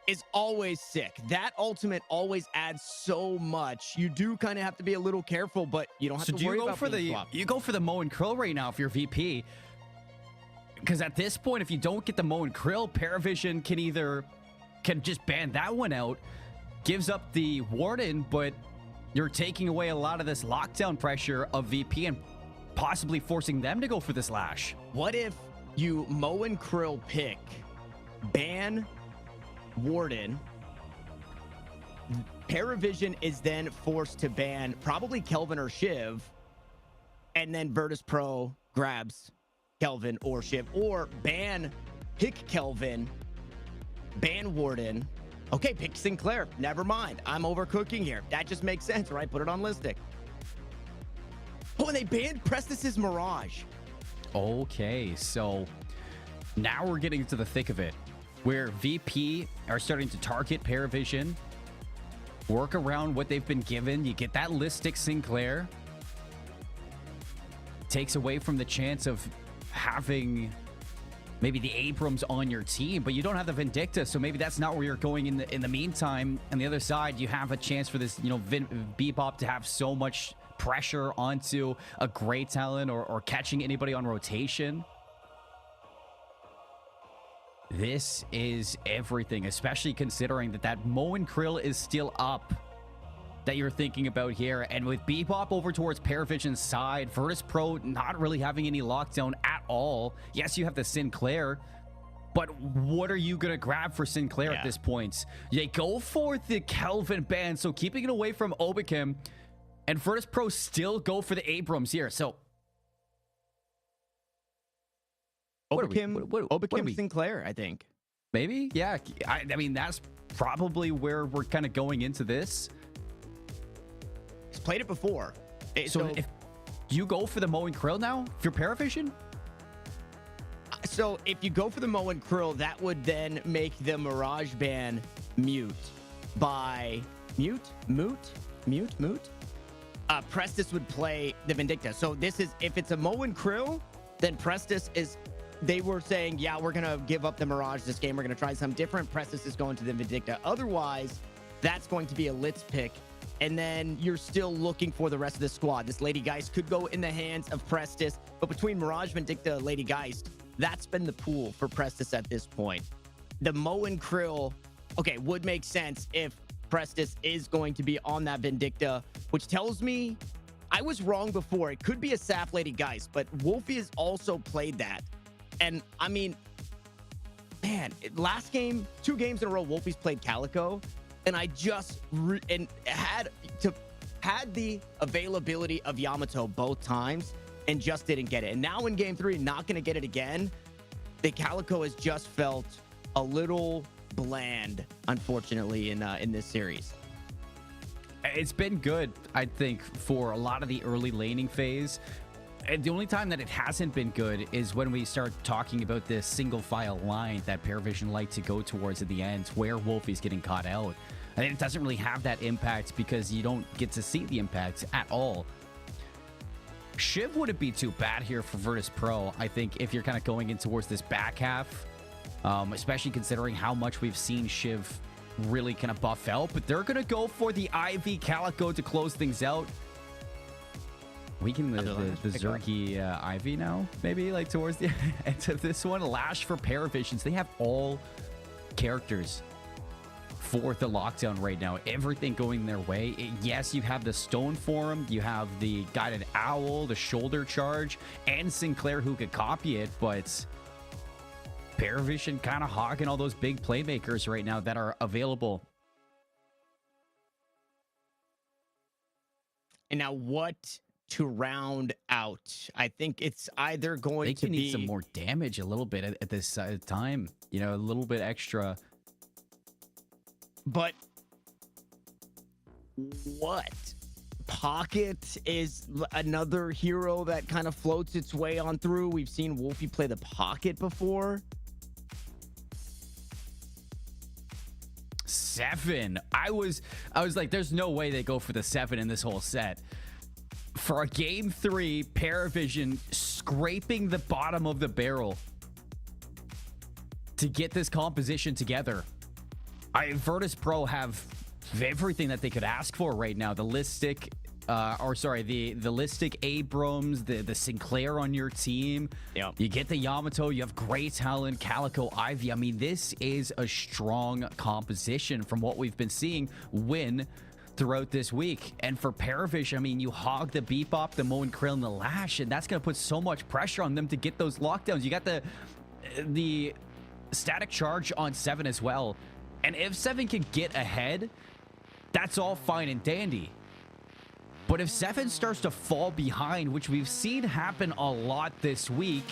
is always sick. That ultimate always adds so much. You do kind of have to be a little careful, but you don't have So to do you worry go about for being the swapped. you go for the Moe and Krill right now if you're VP? Because at this point, if you don't get the Moe and Krill, Paravision can just ban that one out, gives up the Warden, but you're taking away a lot of this lockdown pressure of VP and possibly forcing them to go for this Lash. What if you Moe and Krill pick, ban Warden, Paravision is then forced to ban probably Kelvin or Shiv, and then Virtus Pro grabs Kelvin or Shiv, or pick Kelvin, ban Warden. Okay, pick Sinclair. Never mind. I'm overcooking here. That just makes sense, right? Put it on Listic. Oh, and they banned Prestis's Mirage. Okay, so now we're getting to the thick of it, where VP are starting to target Paravision, work around what they've been given. You get that Listic Sinclair. Takes away from the chance of having maybe the Abrams on your team, but you don't have the Vindicta, so maybe that's not where you're going in the meantime. On the other side, you have a chance for this, Bebop to have so much pressure onto a Grey Talon or catching anybody on rotation. This is everything, especially considering that Moe and Krill is still up that you're thinking about here. And with Bebop over towards Paravision's side, Virtus Pro not really having any lockdown at all. Yes, you have the Sinclair, but what are you going to grab for Sinclair at this point? They go for the Kelvin ban, so keeping it away from Obakim, and Virtus Pro still go for the Abrams here. So Obakim Sinclair, I think. maybe, yeah. I mean, that's probably where we're kind of going into this. He's played it before. So if you go for the Moe and Krill now, if you're Paravision? So if you go for the Mo and Krill, that would then make the Mirage ban mute by mute. Prestis would play the Vindicta. So this is, if it's a Mo and Krill, then Prestis is, they were saying, yeah, we're going to give up the Mirage this game. We're going to try something different. Prestis is going to the Vindicta. Otherwise, that's going to be a Litz pick. And then you're still looking for the rest of the squad. This Lady Geist could go in the hands of Prestis, but between Mirage, Vindicta, Lady Geist, that's been the pool for Prestis at this point. The Mo and Krill, okay, would make sense if Prestis is going to be on that Vindicta, which tells me I was wrong before. It could be a Sap Lady Geist, but Wolfie has also played that. And I mean, man, last game, 2 games in a row, Wolfie's played Calico, and I just had the availability of Yamato both times and just didn't get it. And now in game 3, not going to get it again. The Calico has just felt a little bland, unfortunately, in this series. It's been good, I think, for a lot of the early laning phase. And the only time that it hasn't been good is when we start talking about this single file line that Paravision like to go towards at the end, where Wolfie's getting caught out. And it doesn't really have that impact because you don't get to see the impact at all. Shiv wouldn't be too bad here for Virtus Pro, I think, if you're kind of going in towards this back half, especially considering how much we've seen Shiv really kind of buff out. But they're going to go for the Ivy Calico to close things out. We can the Zergy Ivy now, maybe, like towards the end of this one. Lash for Paravisions. They have all characters for the lockdown right now. Everything going their way. Yes, you have the Stone Forum, you have the Guided Owl, the Shoulder Charge, and Sinclair who could copy it, but Paravision kind of hogging all those big playmakers right now that are available. And now what to round out? I think it's either going to be... They need some more damage a little bit at this time. You know, a little bit extra. But what? Pocket is another hero that kind of floats its way on through. We've seen Wolfie play the Pocket before. 7. I was like, there's no way they go for the 7 in this whole set. For a game 3, Paravision scraping the bottom of the barrel to get this composition together. Virtus Pro have everything that they could ask for right now. The Listic, the Listic Abrams, the Sinclair on your team. Yep. You get the Yamato, you have Grey Talon, Calico, Ivy. I mean, this is a strong composition from what we've been seeing win throughout this week. And for Paravision, I mean, you hog the Bebop, the Mo and Krill, and the Lash, and that's going to put so much pressure on them to get those lockdowns. You got the static charge on 7 as well. And if 7 can get ahead, that's all fine and dandy. But if 7 starts to fall behind, which we've seen happen a lot this week,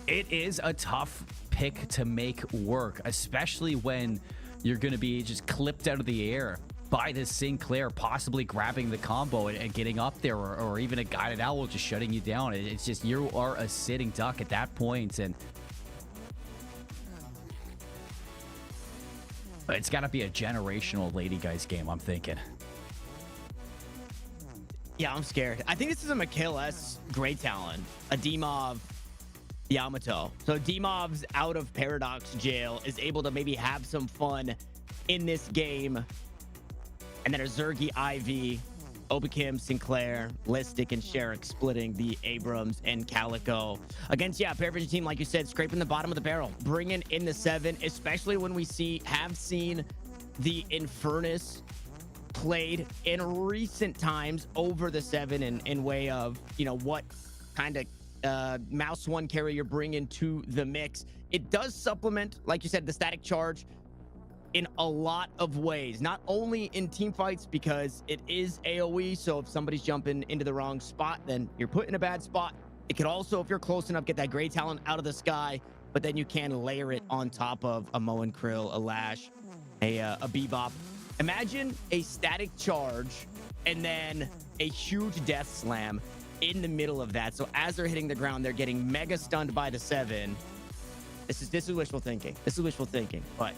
it is a tough pick to make work, especially when you're going to be just clipped out of the air by this Sinclair, possibly grabbing the combo and getting up there, or even a Guided Owl just shutting you down. It's just, you are a sitting duck at that point, and it's got to be a generational Lady Guys game, I'm thinking. Yeah, I'm scared. I think this is a Mikhail S. Grey Talon, a Dimov Yamato. So Dimov's out of Paradox jail, is able to maybe have some fun in this game. And then a Zergy Ivy, Obakim, Sinclair, Listic, and Sherrick splitting the Abrams and Calico. Against, Paravision team, like you said, scraping the bottom of the barrel, bringing in the 7, especially when we have seen the Infernus played in recent times over the 7 in way of, what kind of mouse 1 carry you're bringing to the mix. It does supplement, like you said, the static charge in a lot of ways, not only in team fights, because it is AoE, so if somebody's jumping into the wrong spot, then you're put in a bad spot. It could also, if you're close enough, get that Grey Talon out of the sky, but then you can layer it on top of a Mo and Krill, a Lash, a Bebop. Imagine a static charge and then a huge death slam in the middle of that. So as they're hitting the ground, they're getting mega stunned by the 7. This is wishful thinking. This is wishful thinking, but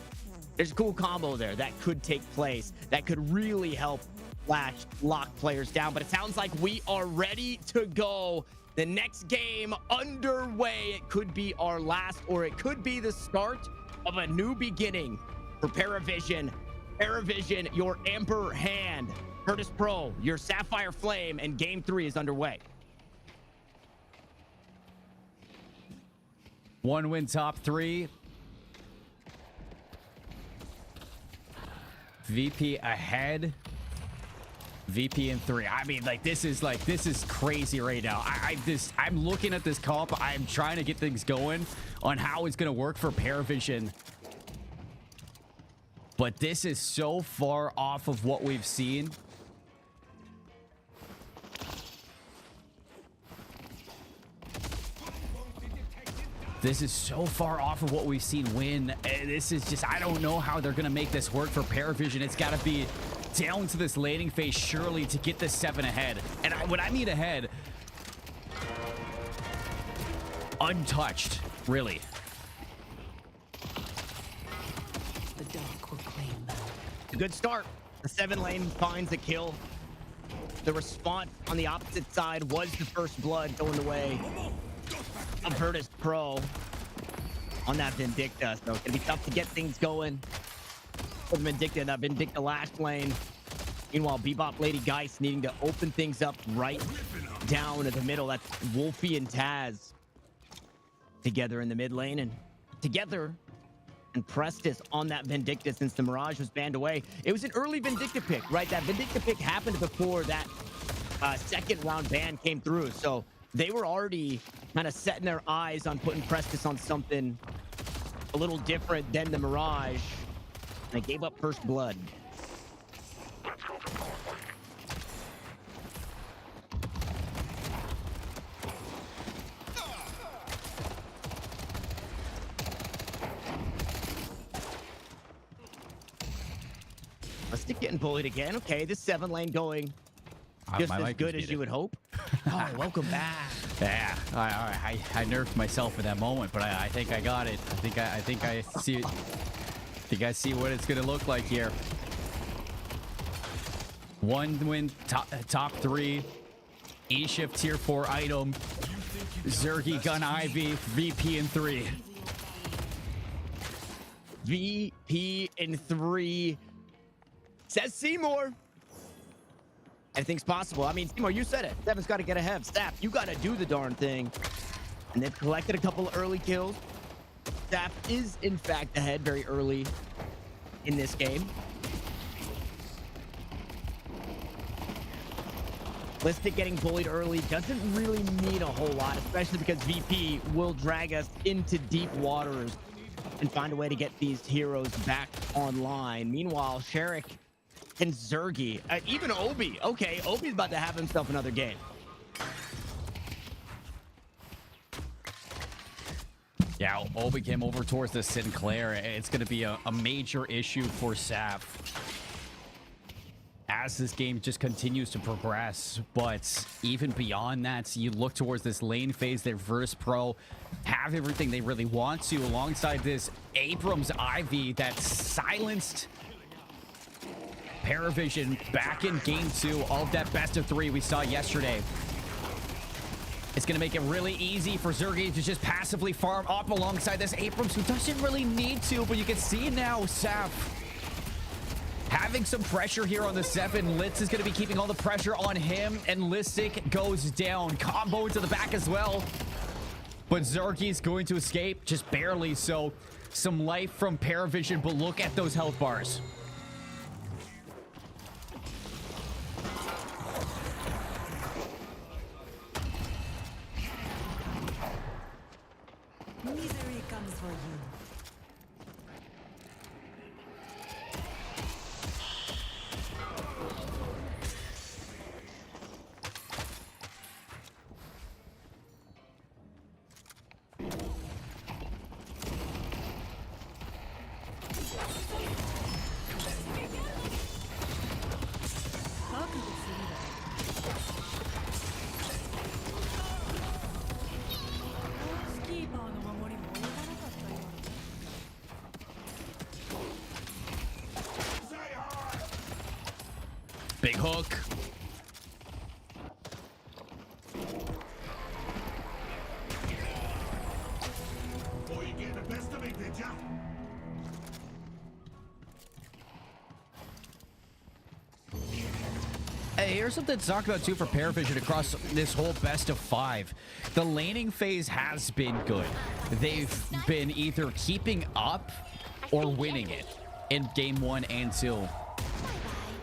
there's a cool combo there that could take place that could really help Flash lock players down. But it sounds like we are ready to go. The next game underway. It could be our last, or it could be the start of a new beginning for Paravision. Paravision, your Amber Hand. Curtis Pro, your Sapphire Flame, and game 3 is underway. 1 win top 3. VP ahead. VP in 3. I mean, like, this is crazy right now. I'm looking at this comp. I'm trying to get things going on how it's gonna work for Paravision. But this is so far off of what we've seen. This is so far off of what we've seen win. This is just, I don't know how they're going to make this work for Paravision. It's got to be down to this laning phase, surely, to get this 7 ahead. And when I mean ahead, untouched, really. The dark will claim them. Good start. The 7 lane finds a kill. The response on the opposite side was the first blood going the way of Virtus Pro on that Vindicta. So it's gonna be tough to get things going with Vindicta. That Vindicta last lane. Meanwhile, Bebop Lady Geist needing to open things up right down in the middle. That's Wolfie and Taz together in the mid lane, and together and Prestis on that Vindicta since the Mirage was banned away. It was an early Vindicta pick, right? That Vindicta pick happened before that second round ban came through. So they were already kind of setting their eyes on putting Prestis on something a little different than the Mirage. And they gave up first blood. Rustic getting bullied again. Okay, this 7 lane going just as good as you would hope. Oh, welcome back. Yeah, I nerfed myself in that moment, but I think I got it. I think I see what it's gonna look like here. 1 win top 3. E-shift tier 4 item. Zergy, Gun Ivy, VP in 3. VP in 3. Says Seymour. Anything's possible. I mean, Seymour, you said it. Seven's got to get ahead. Staff, you got to do the darn thing. And they've collected a couple of early kills. Staff is, in fact, ahead very early in this game. Listic getting bullied early doesn't really mean a whole lot, especially because VP will drag us into deep waters and find a way to get these heroes back online. Meanwhile, Sherrick and Zergy, even Obi. Okay, Obi's about to have himself another game. Yeah, Obi came over towards the Sinclair. It's going to be a major issue for Sap as this game just continues to progress. But even beyond that, you look towards this lane phase that Virtus Pro have everything they really want to, alongside this Abrams Ivy that silenced Paravision back in game 2 of that best of 3 we saw yesterday. It's going to make it really easy for Zergy to just passively farm up alongside this Abrams, who doesn't really need to, but you can see now Sap having some pressure here on the 7. Litz is going to be keeping all the pressure on him, and Listic goes down. Combo into the back as well. But Zergy's going to escape, just barely. So some life from Paravision, but look at those health bars. Misery comes for you. hook. Hey, here's something to talk about too for Paravision across this whole best of 5. The laning phase has been good. They've been either keeping up or winning it in game 1 and 2.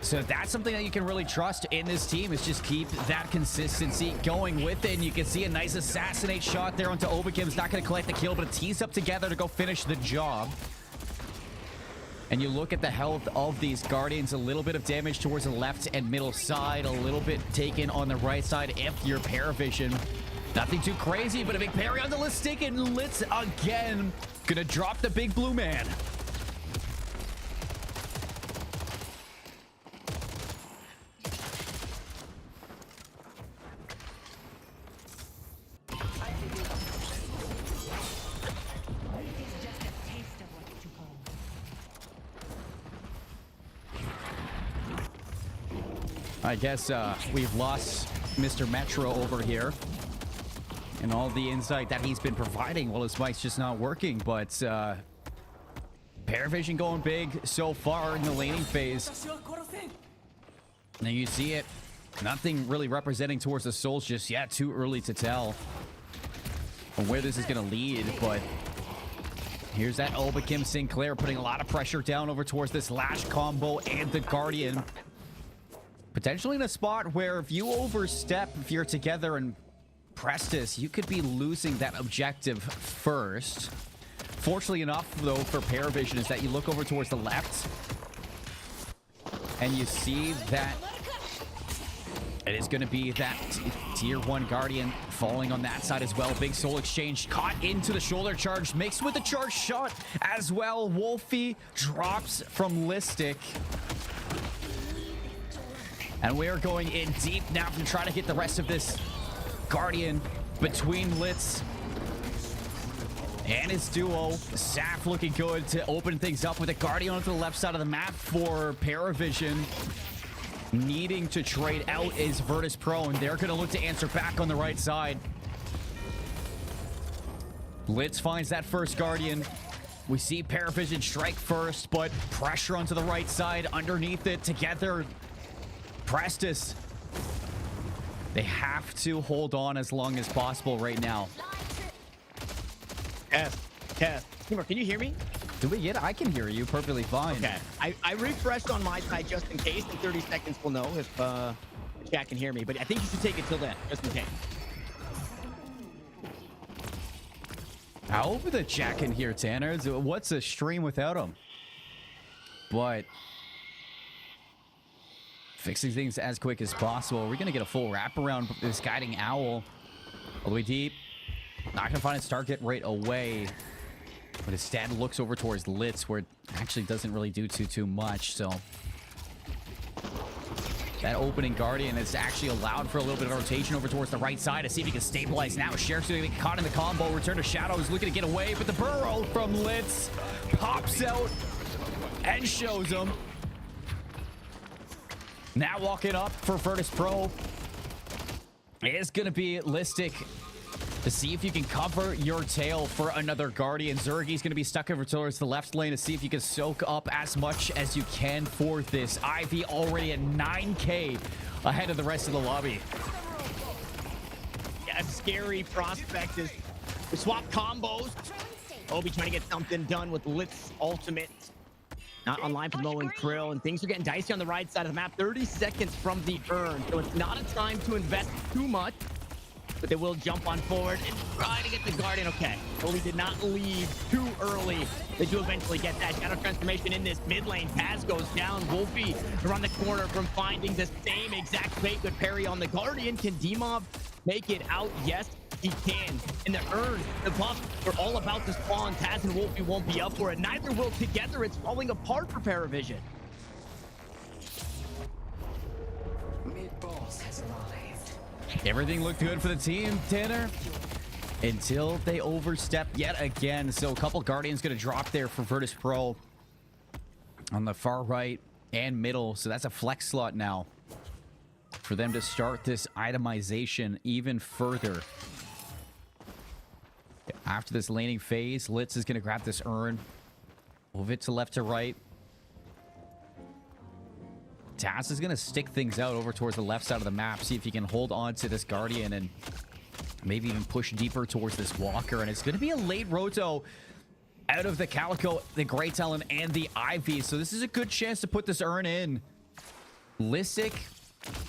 So that's something that you can really trust in this team, is just keep that consistency going with it. And you can see a nice assassinate shot there onto Obakim's not going to collect the kill, but a tease up together to go finish the job. And you look at the health of these Guardians, a little bit of damage towards the left and middle side, a little bit taken on the right side if you're Paravision. Nothing too crazy, but a big parry on the Listic, and Litz again gonna drop the big blue man. I guess we've lost Mr. Metro over here and all the insight that he's been providing while his mic's just not working. But Paravision going big so far in the laning phase. Now you see it. Nothing really representing towards the souls just yet. Too early to tell on where this is going to lead. But here's that Obakim Sinclair putting a lot of pressure down over towards this Lash combo and the Guardian. Potentially in a spot where if you overstep, if you're together and Prestis, you could be losing that objective first. Fortunately enough, though, for Paravision is that you look over towards the left and you see that it is going to be that tier 1 Guardian falling on that side as well. Big soul exchange caught into the shoulder charge, mixed with the charge shot as well. Wolfie drops from Listic. And we are going in deep now to try to get the rest of this Guardian between Litz and his duo. Saf looking good to open things up with a Guardian onto the left side of the map for Paravision. Needing to trade out is Virtus Pro, and they're going to look to answer back on the right side. Litz finds that first Guardian. We see Paravision strike first, but pressure onto the right side underneath it together. Prestis, they have to hold on as long as possible right now. Kev, can you hear me? Do we get? I can hear you perfectly fine. Okay, I refreshed on my side just in case. In 30 seconds, we'll know if chat can hear me. But I think you should take it till then, just in case. I hope the chat can hear Tanner. What's a stream without him? But fixing things as quick as possible. We're going to get a full wraparound. This guiding owl all the way deep. Not going to find its target right away. But instead looks over towards Litz, where it actually doesn't really do too much. So that opening Guardian is actually allowed for a little bit of rotation over towards the right side to see if he can stabilize now. Sheriff's going to get caught in the combo. Return to Shadow is looking to get away, but the burrow from Litz pops out and shows him. Now walking up for Virtus Pro is going to be Listic to see if you can cover your tail for another Guardian. Zergi's going to be stuck over towards the left lane to see if you can soak up as much as you can for this. Ivy already at 9K ahead of the rest of the lobby. Yeah, scary prospect is we swap combos. Obi trying to get something done with Litz ultimate. Not online from Low and Krill, and things are getting dicey on the right side of the map. 30 seconds from the burn, so it's not a time to invest too much, but they will jump on forward and try to get the Guardian. Okay, Obi did not leave too early. They do eventually get that Shadow Transformation in this mid lane. Paz goes down. Wolfie around the corner from finding the same exact fate. Good parry on the Guardian. Can D-Mob make it out? Yes, he can. And the urn, the buff, are all about to spawn. Taz and Wolfie won't be up for it. Neither will together. It's falling apart for Paravision. Mid-boss has arrived. Everything looked good for the team, Tanner, until they overstep yet again. So a couple Guardians going to drop there for Virtus Pro on the far right and middle. So that's a flex slot now. for them to start this itemization even further. After this laning phase, Litz is going to grab this urn, move it to left to right. Taz is going to stick things out over towards the left side of the map, see if he can hold on to this Guardian and maybe even push deeper towards this Walker. And it's going to be a late roto out of the Calico, the Grey Talon, and the Ivy. So this is a good chance to put this urn in. Listic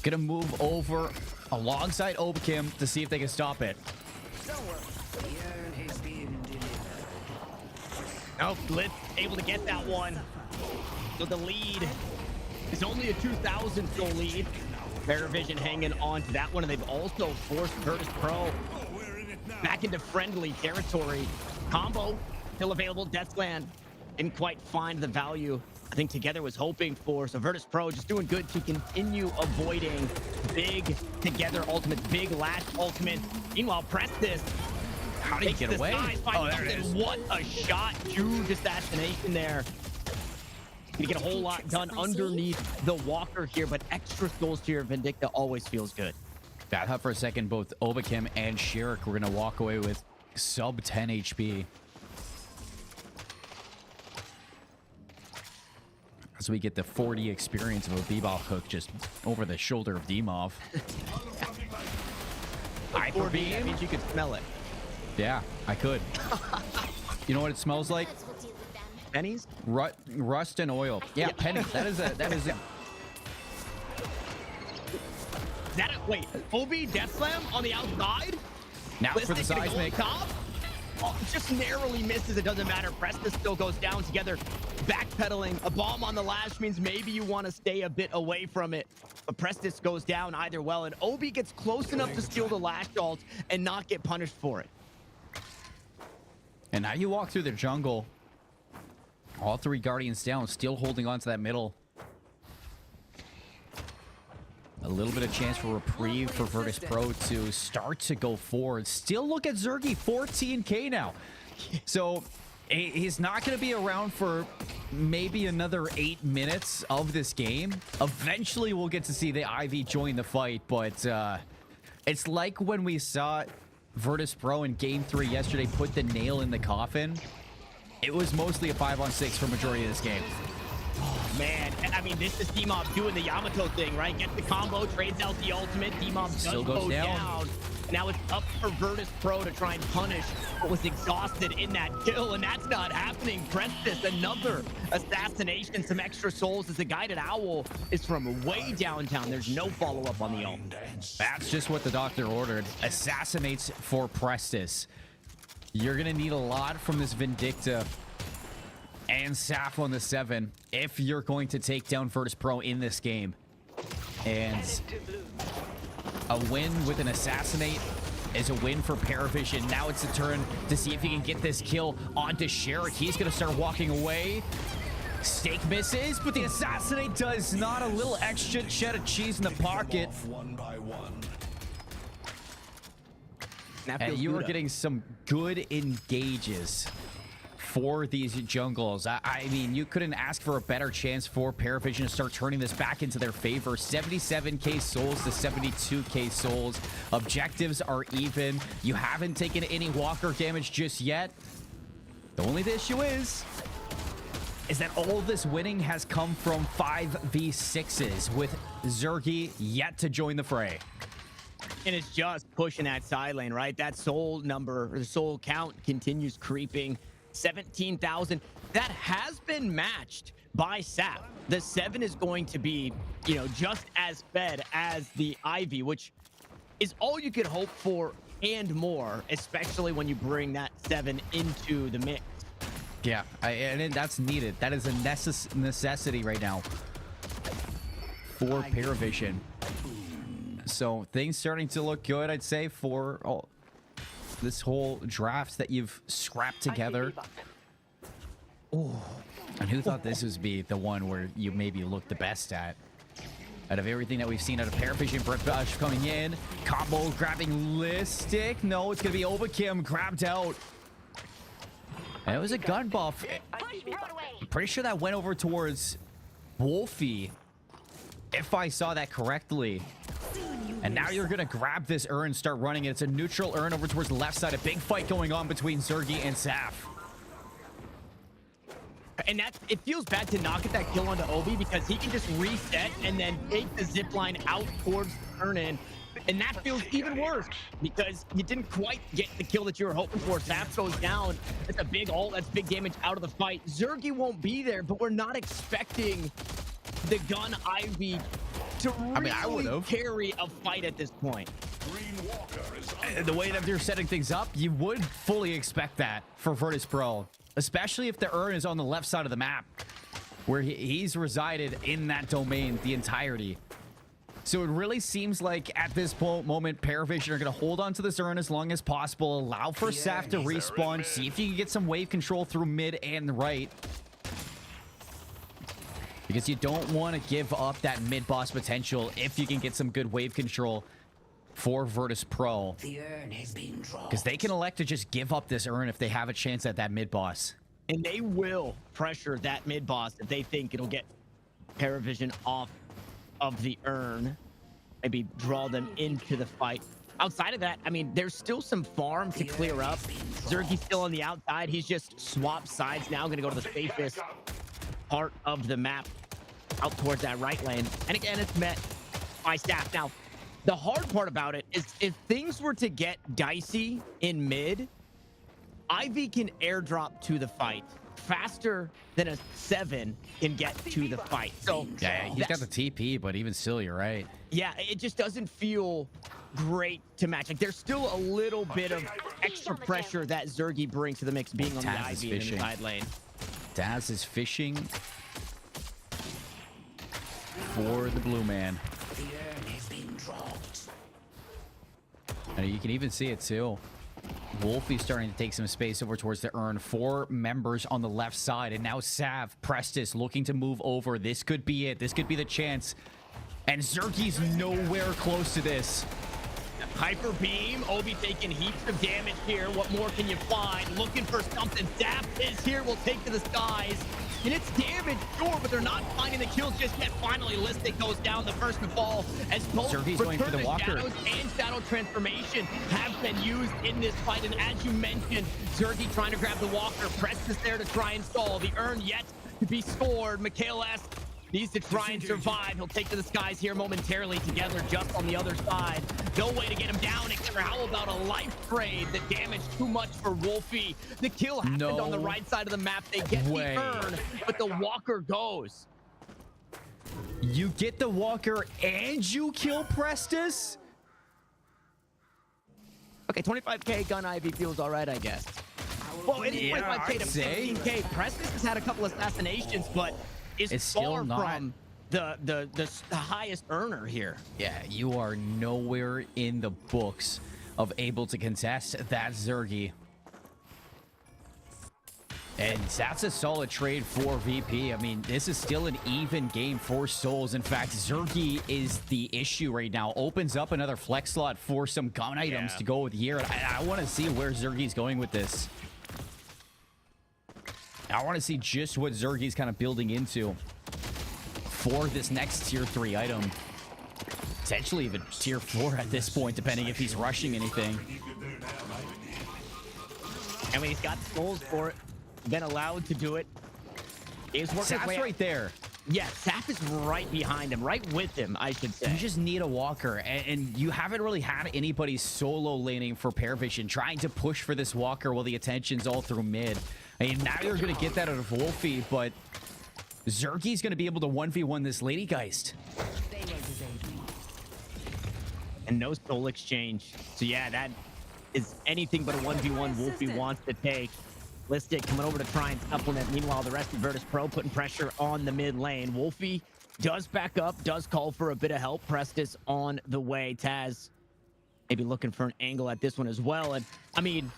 going to move over alongside Obakim to see if they can stop it. Oh, Blitz able to get that one. So the lead is only a 2,000 soul lead. Paravision hanging on to that one, and they've also forced Virtus Pro back into friendly territory. Combo still available. Deathland didn't quite find the value I think Together was hoping for. So Virtus Pro just doing good to continue avoiding big Together ultimate, big Lash ultimate. Meanwhile, Prestis, how did he get away? Oh, there it is. What a shot. Huge assassination there. You get a whole lot done underneath the Walker here, but extra souls to your Vindicta always feels good. I thought for a second both Obakim and Shirik were going to walk away with sub 10 HP. As we get the 40 experience of a Bebop hook just over the shoulder of Dimov. Hyper beam. That means you could smell it. Yeah, I could. You know what it smells like? Pennies? Rust and oil. Yeah, pennies. That is a. Wait, Obi Death Slam on the outside? Now for the seismic. Top? Oh, just narrowly misses. It doesn't matter. Prestis still goes down. Together. Backpedaling. A bomb on the Lash means maybe you want to stay a bit away from it. But Prestis goes down either well. And Obi gets close enough to steal the Lash ult and not get punished for it. And now you walk through the jungle. All three Guardians down, still holding on to that middle. A little bit of chance for reprieve for Virtus Pro to start to go forward. Still look at Zergy, 14k now. So he's not going to be around for maybe another 8 minutes of this game. Eventually we'll get to see the Ivy join the fight, but it's like when we saw Virtus Pro in Game 3 yesterday put the nail in the coffin. It was mostly a 5-on-6 for majority of this game. Oh, man. I mean, this is Dimov doing the Yamato thing, right? Gets the combo, trades out the ultimate. Dimov still does goes go down. Now it's up for Virtus Pro to try and punish what was exhausted in that kill, and that's not happening. Prestis, another assassination, some extra souls as the Guided Owl is from way downtown. There's no follow-up on the ult. That's just what the doctor ordered. Assassinates for Prestis. You're going to need a lot from this Vindicta and Saf on the 7 if you're going to take down Virtus Pro in this game. And a win with an assassinate is a win for Paravision. Now it's a turn to see if he can get this kill onto Shirik. He's going to start walking away. Stake misses, but the assassinate does not. A little extra cheddar cheese in the pocket. And you are getting some good engages for these jungles. I mean, you couldn't ask for a better chance for Paravision to start turning this back into their favor. 77k souls to 72k souls. Objectives are even. You haven't taken any Walker damage just yet. The only issue is that all this winning has come from 5v6s with Zergy yet to join the fray. And it's just pushing that side lane, right? That soul number, or the soul count continues creeping. 17,000. That has been matched by Sap. The 7 is going to be, you know, just as fed as the Ivy, which is all you could hope for and more, especially when you bring that 7 into the mix. Yeah, and that's needed. That is a necessity right now for Paravision. So things starting to look good, I'd say, for this whole draft that you've scrapped together. Oh, and who thought this would be the one where you maybe look the best at? Out of everything that we've seen out of Paravision, Brett Bush coming in, combo grabbing Listic. No, it's gonna be Obakim grabbed out. And it was a gun buff. I'm pretty sure that went over towards Wolfie, if I saw that correctly. And now you're going to grab this urn and start running it. It's a neutral urn over towards the left side. A big fight going on between Zergy and Saf. And that it feels bad to not get that kill onto Obi because he can just reset and then take the zip line out towards Urnin. And that feels even worse because you didn't quite get the kill that you were hoping for. Saf goes down. That's a big ult. That's big damage out of the fight. Zergy won't be there, but we're not expecting the gun Ivy to really carry a fight at this point. The way that they're setting things up, you would fully expect that for Virtus Pro, especially if the urn is on the left side of the map, where he's resided in that domain the entirety. So it really seems like at this moment, Paravision are going to hold on to this urn as long as possible, allow for Saf to respawn, see if you can get some wave control through mid and right. Because you don't want to give up that mid-boss potential if you can get some good wave control for Virtus Pro. Because they can elect to just give up this urn if they have a chance at that mid-boss. And they will pressure that mid-boss if they think it'll get Paravision off of the urn, maybe draw them into the fight. Outside of that, I mean, there's still some farm to clear up. Zergy's still on the outside. He's just swapped sides now, going to go to the safest part of the map out towards that right lane. And again, it's met by Saf. Now, the hard part about it is if things were to get dicey in mid, Ivy can airdrop to the fight faster than a 7 can get to the fight. So yeah, he's got the TP, but even still, you're right. Yeah, it just doesn't feel great to match. Like there's still a little bit of extra pressure that Zergy brings to the mix, being on the Ivy in the side lane. Daz is fishing for the blue man. And you can even see it too. Wolfie's starting to take some space over towards the urn. 4 members on the left side, and now Sav, Prestis looking to move over. This could be it. This could be the chance. And Zergy's nowhere close to this. Hyper beam, Obi taking heaps of damage here. What more can you find? Looking for something. Zap is here, will take to the skies. And it's damage, sure, but they're not finding the kills just yet. Finally, Listic goes down, the first to fall, as both Zergy's going for the walker. Shadows and Shadow Transformation have been used in this fight. And as you mentioned, Zergy trying to grab the walker. Prestis there to try and stall. The urn yet to be scored. Mikhail S. needs to try and survive. He'll take to the skies here momentarily together just on the other side. No way to get him down. Except how about a life trade that damaged too much for Wolfie? The kill happened on the right side of the map. They get the urn, but the walker goes. You get the walker and you kill Prestis? Okay, 25k gun Ivy feels all right, I guess. Well, it's 25k to 15k. Prestis has had a couple assassinations, but it's far from the highest earner here. Yeah, you are nowhere in the books of able to contest that Zergy. And that's a solid trade for VP. I mean, this is still an even game for Souls. In fact, Zergy is the issue right now. Opens up another flex slot for some gun items to go with here. I want to see where Zergy's going with this. I want to see just what Zergy's kind of building into for this next tier 3 item. Potentially even tier 4 at this point, depending if he's rushing anything. I mean, he's got souls for it. Been allowed to do it. Saf's right there. Yeah, Saf is right behind him, right with him, I should say. You just need a walker, and you haven't really had anybody solo laning for Paravision, trying to push for this walker while the attention's all through mid. I mean, now you're going to get that out of Wolfie, but Zergy's going to be able to 1v1 this Lady Geist. And no soul exchange. So yeah, that is anything but a 1v1 Wolfie wants to take. Listic coming over to try and supplement. Meanwhile, the rest of Virtus Pro putting pressure on the mid lane. Wolfie does back up, does call for a bit of help. Prestis on the way. Taz maybe looking for an angle at this one as well. And I mean,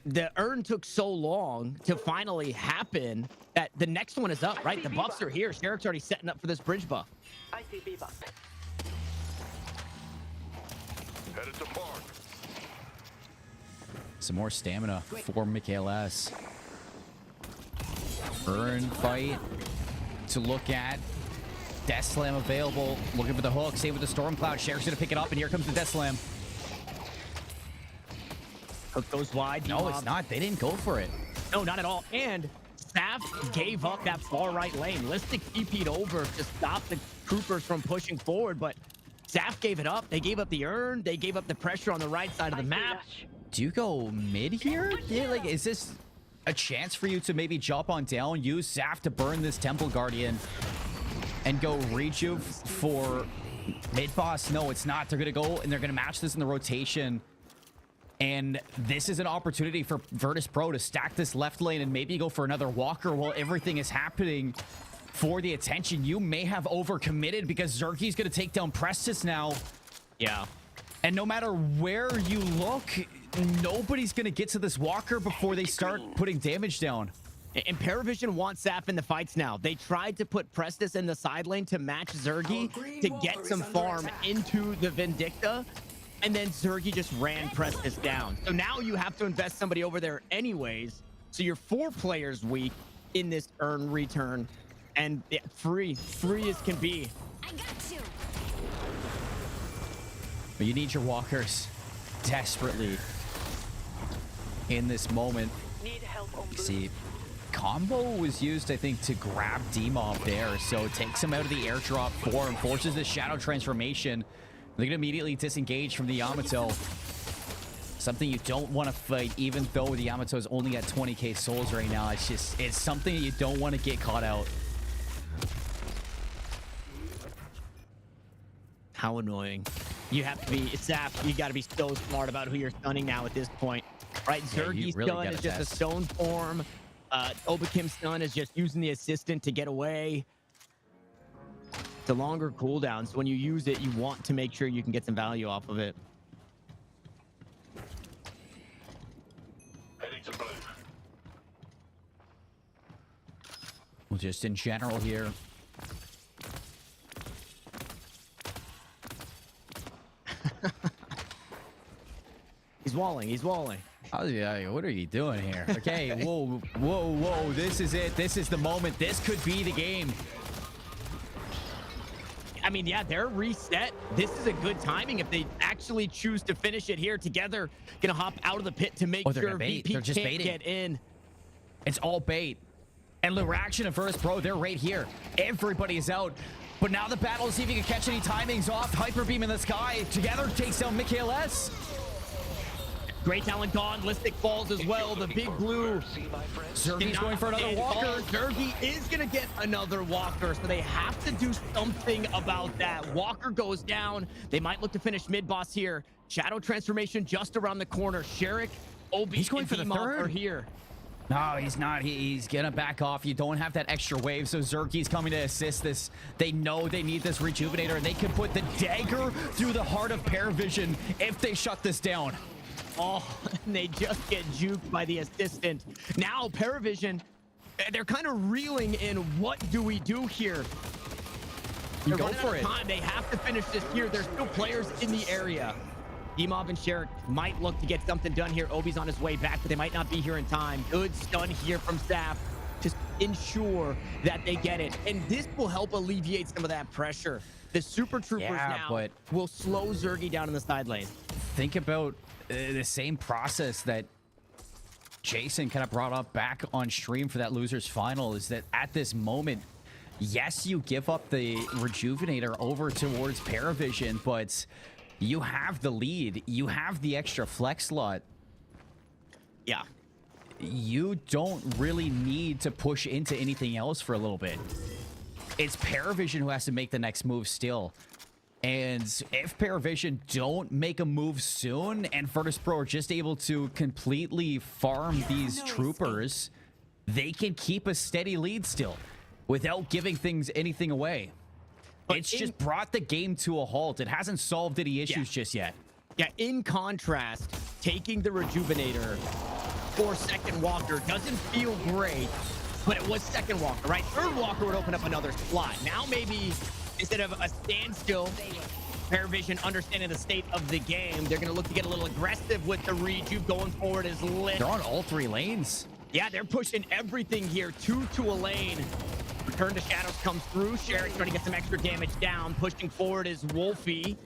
the urn took so long to finally happen that the next one is up, right? The buffs are here. Sherrick's already setting up for this bridge buff. I see B buff. Headed to park. Some more stamina for Mikhail S. Urn fight to look at. Death Slam available. Looking for the hook. Same with the Storm Cloud. Sherrick's going to pick it up, and here comes the Death Slam. Hook goes wide. No, it's not. They didn't go for it. No, not at all. And Saf gave up that far right lane. Listic TP'd over to stop the troopers from pushing forward, but Saf gave it up. They gave up the urn. They gave up the pressure on the right side of the map. Do you go mid here? Yeah, like, is this a chance for you to maybe jump on down, use Saf to burn this Temple Guardian, and go rejuve for mid boss? No, it's not. They're going to go and they're going to match this in the rotation. And this is an opportunity for Virtus Pro to stack this left lane and maybe go for another walker while everything is happening for the attention. You may have overcommitted because Zerky's going to take down Prestis now. Yeah. And no matter where you look, nobody's going to get to this walker before they start putting damage down. And Paravision wants Saf in the fights now. They tried to put Prestis in the side lane to match Zergy to get some farm into the Vindicta. And then Zergy just ran Prestis down. So now you have to invest somebody over there anyways. So you're 4 players weak in this earn return. And yeah, free as can be. I got you. But you need your walkers desperately in this moment. Need help on blue. See, combo was used, I think, to grab D-Mob there. So it takes him out of the airdrop for him, forces the shadow transformation. They're going to immediately disengage from the Yamato. Something you don't want to fight, even though the Yamato is only at 20k souls right now. It's something that you don't want to get caught out. How annoying. You have to be, Saf, you got to be so smart about who you're stunning now at this point. Right, Yeah, Zergy's really stun gotta is just test. a stone form. Obakim's stun is just using the assistant to get away. It's a longer cooldown, so when you use it, you want to make sure you can get some value off of it. Heading to blue. Well, just in general here. He's walling, he's walling. Oh, yeah, what are you doing here? Okay, whoa, whoa, whoa. This is it. This is the moment. This could be the game. I mean, yeah, they're reset. This is a good timing if they actually choose to finish it here together. Gonna hop out of the pit to make Oh, they're sure gonna bait. VP They're just can't baiting. get in. It's all bait. And Luraction and Virtus Pro, they're right here. Everybody is out. But now the battle is see if he can catch any timings off. Hyper Beam in the sky. Together takes down Mikhail S. Great talent gone. Listic falls as well. The big blue. Zergy's going for another walker. Zergy is going to get another walker, so they have to do something about that. Walker goes down. They might look to finish mid-boss here. Shadow transformation just around the corner. Sherrick, OB, He's going and for the D-Mob third. are here. No, he's not. He's gonna back off. You don't have that extra wave, so Zergy's coming to assist this. They know they need this rejuvenator, and they can put the dagger through the heart of Paravision if they shut this down. Oh, and they just get juked by the assistant. Now, Paravision, they're kind of reeling in what do we do here? They're Go running for out of it. time. They have to finish this here. There's still players in the area. D-Mob and Sherrick might look to get something done here. Obi's on his way back, but they might not be here in time. Good stun here from Saf. Just ensure that they get it. And this will help alleviate some of that pressure. The Super Troopers Yeah, now but- will slow Zergy down in the side lane. Think about the same process that Jason kind of brought up back on stream for that losers final, is that at this moment, yes, you give up the rejuvenator over towards Paravision, but you have the lead. You have the extra flex slot. Yeah. You don't really need to push into anything else for a little bit. It's Paravision who has to make the next move still. And if Paravision don't make a move soon and Virtus Pro are just able to completely farm these troopers, they can keep a steady lead still without giving anything away. But It's just brought the game to a halt. It hasn't solved any issues just yet. Yeah, in contrast, taking the Rejuvenator for second walker doesn't feel great, but it was second walker, right? Third walker would open up another slot. Now maybe instead of a standstill, Paravision understanding the state of the game, they're going to look to get a little aggressive with the Reju going forward as lit. They're on all 3 lanes. Yeah, they're pushing everything here, 2 to a lane. Return to Shadows comes through. Sherrick trying to get some extra damage down. Pushing forward is Wolfie.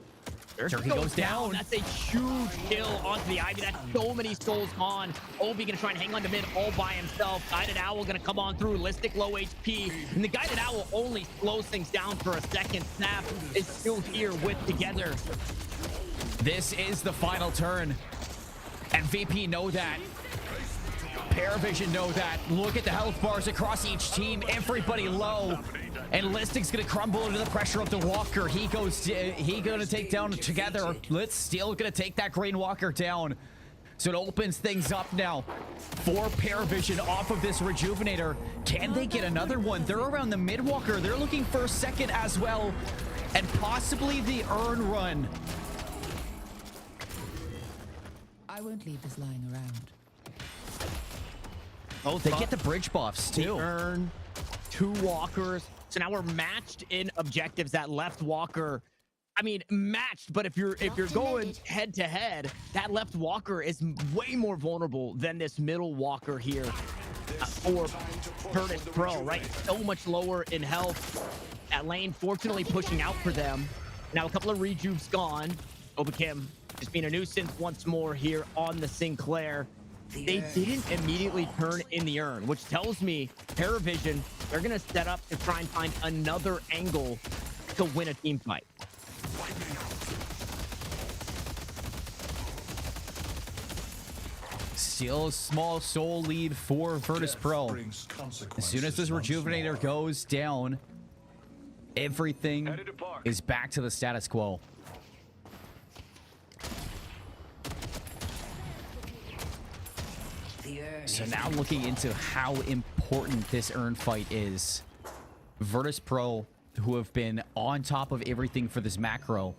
Turkey goes down. That's a huge kill onto the Ivy. That's so many souls gone. Obi gonna try and hang on to mid all by himself. Guided Owl gonna come on through. Listic low HP. And the Guided Owl only slows things down for a second. Snap is still here with Together. This is the final turn. And VP know that. Paravision know that. Look at the health bars across each team. Everybody low. And Listic's gonna crumble under the pressure of the Walker. He gonna take down Together. Let's still gonna take that Green Walker down. So it opens things up now for Paravision off of this Rejuvenator. Can they get another one? They're around the mid Walker. They're looking for a second as well. And possibly the Urn run. I won't leave this lying around. Oh, They get the bridge buffs the too. Urn, 2 Walkers. So now we're matched in objectives. That left Walker, I mean, matched, but if you're going head to head, that left Walker is way more vulnerable than this middle Walker here for Virtus Pro, right? So much lower in health. That lane fortunately pushing out for them. Now a couple of rejuves gone. Obakim just being a nuisance once more here on the Sinclair. They didn't immediately turn in the Urn, which tells me Paravision, they're going to set up to try and find another angle to win a team fight. Still a small soul lead for Virtus Pro. As soon as this Rejuvenator goes down, everything is back to the status quo. So now looking into how important this Urn fight is. Virtus Pro, who have been on top of everything for this macro,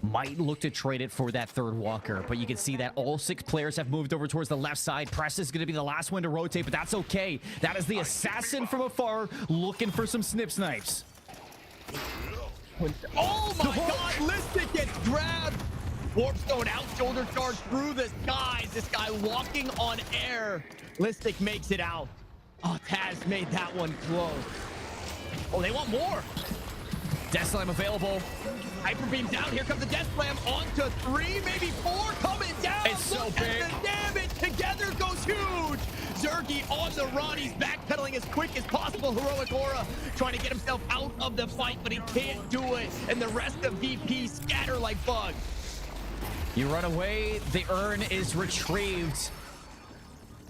might look to trade it for that third Walker, but you can see that all 6 players have moved over towards the left side. Press is going to be the last one to rotate, but that's okay. That is the assassin from afar looking for some snip snipes. Oh my God, Listic gets grabbed. Warpstone out, shoulder charge through the skies. This guy walking on air. Listic makes it out. Oh, Taz made that one close. Oh, they want more. Death Slam available. Hyper beam down. Here comes the Death Slam onto 3, maybe 4 coming down. It's so Look big. at the damage. Together goes huge. Zergy on the run. He's backpedaling as quick as possible. Heroic Aura trying to get himself out of the fight, but he can't do it. And the rest of VP scatter like bugs. You run away, the Urn is retrieved.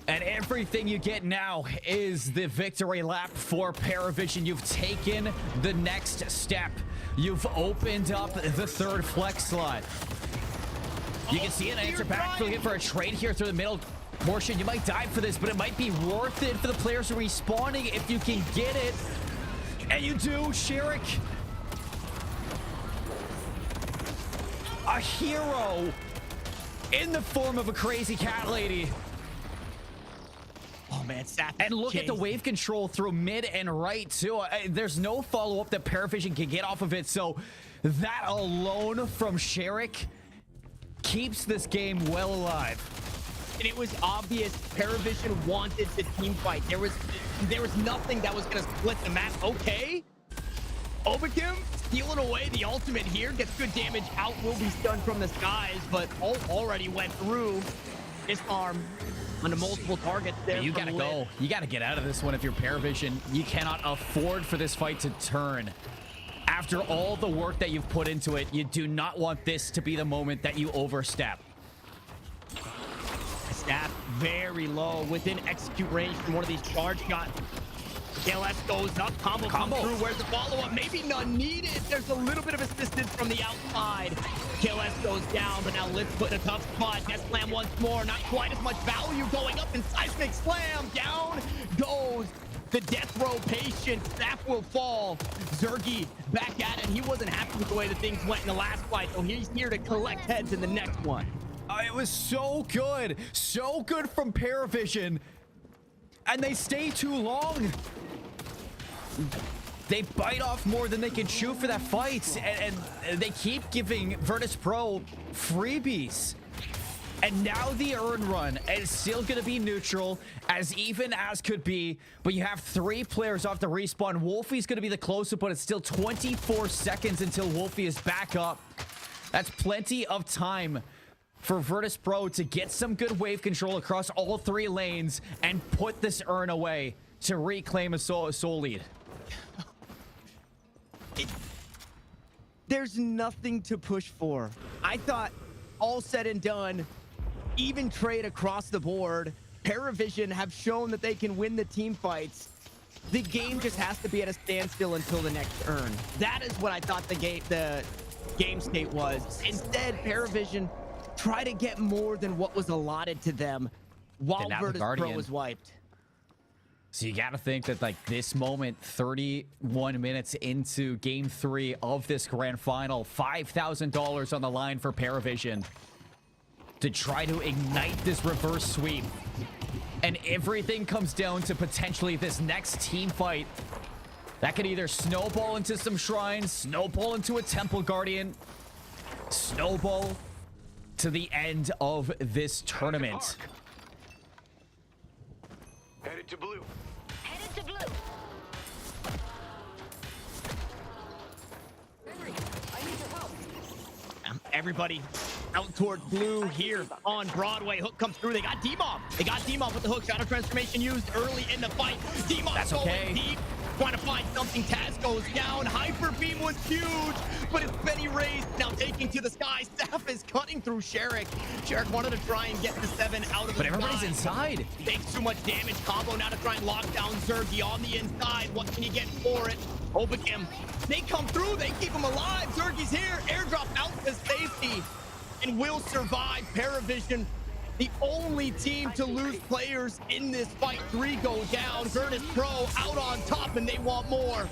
And everything you get now is the victory lap for Paravision. You've taken the next step. You've opened up the third flex slot. You can see an answer back, looking for a trade here through the middle portion. You might die for this, but it might be worth it for the players who are respawning if you can get it. And you do, Sherrick. A hero in the form of a crazy cat lady. Oh man, Sap. And look at the wave control through mid and right too. There's no follow-up that Paravision can get off of it, so that alone from Sherrick keeps this game well alive. And it was obvious Paravision wanted the team fight. There was nothing that was gonna split the map. Okay. Obakim stealing away the ultimate here, gets good damage out, will be stunned from the skies, but already went through. Disarm onto multiple targets there. You gotta go. You gotta get out of this one if you're Paravision. You cannot afford for this fight to turn. After all the work that you've put into it, you do not want this to be the moment that you overstep. Snap very low, within execute range from one of these charge shots. KLS goes up, combo comes through. Where's the follow-up? Maybe none needed. There's a little bit of assistance from the outside. KLS goes down, but now Lift's put in a tough spot. Death Slam once more. Not quite as much value going up, and Seismic Slam. Down goes the Death Row patient. Snap will fall. Zergy back at it. He wasn't happy with the way the things went in the last fight, so he's here to collect heads in the next one. It was so good. So good from Paravision. And they stay too long. They bite off more than they can chew for that fight, and they keep giving Virtus Pro freebies. And now the earn run is still going to be neutral, as even as could be. But you have 3 players off the respawn. Wolfie's going to be the closer, but it's still 24 seconds until Wolfie is back up. That's plenty of time for Virtus Pro to get some good wave control across all 3 lanes and put this earn away to reclaim a soul lead. There's nothing to push for. I thought all said and done, even trade across the board, Paravision have shown that they can win the team fights. The game just has to be at a standstill until the next earn. That is what I thought the game state was. Instead, Paravision try to get more than what was allotted to them while Virtus Pro was wiped. So you got to think that like this moment, 31 minutes into game 3 of this grand final, $5,000 on the line for Paravision to try to ignite this reverse sweep. And everything comes down to potentially this next team fight that could either snowball into some shrines, snowball into a temple guardian, snowball to the end of this tournament. Headed to blue. Headed to blue. Henry, I need your help. Everybody out toward blue here on Broadway. Hook comes through. They got D-Mob. They got D-Mob with the hook. Shadow transformation used early in the fight. D-Mob going deep. Trying to find something. Taz goes down. Hyper Beam was huge, but it's Benny raised. Now taking to the sky. Staff is cutting through Sherrick. Sherrick wanted to try and get the 7 out of the But everybody's inside. Takes too much damage. Combo now to try and lock down Zergy on the inside. What can you get for it? Obagim. They come through. They keep him alive. Zergy's here. Airdrop out to safety and will survive. Paravision, the only team to lose players in this fight. 3 go down. Virtus Pro out on top, and they want more.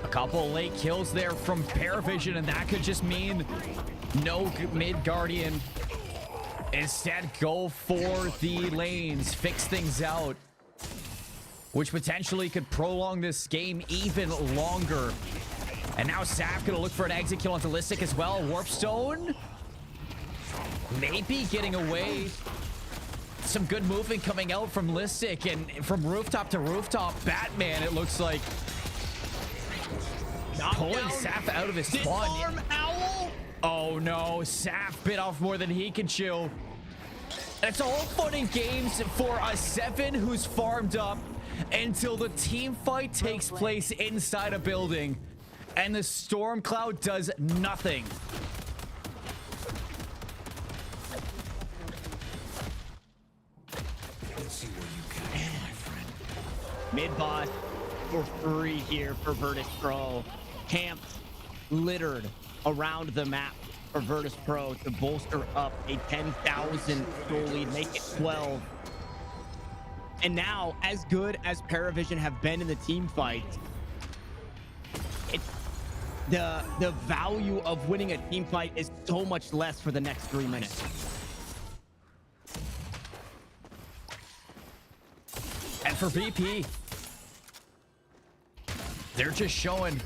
A couple late kills there from Paravision, and that could just mean no mid guardian. Instead, go for the lanes, fix things out, which potentially could prolong this game even longer. And now Saf gonna look for an exit kill onto Listic as well. Warpstone maybe getting away. Some good movement coming out from Listic, and from rooftop to rooftop, Batman, it looks like, pulling Saf out of his spawn. Disarm Owl. Oh no, Saf bit off more than he can chew. And it's all fun and games for a 7 who's farmed up until the team fight takes place inside a building and the storm cloud does nothing. Mid boss for free here for Virtus Pro. Camps littered around the map for Virtus Pro to bolster up a 10,000 goal lead, make it 12. And now, as good as Paravision have been in the team fight, it's the value of winning a team fight is so much less for the next 3 minutes. And for VP, they're just showing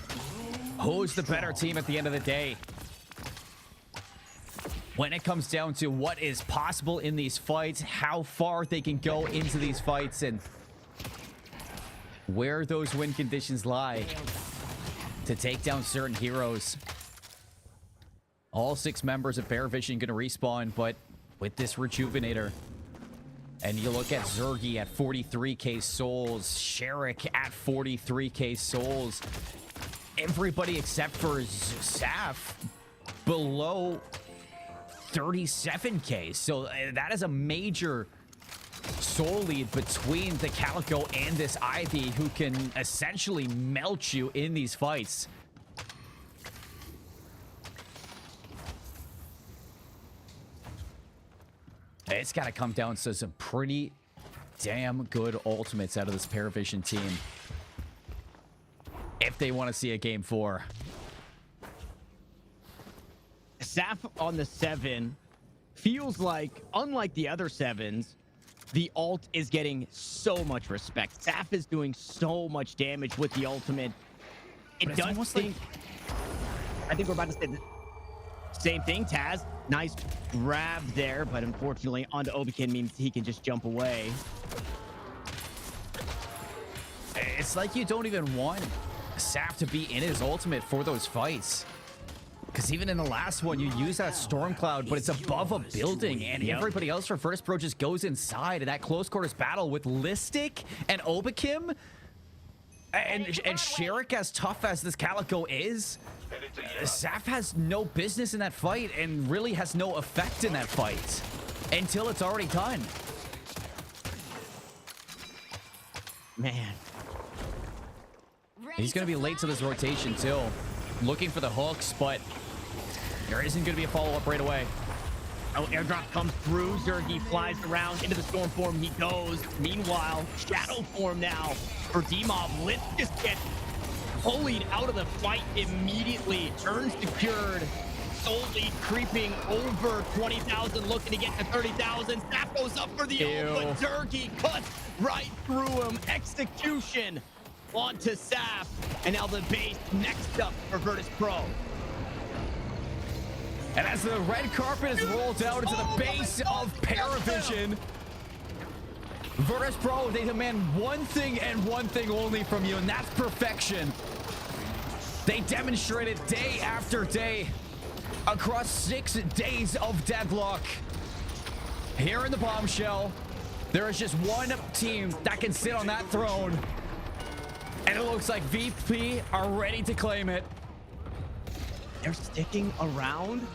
who's the better team at the end of the day. When it comes down to what is possible in these fights, how far they can go into these fights, and where those win conditions lie to take down certain heroes. All 6 members of Paravision going to respawn, but with this Rejuvenator. And you look at Zergy at 43k souls, Sherrick at 43k souls. Everybody except for Saf below 37k. So that is a major soul lead between the Calico and this Ivy, who can essentially melt you in these fights. It's got to come down to some pretty damn good ultimates out of this Paravision team if they want to see a game 4. Saf on the 7 feels like, unlike the other 7s, the ult is getting so much respect. Saf is doing so much damage with the ultimate. It does seem... I think we're about to say that Same thing, Taz. Nice grab there, but unfortunately onto Obikin means he can just jump away. It's like you don't even want Saf to be in his ultimate for those fights. Because even in the last one, you use that storm cloud, but it's above a building, and everybody else for Virtus Pro just goes inside. And that close quarters battle with Listic and Obikim and Sherik, as tough as this Calico is, Saf has no business in that fight and really has no effect in that fight until it's already done. Man. He's going to be late to this rotation, too. Looking for the hooks, but there isn't going to be a follow-up right away. Oh, airdrop comes through. Zergy flies around into the storm form. He goes. Meanwhile, shadow form now for D-Mob. Let's just get bullied out of the fight immediately. Turn secured. Solely creeping over 20,000, looking to get to 30,000. Snap goes up for the ult, but Zergy cuts right through him. Execution onto Saf. And now the base next up for Virtus Pro. And as the red carpet is rolled out into the base of Paravision, Virtus Pro, they demand one thing and one thing only from you, and that's perfection. They demonstrate it day after day across 6 days of deadlock. Here in the Bombshell, there is just one team that can sit on that throne, and it looks like VP are ready to claim it. They're sticking around.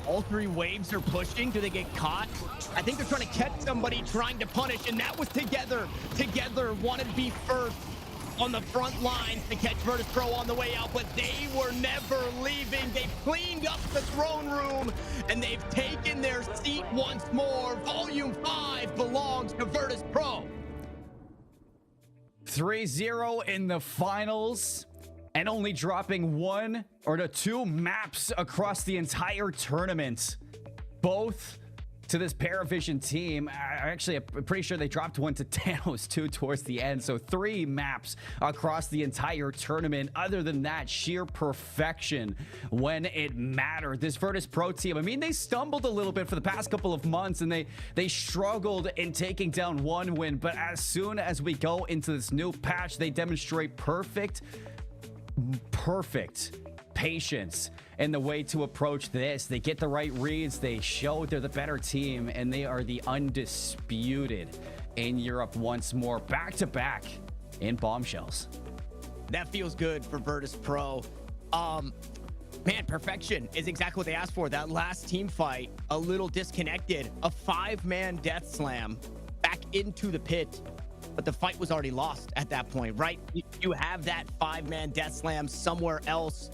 All 3 waves are pushing. Do they get caught? I think they're trying to catch somebody trying to punish, and that was Together. Together wanted to be first on the front lines to catch Virtus Pro on the way out, but they were never leaving. They cleaned up the throne room, and they've taken their seat once more. Volume 5 belongs to Virtus Pro. 3-0 in the finals, and only dropping 1 or 2 maps across the entire tournament. Both to this Paravision team. Actually, I'm pretty sure they dropped 1 to Thanos too towards the end. So 3 maps across the entire tournament. Other than that, sheer perfection when it mattered. This Virtus Pro team, I mean, they stumbled a little bit for the past couple of months, and they struggled in taking down 1 win. But as soon as we go into this new patch, they demonstrate perfect patience in the way to approach this. They get the right reads, they show they're the better team, and they are the undisputed in Europe once more, back to back in Bombshells. That feels good for Virtus Pro. Man, perfection is exactly what they asked for. That last team fight, a little disconnected, a 5-man death slam back into the pit. But the fight was already lost at that point, right? You have that 5-man death slam somewhere else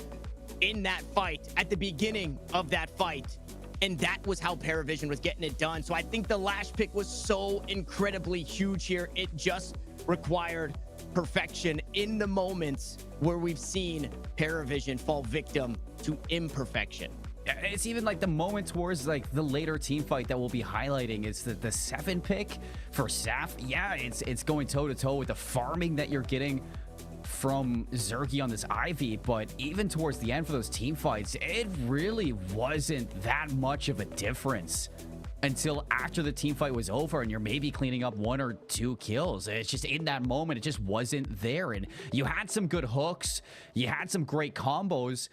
in that fight, at the beginning of that fight. And that was how Paravision was getting it done. So I think the Lash pick was so incredibly huge here. It just required perfection in the moments where we've seen Paravision fall victim to imperfection. It's even like the moment towards like the later team fight that we'll be highlighting is the 7 pick for Saf. Yeah, it's going toe to toe with the farming that you're getting from Zergy on this Ivy, but even towards the end for those team fights, it really wasn't that much of a difference until after the team fight was over and you're maybe cleaning up 1 or 2 kills. It's just in that moment, it just wasn't there. And you had some good hooks, you had some great combos.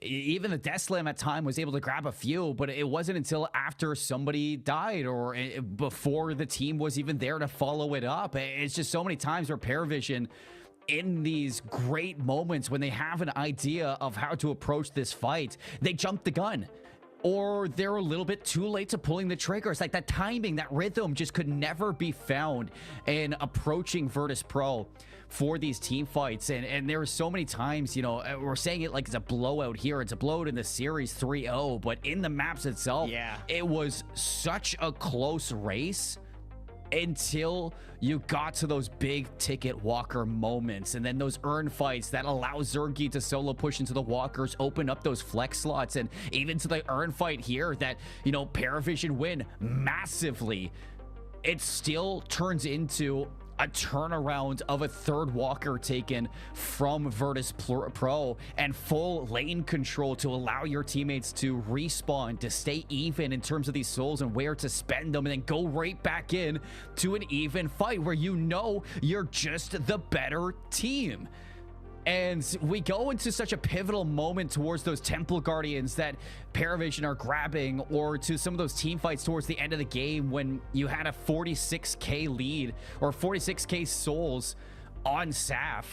Even the Death Slam at time was able to grab a few, but it wasn't until after somebody died or before the team was even there to follow it up. It's just so many times where Paravision, in these great moments when they have an idea of how to approach this fight, they jump the gun, or they're a little bit too late to pulling the trigger. It's like that timing, that rhythm just could never be found in approaching Virtus Pro for these team fights. And there are so many times, you know, we're saying it like it's a blowout here, it's a blowout in the series 3-0, but in the maps itself, it was such a close race until you got to those big ticket walker moments, and then those earn fights that allow Zergy to solo push into the walkers, open up those flex slots, and even to the earn fight here that, you know, Paravision win massively. It still turns into a turnaround of a third walker taken from Virtus Pro and full lane control to allow your teammates to respawn, to stay even in terms of these souls and where to spend them, and then go right back in to an even fight where you know you're just the better team. And we go into such a pivotal moment towards those Temple Guardians that Paravision are grabbing, or to some of those team fights towards the end of the game when you had a 46k lead or 46k souls on Saf.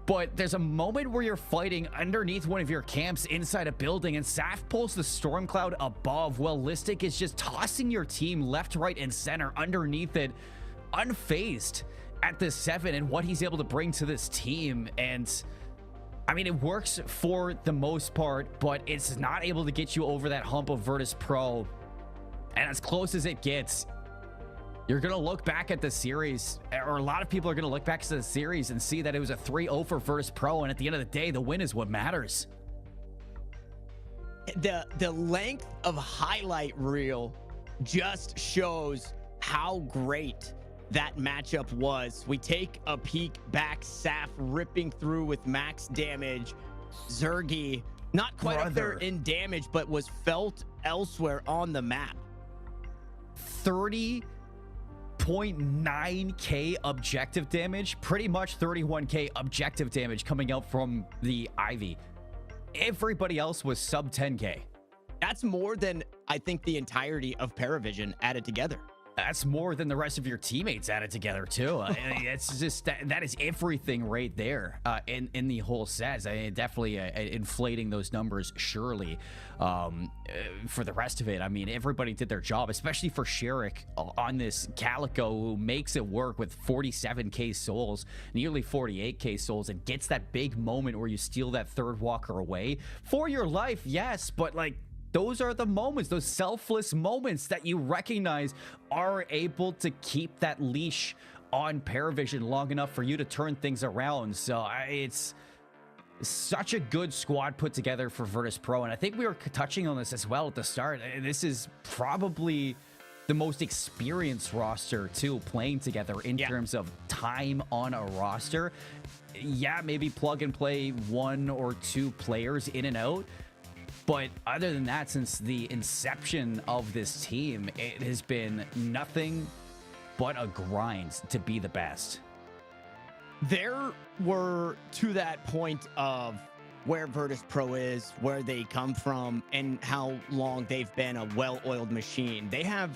But there's a moment where you're fighting underneath one of your camps inside a building, and Saf pulls the storm cloud above while Listic is just tossing your team left, right, and center underneath it, unfazed at the 7 and what he's able to bring to this team. And I mean, it works for the most part, but it's not able to get you over that hump of Virtus Pro. And as close as it gets, you're going to look back at the series, or a lot of people are going to look back to the series and see that it was a 3-0 for Virtus Pro. And at the end of the day, the win is what matters. The length of highlight reel just shows how great that matchup was. We take a peek back, Saf ripping through with max damage. Zergy, not quite up there in damage, but was felt elsewhere on the map. 30.9k objective damage, pretty much 31k objective damage coming out from the Ivy. Everybody else was sub 10k. That's more than I think the entirety of Paravision added together. That's more than the rest of your teammates added together too. It's just that is everything right there in the whole set. Definitely inflating those numbers surely. For the rest of it, I mean, everybody did their job, especially for Sherrick on this Calico, who makes it work with 47k souls, nearly 48k souls, and gets that big moment where you steal that third walker away for your life. Yes, but like, those are the moments, those selfless moments that you recognize are able to keep that leash on Paravision long enough for you to turn things around. So it's such a good squad put together for Virtus Pro. And I think we were touching on this as well at the start. This is probably the most experienced roster too, playing together in terms of time on a roster. Yeah, maybe plug and play 1 or 2 players in and out. But other than that, since the inception of this team, it has been nothing but a grind to be the best. There were, to that point of where Virtus Pro is, where they come from, and how long they've been a well-oiled machine. They have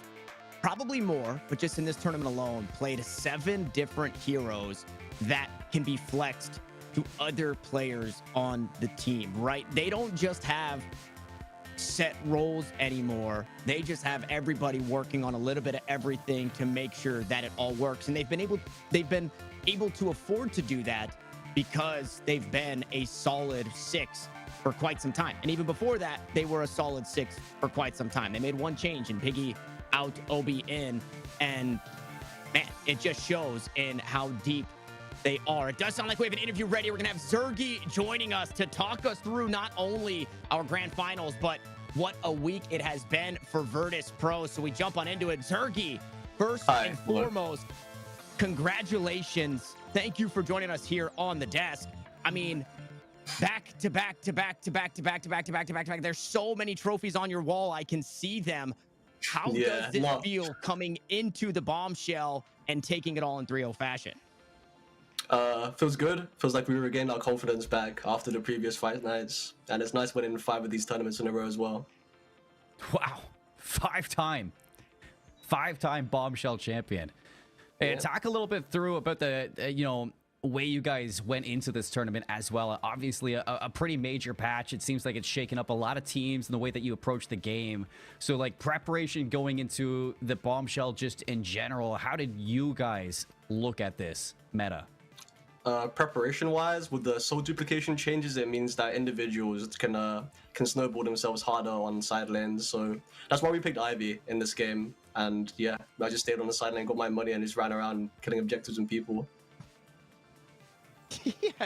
probably more, but just in this tournament alone, played 7 different heroes that can be flexed to other players on the team, right? They don't just have set roles anymore. They just have everybody working on a little bit of everything to make sure that it all works. And they've been able to afford to do that because they've been a solid 6 for quite some time. And even before that, they were a solid 6 for quite some time. They made one change in Piggy out, Obi in, and man, it just shows in how deep they are. It does sound like we have an interview ready. We're gonna have Zergy joining us to talk us through not only our grand finals, but what a week it has been for Virtus Pro. So we jump on into it. Zergy, first and foremost, congratulations. Thank you for joining us here on the desk. I mean, back to back to back to back to back to back to back to back to back. There's so many trophies on your wall. I can see them. How does this feel coming into the Bombshell and taking it all in 3-0 fashion? Feels good. Feels like we regained our confidence back after the previous fight nights, and it's nice winning 5 of these tournaments in a row as well. Wow, 5-time Bombshell champion. Hey, talk a little bit through about the way you guys went into this tournament as well. Obviously a pretty major patch. It seems like it's shaken up a lot of teams in the way that you approach the game. So like preparation going into the Bombshell just in general, how did you guys look at this meta? Preparation wise, with the soul duplication changes, it means that individuals can snowball themselves harder on side lanes. So that's why we picked Ivy in this game. And yeah, I just stayed on the side lane, got my money, and just ran around killing objectives and people.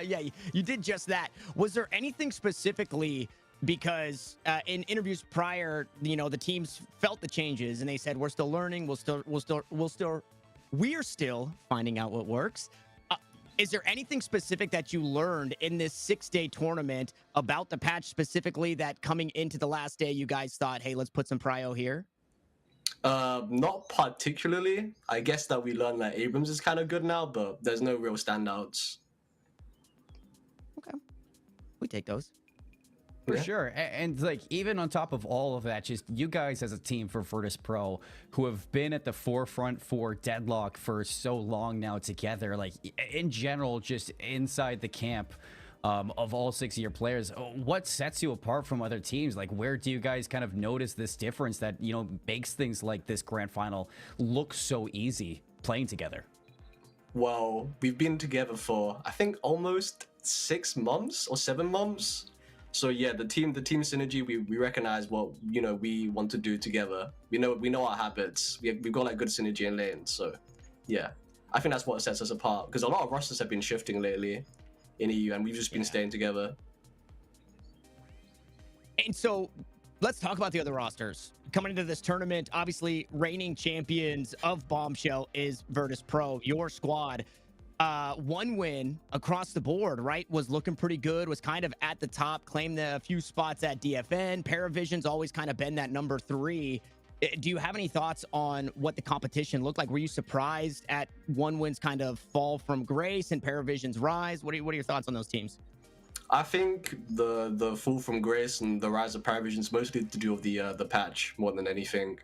yeah, you did just that. Was there anything specifically, because in interviews prior, the teams felt the changes and they said we're still learning, we'll still we're still finding out what works. Is there anything specific that you learned in this 6-day tournament about the patch specifically that coming into the last day you guys thought, hey, let's put some prio here? Not particularly. I guess that we learned that Abrams is kind of good now, but there's no real standouts. Okay. We take those. For sure. And like, even on top of all of that, just you guys as a team for Virtus Pro who have been at the forefront for Deadlock for so long now together, like in general, just inside the camp of all 6 of your players, what sets you apart from other teams? Like, where do you guys kind of notice this difference that, you know, makes things like this grand final look so easy playing together? Well, we've been together for, I think, almost 6 months or 7 months. So yeah, the team synergy, we recognize what, you know, we want to do together. We know our habits. We've got like good synergy in lane. So yeah, I think that's what sets us apart, because a lot of rosters have been shifting lately in EU, and we've just been staying together. And so let's talk about the other rosters coming into this tournament. Obviously, reigning champions of Bombshell is Virtus Pro, your squad. One win across the board, right? Was looking pretty good, was kind of at the top, claimed a few spots at DFN. Paravision's always kind of been that number 3. Do you have any thoughts on what the competition looked like? Were you surprised at One Win's kind of fall from grace and Paravision's rise? What are your thoughts on those teams? I think the fall from grace and the rise of Paravision is mostly to do with the patch more than anything.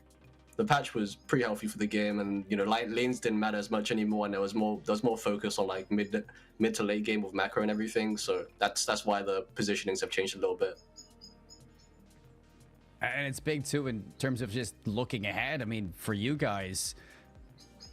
The patch was pretty healthy for the game, and you know, lanes didn't matter as much anymore, and there was more focus on like mid to late game with macro and everything. So that's why the positionings have changed a little bit. And it's big too in terms of just looking ahead. I mean, for you guys,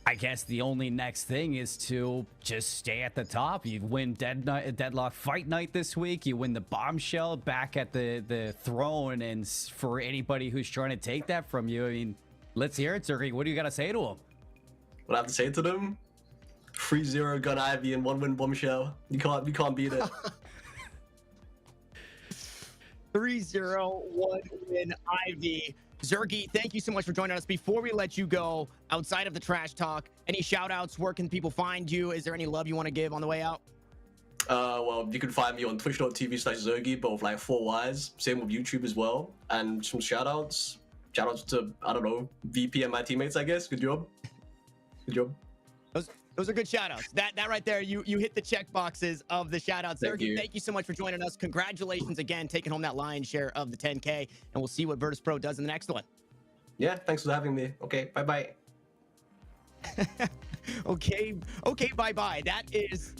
I guess the only next thing is to just stay at the top. You win Deadlock Fight Night this week. You win the Bombshell back at the throne. And for anybody who's trying to take that from you, I mean, let's hear it, Zergy. What do you got to say to them? What I have to say to them? 3-0 Gun Ivy and 1-win Bombshell. You can't beat it. 3-0, 1-win Ivy. Zergy, thank you so much for joining us. Before we let you go, outside of the trash talk, any shout outs? Where can people find you? Is there any love you want to give on the way out? Well, you can find me on twitch.tv/Zergy, but with like 4 Ys. Same with YouTube as well. And some shout outs. Shout outs to, I don't know, VP and my teammates, I guess. Good job. Good job. Those are good shout outs. That right there, you hit the check boxes of the shout outs. Thank you so much for joining us. Congratulations again, taking home that lion's share of the 10K, and we'll see what Virtus Pro does in the next one. Yeah, thanks for having me. Okay, bye-bye. Okay, bye-bye. That is,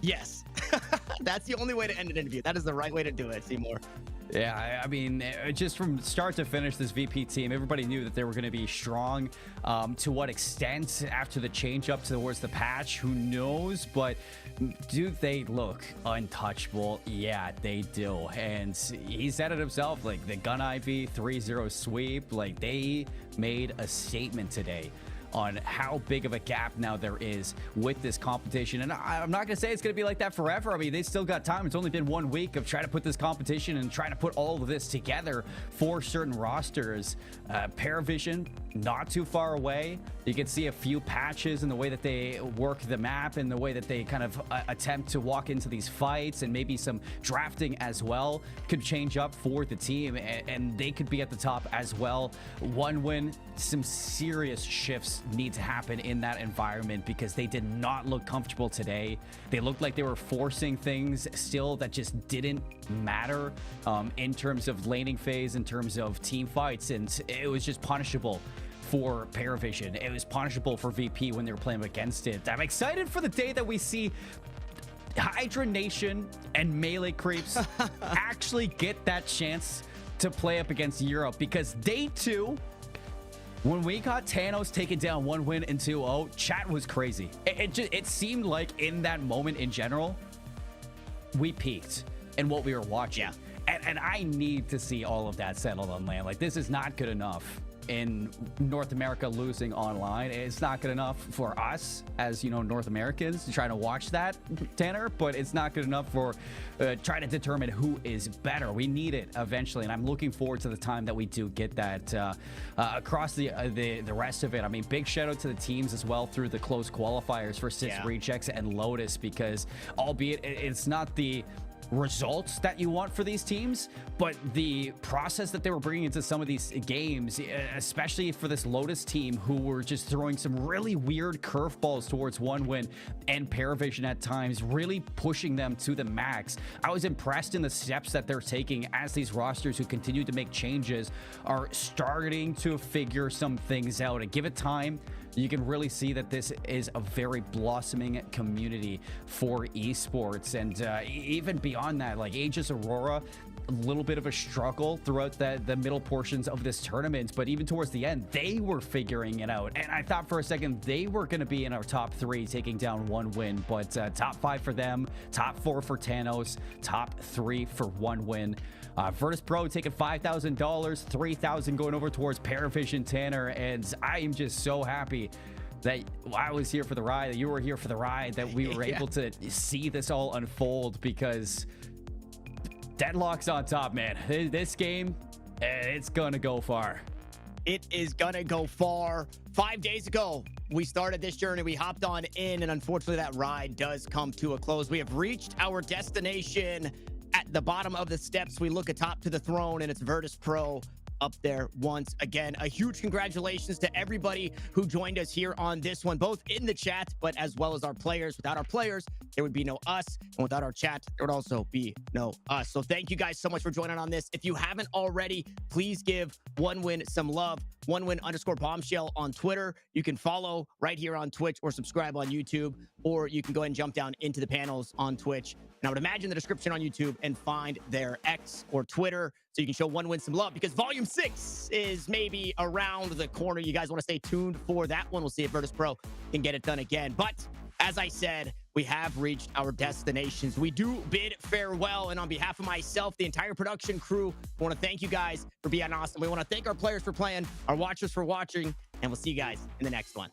yes. That's the only way to end an interview. That is the right way to do it, Seymour. Yeah, I mean, just from start to finish, this VP team, everybody knew that they were going to be strong. To what extent after the change up towards the patch, who knows? But do they look untouchable? Yeah, they do. And he said it himself, like the Gun Ivy 3-0 sweep, like they made a statement today on how big of a gap now there is with this competition. And I'm not going to say it's going to be like that forever. I mean, they still got time. It's only been 1 week of trying to put this competition and trying to put all of this together for certain rosters. Paravision, not too far away. You can see a few patches in the way that they work the map and the way that they kind of attempt to walk into these fights, and maybe some drafting as well could change up for the team, and they could be at the top as well. 1-win, some serious shifts need to happen in that environment because they did not look comfortable today. They looked like they were forcing things still that just didn't matter in terms of laning phase, in terms of team fights, and it was just punishable for Paravision. It was punishable for VP when they were playing against it. I'm excited for the day that we see Hydra Nation and Melee Creeps actually get that chance to play up against Europe, because day 2, when we got Thanos taken down 1-win and 2-0, chat was crazy. It seemed like in that moment in general, we peaked in what we were watching. Yeah. And I need to see all of that settled on land. Like, this is not good enough in North America losing online. It's not good enough for us as, you know, North Americans trying to watch that, Tanner, but it's not good enough for trying to determine who is better. We need it eventually, and I'm looking forward to the time that we do get that across the rest of it. I mean, big shout out to the teams as well through the close qualifiers for Six Rejects and Lotus, because albeit it's not the results that you want for these teams, but the process that they were bringing into some of these games, especially for this Lotus team who were just throwing some really weird curveballs towards OneWin and Paravision at times, really pushing them to the max. I was impressed in the steps that they're taking as these rosters who continue to make changes are starting to figure some things out, and give it time. You can really see that this is a very blossoming community for esports. And even beyond that, like Aegis Aurora, a little bit of a struggle throughout the middle portions of this tournament, but even towards the end, they were figuring it out. And I thought for a second they were going to be in our top 3, taking down OneWin, but top 5 for them, top 4 for Thanos, top 3 for OneWin. Virtus Pro taking $5,000, $3,000 going over towards Paravision Tanner, and I am just so happy that I was here for the ride, that you were here for the ride, that we were able to see this all unfold, because Deadlock's on top, man. This game, it's gonna go far. It is gonna go far. 5 days ago, we started this journey. We hopped on in, and unfortunately, that ride does come to a close. We have reached our destination. At the bottom of the steps, we look atop to the throne, and it's Virtus Pro up there once again. A huge congratulations to everybody who joined us here on this one, both in the chat, but as well as our players. Without our players, there would be no us, and without our chat, there would also be no us. So thank you guys so much for joining on this. If you haven't already, please give OneWin some love. OneWin_Bombshell on Twitter. You can follow right here on Twitch, or subscribe on YouTube, or you can go ahead and jump down into the panels on Twitch. And I would imagine the description on YouTube, and find their X or Twitter so you can show OneWin some love, because Volume 6 is maybe around the corner. You guys want to stay tuned for that one. We'll see if Virtus Pro can get it done again. But as I said, we have reached our destinations. We do bid farewell. And on behalf of myself, the entire production crew, we want to thank you guys for being awesome. We want to thank our players for playing, our watchers for watching, and we'll see you guys in the next one.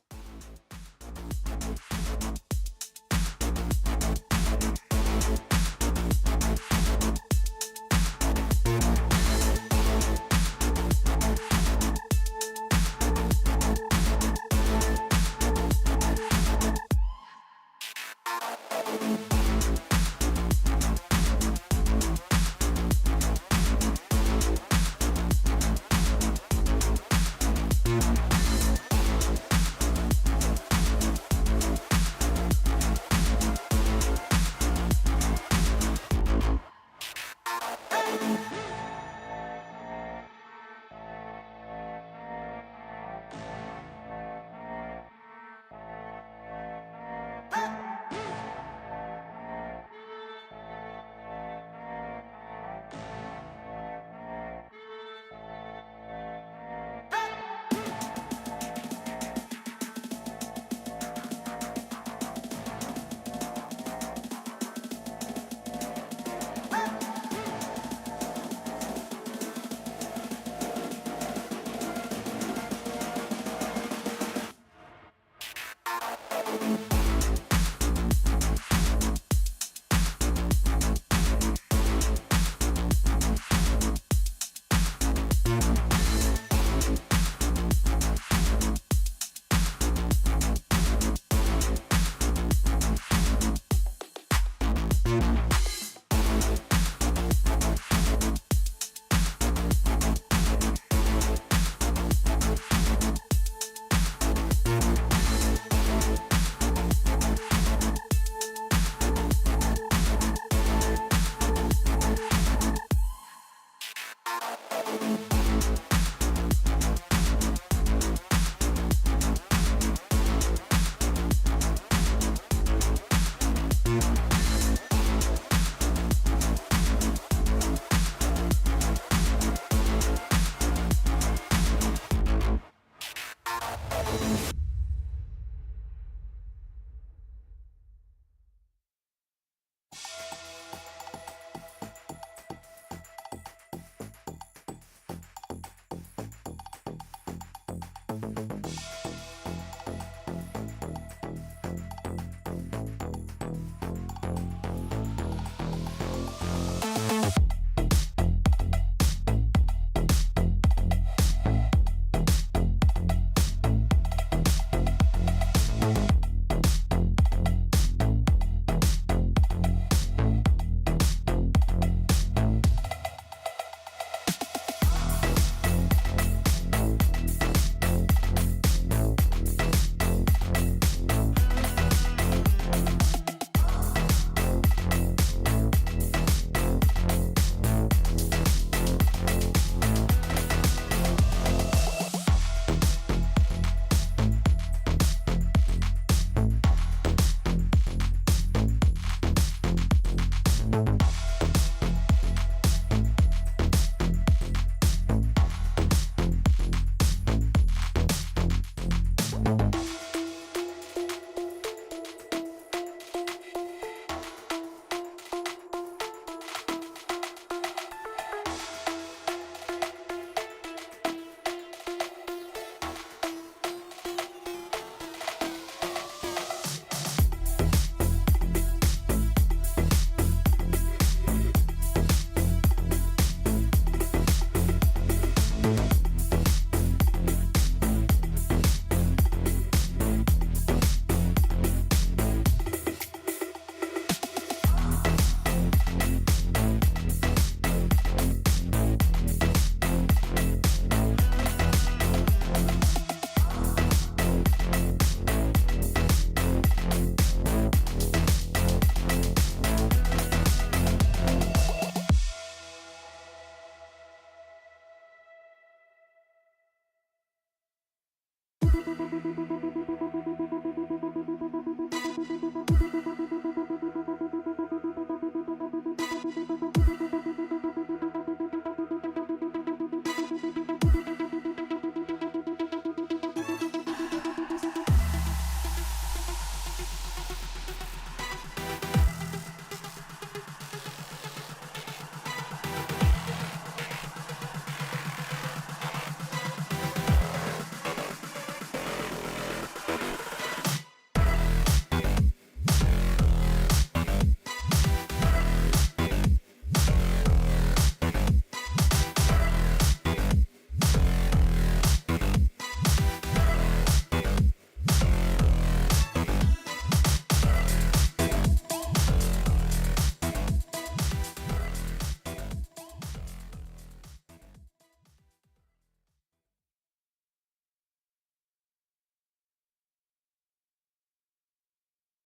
Bye.